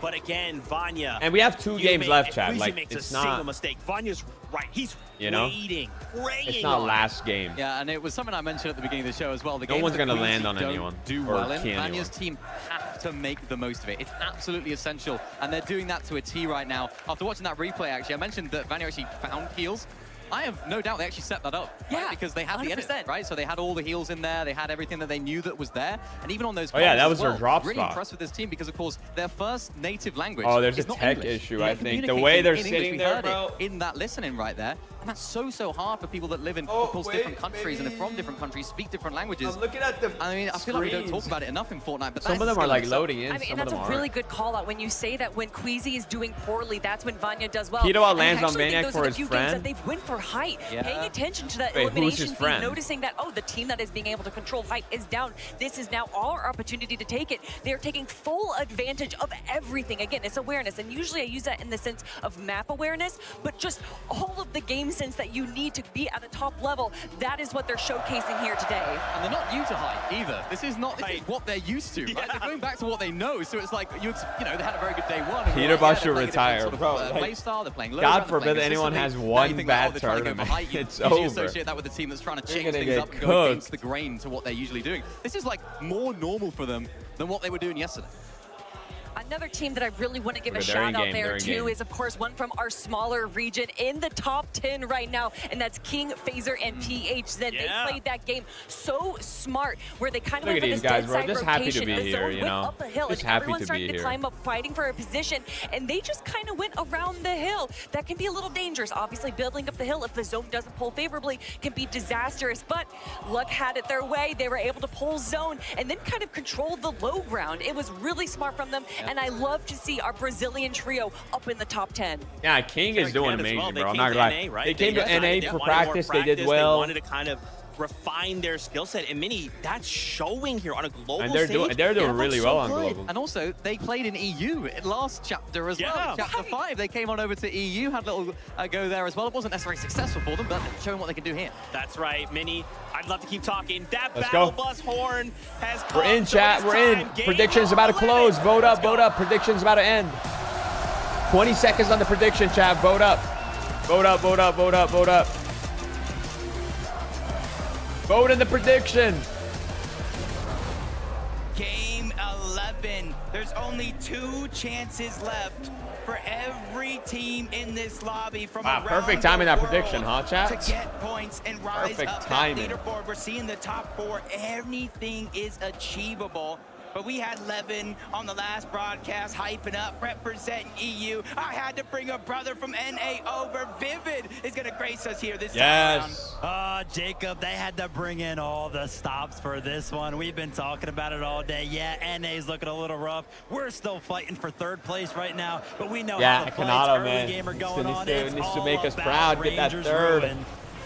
But again, Vanya. And we have 2 games left, if Chad. Queasy Like, makes it's a single not, mistake. Vanya's right. He's you know, waiting it's not on last game. Yeah, and it was something I mentioned at the beginning of the show as well. The No games one's that gonna Queasy land on don't anyone do or well in, key anyone. Vanya's team have to make the most of it. It's absolutely essential, and they're doing that to a T right now. After watching that replay, actually, I mentioned that Vanya actually found heals. I have no doubt they actually set that up. Yeah, right? Because they had the edit, 100%. right? So they had all the heals in there. They had everything that they knew that was there. And even on those Oh, yeah, comms that as was their well, drop really spot. impressed with this team because, of course, their first native language Oh, there's is a not tech English. issue, They're I think. The communicating way they're in English. sitting We there, heard bro. it in that listening right there. And that's so hard for people that live in, of course, different countries and are from different countries, speak different languages. I'm looking at the I mean, I feel like we don't screens. talk about it enough in Fortnite, but Some of them are like loading in, I mean, some and of that's them a aren't. really good call out when you say that when Queasy is doing poorly, that's when Vanya does well. PETERBOT And I lands on actually think Maniac those for are the his few games friend. that they've went for height. Yeah. Paying attention to that Wait, who's elimination his feed, friend? noticing that, oh, the team that is being able to control height is down. This is now our opportunity to take it. They're taking full advantage of everything. Again, it's awareness, and usually I use that in the sense of map awareness, but just all of the game sense that you need to be at a top level. That is what they're showcasing here today. And they're not new to height either. This is what they're used to, right? They're going back to what they know. So it's like, you know, they had a very good day one. and PETERBOT they're should playing a retire, different bro. Sort of, Like, play style. They're playing low God ground, they're forbid playing anyone has consistently. Now you one think, bad they're trying to go for tournament. height. You It's usually over. associate that with a team that's trying to They're change gonna things get up and go cooked. against the grain to what they're usually doing. This is like more normal for them than what they were doing yesterday. Another team that I really want to give a Okay, they're in shout out game, there they're in too game. is, of course, one from our smaller region in the top 10 right now, and that's King, Phaser, and PH Zen. Yeah. They played that game so smart, where they kind of Look went at for these this guys, dead bro. side Just happy to rotation. be The here, zone you went know? up a hill, Just and happy everyone's to starting be to here. climb up, fighting for a position, and they just kind of went around the hill. That can be a little dangerous. Obviously, building up the hill, if the zone doesn't pull favorably, can be disastrous, but luck had it their way. They were able to pull zone and then kind of control the low ground. It was really smart from them, and I love to see our Brazilian trio up in the top 10. Yeah, King is doing Again, as well, amazing, they bro. I'm came not to gonna lie. NA, right? They came to decided NA they for wanted more practice. They did They well. wanted to kind of refine their skill set, and Mini, that's showing here on a global And they're stage. doing really well on good. global. And also, they played in EU last chapter as well. In chapter 5, they came on over to EU, had a little go there as well. It wasn't necessarily successful for them, but showing what they can do here. That's right, Mini. I'd love to keep talking. That Let's battle go. bus horn has come. We're in, so chat. it's We're in. time. Game Predictions about to 11. close. Vote up, vote up. Predictions about to end. 20 seconds on the prediction, chat. Vote up. Vote up, vote up, vote up, vote up. Vote in the prediction. Game 11. There's only 2 chances left for every team in this lobby from Wow, around perfect the timing that world prediction, huh, chat? to get points and rise Perfect up timing. that leaderboard. We're seeing the top 4. Anything is achievable. But we had Levin on the last broadcast hyping up, representing EU. I had to bring a brother from NA over. Vivid is going to grace us here this time around. Jacob, they had to bring in all the stops for this one. We've been talking about it all day. Yeah, NA's looking a little rough. We're still fighting for 3rd place right now, but we know how the fights Kanata, early man. game are going on. Needs It's to make all us about proud. Get that Rangers 3rd. ruin.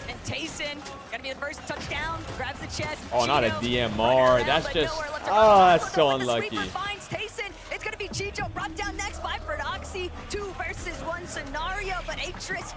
And Tayson, gonna be the first touchdown, grabs the chest. Oh, not a Chicho, DMR. That's but just, nowhere left to oh, go. that's so With the unlucky. sweeper finds Tayson. It's gonna be Chicho brought down next by Ferdoxy. 2 versus 1 scenario, but Atris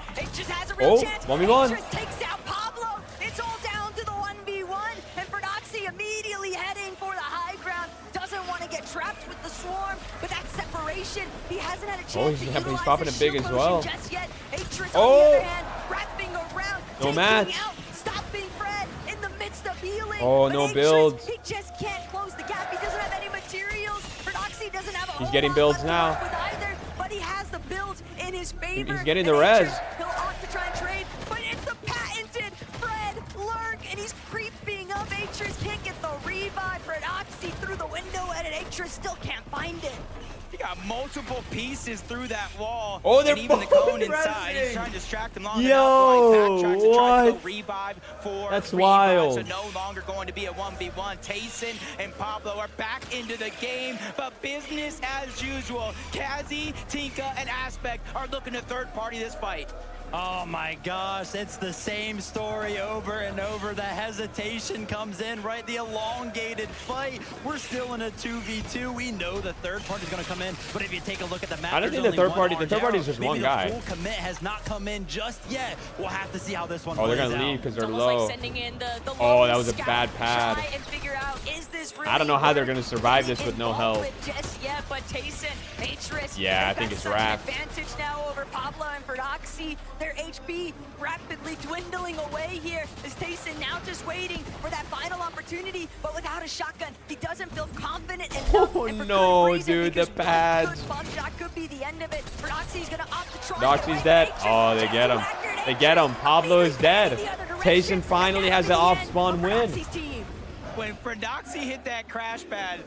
has a real chance. 1v1. Atris takes out Pablo. It's all down to the 1v1, and Ferdoxy immediately heading for the high ground. Doesn't want to get trapped with the swarm, but that separation, he hasn't had a chance to utilize popping his it big shield as motion well. just yet. Atris Oh. on the other hand, wrapping around, No taking match. out, stopping Fred in the midst of healing. Oh, But no Atris, builds. He just can't close the gap. He doesn't have any He's getting builds now. Either, but he has the builds in his favor. He's getting the res. He'll opt to try and trade, but it's the patented Fred Lurk, and he's creeping up. Atris can't get the revive. Fred Oxy through the window, and Atris still can't find it. He got multiple pieces through that wall. Oh, they're and even the both cone inside. He's trying to distract them long Yo, enough. To try to what? go revive for That's revive. wild. So no longer going to be a 1v1. Tayson and Pablo are back into the game, but business as usual. Kazi, Tinka, and Aspect are looking to third party this fight. Oh my gosh, it's the same story over and over. The hesitation comes in, right? The elongated fight. We're still in a 2v2. We know the third party's gonna come in, but if you take a look at the map, I don't think the third party is just one guy. The full commit has not come in just yet. We'll have to see how this one Oh, they're plays gonna leave out. because they're It's low. like sending in the Oh, that was a bad pad. try and figure out, is this really I don't know how they're gonna worth survive this getting with no involved help. with just yet, but Tayson, Atris, Yeah, I they've think got it's such an wrapped. advantage now over Pablo and Ferdoxy. Their HP rapidly dwindling away here. Is Tayson now just waiting for that final opportunity, but without a shotgun, he doesn't feel confident enough. Oh and for no, good reason, dude, the because one pads. good bump shot could be the end of it. Ferdoxy's gonna opt to try. Doxy's dead. Oh, they get him. They get him. Pablo is dead. Tayson finally has the off-spawn win. When Ferdoxy hit that crash pad,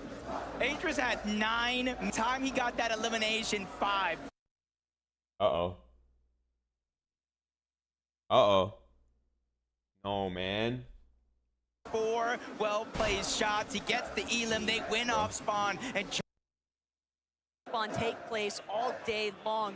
Atris had 9. Time he got that elimination, 5. Uh-oh. Uh-oh. No, man. 4 well-placed shots. He gets the elim. They win off spawn. And Spawn take place all day long.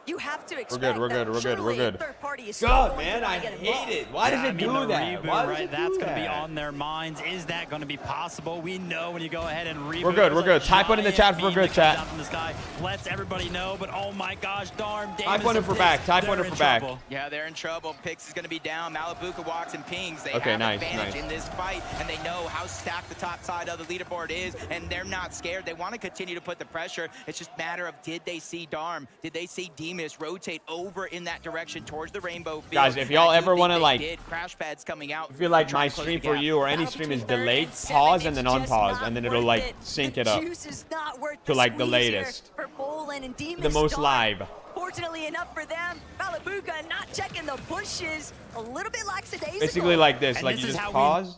You have to expect We're good. third party is God, still man, going I to get hate involved. it. Why does it do the that? Reboot, Why does right? it do That's going to be that? on their minds. Is that going to be possible? We know when you go ahead and reboot. We're good. there's We're a good. Type one in the giant chat for beam good, that comes chat. down from the sky. Lets everybody know, but oh my gosh, darn. Type one in for back. Type one in for back. yeah, they're in trouble. Pix is going to be down. Malibuca walks and pings. They Okay, have nice, advantage nice. in this fight, and they know how stacked the top side of the leaderboard is, and they're not scared. They want to continue to put the pressure. It's just a matter of, did they see Darm? Did they see Demus rotate over in that direction towards the rainbow field? Guys, if y'all ever want to, like, crash pads coming out. if you like try my and close stream the for gap. you or any stream is delayed, pause and then unpause, and then it'll like sync it up to like the latest, for Bolin and Demus the most Darm. live. Fortunately enough for them, Malibuca not checking the bushes, a little bit lackadaisical. Basically like this, And like this you is just how we- pause,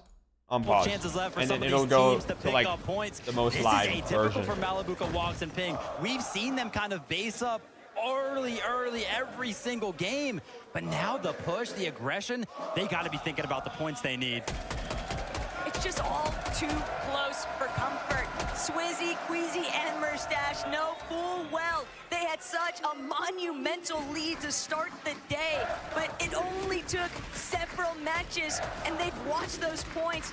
Well, chances unpause, left for and some then of it'll these go teams to to pick like up points. the most This live is atypical version. for Malibuca walks and ping. We've seen them kind of base up early every single game, but now the push, the aggression, they got to be thinking about the points they need. It's just all too close for comfort. Swizzy, Queasy, and Murstache know full well they had such a monumental lead to start the day, but it only took several matches, and they've watched those points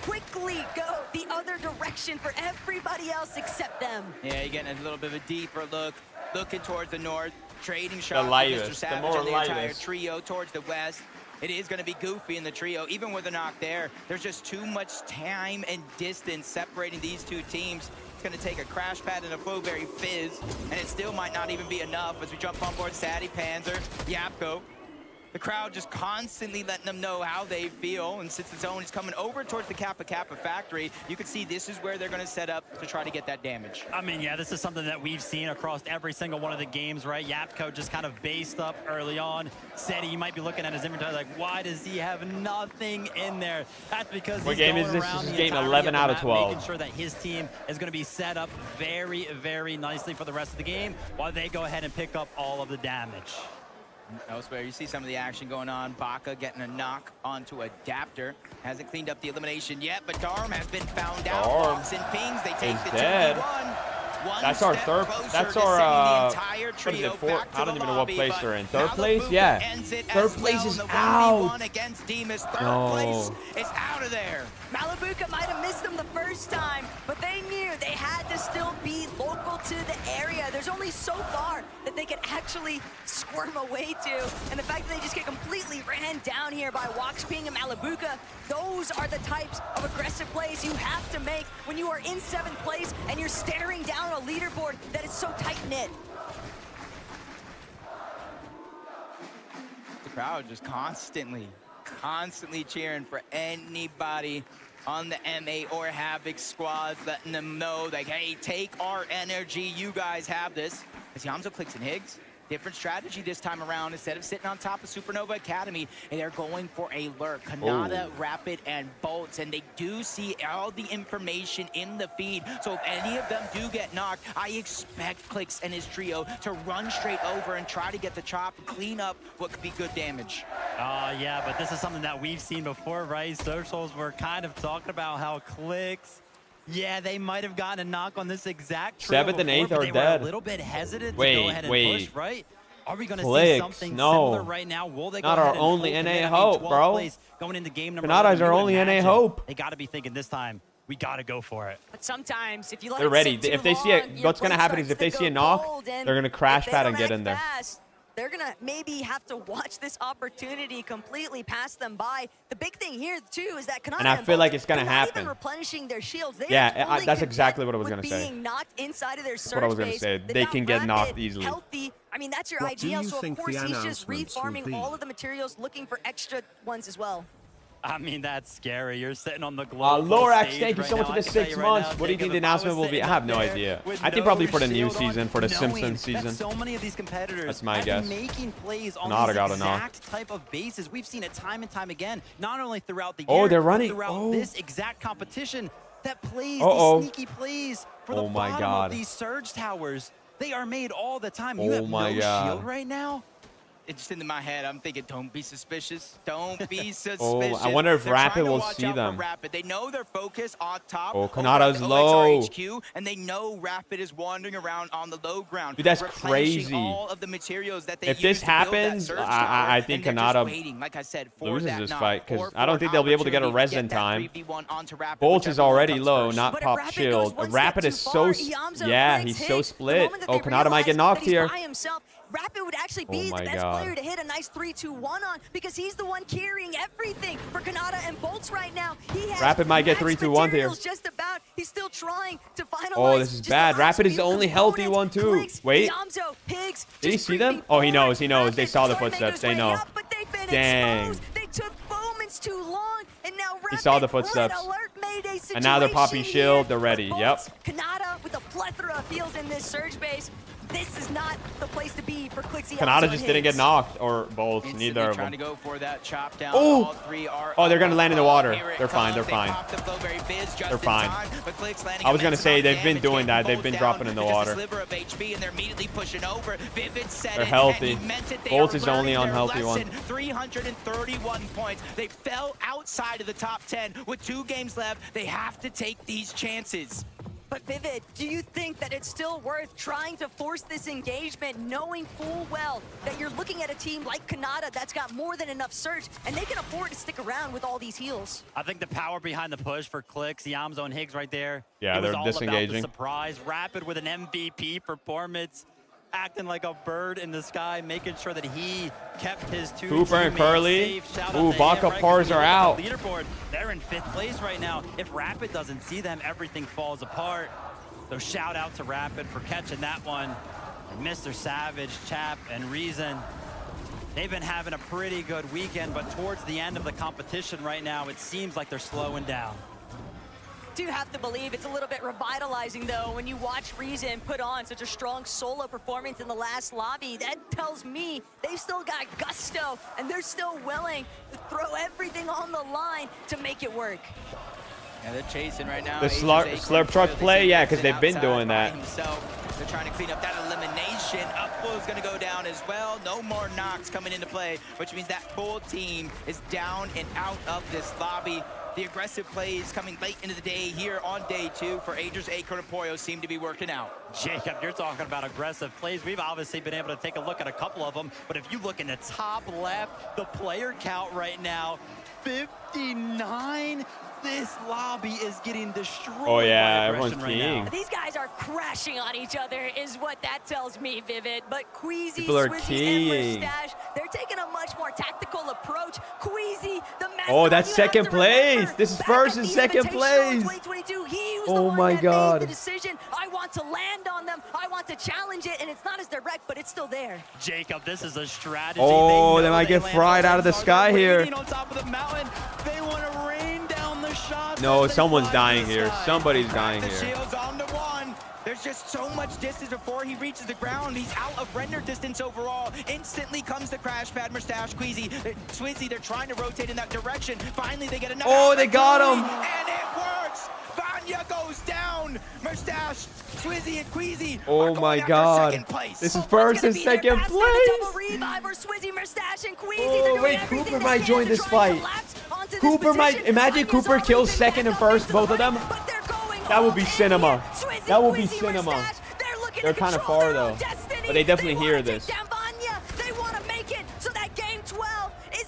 quickly go the other direction for everybody else except them. Yeah, you're getting a little bit of a deeper look, looking towards the north, trading shots with Mr. lightest, the Savage more and the entire lightest. trio towards the west. It is going to be goofy in the trio, even with a knock there. There's just too much time and distance separating these two teams. It's going to take a crash pad and a Flowberry Fizz, and it still might not even be enough as we jump on board Sadie, Panzer, Yapko. The crowd just constantly letting them know how they feel, and since the zone is coming over towards the Kappa Kappa factory, you can see this is where they're going to set up to try to get that damage. I mean, yeah, this is something that we've seen across every single one of the games, right? Yapko just kind of based up early on. Sadie, you might be looking at his inventory like, why does he have nothing in there? That's because What he's game going is this? around This is the game entirety 11 of the out of map, 12. making sure that his team is going to be set up very nicely for the rest of the game while they go ahead and pick up all of the damage. Elsewhere, you see some of the action going on. Baka getting a knock onto Adapter. Hasn't cleaned up the elimination yet, but Darm has been found out. Darm Walks and pings. They take is the dead. 2v1. That's our third. That's our. What is it? Fourth? I don't even know what place they're in. Third place? Yeah. Third place is out. Against Demus. Third No. place is out of there. Malibuca might have missed them the first time, but they knew they had to still be local to the area. There's only so far that they could actually squirm away to, and the fact that they just get completely ran down here by Walks, Ping, and Malibuca, those are the types of aggressive plays you have to make when you are in 7th place and you're staring down a leaderboard that is so tight-knit. The crowd just constantly cheering for anybody on the MA or Havoc squads, letting them know, like, hey, take our energy. You guys have this. As Yamzo clicks and Higgs. Different strategy this time around. Instead of sitting on top of Supernova Academy, and they're going for a lurk. Kanata, Rapid, and Bolts, and they do see all the information in the feed. So if any of them do get knocked, I expect CLIX and his trio to run straight over and try to get the chop and clean up what could be good damage. Yeah, but this is something that we've seen before, right? Socials were kind of talking about how CLIX, yeah, they might have gotten a knock on this exact trio 7th and 8th before, are they dead. were a little bit hesitant to go ahead and push, right? Are we going to see CLIX, something no. similar right now? Will they go Not ahead our and only hold NA command in hope, 12th bro. place going into game number Kanata's 11? our You would only NA imagine hope. They got to be thinking this time, we got to go for it. But sometimes, if you let They're it ready. sit If too they see it, long, what's your going to play happen is if they starts see a to go knock, cold, and they're going to crash if they pad don't and get act in there. fast, they're going to maybe have to watch this opportunity completely pass them by. The big thing here, too, is that Kanata And I feel like it's going to they're not even happen. replenishing their shields. They Yeah, are totally that's exactly content what I was with going to say. being knocked inside of their That's what I was going to say. They can get knocked easily. Healthy. I mean, that's your What do ideal. you So, of think course, the he's just announcements will refarming be? all of the materials, looking for extra ones as well. I mean, that's scary. You're sitting on the global Lorax, stage thank you right so much now. for I the can tell 6 you right months. now, What do you think Jacob, the if I was announcement will be? I sitting have up no there idea. with I think no probably for the new shield on, season, for the knowing Simpsons season. that so many of these competitors That's my have guess. been making plays on Kanata these got a knock. exact type of bases. We've seen it time and time again, not only throughout the Oh, year, they're but running. throughout Oh. this exact competition. That plays, Uh-oh. these sneaky plays for the Oh my bottom God. of these surge towers. They are made all the time. Oh You have my no God. shield right now. It's just into my head. I'm thinking, don't be suspicious. Don't be suspicious. Oh, I wonder if They're Rapid trying to will watch see out for them. Rapid. They know they're focused on top. Oh, over Kanata's at the low. OXR HQ, and they know Rapid is wandering around on the low ground. Dude, that's replenishing crazy. all of the materials that they If use this to build that happens, surge I tower, think and they're just Kanata waiting, like I said, for loses that this knock, fight or because for I don't an think they'll be able to get a opportunity res in get that time. 3v1 onto Rapid, Bolts is whichever one already comes low, first. not But if pop Rapid shield. goes one Rapid step is too so far, Yamzo yeah, breaks he's so Higgs. The split. moment that Oh, they Kanata might get realize knocked that he's here. by himself, Rapid would actually Oh be the my best God. player to hit a nice 3-2-1 on because he's the one carrying everything for Kanata and Bolts right now. He has Rapid might get max 3-2-1 here. materials just about. He's still trying to finalize. Oh, this is just bad. the last Rapid is few the only healthy one components. too. CLIX, Wait. Yamzo, Higgs, Did he just see them? creeping Oh, he knows. forward. He knows. They Rapid saw the started making footsteps. his They way know. up, but they've been Dang. exposed. They took moments too long, and now Rapid, He saw the we're in footsteps. alert Mayday And now they're popping situation shield. here They're ready. for Yep. Bolts. Kanata with a plethora of heals in this surge base. This is not the place to be for CLIX. Kanata just didn't get knocked, or Bolts. Instantly Neither of trying to them. go for that chop down. Oh! All three are Oh, they're gonna up land in the above. water. Here it They're fine. comes. They're They fine. popped the Flowberry Fizz just They're in fine. time, but CLIX landing I was gonna immense say amount of they've been damage, doing getting that. They've Bolt been down dropping in the to just a water. sliver of HP, and they're immediately pushing over. Vivid said They're it, healthy. and he meant it. They Bolt are is the only learning their unhealthy one. lesson. 331 points. They fell outside of the top 10 with 2 games left. They have to take these chances. But Vivid, do you think that it's still worth trying to force this engagement, knowing full well that you're looking at a team like Kanata that's got more than enough surge, and they can afford to stick around with all these heals? I think the power behind the push for CLIX, Yamzo and Higgs right there. Yeah, it was they're all disengaging. About the surprise. Rapid with an MVP performance, acting like a bird in the sky, making sure that he kept his 2 Cooper and teammates Curly. safe. Shout out Ooh, to Baka him, right? Pars When are you look at out. the leaderboard, they're in 5th place right now. If Rapid doesn't see them, everything falls apart. So shout out to Rapid for catching that one. And Mr. Savage, Chap, and Reason, they've been having a pretty good weekend, but towards the end of the competition right now, it seems like they're slowing down. Do have to believe it's a little bit revitalizing, though, when you watch Reason put on such a strong solo performance in the last lobby. That tells me they've still got gusto, and they're still willing to throw everything on the line to make it work. Yeah, they're chasing right now. The Asia's slurp truck They play, see yeah, Vincent because they've been outside doing by that. himself. They're trying to clean up that elimination. Upflow is going to go down as well. No more knocks coming into play, which means that full team is down and out of this lobby. The aggressive plays coming late into the day here on day 2 for Aegis, Acorn, and Poyo seem to be working out. Jacob, you're talking about aggressive plays. We've obviously been able to take a look at a couple of them, but if you look in the top left, the player count right now, 59. This lobby is getting destroyed. Oh yeah, by everyone's aggression right keying. now. These guys are crashing on each other is what that tells me, Vivid. But Queasy, People are Swizzy, and keying. Mustache, they're taking a much more tactical approach. Queasy, the master, Oh, that's you have second to place. remember, This is back first at and the second Invitational in place. 2022, he was Oh the one my that God. made the decision. I want to land on them. I want to challenge it, and it's not as direct, but it's still there. Jacob, this is a strategy. Oh, they they know might get land fried on out of the them, so sky they're here. waiting on top of the mountain. They want to rain down the shots. No, someone's dying here. Somebody's dying The here. shields on the one. There's just so much distance before he reaches the ground. He's out of render distance overall. Instantly comes the crash pad. Mustache, Queasy, Swizzy, they're trying to rotate in that direction. Finally, they get enough. Oh, they got him. And it works. Vanya goes down. Mustache, Swizzy, and Queasy. Oh my God. This is first and second place. Oh, wait, Cooper might join this fight. Cooper might. Imagine Cooper kills second and first, both of them. That would be cinema. That would be cinema. They're kind of far though, but they definitely hear this.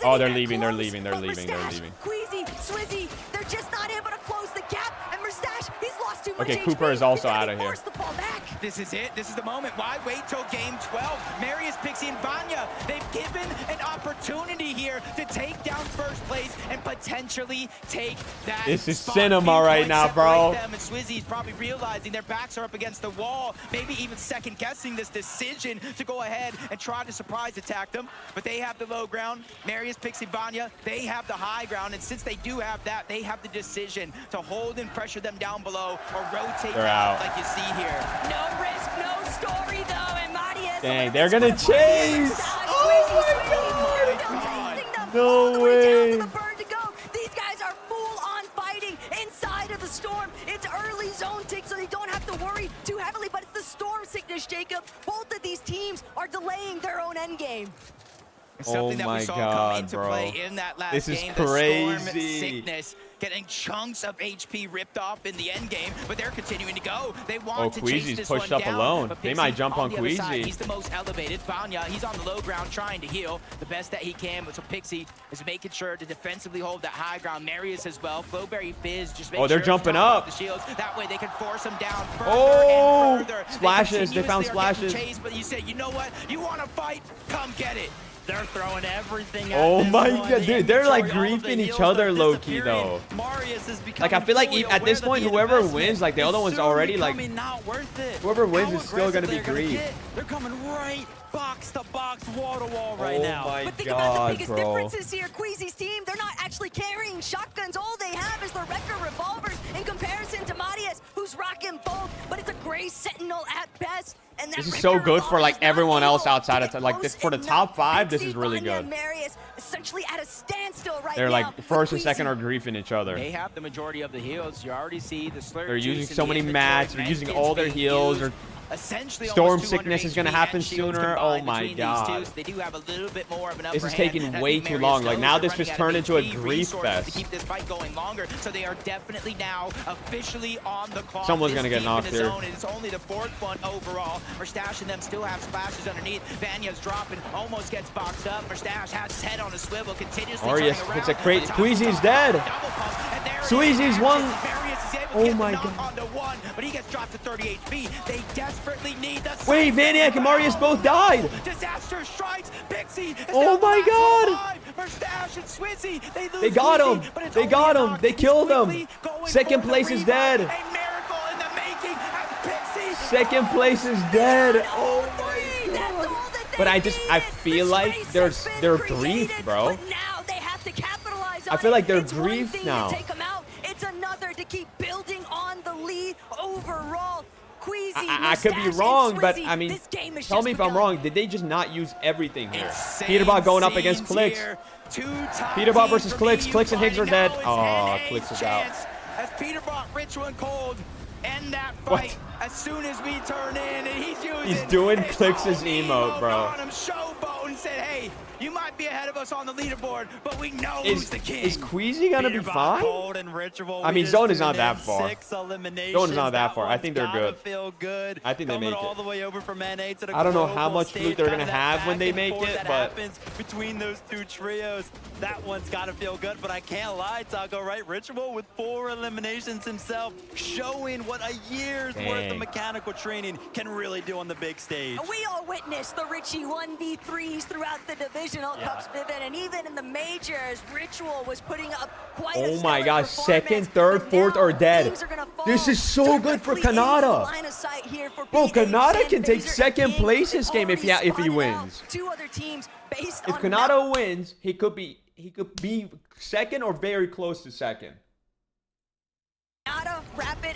Oh, they're leaving. They're leaving. They're leaving. They're leaving. Queasy, Swizzy, they're just not able to close the gap. And Mustache, he's lost too much. Okay, Cooper is also out of here. This is it. This is the moment. Why wait till game 12? Marius, Pixie, and Vanya, they've given an opportunity here to take down first place and potentially take that This is spot. cinema right now, bro. Them, and Swizzy's probably realizing their backs are up against the wall, maybe even second guessing this decision to go ahead and try to surprise attack them. But they have the low ground. Marius, Pixie, Vanya, they have the high ground. And since they do have that, they have the decision to hold and pressure them down below or rotate down like you see here. No risk, no story though, and Marius. Dang, they're gonna chase. Oh my God. No way. These guys are full on fighting inside of the storm. It's early zone tick, so they don't have to worry too heavily, but it's the storm sickness, Jacob. Both of these teams are delaying their own end game. Something that we saw come into play in that last This is game, crazy. the storm sickness, getting chunks of HP ripped off in the end game, but they're continuing to go. They want to chase Queasy's this pushed one up down, alone. but They Pixie might jump on the other side, Queasy. he's the most elevated. Vanya, he's on the low ground trying to heal the best that he can, but so Pixie is making sure to defensively hold that high ground. Marius as well. Flowberry Fizz just making they're sure jumping to top up. the shields. That way they can force him down further Oh, and further. splashes. They found continuously are getting splashes. chased, but you said, you know what? You want to fight? Come get it. They're throwing everything at Oh this my one. God, The dude, they're like inventory, all of the griefing each heals other are low-key though. Marius is Like I feel like fully at this aware point, that the whoever investment wins, like the is other one's soon already like, becoming not worth it. whoever wins How is still gonna be aggressive they're gonna griefed. get. They're coming right box to box, wall to wall right Oh now. my But think God, about the biggest bro. differences here. Queasy's team, they're not actually carrying shotguns. All they have is the Wrecker revolvers in comparison to Marius, who's rocking both, but it's a gray Sentinel at best. And that This is so Wrecker good for like revolver's not everyone else able outside to of get like this close for the enough. top 5. This Pixie, is really Vanya, good. Marius essentially at a standstill right They're now. like first and Queasy- second are griefing each other. They have the majority of the heals. You already see the slurp. They're using juice in so the many inventory. mats. They're using all their Medkits being heals. used. Or Essentially, storm almost 200 sickness is gonna HP happen and shields sooner. combined Oh my between these God. two, so they do have a little bit more of an This upper is hand. taking And I way think too Marius long. Like knows now they're this just running turned out of into a HP grief resources fest. to keep this fight going longer, so they are definitely now officially on the clock. Someone's this gonna get deep in knocked the here. zone, and it's only the 4th one overall. Mustache and them still have splashes underneath. Vanya's dropping, almost gets boxed up. Mustache has his head on a swivel, continuously Marius, turning it's a around. crazy. Queasy's dead. Squeezy's one. Oh my God. Onto one, but he gets dropped to 30 HP. They desperately need the Wait, Vaniac and Marius both died. Disaster strikes. Pixie. is Oh down my the last God. alive. Mustache and Swizzy. They lose They got Queasy, him. but it's They only got a him. knock. They He's killed him. quickly going Second for the place is revive. dead. A miracle in the making as Pixie. Second place is dead. Oh my God. But I feel like they're grief, bro. Now they have to capitalize on I feel like they're It's one grief thing now. To take them out. It's another to keep building on the lead overall. Queasy, I could be Mustache, wrong, and but Swizzy, I mean, this game is tell just me if I'm begun. wrong. Did they just not use everything here? Insane Peterbot going up against scenes CLIX. here. Two-top Peterbot teams versus for CLIX. BU CLIX and Higgs are dead. fighting Oh, now. CLIX is NA's out. chance As Peterbot, Ritual, and Cold end that What? fight as soon as we turn in, and He's doing CLIX's emote, bro. on him, showboat, and said, "Hey, you might be ahead of us on the leaderboard, but we know who's the king." Is Queasy gonna be fine? Cold and Ritual. I We mean, just Zone is tuned not that in, far. 6 eliminations. Zone is not that far. I one's think they're gotta good. Feel good. I think they Coming make all it. the way over from NA to the I don't know how global much stage, loot they're kinda gonna that have when they back and make forth it, that but happens between those two trios. That one's got to feel good, but I can't lie, Taco, right? Ritual with 4 eliminations himself, showing what a year's worth of Dang. mechanical training can really do on the big stage. We all witnessed the Richie 1v3s throughout the divisional cups, Vivian, and even in the majors, Ritual was putting up quite a oh my stellar gosh, second, performance, third, but fourth now are dead. things are gonna fall This is so good for directly into the Kanata. line of sight here for Bro, PH Kanata and can take Phaser second King. place this They've game if he already if he spotted out wins. 2 other teams based If on Kanata wins, he could be second or very close to second.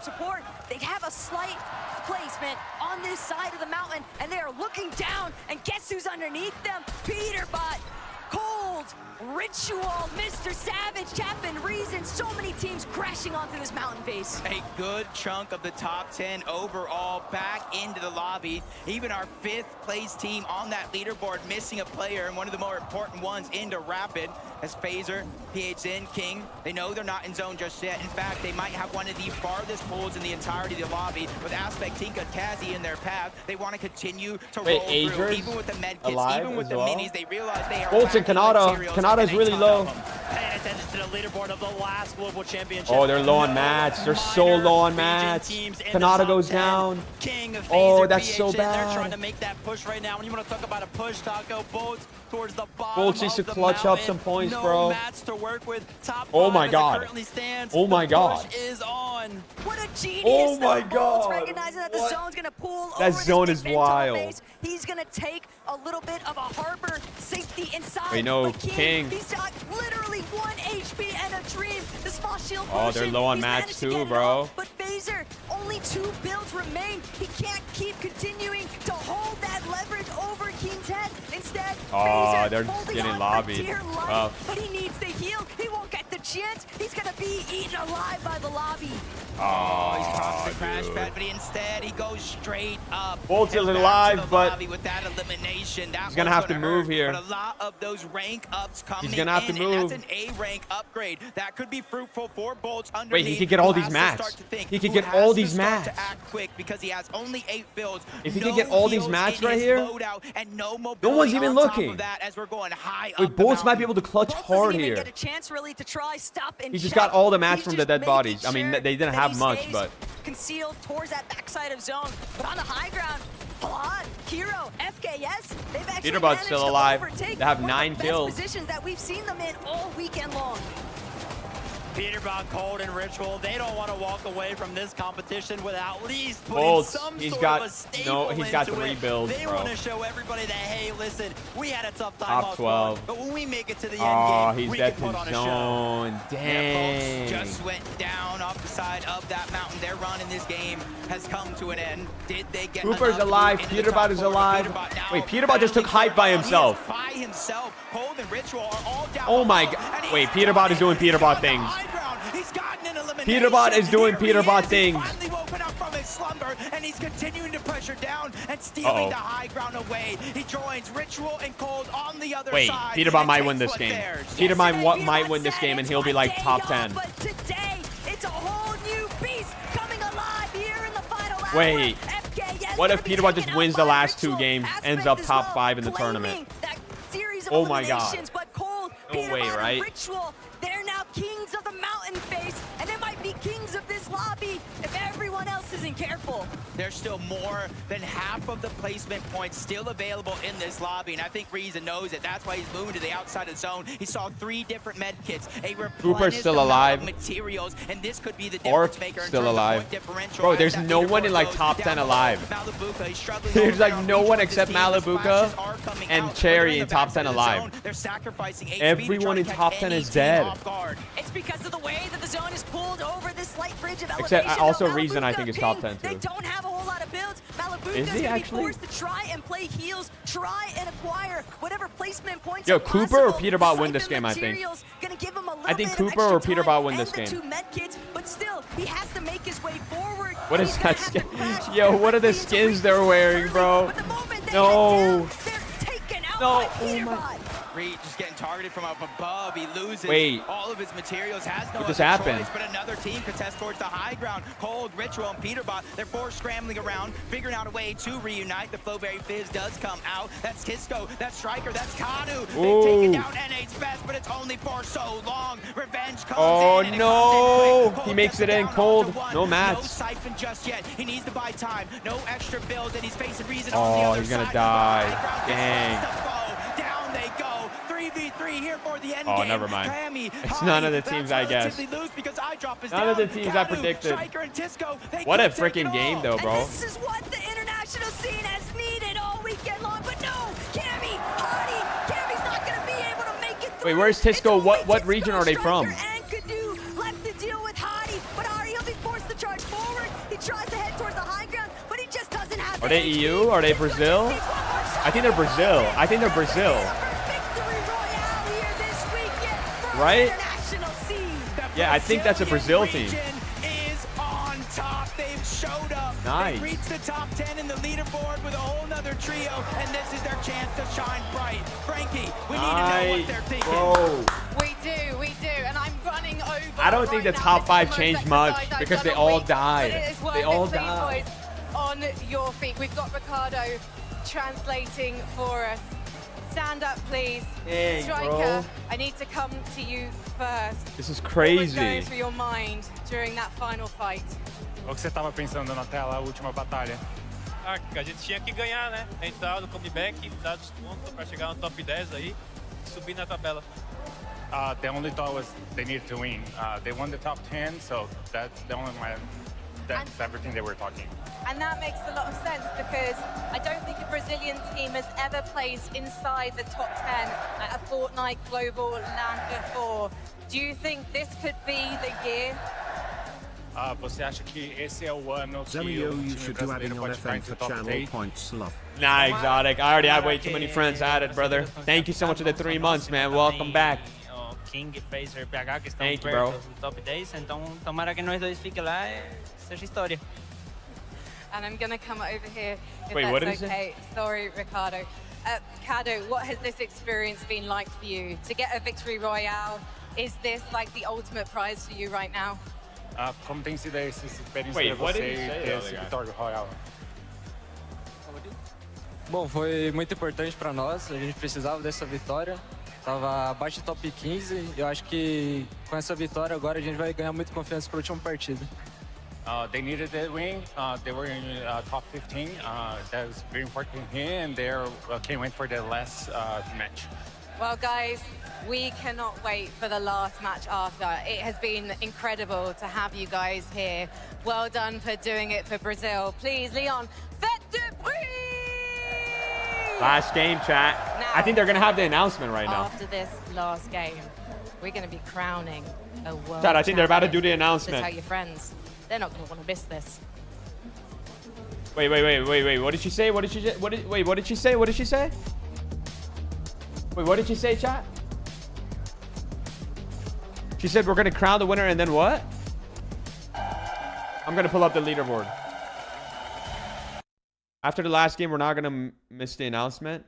some support. They have a slight placement on this side of the mountain, and they are looking down, and guess who's underneath them? PETERBOT, Cold, Ritual, Mr. Savage, Chapman, Reason, so many teams crashing onto this mountain face. A good chunk of the top 10 overall back into the lobby. Even our 5th place team on that leaderboard missing a player, and one of the more important ones into Rapid as Phaser, PHN, King. They know they're not in zone just yet. In fact, they might have one of the farthest pulls in the entirety of the lobby with Aspect, Tinka, Kazi in their path. They want to continue to roll through, even with the med kits, even with the minis. They realize they are Bolts and Kanata. Kanata's really low. Paying attention to the leaderboard of the last global championship. Oh, they're low on mats. They're so low on mats. Kanata goes down. Oh, that's so bad. They're trying to make that push right now. When you want to talk about a push, Taco, Bolts towards the bottom. Bolts needs to clutch up some points, bro. Mats to work with. Top oh my five god. currently stands. Oh my god. Push is on. What a genius. Oh my Bolts god. recognizing that the zone's gonna pull that over zone this is defensive wild. base. He's gonna take a little bit of a harbor safety inside. Wait, no, but King. He's got literally 1 HP and a dream. The small shield Oh, they're low on mats too, bro. But Phaser, only 2 builds remain. He can't keep continuing to hold that leverage over King's head. Instead, Oh, they're holding getting on lobbied. for dear life, Tough. but he needs the heal. He won't get the chance. He's gonna be eaten alive by the lobby. He's crossed the crash pad, but instead he goes straight up. Bolts is alive, but with that elimination, he's gonna have to move here. But a lot of those rank ups coming He's gonna have to in, move. and that's an A rank upgrade. That could be fruitful for Bolts underneath. Wait, he could get all these mats. He could get all these mats. To act quick because he has only 8 builds. If he could get all these mats right here, and no one's even looking. That as we're going high Wait, up Bolts might be able to clutch Bolts hard doesn't even here. get a chance really to try stop and He just check. got all the mats He's from the just dead making bodies. I mean, sure they didn't that have he much, stays but concealed towards that backside of zone. But on the high ground, Halad, Hero, FKS, they've actually PETERBOT's managed still to alive. overtake They have one of 9 the kills. best positions that we've seen them in all weekend long. PETERBOT, Cold, and Ritual, they don't want to walk away from this competition without at least putting Bolts, some he's sort got- of a staple he's got into 3 it. builds, They bro. want to show everybody that, hey, listen, we had a tough time Top off 12. but when we make it to the oh, end game, he's we dead can put to on a show. zone. Dang. Just went down off the side of that mountain. Their run in this game has come to an end. Did they get Cooper's enough alive. into the PETERBOT top is four? alive. PETERBOT now Wait, PETERBOT just took hype by He is himself. by himself. Cold and Ritual are all down. Oh my below, god. and Wait, he's PETERBOT is doing down PETERBOT on things. the high ground. He's gotten an elimination. PETERBOT is doing Here he PETERBOT is. things. He's finally woken up from his slumber, and he's continuing to pressure down and stealing Uh-oh. the high ground away. He joins Ritual and Cold on the other Wait, side. PETERBOT and might takes win this what's game. theirs. PETERBOT might win this game, and he'll be like top 10. But today, it's a whole new beast coming alive here in the final hour. Wait, FKS what if gonna be PETERBOT just taken wins out the by last 2 Ritual. games, Aspect ends up as top well, 5 in the claiming tournament? that series of Oh my god. eliminations, but Cold, No way, PETERBOT, right? and Ritual, they're now kings of the mountain face, and they might be kings of this lobby if everyone else isn't careful. There's still more than half of the placement points still available in this lobby, and I think Reason knows it. That's why he's moving to the outside of the zone. He saw 3 different med kits, a Cooper's still replenished amount alive. of materials, and this could be the Orc difference maker in still terms of alive. point differential. Bro, As there's that no one in leaderboard like goes top down 10 below. alive. Malabuka, he's struggling There's over like there on no each one of his except teams. The Malabuka flashes are coming and out, but Cherry in in the top backside 10 of the alive. zone, they're sacrificing HP Everyone to in try to top catch 10 any is team dead. off guard. It's because of the way that the zone is pulled over this light bridge of elevation. Except also Now, Reason, I Malabuka think, is ping, top 10 They too. don't have a whole lot of builds. Malabuka's Is he gonna actually? be forced to try and play heals, try and acquire whatever placement points Yo, are Cooper or possible. PETERBOT win The this game, I think. materials gonna give him a little I think bit of Cooper or extra PETERBOT time win this and the game. 2 med kits, but still, he has to make his way forward. What and is he's that gonna have to skin? crash Yo, what are the directly into skins they're wearing, bro? But the moment they No. head down, they're taken out No. by Oh my. PETERBOT. Reed just getting targeted from up above. He loses Wait. all of his materials. Has no What just other happened? choice, but another team contests towards the high ground. Cold, Ritual, and PETERBOT. They're forced scrambling around, figuring out a way to reunite. The Flowberry Fizz does come out. That's Kisco. That's Striker. That's Kanu. They've taken down NA's best, but it's only for so long. Revenge comes Oh in. And no! it comes in quick. He Cold makes gets it in down cold. onto one. No No mats. siphon just yet. He needs to buy time. No extra builds, and he's facing Reason Oh, on the other he's gonna side. die. Of the high ground. Dang. This is the foe. Down they go. 3v3 here for the end Oh, game. never mind. Grammy, It's Hadi, none of the that's teams I guessed. relatively loose because iDrop is None of down. the teams I Kanu, predicted. Striker, and Tisco, they What a could take freaking it game, all. though, bro. And this is what the international scene has needed all weekend long. But no, Cammy, Hardy, Cammy's not going to be able to make it through. Wait, where's Tisco? What region are they from? And Kadu left to deal with Hardy, but Hardy will be forced to charge forward. He tries to head towards Are they EU? Are they Brazil? I think they're Brazil. I think they're Brazil. Right? Yeah, I think that's a Brazil team. Is on top. They've showed up. Nice. They've reached the top 10 in the leaderboard with a whole nother trio, and this is their chance to shine bright. Frankie, we need to know what they're thinking. Bro. We do, and I'm running over. I don't think the top 5 changed much because they all died. They all died. On your feet. We've got Ricardo translating for us. Stand up, please. Dang, Striker, bro. I need to come to you first. This is What was crazy. going through your mind during that final fight? O que você estava pensando na tela, a última batalha? Ah, que a gente tinha que ganhar, né? Entrar no comeback, dar desconto para chegar no top 10 aí e subir na tabela. The only thought was they needed to win. They won the top 10, so that's everything they were talking. And that makes a lot of sense because I don't think a Brazilian team has ever placed inside the top 10 at a Fortnite Global LAN before. Do you think this could be the year? Você acha que esse é o ano que Zemie, o you time should do adding brasileiro on pode ficar FM entre for o top channel 8? points, love. Nah, Exotic. I already have way too many friends added, brother. Thank you so much for the 3 months, man. Welcome back. King, Phaser, PH que estão Thank you, perto bro. do top 10, então tomara que nós dois fiquem lá e seja história. And I'm going to come over here if Wait, what that's did he okay. Sorry, Ricardo. Cado, what has this experience been like for you? To get a victory royale, is this like the ultimate prize for you right now? Como tem sido essa experiência Wait, para what você did he say, ter though, esse the guy? vitória royal? Bom, foi muito importante para nós, a gente precisava dessa vitória. Tava abaixo do top 15 e eu acho que com essa vitória agora a gente vai ganhar muita confiança para a última partida. They needed that win. They were in top 15. That was very important here, and they can't wait for the last match. Well, guys, we cannot wait for the last match after. It has been incredible to have you guys here. Well done for doing it for Brazil. Please, Leon, faites du bruit! Last game, chat. I think they're going to have the announcement right now. After this last game, we're going to be crowning a world Chat, I think they're about to do the champion. announcement. So tell your friends. They're not going to want to miss this. Wait. What did she say? What did she say? What did she say? What did she say? Wait, what did she say, chat? She said we're going to crown the winner and then what? I'm going to pull up the leaderboard. After the last game, we're not going to miss the announcement.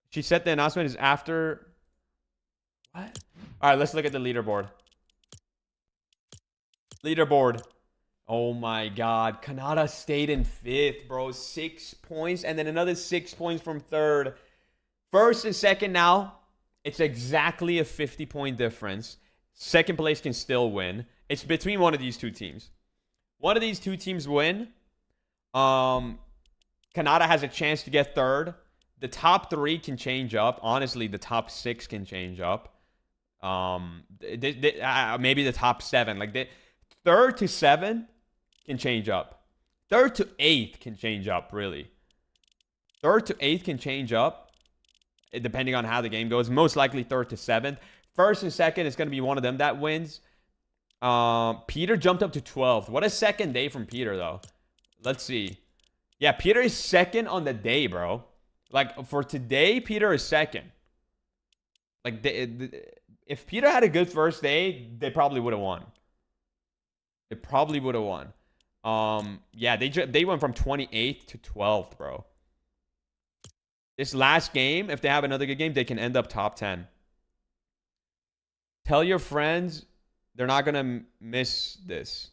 She said the announcement is after... What? All right, let's look at the leaderboard. Leaderboard. Oh my God. Canada stayed in 5th, bro. 6 points and then another 6 points from 3rd. First and second now, it's exactly a 50-point difference. Second place can still win. It's between one of these two teams. One of these two teams win. Canada has a chance to get 3rd. The top 3 can change up. Honestly, the top 6 can change up. Maybe the top 7. Like 3rd to 7 can change up. 3rd to 8th can change up, really. 3rd to 8th can change up, depending on how the game goes. Most likely 3rd to 7th. 1st and 2nd is going to be one of them that wins. Peter jumped up to 12th. What a second day from Peter, though. Let's see. Yeah, Peter is 2nd on the day, bro. Like, for today, Peter is 2nd. Like, if Peter had a good first day, they probably would have won. They probably would have won. Yeah, they went from 28th to 12th, bro. This last game, if they have another good game, they can end up top 10. Tell your friends they're not going to miss this.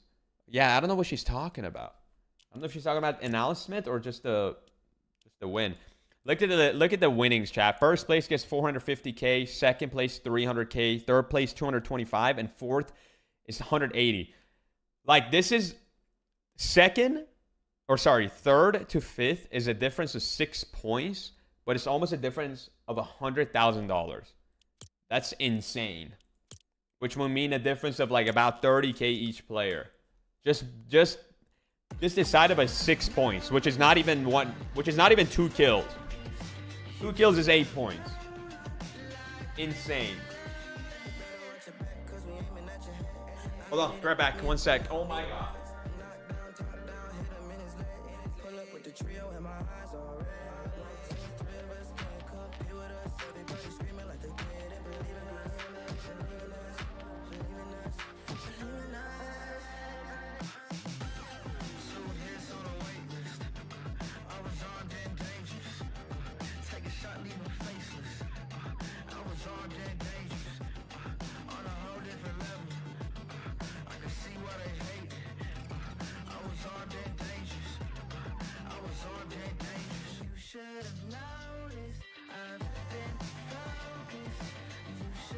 Yeah, I don't know what she's talking about. I don't know if she's talking about announcement or just the win. Look at the winnings, chat. First place gets 450K. Second place, 300K. Third place, 225. And fourth is 180. Like, this is third to 5th is a difference of 6 points, but it's almost a difference of $100,000. That's insane. Which will mean a difference of like about 30K each player. Just decided by 6 points, which is not even 2 kills. 2 kills is 8 points. Insane. Hold on, be right back. 1 sec. Oh my God.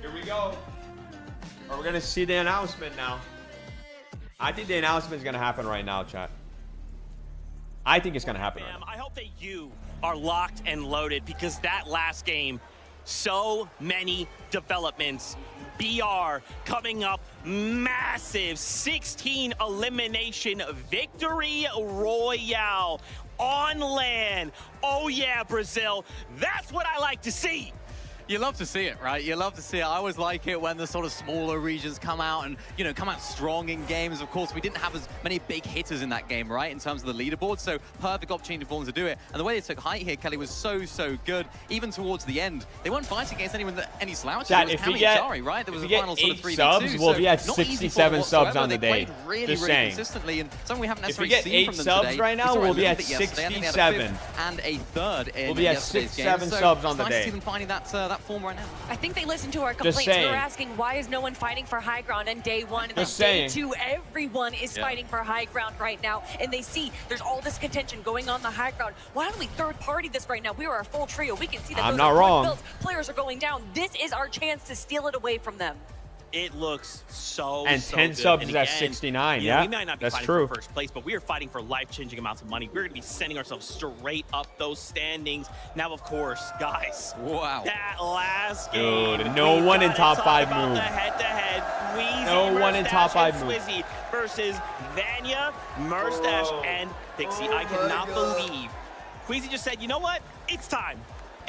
Here we go. We're gonna see the announcement now. I think the announcement is gonna happen right now, chat. I think it's gonna happen right now. I hope that you are locked and loaded because that last game, so many developments. BR coming up, massive 16 elimination victory royale on land. Oh yeah, Brazil. That's what I like to see. You love to see it, right? You love to see it. I always like it when the sort of smaller regions come out and, you know, come out strong in games. Of course, we didn't have as many big hitters in that game, right, in terms of the leaderboard, so perfect opportunity for them to do it. And the way they took height here, Kelly, was so good. Even towards the end, they weren't fighting against anyone any slouches. Chat, if you get, right? There was a final sort of 3v2. Subs, we'll be at so 67 subs on the day. Really, Just really saying. consistently, and something we haven't If we necessarily get seen 8 from them subs today. right now, we'll be at 67. And a third in We'll be at yesterday's 6, game. 7 So subs on the it's nice to day. see them finding that form right now. I think they listened to our Just complaints. We saying. were asking, why is no one fighting for high ground on day one? And then Just day saying. 2, everyone is fighting for high ground right now. And they see there's all this contention going on the high ground. Why don't we third party this right now? We are a full trio. We can see that I'm those not are wrong. builds. Players are going down. This is our chance to steal it away from them. It looks so And 10 good. subs And is at again, 69, you know, yeah? we might not be That's fighting true. for first place, but we are fighting for life-changing amounts of money. We're going to be sending ourselves straight up those standings. Now, of course, guys. Wow. That last game. Dude, no one in top 5 about move. the head-to-head. Queasy, No one in top 5 and move. Swizzy versus Vanya, Merstash, and Pixie. I cannot believe. Queasy just said, you know what? It's time.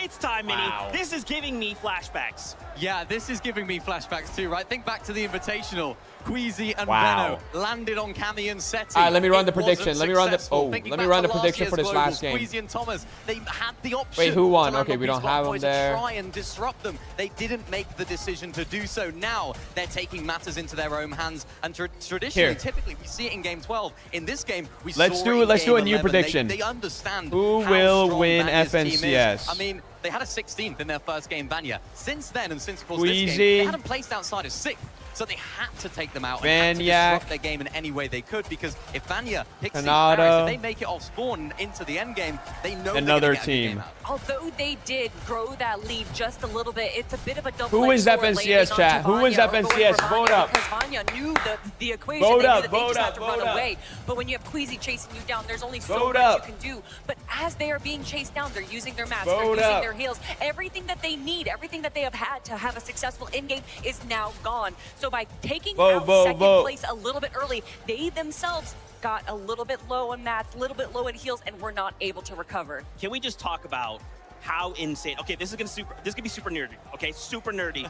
It's time, Mini. Wow. This is giving me flashbacks. Yeah, this is giving me flashbacks too, right? Think back to the Invitational. Queasy and Wow. Venno landed on Cammy and Seti. All right, let me run the It wasn't prediction. Let me run the successful. Thinking let me back run to the last prediction year's for this globals, last game. Queasy and Thomas, they had the option. Wait, who won? to land Okay, on we these don't spot have them points there. and try and disrupt them. They didn't make the decision to do so. Now they're taking matters into their own hands. And traditionally, Here. typically, we see it in game 12. In this game, we Let's saw do- it in let's do game a new 11. prediction. They understand Who how will strong win Vanya's team is. FNCS? I mean, they had a 16th in their first game, Vanya. Since then, and since, of course, Queasy. this game, they hadn't placed outside of 6th. So they had to take them out and had to Vanyak. disrupt their game in any way they could, because if Vanya, Pixie, Canada. Paris, if they make it off spawn into the end game, they know Another they're gonna get a good team. game out. Although they did grow that lead just a little bit, it's a bit of a double. Who is FNCS, chat? Who is FNCS? Vote up. Because Vanya knew the equation. Vote they knew up, that they vote just up, have to run vote up. away. But when you have Queasy chasing you down, there's only so Vote much up. you can do. But as they are being chased down, they're using their mats, Vote they're using up. their heals. Everything that they need, everything that they have had to have a successful in-game is now gone. So by taking out second place a little bit early, they themselves got a little bit low on mats, a little bit low in heals, and were not able to recover. Can we just talk about how insane? Okay, this is gonna be super nerdy. Okay, super nerdy.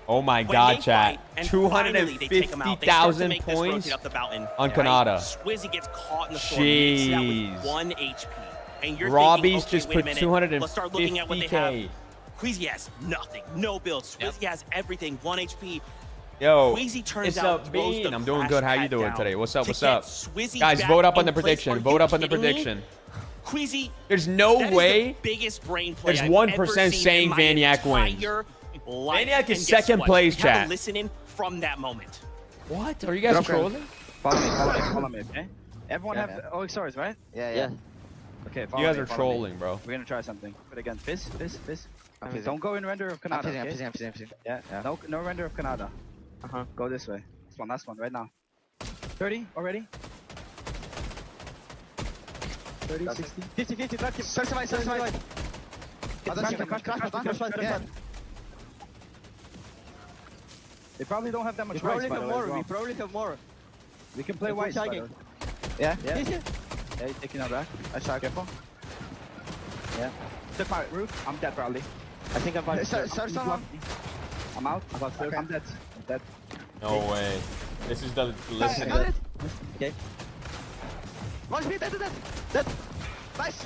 Oh my When God, they chat. fight and finally they take 'em out, they start to 250,000 make this rotate points up the mountain, on right? Canada. Swizzy gets caught in the storm, makes it out Jeez. with 1 HP. And you're Robbie's thinking, okay, just wait a put minute, let's start looking at what they have. 250K. Queasy has nothing, no build. Swizzy has everything, 1 HP. Yo, Queasy turns it's out, up, throws Bean. the I'm doing crash good. How you pad doing down today? What's up? to What's get up? Swizzy Guys, back vote up on in the place. prediction. Are Vote you up on the kidding me? prediction. Queasy, There's no that is way. the biggest brain play There's I've 1% ever seen saying in my Vanyak wins. entire life. Vanyak is And guess second what? place, You have chat. to listen in from that moment. What? Are you guys trolling? Follow me, okay? Everyone have OXRs, right? Yeah. Okay, You guys are trolling, bro. We're gonna try something. But again, fizz. Okay, don't go in render of Canada. I'm Okay? fizzing. Yeah. No render of Canada. Go this way. Last one, right now. 30 already. 30, 60. 50, left. Certified. They probably don't have that much rights, by the way, We probably have more. We can play white. Yeah. Yeah, you're taking our back. I saw, careful. Yeah. Took my roof. I'm dead, probably. I think I'm fine. I'm out. I'm dead. No way. This is the listen. Okay. One speed, dead. Nice.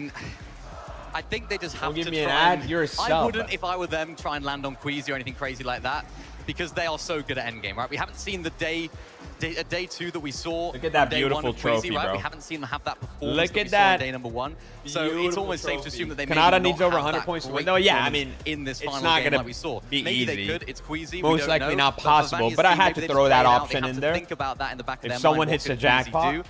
mean, I think they just have Don't give to me an try ad, and, you're a I sub. wouldn't, if I were them, try and land on Queasy or anything crazy like that. because they are so good at endgame, right? We haven't seen the day 2 that we saw. Look at that day beautiful 1 of Queasy, trophy, right? bro. We haven't seen them have that performance Look that at we that saw on day number 1. So it's beautiful almost safe to trophy. assume that they Canada may needs not over have 100 that points to win. great No, yeah, I performance mean, in this it's final not game gonna like we saw. be Maybe easy. they could. It's Queasy. Most we don't likely know. not But for possible, Vanya's but I team, had maybe to they throw just that weigh it out. option They have in to there. think about that in the back of If their someone mind. hits What a could Queasy jackpot, do?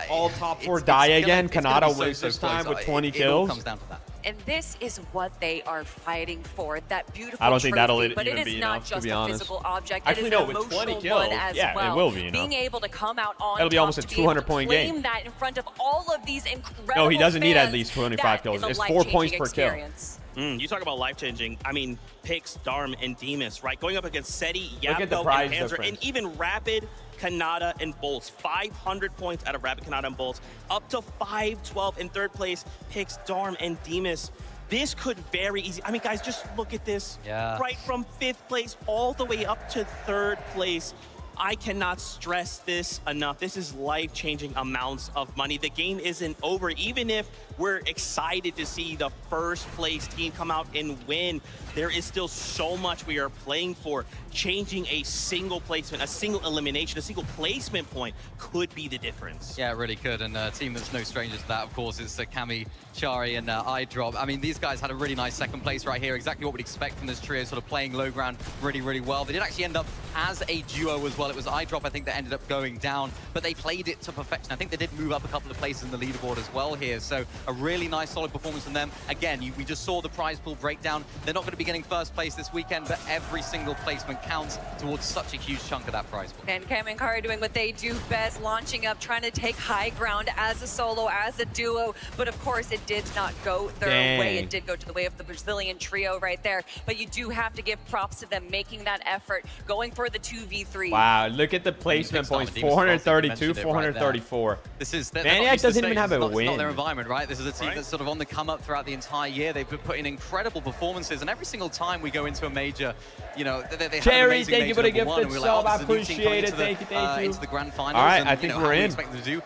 all top 4 It's die gonna- again. it's gonna Canada be so, wins so this time close. with 20 It all kills. comes down to that. And this is what they are fighting for, that beautiful I don't think that'll trophy. But even it be is not enough, to just be a honest. physical object. Actually, it is no, an with emotional 20 kills, one as yeah, it well. will be enough. Being able to come out on It'll be top, almost a to be able to 200-point claim game. that in front of all of these incredible No, he doesn't need at fans, least 25 that kills. is a It's 4 points life-changing per kill. experience. You talk about life-changing. I mean, Pix, Darm, and Demus, right? Going up against Seti, Look at the Yabko, prize and Panzer, difference. and even Rapid, Canada, and Bolts. 500 points out of Rapid, Canada, and Bolts. Up to 512 in third place, Pix, Darm, and Demus. This could very easy. I mean, guys, just look at this. Yeah. Right from 5th place all the way up to 3rd place. I cannot stress this enough. This is life-changing amounts of money. The game isn't over. Even if we're excited to see the first place team come out and win, there is still so much we are playing for. Changing a single placement, a single elimination, a single placement point could be the difference. Yeah, it really could. And a team that's no stranger to that, of course, is Kami, Chari, and iDrop. I mean, these guys had a really nice 2nd place right here. Exactly what we'd expect from this trio, sort of playing low ground really, really well. They did actually end up as a duo as well. It was iDrop, I think, that ended up going down, but they played it to perfection. I think they did move up a couple of places in the leaderboard as well here. So a really nice, solid performance from them. Again, we just saw the prize pool breakdown. They're not going to be getting 1st place this weekend, but every single placement counts towards such a huge chunk of that prize pool. And Cam and Kari doing what they do best, launching up, trying to take high ground as a solo, as a duo. But of course, it did not go their way. It did go to the way of the Brazilian trio right there. But you do have to give props to them making that effort, going for the 2v3. Wow, look at the placement points. 432, 434. This is Maniac doesn't even have a win. It's not their environment, right? This is a team that's sort of on the come up throughout the entire year. They've been putting incredible performances, and every single time we go into a major, you know, they have Cherry, amazing thank you for the major number one, gifted and we're like, sub. I this is a new team coming appreciate it. into the- Thank you. into the grand finals. All right, and, I think how we're do we in. expect them to do?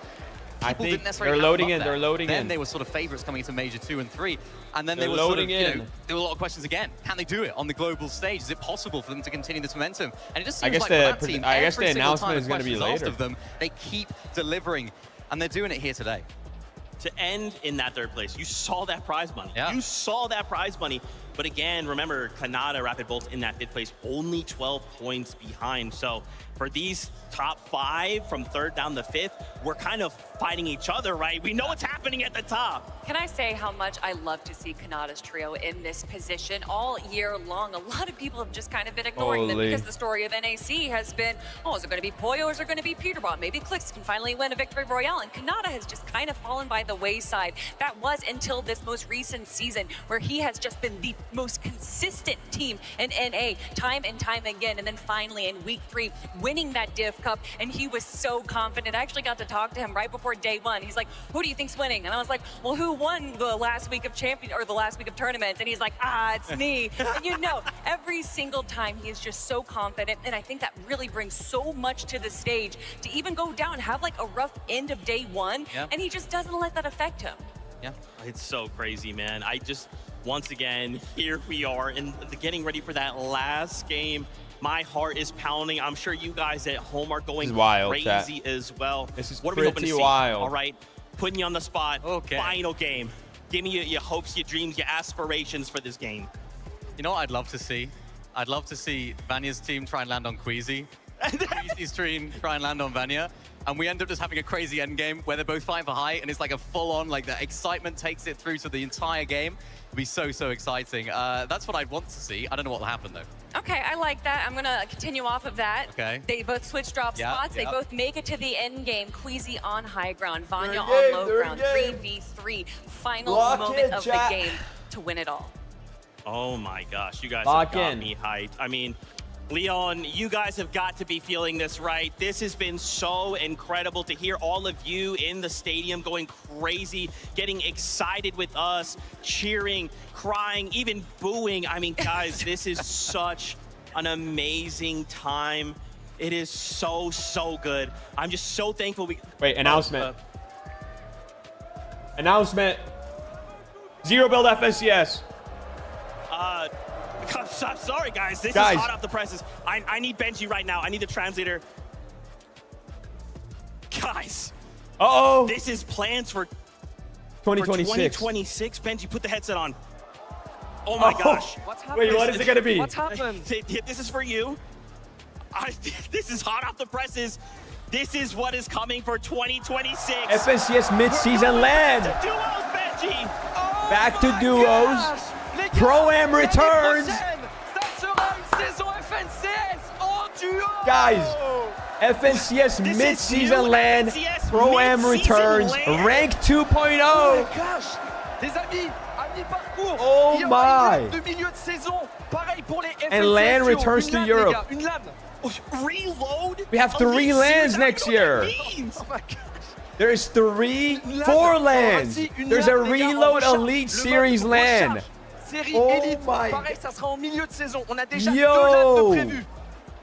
I People think didn't necessarily they're have loading them in. up They're there. loading then in. they were sort of favorites coming into Major 2 and 3. And then They're they were sort of, loading you know, in. there were a lot of questions again. Can they do it on the global stage? Is it possible for them to continue this momentum? And it just seems guess like the- that team, I guess every the single announcement time is gonna be questions asked later. of them, they keep delivering. And they're doing it here today. To end in that 3rd place, you saw that prize money. Yeah. You saw that prize money. But again, remember, Canada, Rapid Bolts in that 5th place, only 12 points behind. So for these top 5 from 3rd down to 5th, we're kind of fighting each other, right? We know what's happening at the top. Can I say how much I love to see Canada's trio in this position all year long? A lot of people have just kind of been ignoring them because the story of NAC has been, oh, is it going to be Poyo or is it going to be PETERBOT? Maybe CLIX can finally win a victory royale, and Canada has just kind of fallen by the wayside. That was until this most recent season where he has just been the most consistent team in NA time and time again, and then finally in week 3 winning that Div Cup, and he was so confident. I actually got to talk to him right before day 1. He's like, who do you think's winning? And I was like, well, who won the last week of the last week of tournaments? And he's like, it's me. And you know, every single time he is just so confident, and I think that really brings so much to the stage to even go down, have like a rough end of day 1, and he just doesn't let that affect him. Yeah, it's so crazy, man. Once again, here we are in getting ready for that last game. My heart is pounding. I'm sure you guys at home are going crazy as well. This is what are we hoping to see? wild. All right, putting you on the spot. Okay. Final game. Give me your hopes, your dreams, your aspirations for this game. You know what I'd love to see? I'd love to see Vanya's team try and land on Queasy. Queasy's team try and land on Vanya. And we end up just having a crazy end game where they're both fighting for high, and it's like a full-on, like the excitement takes it through to the entire game. It'd be so, so exciting. That's what I'd want to see. I don't know what will happen, though. Okay, I like that. I'm gonna continue off of that. Okay. They both switch drop spots. They both make it to the end game. Queasy on high ground, Vanya on low ground. 3v3, final moment of the game to win it all. Oh my gosh, you guys have got me hyped. I mean, Leon, you guys have got to be feeling this, right? This has been so incredible to hear all of you in the stadium going crazy, getting excited with us, cheering, crying, even booing. I mean, guys, this is such an amazing time. It is so, so good. I'm just so thankful Wait, announcement. Announcement. Zero build FSCS. I'm sorry, guys. This is hot off the presses. I need Benji right now. I need the translator. Guys. Uh-oh. This is plans for 2026. 2026. Benji, put the headset on. Oh my gosh. What's happening? Wait, what is it going to be? What's happened? This is for you. This is hot off the presses. This is what is coming for 2026. FNCS mid-season land. Back to duos, Benji. Back to duos. Pro-Am returns. Guys, FNCS mid-season land. Pro-Am returns. Rank 2.0. Oh my gosh. Les amis, parcours. Oh my. De milieu de saison. Pareil pour les FNCS. And LAN returns to Europe. Une LAN. Reload? We have 3 LANs next year. Oh my gosh. There's 4 LANs. There's a Reload Elite Series LAN. Oh my. Pareil, ça sera en milieu de saison. On a déjà 2 Yo. LANs de prévus.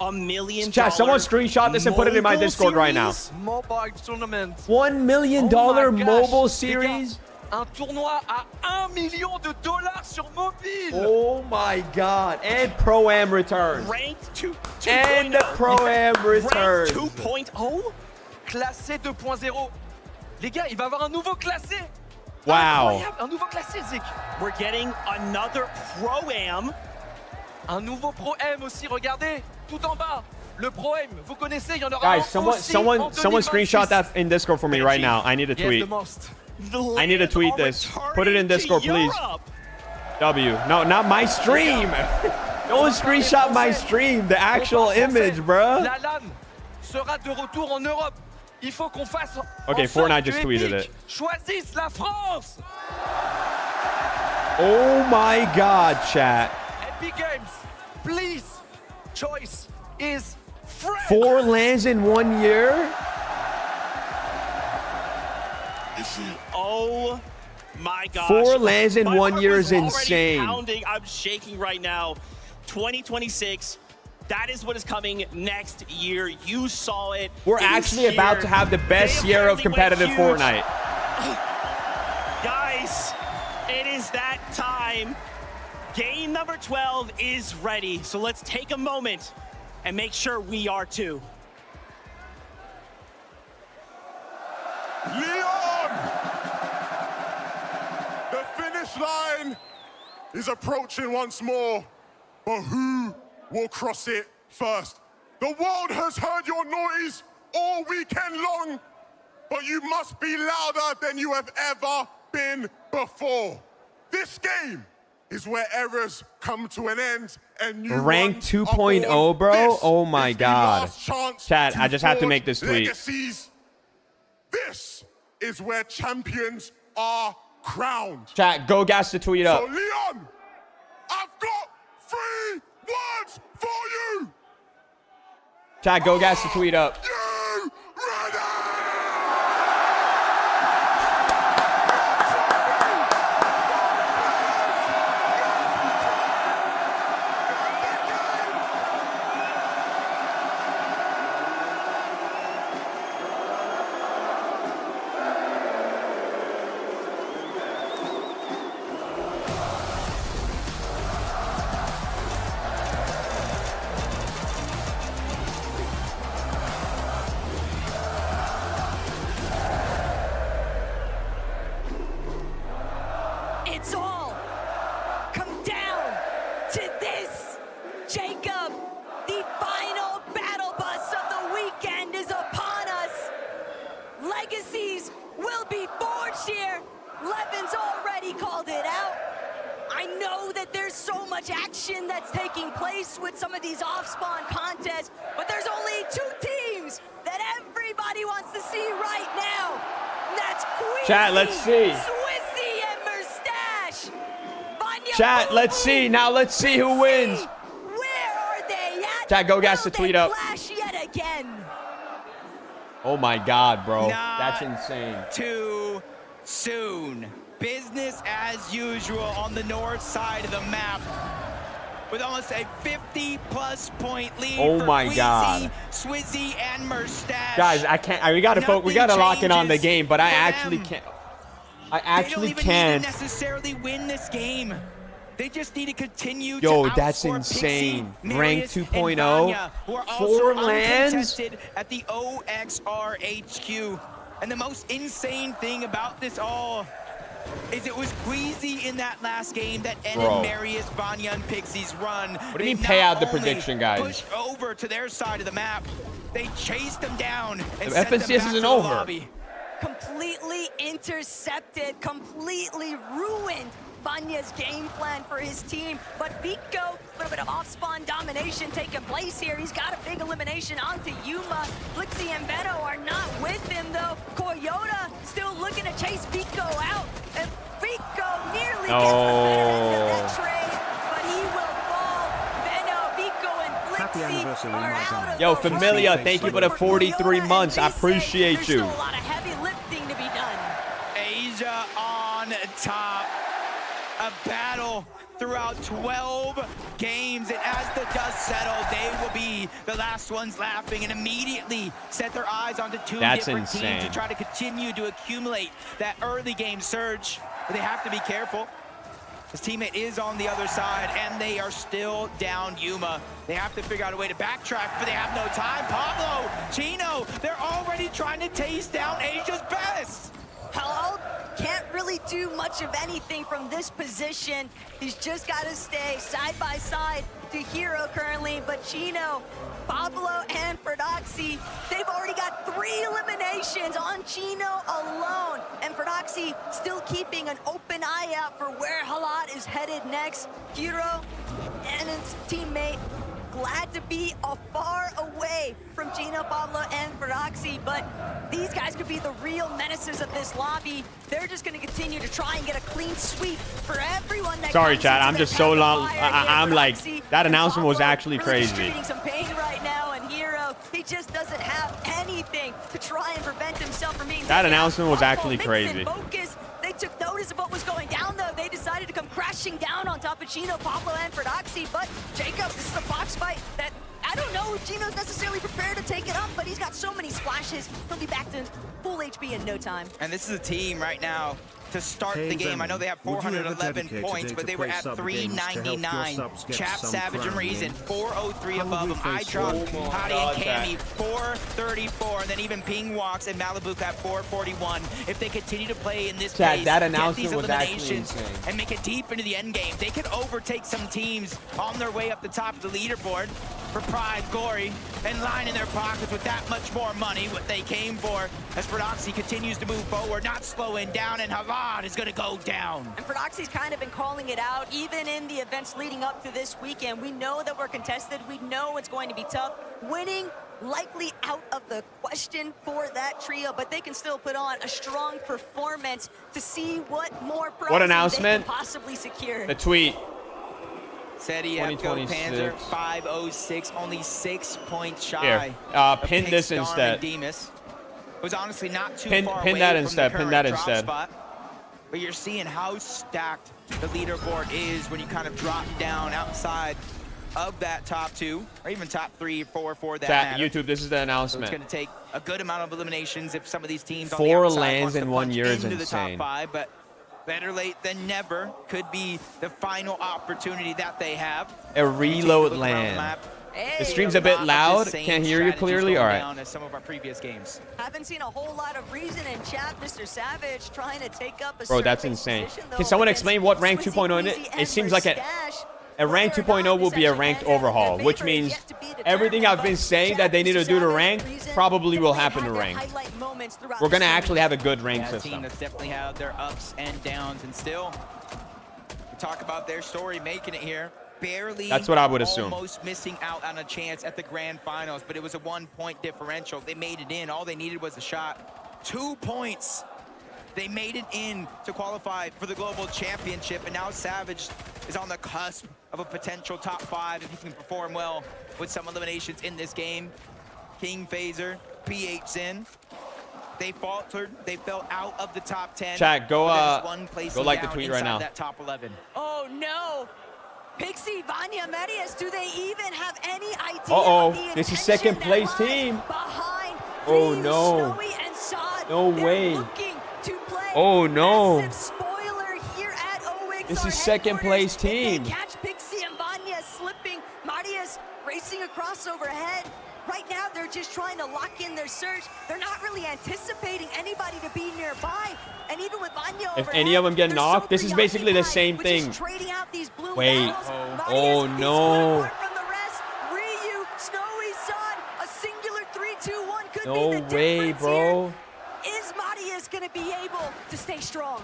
$1 million. Chat, someone screenshot this and put it in my Discord right now. Mobile tournament. $1 million mobile series. Un tournoi à $1 million sur mobile. Oh my god. And Pro-Am returns. Ranked 2. And Pro-Am returns. Ranked 2.0. Classé 2.0. Les gars, il va y avoir un nouveau classé. Wow. Incroyable. Un nouveau classé, Zik. We're getting another Pro-Am. Un nouveau Pro-Am aussi, regardez. Tout en bas. Le Pro-Am, vous connaissez, il y en aura Guys, un aussi someone en 2026. screenshot that in Discord for me right now. I need a tweet. Yes, the most. I need to tweet this. Put it in Discord, please. W. No, not my stream. Don't screenshot my stream. The actual image, bruh. La LAN sera de retour en Europe. Il faut qu'on fasse. Okay, Fortnite just tweeted it. Choisissent la France. Oh my god, chat. Epic Games, please. Choice is France. 4 LANs in 1 year? Oh my gosh. 4 LANs in My 1 heart year was is already insane. Pounding. I'm shaking right now. 2026. That is what is coming next year. You saw it. We're actually about to have the best year of competitive Fortnite. Guys, it is that time. Game number 12 is ready. So let's take a moment and make sure we are too. Leon! The finish line is approaching once more, but who will cross it first? The world has heard your noise all weekend long, but you must be louder than you have ever been before. This game is where errors come to an end and you Rank 2.0, bro? Oh my god. Chat, I just have to make this tweet. Legacies. This is where champions are crowned. Chat, go gas the tweet up. So Leon, I've got 3 words for you. Chat, go gas the tweet up. You ready? It's all come down to this. Jacob, the final battle bus of the weekend is upon us. Legacies will be forged here. Levin's already called it out. I know that there's so much action that's taking place with some of these off-spawn contests, but there's only 2 teams that everybody wants to see right now. That's Queasy, Chat, let's see. Swissy, and Mustache. Chat, let's see. Now let's see who wins. Where are they at? Chat, go gas the tweet up. Flash yet again. Oh my god, bro. Not That's insane. Too soon. Business as usual on the north side of the map. With almost a 50-plus point lead Oh for my Queasy, god. Swizzy, and Mustache. Guys, I can't. We gotta lock in on the game, but I actually them. can't. I They actually don't even can't. need to necessarily win this game. They just need to continue Yo, to that's outscore insane. Pixie, Rank Marius, and 2.0, Vanya, who are also 4 lands? uncontested at the OXR HQ. And the most insane thing about this all is it was Queasy in that last game that ended Bro. Marius, Vanya, and Pixie's run. What do you mean pay out the prediction, guys? Pushed over to their side of the map. They chased them down and The sent them FNCS back to isn't the over. lobby. Completely intercepted, completely ruined Vanya's game plan for his team. But Vico, a little bit of off-spawn domination taking place here. He's got a big elimination onto Yuma. Blixie and Beto are not with him, though. Coyota still looking to chase Vico out. And Vico nearly gets the better end of that trade, but he will fall. Beno, Vico, and Happy Blixie anniversary, are my out God. of Yo, the Familia, race. thank you for the 43 months. I appreciate There's you. still a lot of heavy lifting to be done. Asia on top. A battle throughout 12 games, and as the dust settles, they will be the last ones laughing and immediately set their eyes onto two different teams to try to continue to accumulate that early game surge. But they have to be careful. His teammate is on the other side, and they are still down Yuma. They have to figure out a way to backtrack, but they have no time. Pablo, Chino, they're already trying to taste down Asia's best. Hello? Can't really do much of anything from this position. He's just got to stay side by side to Hero currently, but Chino, Pablo, and Ferdoxy, they've already got 3 eliminations on Chino alone. And Ferdoxy still keeping an open eye out for where Halat is headed next. Hero and his teammate glad to be far away from Gino, Pablo, and Ferdoxy, but these guys could be the real menaces of this lobby. They're just going to continue to try and get a clean sweep for everyone that Sorry, comes Chad. into I'm the just so long. fire. I'm like, Ferdoxy that and announcement was Pablo actually really crazy. distributing some pain right now, and Hero, he just doesn't have anything to try and prevent himself from being That taken out. announcement was Pablo, actually Mixon, crazy. Focus. They took notice of what was going down, though. They decided to come crashing down on top of Chino, Pablo, and Ferdoxy. But Jacob, this is a box fight that I don't know if Gino's necessarily prepared to take it up, but he's got so many splashes. He'll be back to full HP in no time. And this is a team right now to start Hey, the game. I know they have would you ever 411 dedicate points, today but to they were play at sub games to help your 399. subs get Chap, some Savage, and crown Reason, games? 403 How will above we them. face iDrop, you? Hottie, and Cammy, 434. And then even Ping Walks and Malibu at 441. If they continue to play in this Chad, pace, that get announcement these was actually eliminations, insane. and make it deep into the end game, they could overtake some teams on their way up the top of the leaderboard for pride, glory, and line in their pockets with that much more money, what they came for, as Ferdoxy continues to move forward, not slowing down, and Halad is going to go down. And Ferdoxy's kind of been calling it out, even in the events leading up to this weekend. We know that we're contested. We know it's going to be tough. Winning likely out of the question for that trio, but they can still put on a strong performance to see what more prizes announcement? they can possibly secure. The tweet. Seti, Go Panzer, 506, only 6 points shy. Here, pin of this Pixstar instead. and Demas. It was honestly not too Pin far that away from instead, the pin current that drop instead. spot. But you're seeing how stacked the leaderboard is when you kind of drop down outside of that top 2, or even top 3, 4 for that Chat, matter. YouTube, this is the So it's announcement. going to take a good amount of eliminations if some of these teams on 4 the outside lands wants to in 1 punch year is into the top insane. 5, but better late than never could be the final opportunity that they have. A reload land. The stream's a bit loud. Can't hear you clearly. All right. As some of our previous games. Haven't seen a whole lot of reason in chat. Mr. Savage trying to take up a Bro, that's certain insane. position, though, Can someone against explain what rank 2.0 is? It seems like a rank 2.0 will be a ranked overhaul, which means everything I've been saying that they need to do to rank probably will happen to rank. We're going to actually have a good rank Yeah, a team system. that's definitely had their ups and downs, and still, we talk about their story making it here. Barely, That's what I would assume. Almost missing out on a chance at the grand finals, but it was a 1-point differential. They made it in. All they needed was a shot. 2 points. They made it in to qualify for the global championship, and now Savage is on the cusp of a potential top 5 if he can perform well with some eliminations in this game. King Phaser, PH Zen. They faltered. They fell out of the top 10. Chat, go go like the tweet right now. That top 11. Oh no! Pixie, Vanya, Medius, do they even have any idea? Uh-oh, of the this is intention second that place lies team. Behind Oh Ryu, no. Snowy, and Sod? No They're way. looking to play Oh no. massive spoiler here at This is second place team. Catch Pixie and Vanya slipping. Marius racing across overhead. Right now, they're just trying to lock in their surge. They're not really anticipating anybody to be nearby. And even with Vanya If any of them get knocked, this is basically the same thing. Wait. Oh, no. Ryu, Snowy Sod, a singular 3-2-1 could No be the way, difference bro. here. Is Marius going to be able to stay strong?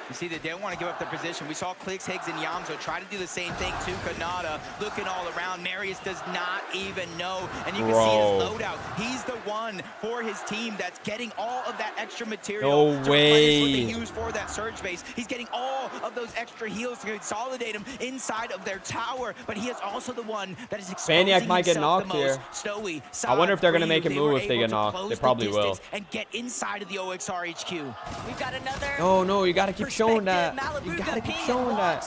You see, they didn't want to give up their position. We saw CLIX, Higgs, and Yamzo try to do the same thing to Kanata, looking all around. Marius does not even know, and you can see his loadout. He's the one for his team that's getting all of that extra material No to way. replace what they use for that surge base. He's getting all of those extra heals to consolidate him inside of their tower, but he is also the one that is exposing Faniac might get himself knocked the most. here. Snowy, I wonder if they're going to Ryu, make a they move were if they able get to knocked. close They the probably will. distance and get inside of the OXR HQ. We've got another. No, you got to keep showing that. You got to keep showing that.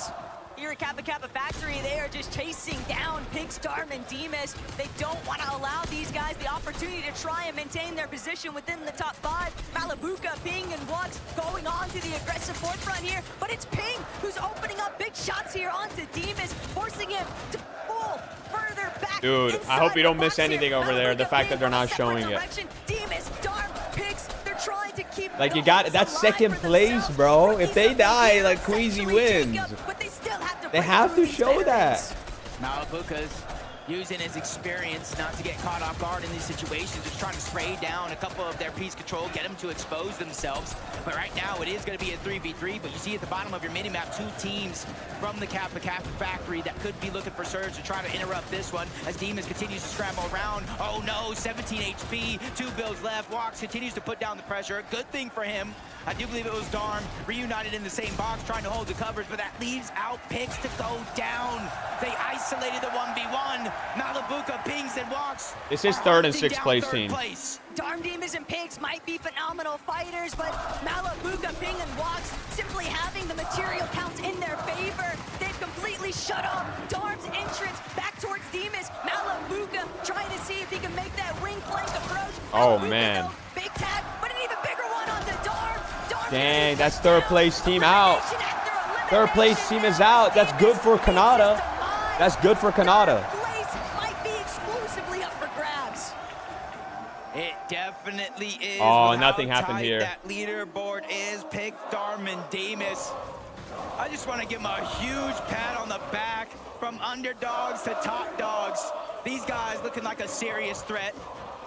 Here at Kappa Kappa Factory, they are just chasing down Pix, Darm, and Demas. They don't want to allow these guys the opportunity to try and maintain their position within the top 5. Malibuka, Ping, and Wux going on to the aggressive forefront here, but it's Ping who's opening up big shots here onto Demas, forcing him to pull further back. Dude, I hope you don't miss anything over there. The fact that they're not showing it. Demas, Darm, Pix, they're trying to keep Like, you got that's second place, bro. If they die, like, Queasy wins. They have to show that. Malibuka's using his experience not to get caught off guard in these situations, just trying to spray down a couple of their piece control, get them to expose themselves. But right now, it is going to be a 3v3, but you see at the bottom of your minimap, 2 teams from the Kappa Kappa Factory that could be looking for surge to try to interrupt this one as Demas continues to scramble around. Oh no, 17 HP, 2 builds left. Walks continues to put down the pressure. Good thing for him. I do believe it was Darm reunited in the same box trying to hold the coverage, but that leaves out Pix to go down. They isolated the 1v1. Malibuka pings and walks. This is third and sixth place team. Darm, Demas, and Pigs might be phenomenal fighters, but Malibuka, Ping, and Walks simply having the material counts in their favor. They've completely shut off Darm's entrance back towards Demas. Malibuka trying to see if he can make that wing flank approach. Oh, Malibuka, man. though, big tag, but an even bigger one on the Darm. Dang, that's third place team out. Third place team is out. That's good for Kanata. That's good for Kanata. It definitely is. Oh, nothing happened here. That leaderboard is Pix, Darm, and Demas. I just want to give them a huge pat on the back from underdogs to top dogs. These guys looking like a serious threat.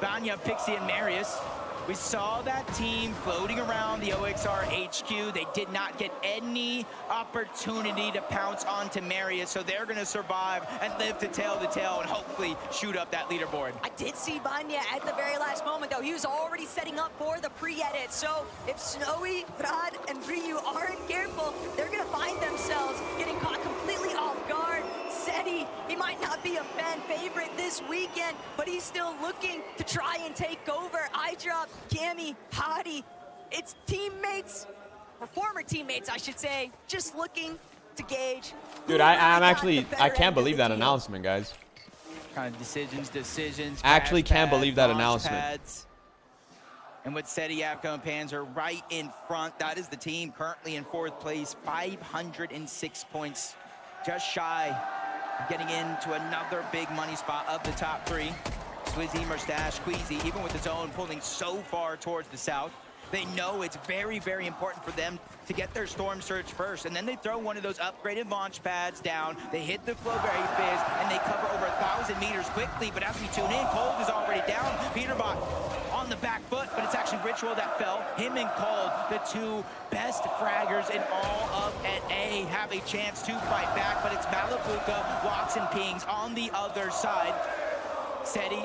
Vanya, Pixie, and Marius. We saw that team floating around the OXR HQ. They did not get any opportunity to pounce onto Marius, so they're going to survive and live to tell the tale and hopefully shoot up that leaderboard. I did see Vanya at the very last moment, though. He was already setting up for the pre-edit, so if Snowy, Vrad, and Ryu aren't careful, they're going to find themselves getting caught completely off guard. Seti, he might not be a fan favorite this weekend, but he's still looking to try and take over. iDrop, Cammy, Hadi, it's teammates, or former teammates, I should say, just looking to gauge. Dude, I can't believe that announcement, guys. Kind of decisions. Actually can't pads, believe that launch announcement. pads. And with Seti, Avco, and Panzer right in front, that is the team currently in 4th place, 506 points, just shy of getting into another big money spot of the top 3. Swizzy, Mustache, Queasy, even with his own pulling so far towards the south, they know it's very, very important for them to get their Storm Surge first. And then they throw one of those upgraded launch pads down. They hit the Flowberry Fizz, and they cover over 1,000 meters quickly. But as we tune in, Cold is already down. PETERBOT on the back foot, but it's actually Ritual that fell. Him and Cold, the 2 best fraggers in all of NA, have a chance to fight back. But it's Malibuka, Watson, Pings on the other side. Seti,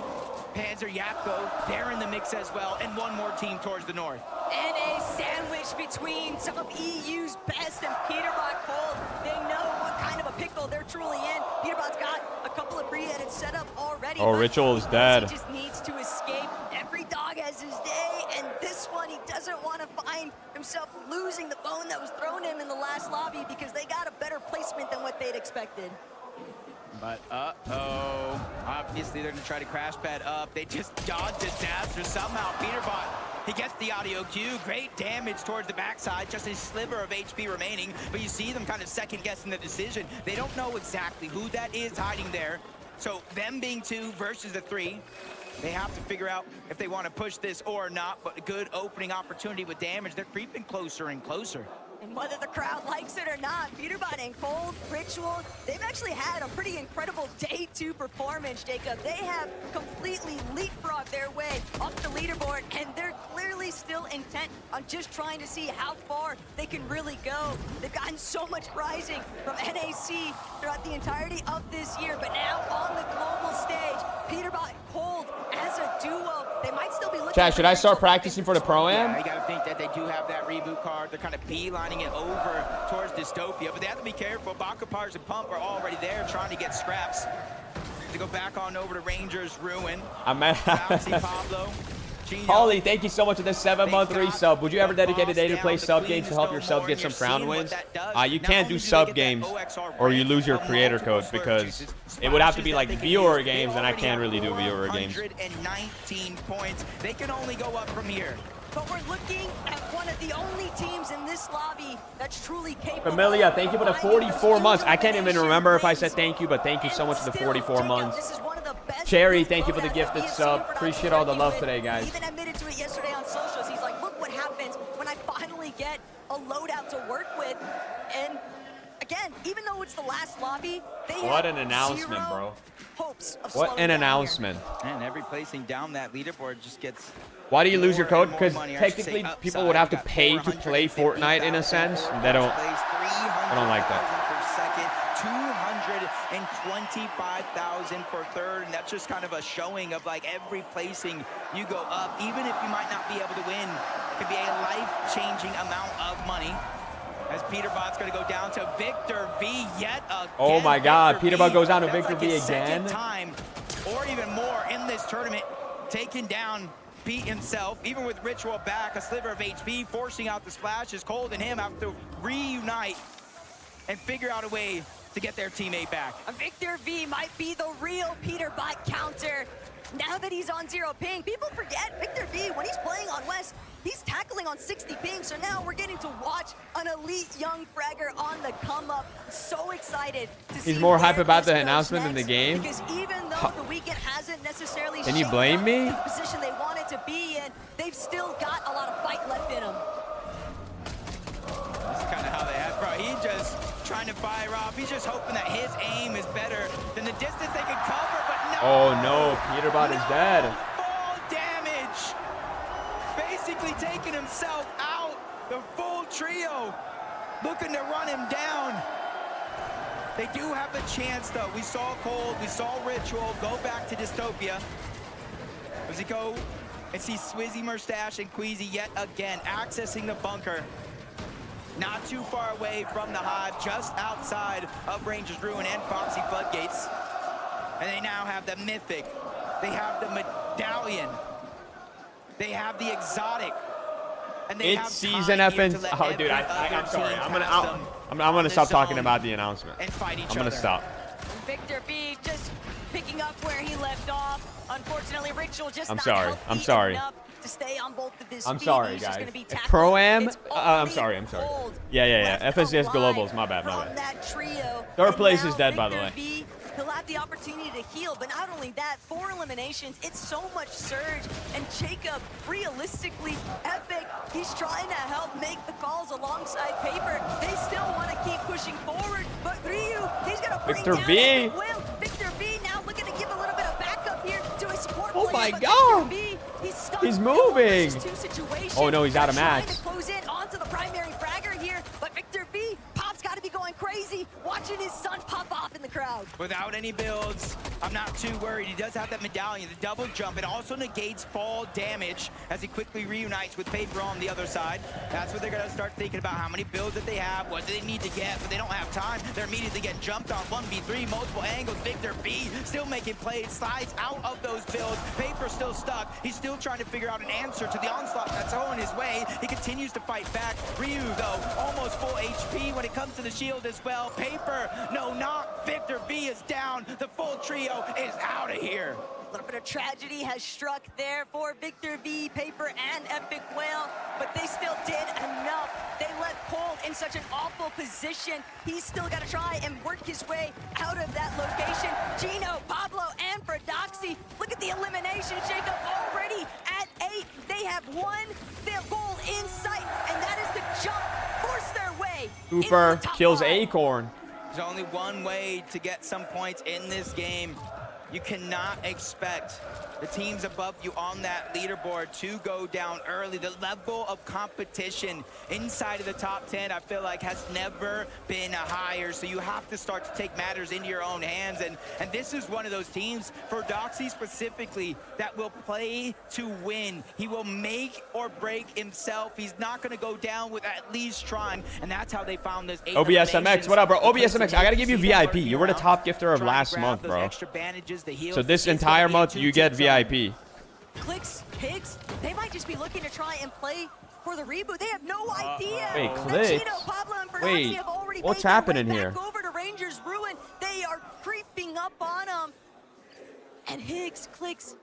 Panzer, Yapko, they're in the mix as well, and one more team towards the north. And a sandwich between some of EU's best and PETERBOT Cold. They know what kind of a pickle they're truly in. PETERBOT's got a couple of pre-edits set up already. Oh, Ritual is dead. He just needs to escape. Every dog has his day, and this one, he doesn't want to find himself losing the bone that was thrown him in the last lobby because they got a better placement than what they'd expected. But, obviously they're going to try to crash pad up. They just dodged disaster somehow. PETERBOT He gets the audio cue. Great damage towards the backside. Just a sliver of HP remaining. But you see them kind of second-guessing the decision. They don't know exactly who that is hiding there. So them being 2 versus the 3, they have to figure out if they want to push this or not. But a good opening opportunity with damage. They're creeping closer and closer. And whether the crowd likes it or not, PETERBOT and Cold, Ritual, they've actually had a pretty incredible day 2 performance, Jacob. They have completely leapfrogged their way up the leaderboard, and they're clearly still intent on just trying to see how far they can really go. They've gotten so much prizing from NAC throughout the entirety of this year, but now on the global stage, PETERBOT, Cold, as a duo, they might still be looking. Chad, should I start practicing for the Pro-Am? Yeah, you gotta think that they do have that reboot card. They're kind of beelining it over towards Dystopia, but they have to be careful. Bakapars and Pump are already there trying to get scraps. To go back on over to Rangers Ruin. I'm at Pablo. Holly, thank you so much for this 7-month resub. Would you ever dedicate a day to play sub games to help your subs get some crown wins? You can't do sub games or you lose your creator code, because it would have to be like viewer games, and I can't really do viewer games. 119 points. They can only go up from here. But we're looking at one of the only teams in this lobby that's truly capable. Familia, thank you for the 44 months. I can't even remember if I said thank you, but thank you so much for the 44 months. Cherry, thank you for the gifted sub. Appreciate all the love today, guys. Even admitted to it yesterday on socials. He's like, look what happens when I finally get a loadout to work with. And again, even though it's the last lobby, they what an announcement, bro. Hopes of what an announcement. And every placing down that leaderboard just gets... Why do you lose your code? Because technically people would have to pay to play Fortnite in a sense. They don't. I don't like that. 225,000 for third, and that's just kind of a showing of like every placing you go up, even if you might not be able to win, it could be a life-changing amount of money. As PETERBOT's going to go down to Victor V yet again. Oh my God, PETERBOT goes down to Victor V again. Time or even more in this tournament, taking down Pete himself, even with Ritual back, a sliver of HP, forcing out the splashes. Cold and him have to reunite and figure out a way to get their teammate back. Victor V might be the real PETERBOT counter. Now that he's on 0 ping, people forget Victor V, when he's playing on West, he's tackling on 60 ping, so now we're getting to watch an elite young fragger on the come up. So excited to see. He's more hype about the announcement than the game. Because even though the weekend hasn't necessarily Can you blame me? the position they wanted to be in, they've still got a lot of fight left in them. That's kind of how they have, bro. He just trying to fire off. He's just hoping that his aim is better than the distance they can cover, but no. Oh no, PETERBOT is dead. Fall damage. Basically taking himself out. The full trio looking to run him down. They do have the chance, though. We saw Cold, we saw Ritual go back to Dystopia. Does he go and see Swizzy, Mustache, and Queasy yet again accessing the bunker? Not too far away from the hive, just outside of Rangers Ruin and Foxy Floodgates. And they now have the Mythic. They have the Medallion. They have the Exotic. And they have season FN. Oh, dude, I'm sorry. I'm gonna stop talking about the announcement. I'm gonna stop. Victor B just picking up where he left off. Unfortunately, Ritual just I'm not sorry. healthy I'm sorry. enough to stay on both of his I'm feet. sorry, He's just guys. gonna be tackled. Pro-Am? It's I'm sorry. Yeah. FSCS Globals. My bad. from that trio. Third place And is now dead, by the Victor way. V, he'll have the opportunity to heal, but not only that, 4 eliminations, it's so much surge. And Jacob, realistically, Epic, he's trying to help make the calls alongside Paper. They still want to keep pushing forward, but Ryu, he's going to bring Victor down V. Epic Will. Victor V now looking to give a little bit of backup here to his support Oh player, my but God. Victor V, he's stuck He's in a moving. 1-2 situation. Oh no, he's out of They're trying match. to close in onto the primary fragger here, but Victor V, Pop's got to be going crazy, watching his son pop off in the crowd. Without any builds, I'm not too worried. He does have that medallion, the double jump. It also negates fall damage as he quickly reunites with Paper on the other side. That's what they're going to start thinking about, how many builds that they have, what do they need to get, but they don't have time. They're immediately getting jumped on 1v3, multiple angles. Victor B still making plays, slides out of those builds. Paper still stuck. He's still trying to figure out an answer to the onslaught that's thrown his way. He continues to fight back. Ryu, though, almost full HP when it comes to the shield as well. Paper, no knock. Victor B is down. The full trio is out of here. A little bit of tragedy has struck there for Victor V, Paper, and Epic Whale, but they still did enough. They left Cole in such an awful position. He's still got to try and work his way out of that location. Gino, Pablo, and Fradoxy. Look at the elimination, Jacob, already at 8. They have won their goal in sight, and that is to jump, force their way. Cooper kills Acorn. There's only one way to get some points in this game. You cannot expect the teams above you on that leaderboard to go down early. The level of competition inside of the top 10, I feel like, has never been higher. So you have to start to take matters into your own hands. And this is one of those teams, for Doxy specifically, that will play to win. He will make or break himself. He's not going to go down with at least trying. And that's how they found this. OBSMX, what up, bro? OBSMX, I got to give you VIP. You were the top gifter of last month, bro. So this entire month, you get VIP. CLIX, Higgs, they might just be looking to try and play for the reboot. They have no idea. Wait, that CLIX? Gino, Pablo, and Fernández Wait, have already what's made their happening way here? back over to Rangers Ruin. They are creeping up on them. And Higgs, CLIX,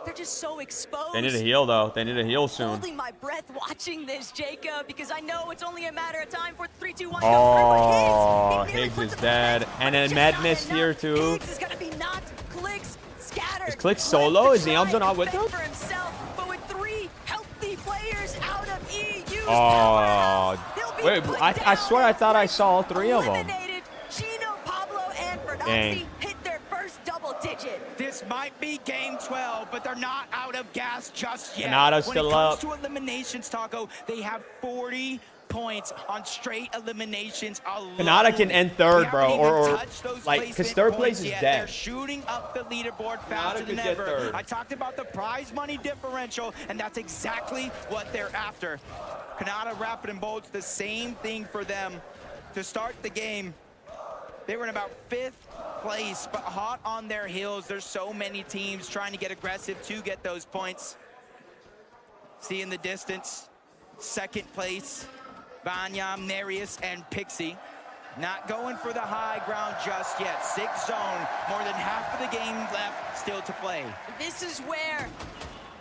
they're just so exposed. They need a heal, though. They need a heal soon. Holding my breath watching this, Jacob, because I know it's only a matter of time for 3, 2, 1. Oh, Higgs is dead. And then Madness here, too. Higgs is going to be knocked. CLIX scattered. Is CLIX solo? Is Neomzo not with him? For himself, but with 3 healthy players out of EU's Oh, wait, I swear I thought I saw all 3 of them. eliminated. Gino, Pablo, and Ferdoxy Dang. hit their first double digit. This might be game 12, but they're not out of gas just yet. Canada's still up. When it comes to eliminations, Taco, they have 40 points on straight eliminations alone. Canada can end third, bro, or like, because third place is They're dead. shooting up the leaderboard faster than could get ever. third. I talked about the prize money differential, and that's exactly what they're after. Canada, Rapid, and Bolts, the same thing for them. To start the game, they were in about 5th place, but hot on their heels. There's so many teams trying to get aggressive to get those points. See in the distance, 2nd place, Vanya, Marius, and Pixie. Not going for the high ground just yet. 6th zone, more than half of the game left still to play. This is where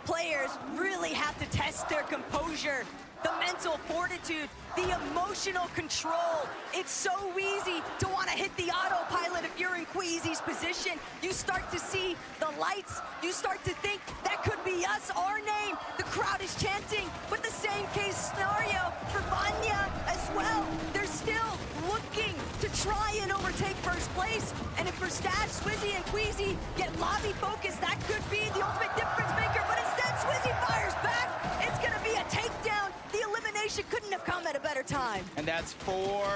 players really have to test their composure, the mental fortitude, the emotional control. It's so easy to want to hit the autopilot if you're in Queasy's position. You start to see the lights. You start to think that could be us, our name. The crowd is chanting, but the same case scenario for Vanya as well. They're still looking to try and overtake first place. And if for Stash, Swizzy, and Queasy get lobby focused, that could be the ultimate difference maker. But instead, Swizzy fires back. It's going to be a takedown. The elimination couldn't have come at a better time. And that's 4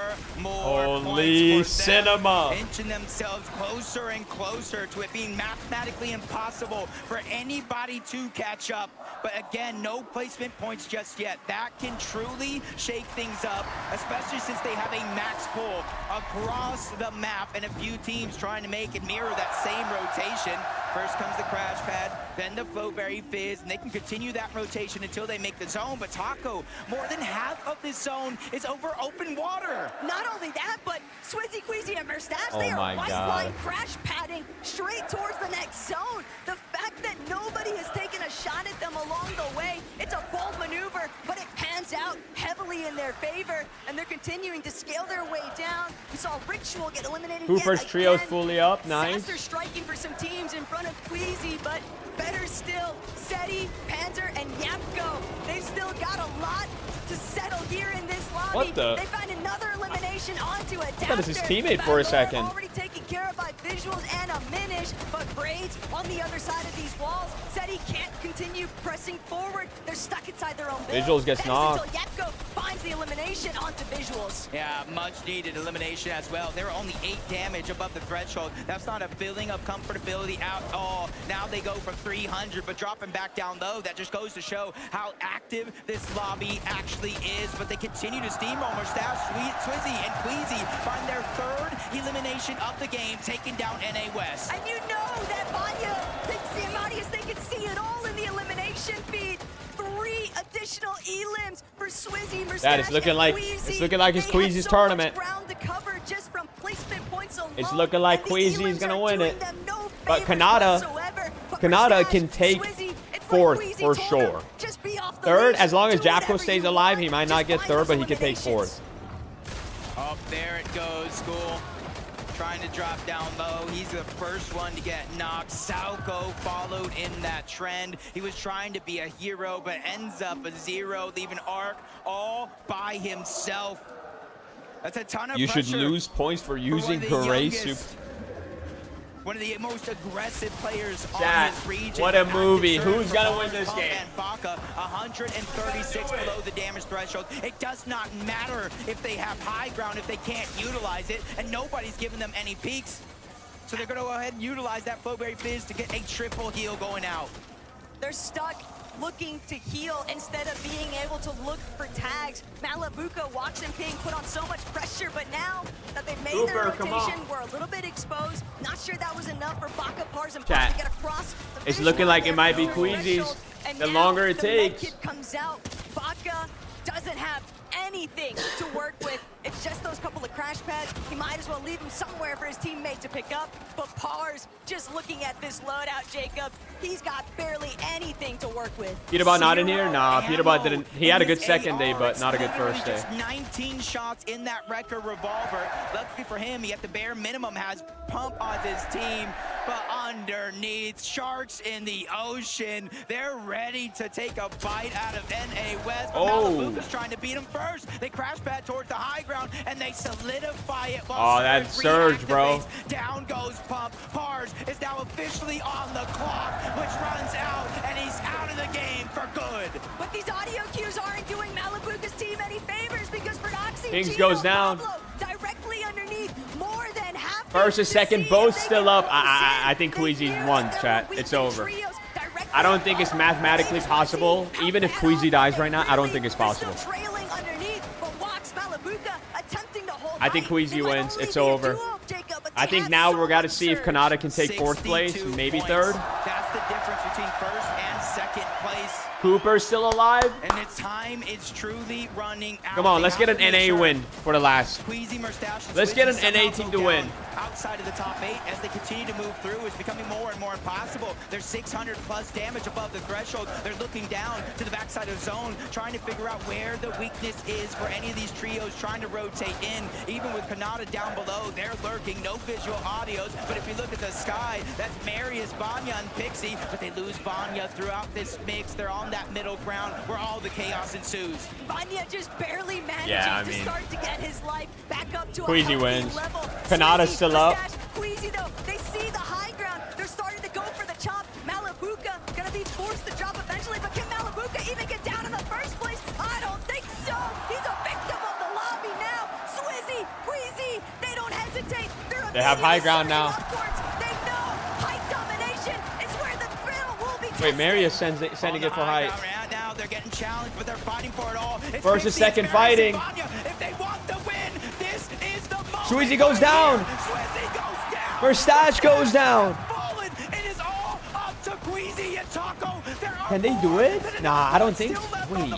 more Holy points for them, cinema. inching themselves closer and closer to it being mathematically impossible for anybody to catch up. But again, no placement points just yet. That can truly shake things up, especially since they have a max pull across the map and a few teams trying to make and mirror that same rotation. First comes the crash pad, then the Flowberry Fizz, and they can continue that rotation until they make the zone. But Taco, more than half of this zone is over open water. Not only that, but Swizzy, Queasy, and Merstache, Oh they are my white God. line crash padding straight towards the next zone. The fact that nobody has taken a shot at them along the way, it's a bold maneuver, but it pans out heavily in their favor, and they're continuing to scale their way down. We saw Ritual get eliminated Hooper's yet trio's again. fully up, nice. Sasser striking for some teams in front of Queasy, but better still, Seti, Panzer, and Yapko. They've still got a lot to settle here in this lobby. What the? They find another elimination onto a I thought it was his teammate for a second. Already taken care of by Visuals and a Minish, but Braids on the other side of these walls said he can't continue pressing forward. They're stuck inside their own build. Visuals gets That is knocked. until Yapko finds the elimination onto Visuals. Yeah, much needed elimination as well. They were only 8 damage above the threshold. That's not a feeling of comfortability at all. Now they go for 300, but dropping back down low, that just goes to show how active this lobby actually is. But they continue to steamroll. Merstache, Swizzy, and Queasy find their 3rd elimination of the game, taking down NA West. And you know that Vanya thinks the Amadius, they can see it all in the elimination feed. 3 additional elims for Swizzy, Merstache, That is looking and like Queasy. it's looking like it's They have Queasy's so tournament. much ground to cover just from placement points alone. It's looking like And the Queasy's elims gonna are win doing it. them no But favors Canada, whatsoever. Kanata can take fourth for sure. Third, as long as Japko stays alive, he might not get third, but he can take fourth. Oh, there it goes, School. Trying to drop down low. He's the first one to get knocked. Sauko followed in that trend. He was trying to be a hero, but ends up a 0, leaving Arc all by himself. That's a ton of You pressure. should lose points for using Hooray Super. One of the most aggressive players Chat, on his region. what a movie. Who's gonna win this game? And Baka, 136 below the damage threshold. It does not matter if they have high ground, if they can't utilize it, and nobody's giving them any peaks. So they're gonna go ahead and utilize that Flowberry Fizz to get a triple heal going out. They're stuck looking to heal instead of being able to look for tags. Malabuka watched him being put on so much pressure, but now that they've made their rotation, we're a little bit exposed. Not sure that was enough for Baka, Pars, and Pars to get across. It's looking like it might be Queasy's. The longer it takes. Kid comes out. Baka doesn't have anything to work with. It's just those couple of crash pads. He might as well leave him somewhere for his teammate to pick up. But Pars, just looking at this loadout, Jacob, he's got barely anything to work with. PETERBOT not in here? Nah, PETERBOT didn't. He had a good second day, but not a good first day. Just 19 shots in that Wrecker revolver. Luckily for him, he at the bare minimum has Pump on his team. But underneath, sharks in the ocean. They're ready to take a bite out of NA West. But Malabuka's trying to beat him first. They crash pad towards the high ground, and they solidify it. Oh, that surge, bro. Down goes Pump. Pars is now officially on the clock, which runs out, and he's out of the game for good. But these audio cues aren't doing Malabuka's team any favors because Prodoxy Kings goes down. directly underneath, more than half. First and second, both still up. I think Queasy's won, chat. It's over. I don't think it's mathematically possible. Even if Queasy dies right now, I don't think it's possible. I think Queasy wins. It's over. I think now we're got to see if Kanata can take fourth place, maybe third. That's the difference between first and second place. Cooper's still alive. And the time is truly running out. Come on, let's get an NA win for the last. Let's get an NA team to win. Outside of the top 8, as they continue to move through, it's becoming more and more impossible. There's 600 plus damage above the threshold. They're looking down to the backside of zone, trying to figure out where the weakness is for any of these trios trying to rotate in. Even with Kanata down below, they're lurking, no visual audios. But if you look at the sky, that's Marius, Vanya, and Pixie. But they lose Vanya throughout this mix. They're on that middle ground where all the chaos ensues. Vanya just barely managing to start to get his life back up to Queasy a wins. level. Kanata's still up. Queasy though, they see the high ground. They're starting to go for the chop. Malabuka gonna be forced to drop eventually, but can Malabuka even get down in the first place? I don't think so. He's a victim of the lobby now. Swizzy, Queasy, they don't hesitate. They have high ground now. They know height domination is where the thrill will be. Wait, Marius sending it for height. Now they're getting challenged, but they're fighting for it all. It's First and second Marius fighting. and Vanya. If they want to win, this is the moment. Swizzy goes down. Swizzy goes down. Verstache goes down. It is all up to Queasy and Taco. Can they do it? Nah, I don't think. Wait.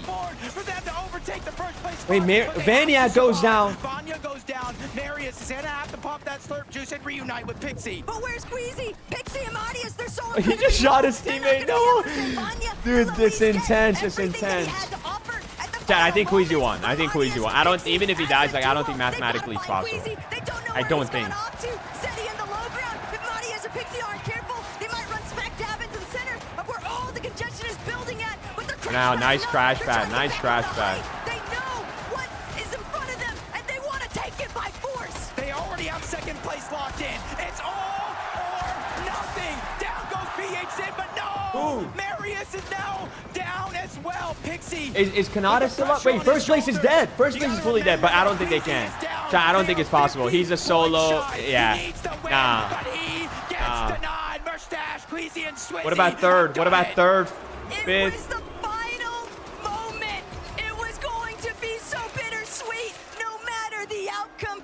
Wait, Vanya goes down. Vanya goes down. Marius is gonna have to pop that slurp juice and reunite with Pixie. But where's Queasy? Pixie and Marius, they're so He just shot his teammate. No. Dude, it's intense. It's intense. Chat, I think Queasy won. I think Queasy won. I don't. Even if he dies, like I don't think mathematically it's possible. I don't think. Now, nice crash pad. Nice crash pad. They know what is in front of them, and they want to take it by force. They already have second place locked in. It's all or nothing. Down goes PH, but no. Ooh. Marius is now down as well. Pixie. Is Kanata still up? Wait, first place is dead. First place is fully dead, but I don't think they can. I don't think it's possible. He's a solo. Yeah. Nah. What about third? What about third? Fifth?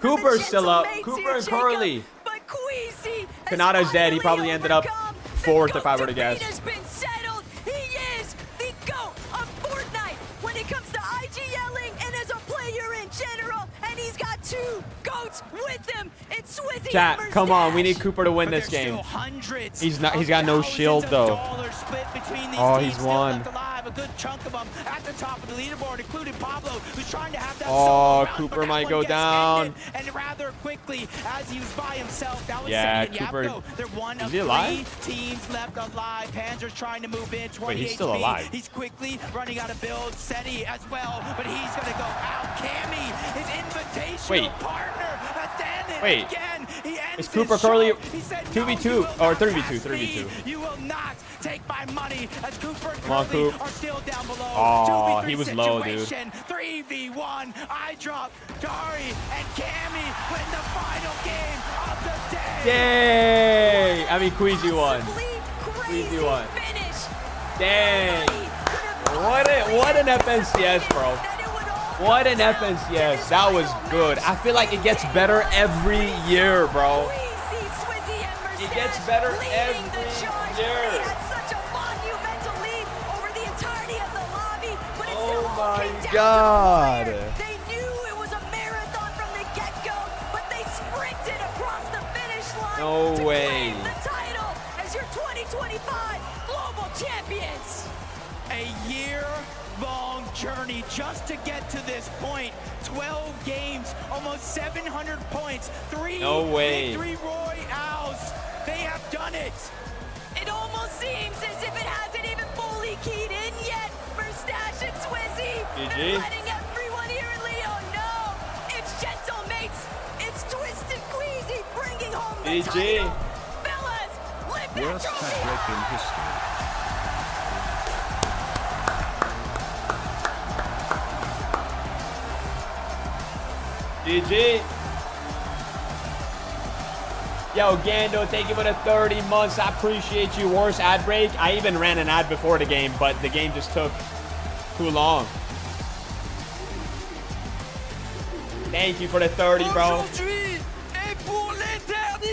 Cooper's still up. Cooper and Curly. But Queasy Kanata's dead. He probably ended up fourth if I were to guess. Has been settled. He is the GOAT of Fortnite when it comes to IG yelling and as a player in general. And he's got two goats with them. It's Swizzy. Chat, and come on. We Mustache. need Cooper to win But this there's game. still hundreds He's of got no shield thousands of though. dollars split between these Oh, teams he's still won. left alive. A good chunk of them at the top of the leaderboard, including Pablo, who's trying to have that Oh, solo run, Cooper but that might one go gets down. ended, and rather quickly as he was by himself. That was Yeah, Zemie and Cooper- Yapko. They're one is of he alive? 3 teams left alive. Panzer's trying to move in. 20 Wait, he's still HP. alive. He's quickly running out of builds. Seti as well, but he's gonna go out. Cammy, his invitational Wait. partner, has ended Wait. again. He ends Is his Cooper show. Curly He said, 2v2 "No, you will or not 3v2? pass 3v2. me. You will not take my money as Cooper and Come on, Curly Coop. are still down below. Oh, 2v3 he was low, dude. situation. 3v1. I drop Dari and Cammy win the final game of the day. Yay! I mean, Queasy won. Queasy won. Dang. What an FNCS, bro. What an FNCS. That was good. I feel like it gets better every year, bro. It gets better every year. Oh my God. They knew it was a marathon from the get-go, but they sprinted across the finish line No to way. claim the title as your 2025 global champions. A year-long journey just to get to this point. 12 games, almost 700 points, 3 No way. victory royales. They have done it. It almost seems as if it hasn't even fully keyed in yet. Mustache and Swizzy, GG. they're letting everyone here in Leo know it's gentle mates, it's Twisted Queasy bringing home the GG. title. Fellas, lift that Worst trophy hat trick in up. history. GG. Yo, Gando, thank you for the 30 months. I appreciate you. Worst ad break. I even ran an ad before the game, but the game just took too long. Thank you for the 30, bro.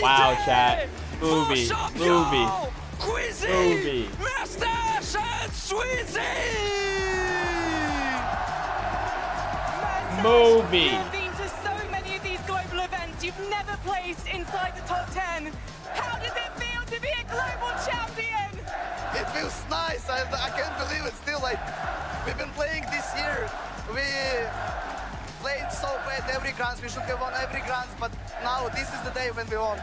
Wow, chat. Movie. Movie. Movie. Mustache and Swizzy! Movie. You've been to so many of these global events. You've never placed inside the top 10. How does it feel to be a global champion? It feels nice. I can't believe it still. Like, we've been playing this year. We played so bad every Grands. We should have won every Grands, but now this is the day when we won.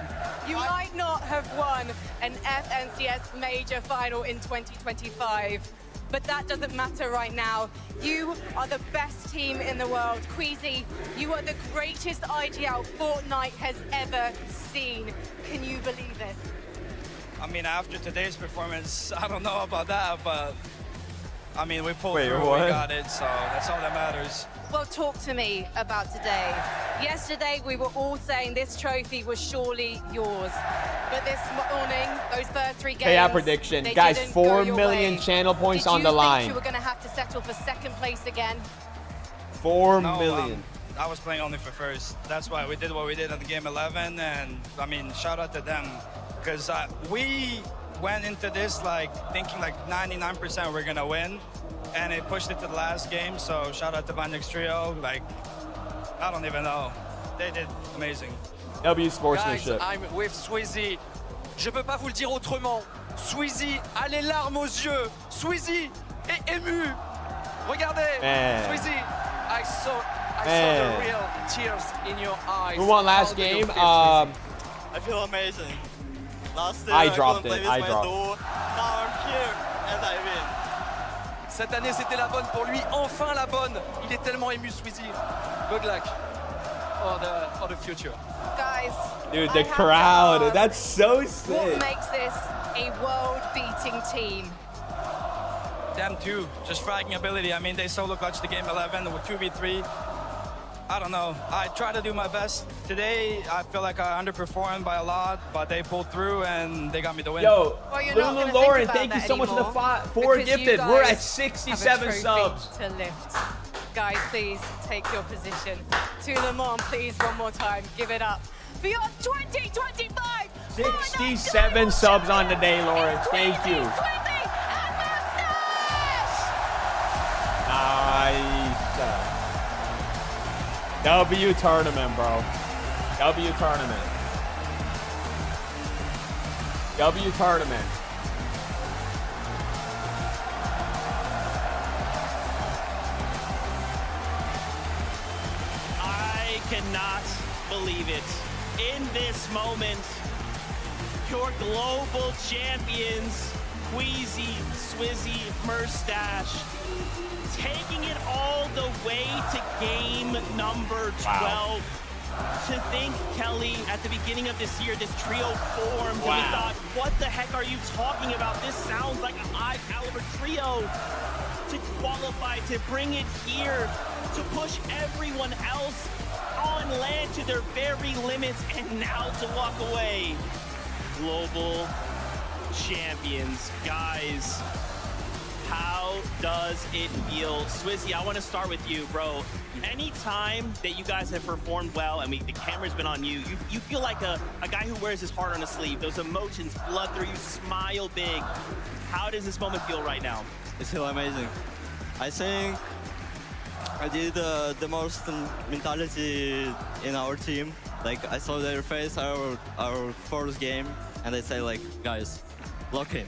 You might not have won an FNCS major final in 2025, but that doesn't matter right now. You are the best team in the world. Queasy, you are the greatest IGL Fortnite has ever seen. Can you believe it? I mean, after today's performance, I don't know about that, but I mean, we pulled Wait, through, what? we got it, so that's all that matters. Well, talk to me about today. Yesterday, we were all saying this trophy was surely yours. But this morning, those first 3 games, Payout prediction. they Guys, didn't 4 go your million way. channel points Did on the you think line. you were going to have to settle for second place again? 4 No, million. I was playing only for first. That's why we did what we did in the game 11, and I mean, shout out to them, because we went into this like thinking like 99% we're gonna win, and it pushed it to the last game. So shout out to Vanix Trio. Like, I don't even know, they did amazing. W Guys, sportsmanship. I'm with Swizzy. Je peux pas vous le dire autrement. Swizzy a les larmes aux yeux. Swizzy est ému. Regardez, Man. Swizzy, I saw Man. the real tears in your eyes. Who won last How do you game? feel, Swizzy? I feel amazing. Last year I I dropped couldn't play it. with I my dropped. duo. Now I'm here and I win. Cette année, c'était la bonne pour lui. Enfin la bonne. Il est tellement ému, Swizzy. Good luck for the future. Guys, Dude, I the have to crowd. ask, That's so what sick. makes this a world-beating team? Them too, just fragging ability. I mean, they solo clutched the game 11 with 2v3. I don't know. I try to do my best. Today, I feel like I underperformed by a lot, but they pulled through and they got me the win. Yo, Well, you're not Lulu gonna Lauren, think about thank you that so much for the anymore, 4 because you gifted. We're guys at have a 67 trophy subs. to lift. Guys, please take your position. To Le Mans, please, one more time. Give it up for your 2025 67 subs on the day, Lauren. Thank you. Nice. W tournament, bro. W tournament. W tournament. I cannot believe it. In this moment, your global champions, Queasy, Swizzy, Murstache, taking it all the way to game number 12. Wow. To think, Kelly, at the beginning of this year, this trio formed, and we thought, what the heck are you talking about? This sounds like a high caliber trio. To qualify, to bring it here, to push everyone else on land to their very limits, and now to walk away. Global champions. Guys, how does it feel? Swizzy, I want to start with you, bro. Anytime that you guys have performed well, and the camera's been on you, you feel like a guy who wears his heart on his sleeve. Those emotions flood through you, smile big. How does this moment feel right now? It's still amazing. I think I did the most mentality in our team. Like, I saw their face, our first game, and they say, like, guys, lock in.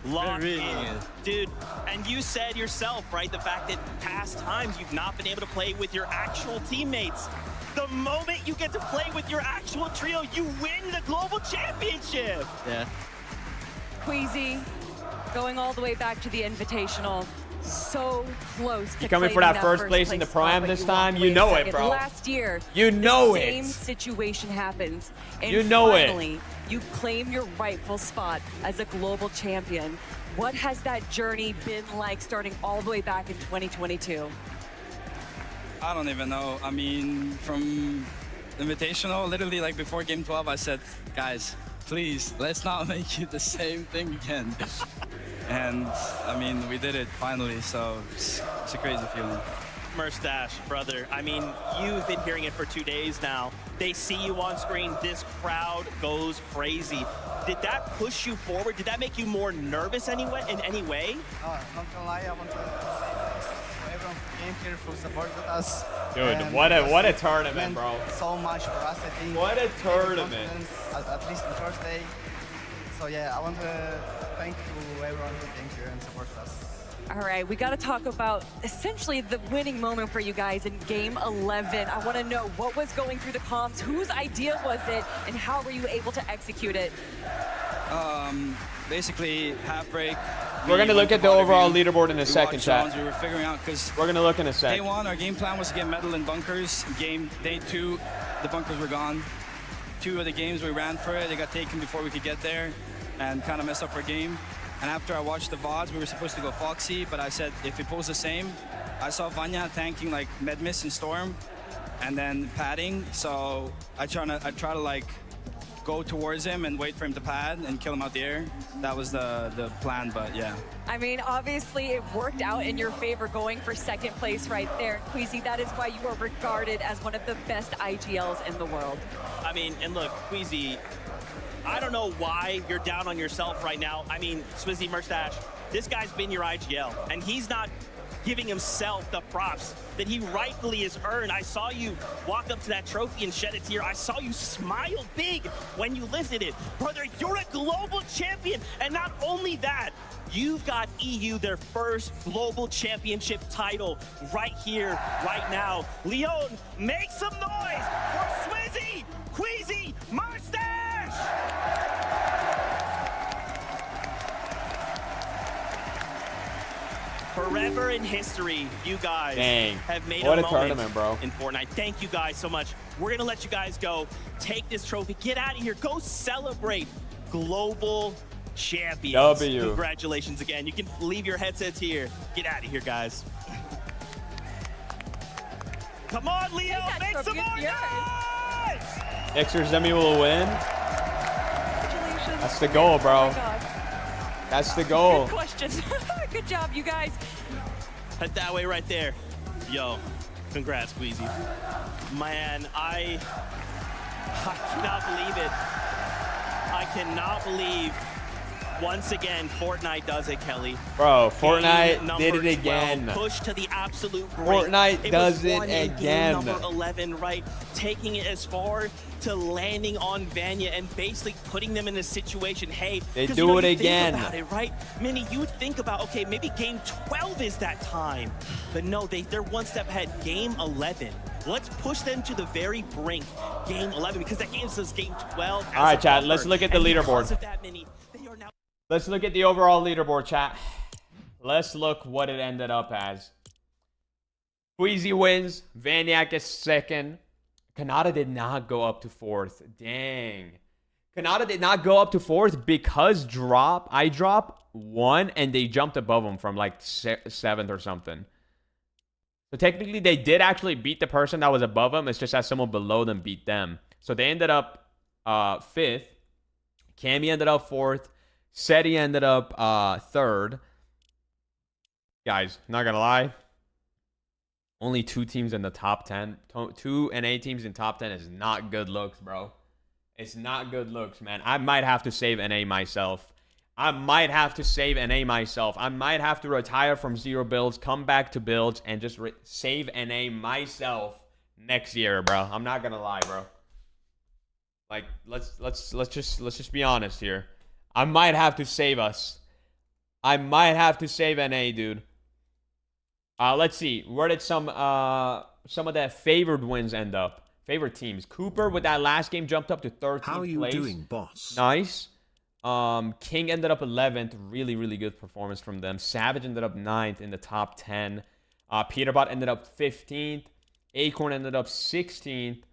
Lock in. Dude, and you said yourself, right, the fact that past times you've not been able to play with your actual teammates. The moment you get to play with your actual trio, you win the global championship. Yeah. Queasy, going all the way back to the Invitational, so close to You coming for that first place in the Pro-Am this time? You know it, bro. Last year, you know the it. same situation happens, and you know finally, you claim your rightful spot as a global champion. What has that journey been like, starting all the way back in 2022? I don't even know. I mean, from Invitational, literally like before Game 12, I said, guys, please, let's not make it the same thing again. And I mean, we did it finally, so it's a crazy feeling. Murstache, brother, I mean, you've been hearing it for 2 days now. They see you on screen, this crowd goes crazy. Did that push you forward? Did that make you more nervous in any way? Not gonna lie, I want to say thanks to everyone who came here, who supported us. Dude, what a tournament, bro. So much for us, I think. What a tournament. At least the first day. So yeah, I want to thank to everyone who came here and supported us. All right, we got to talk about essentially the winning moment for you guys in Game 11. I want to know what was going through the comms, whose idea was it, and how were you able to execute it? Basically, half break. We're going to look at the overall leaderboard in a second, chat. We were figuring out, because we're going to look in a second. Day 1, our game plan was to get medal in bunkers. Day 2, the bunkers were gone. 2 of the games we ran for it, they got taken before we could get there and kind of mess up our game. And after I watched the VODs, we were supposed to go Foxy, but I said, if it pulls the same, I saw Vanya tanking like Medmiss and Storm, and then padding. So I try to like go towards him and wait for him to pad and kill him out the air. That was the plan, but yeah. I mean, obviously it worked out in your favor, going for second place right there. Queasy, that is why you are regarded as one of the best IGLs in the world. I mean, and look, Queasy, I don't know why you're down on yourself right now. I mean, Swizzy Murstache, this guy's been your IGL, and he's not giving himself the props that he rightfully has earned. I saw you walk up to that trophy and shed a tear. I saw you smile big when you lifted it. Brother, you're a global champion, and not only that, you've got EU their first global championship title right here, right now. Leon, make some noise for Swizzy, Queasy, Murstache! Forever in history, you guys have made what a tournament, bro. in Fortnite. Thank you guys so much. We're going to let you guys go. Take this trophy. Get out of here. Go celebrate global champions. W. Congratulations again. You can leave your headsets here. Get out of here, guys. Come on, Leo. Make some more noise! Xer Zemie will win. That's the goal, bro. That's the goal. Good question. Good job, you guys. Head that way right there. Yo, congrats, Queasy. Man, I cannot believe it. I cannot believe Once again, Fortnite does it, Kelly. Bro, Fortnite did it 12, again. Push to the absolute brink. Fortnite does it Game again. number 11, right? Taking it as far to landing on Vanya and basically putting them in a situation, hey, they 'cause, do you know, it you think again. about it, right? Minnie, you would think about, okay, maybe game 12 is that time. But no, they're one step ahead. Game 11. Let's push them to the very brink. Game 11, because that gives us game 12. All right, chat, let's look at the leaderboard. Let's look at the overall leaderboard, chat. Let's look what it ended up as. Squeezy wins. Vaniac is second. Kanata did not go up to fourth. Dang. Kanata did not go up to fourth because I drop one and they jumped above him from like seventh or something. So technically they did actually beat the person that was above them. It's just that someone below them beat them. So they ended up fifth. Cammy ended up fourth. Seti ended up third. Guys, not gonna lie. Only 2 teams in the top 10. 2 NA teams in top 10 is not good looks, bro. It's not good looks, man. I might have to save NA myself. I might have to retire from 0 builds, come back to builds, and just save NA myself next year, bro. I'm not gonna lie, bro. Like, let's just be honest here. I might have to save us. I might have to save NA, dude. Let's see. Where did some of the favored wins end up? Favorite teams. Cooper with that last game jumped up to 13th place. How are you doing, boss? Nice. King ended up 11th. Really, really good performance from them. Savage ended up 9th in the top 10. PETERBOT ended up 15th. Acorn ended up 16th.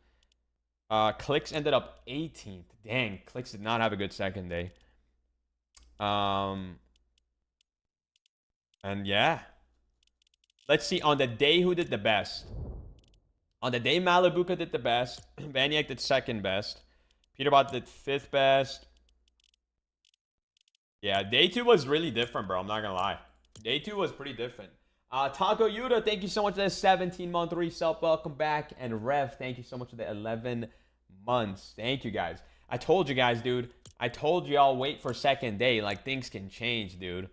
CLIX ended up 18th. Dang, CLIX did not have a good second day. And yeah. Let's see on the day who did the best. On the day Malibuka did the best. Vaniac did second best. PETERBOT did 5th best. Yeah, day 2 was really different, bro. I'm not gonna lie. Day 2 was pretty different. Taco Yuta, thank you so much for the 17-month resub. Welcome back. And Rev, thank you so much for the 11 months. Thank you, guys. I told you guys, dude. I told you all wait for second day. Like, things can change, dude.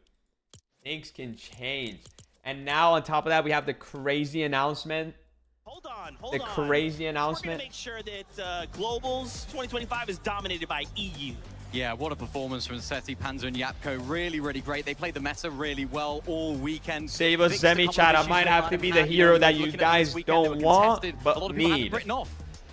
Things can change. And now, on top of that, we have the crazy announcement. Hold on. The crazy announcement. We're going to make sure that Globals 2025 is dominated by EU. Yeah, what a performance from Seti, Panzer, and Yapko. Really, really great. They played the meta really well all weekend. Save us, Zemie chat. I might have to be the hero that you guys don't want, but need.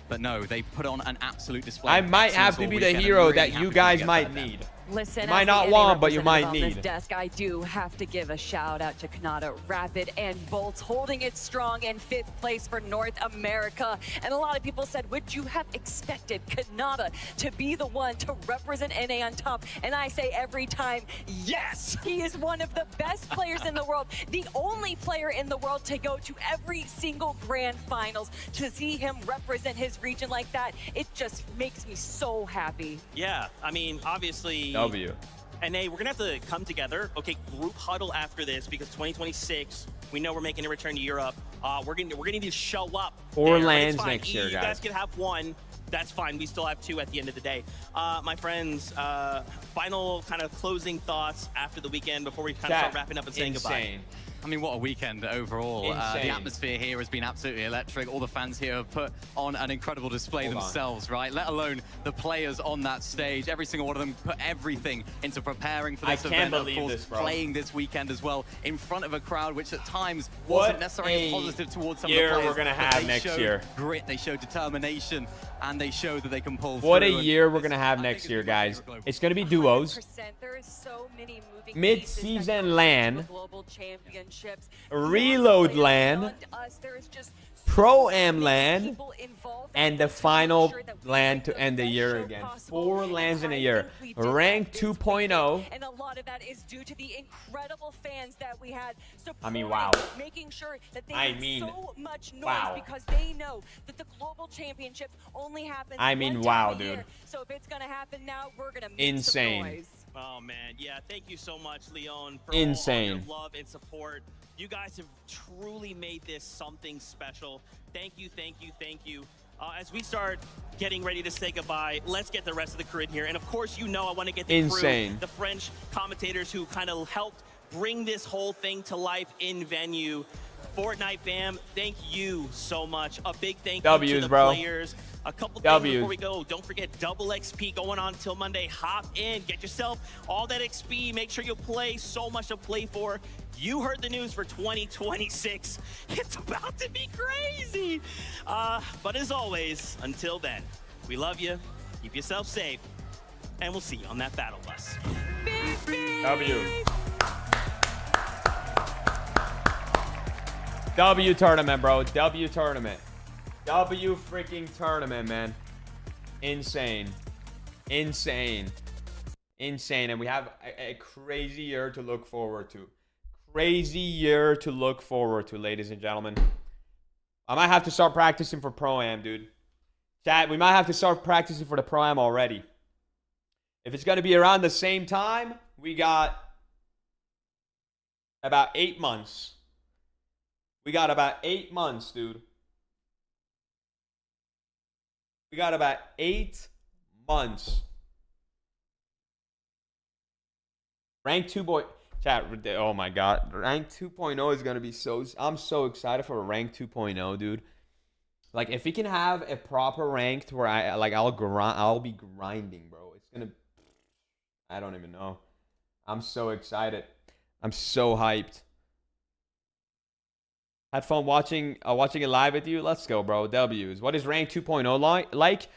But no, they put on an absolute display. I might have to be the hero that you guys might need. Listen, you might not want, but you might on need. This desk, I do have to give a shout out to Kanata, Rapid, and Bolts holding it strong in 5th place for North America. And a lot of people said, would you have expected Kanata to be the one to represent NA on top? And I say every time, yes! He is one of the best players in the world, the only player in the world to go to every single grand finals. To see him represent his region like that, it just makes me so happy. Yeah, I mean, obviously, W. NA, we're gonna have to come together. Okay, group huddle after this because 2026, we know we're making a return to Europe. We're gonna need to show up. 4 lands next year, guys. You guys can have 1. That's fine. We still have 2 at the end of the day. My friends, final kind of closing thoughts after the weekend before we kind of start wrapping up and saying goodbye. I mean, what a weekend overall. The atmosphere here has been absolutely electric. All the fans here have put on an incredible display themselves, right? Let alone the players on that stage. Every single one of them put everything into preparing for this event. Of course, playing this weekend as well in front of a crowd, which at times wasn't necessarily positive towards some of the players. We're gonna have next year. Grit, they showed determination, and they showed that they can pull through. What a year we're gonna have next year, guys. It's gonna be duos. There is so many moving Mid-season LAN, Reload LAN, Pro-Am LAN, and the final LAN to end the year again. 4 LANs in a year. Rank 2.0. And a lot of that is due to the incredible fans that we had supporting, I mean, wow. making sure that they make so much noise wow. because they know that the global championships only happen one wow, time a year. dude. So if it's gonna happen now, we're gonna make insane. some noise. Oh man, yeah, thank you so much, Leon, for insane. all your love and support. You guys have truly made this something special. Thank you, thank you, thank you. As we start getting ready to say goodbye, let's get the rest of the crew in here. And of course, you know I want to get the Insane. crew, the French commentators who kind of helped bring this whole thing to life in venue. Fortnite fam, thank you so much. A big thank you to the players. A couple things before we go. Don't forget double XP going on till Monday. Hop in, get yourself all that XP. Make sure you play. So much to play for. You heard the news for 2026. It's about to be crazy. But as always, until then, we love you. Keep yourself safe. And we'll see you on that battle bus. W. W tournament, bro. W tournament. W freaking tournament, man. Insane. Insane. Insane. And we have a crazy year to look forward to. Crazy year to look forward to, ladies and gentlemen. I might have to start practicing for Pro-Am, dude. Chat, we might have to start practicing for the Pro-Am already. If it's going to be around the same time, we got about 8 months. We got about 8 months, dude. We got about 8 months. Rank 2 boy. Chat, oh my God. Rank 2.0 is going to be so... I'm so excited for Rank 2.0, dude. Like, if we can have a proper ranked where I'll be grinding, bro. It's going to... I don't even know. I'm so excited. I'm so hyped. Had fun watching it live with you. Let's go, bro. W's. What is rank 2.0 like?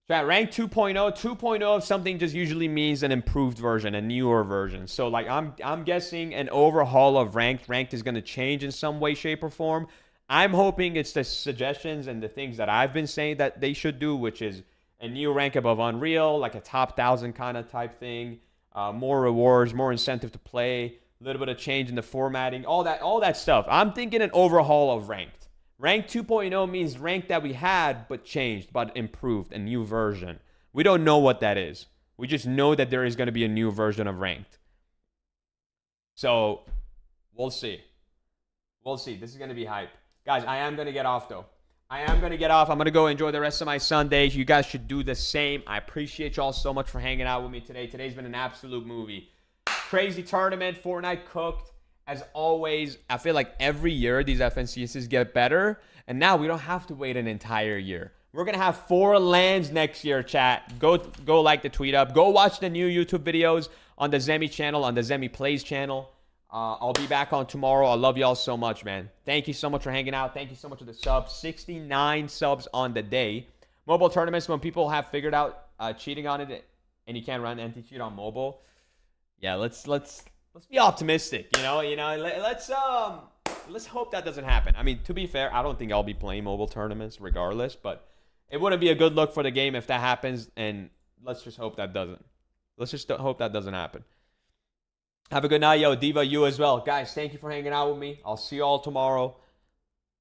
Chat, rank 2.0. 2.0 of something just usually means an improved version, a newer version. So like I'm guessing an overhaul of ranked. Ranked is going to change in some way, shape, or form. I'm hoping it's the suggestions and the things that I've been saying that they should do, which is a new rank above Unreal, like a top 1,000 kind of type thing. More rewards, more incentive to play. A little bit of change in the formatting, all that stuff. I'm thinking an overhaul of ranked. Rank 2.0 means rank that we had but changed, but improved, a new version. We don't know what that is. We just know that there is going to be a new version of ranked. So, we'll see. We'll see. This is going to be hype. Guys, I am going to get off though. I am going to get off. I'm going to go enjoy the rest of my Sunday. You guys should do the same. I appreciate y'all so much for hanging out with me today. Today's been an absolute movie. Crazy tournament. Fortnite cooked. As always, I feel like every year these FNCSs get better. And now we don't have to wait an entire year. We're going to have 4 LANs next year, chat. Go like the tweet up. Go watch the new YouTube videos on the Zemie channel, on the Zemie Plays channel. I'll be back on tomorrow. I love y'all so much, man. Thank you so much for hanging out. Thank you so much for the subs. 69 subs on the day. Mobile tournaments, when people have figured out cheating on it and you can't run anti-cheat on mobile. Yeah, let's be optimistic, you know. Let's hope that doesn't happen. I mean, to be fair, I don't think I'll be playing mobile tournaments regardless, but it wouldn't be a good look for the game if that happens, and let's just hope that doesn't. Let's just hope that doesn't happen. Have a good night, yo. Diva, you as well. Guys, thank you for hanging out with me. I'll see you all tomorrow.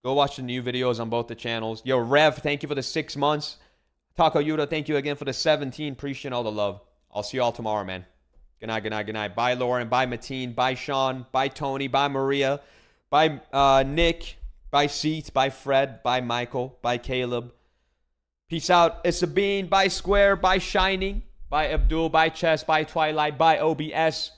Go watch the new videos on both the channels. Yo, Rev, thank you for the 6 months. Taco Yuta, thank you again for the 17. Appreciate all the love. I'll see you all tomorrow, man. Good night, good night, good night. Bye, Lauren. Bye, Mateen. Bye, Sean. Bye, Tony. Bye, Maria. Bye, Nick. Bye, Seat. Bye, Fred. Bye, Michael. Bye, Caleb. Peace out. It's a Bean. Bye, Square. Bye, Shining. Bye, Abdul. Bye, Chess. Bye, Twilight. Bye, OBS.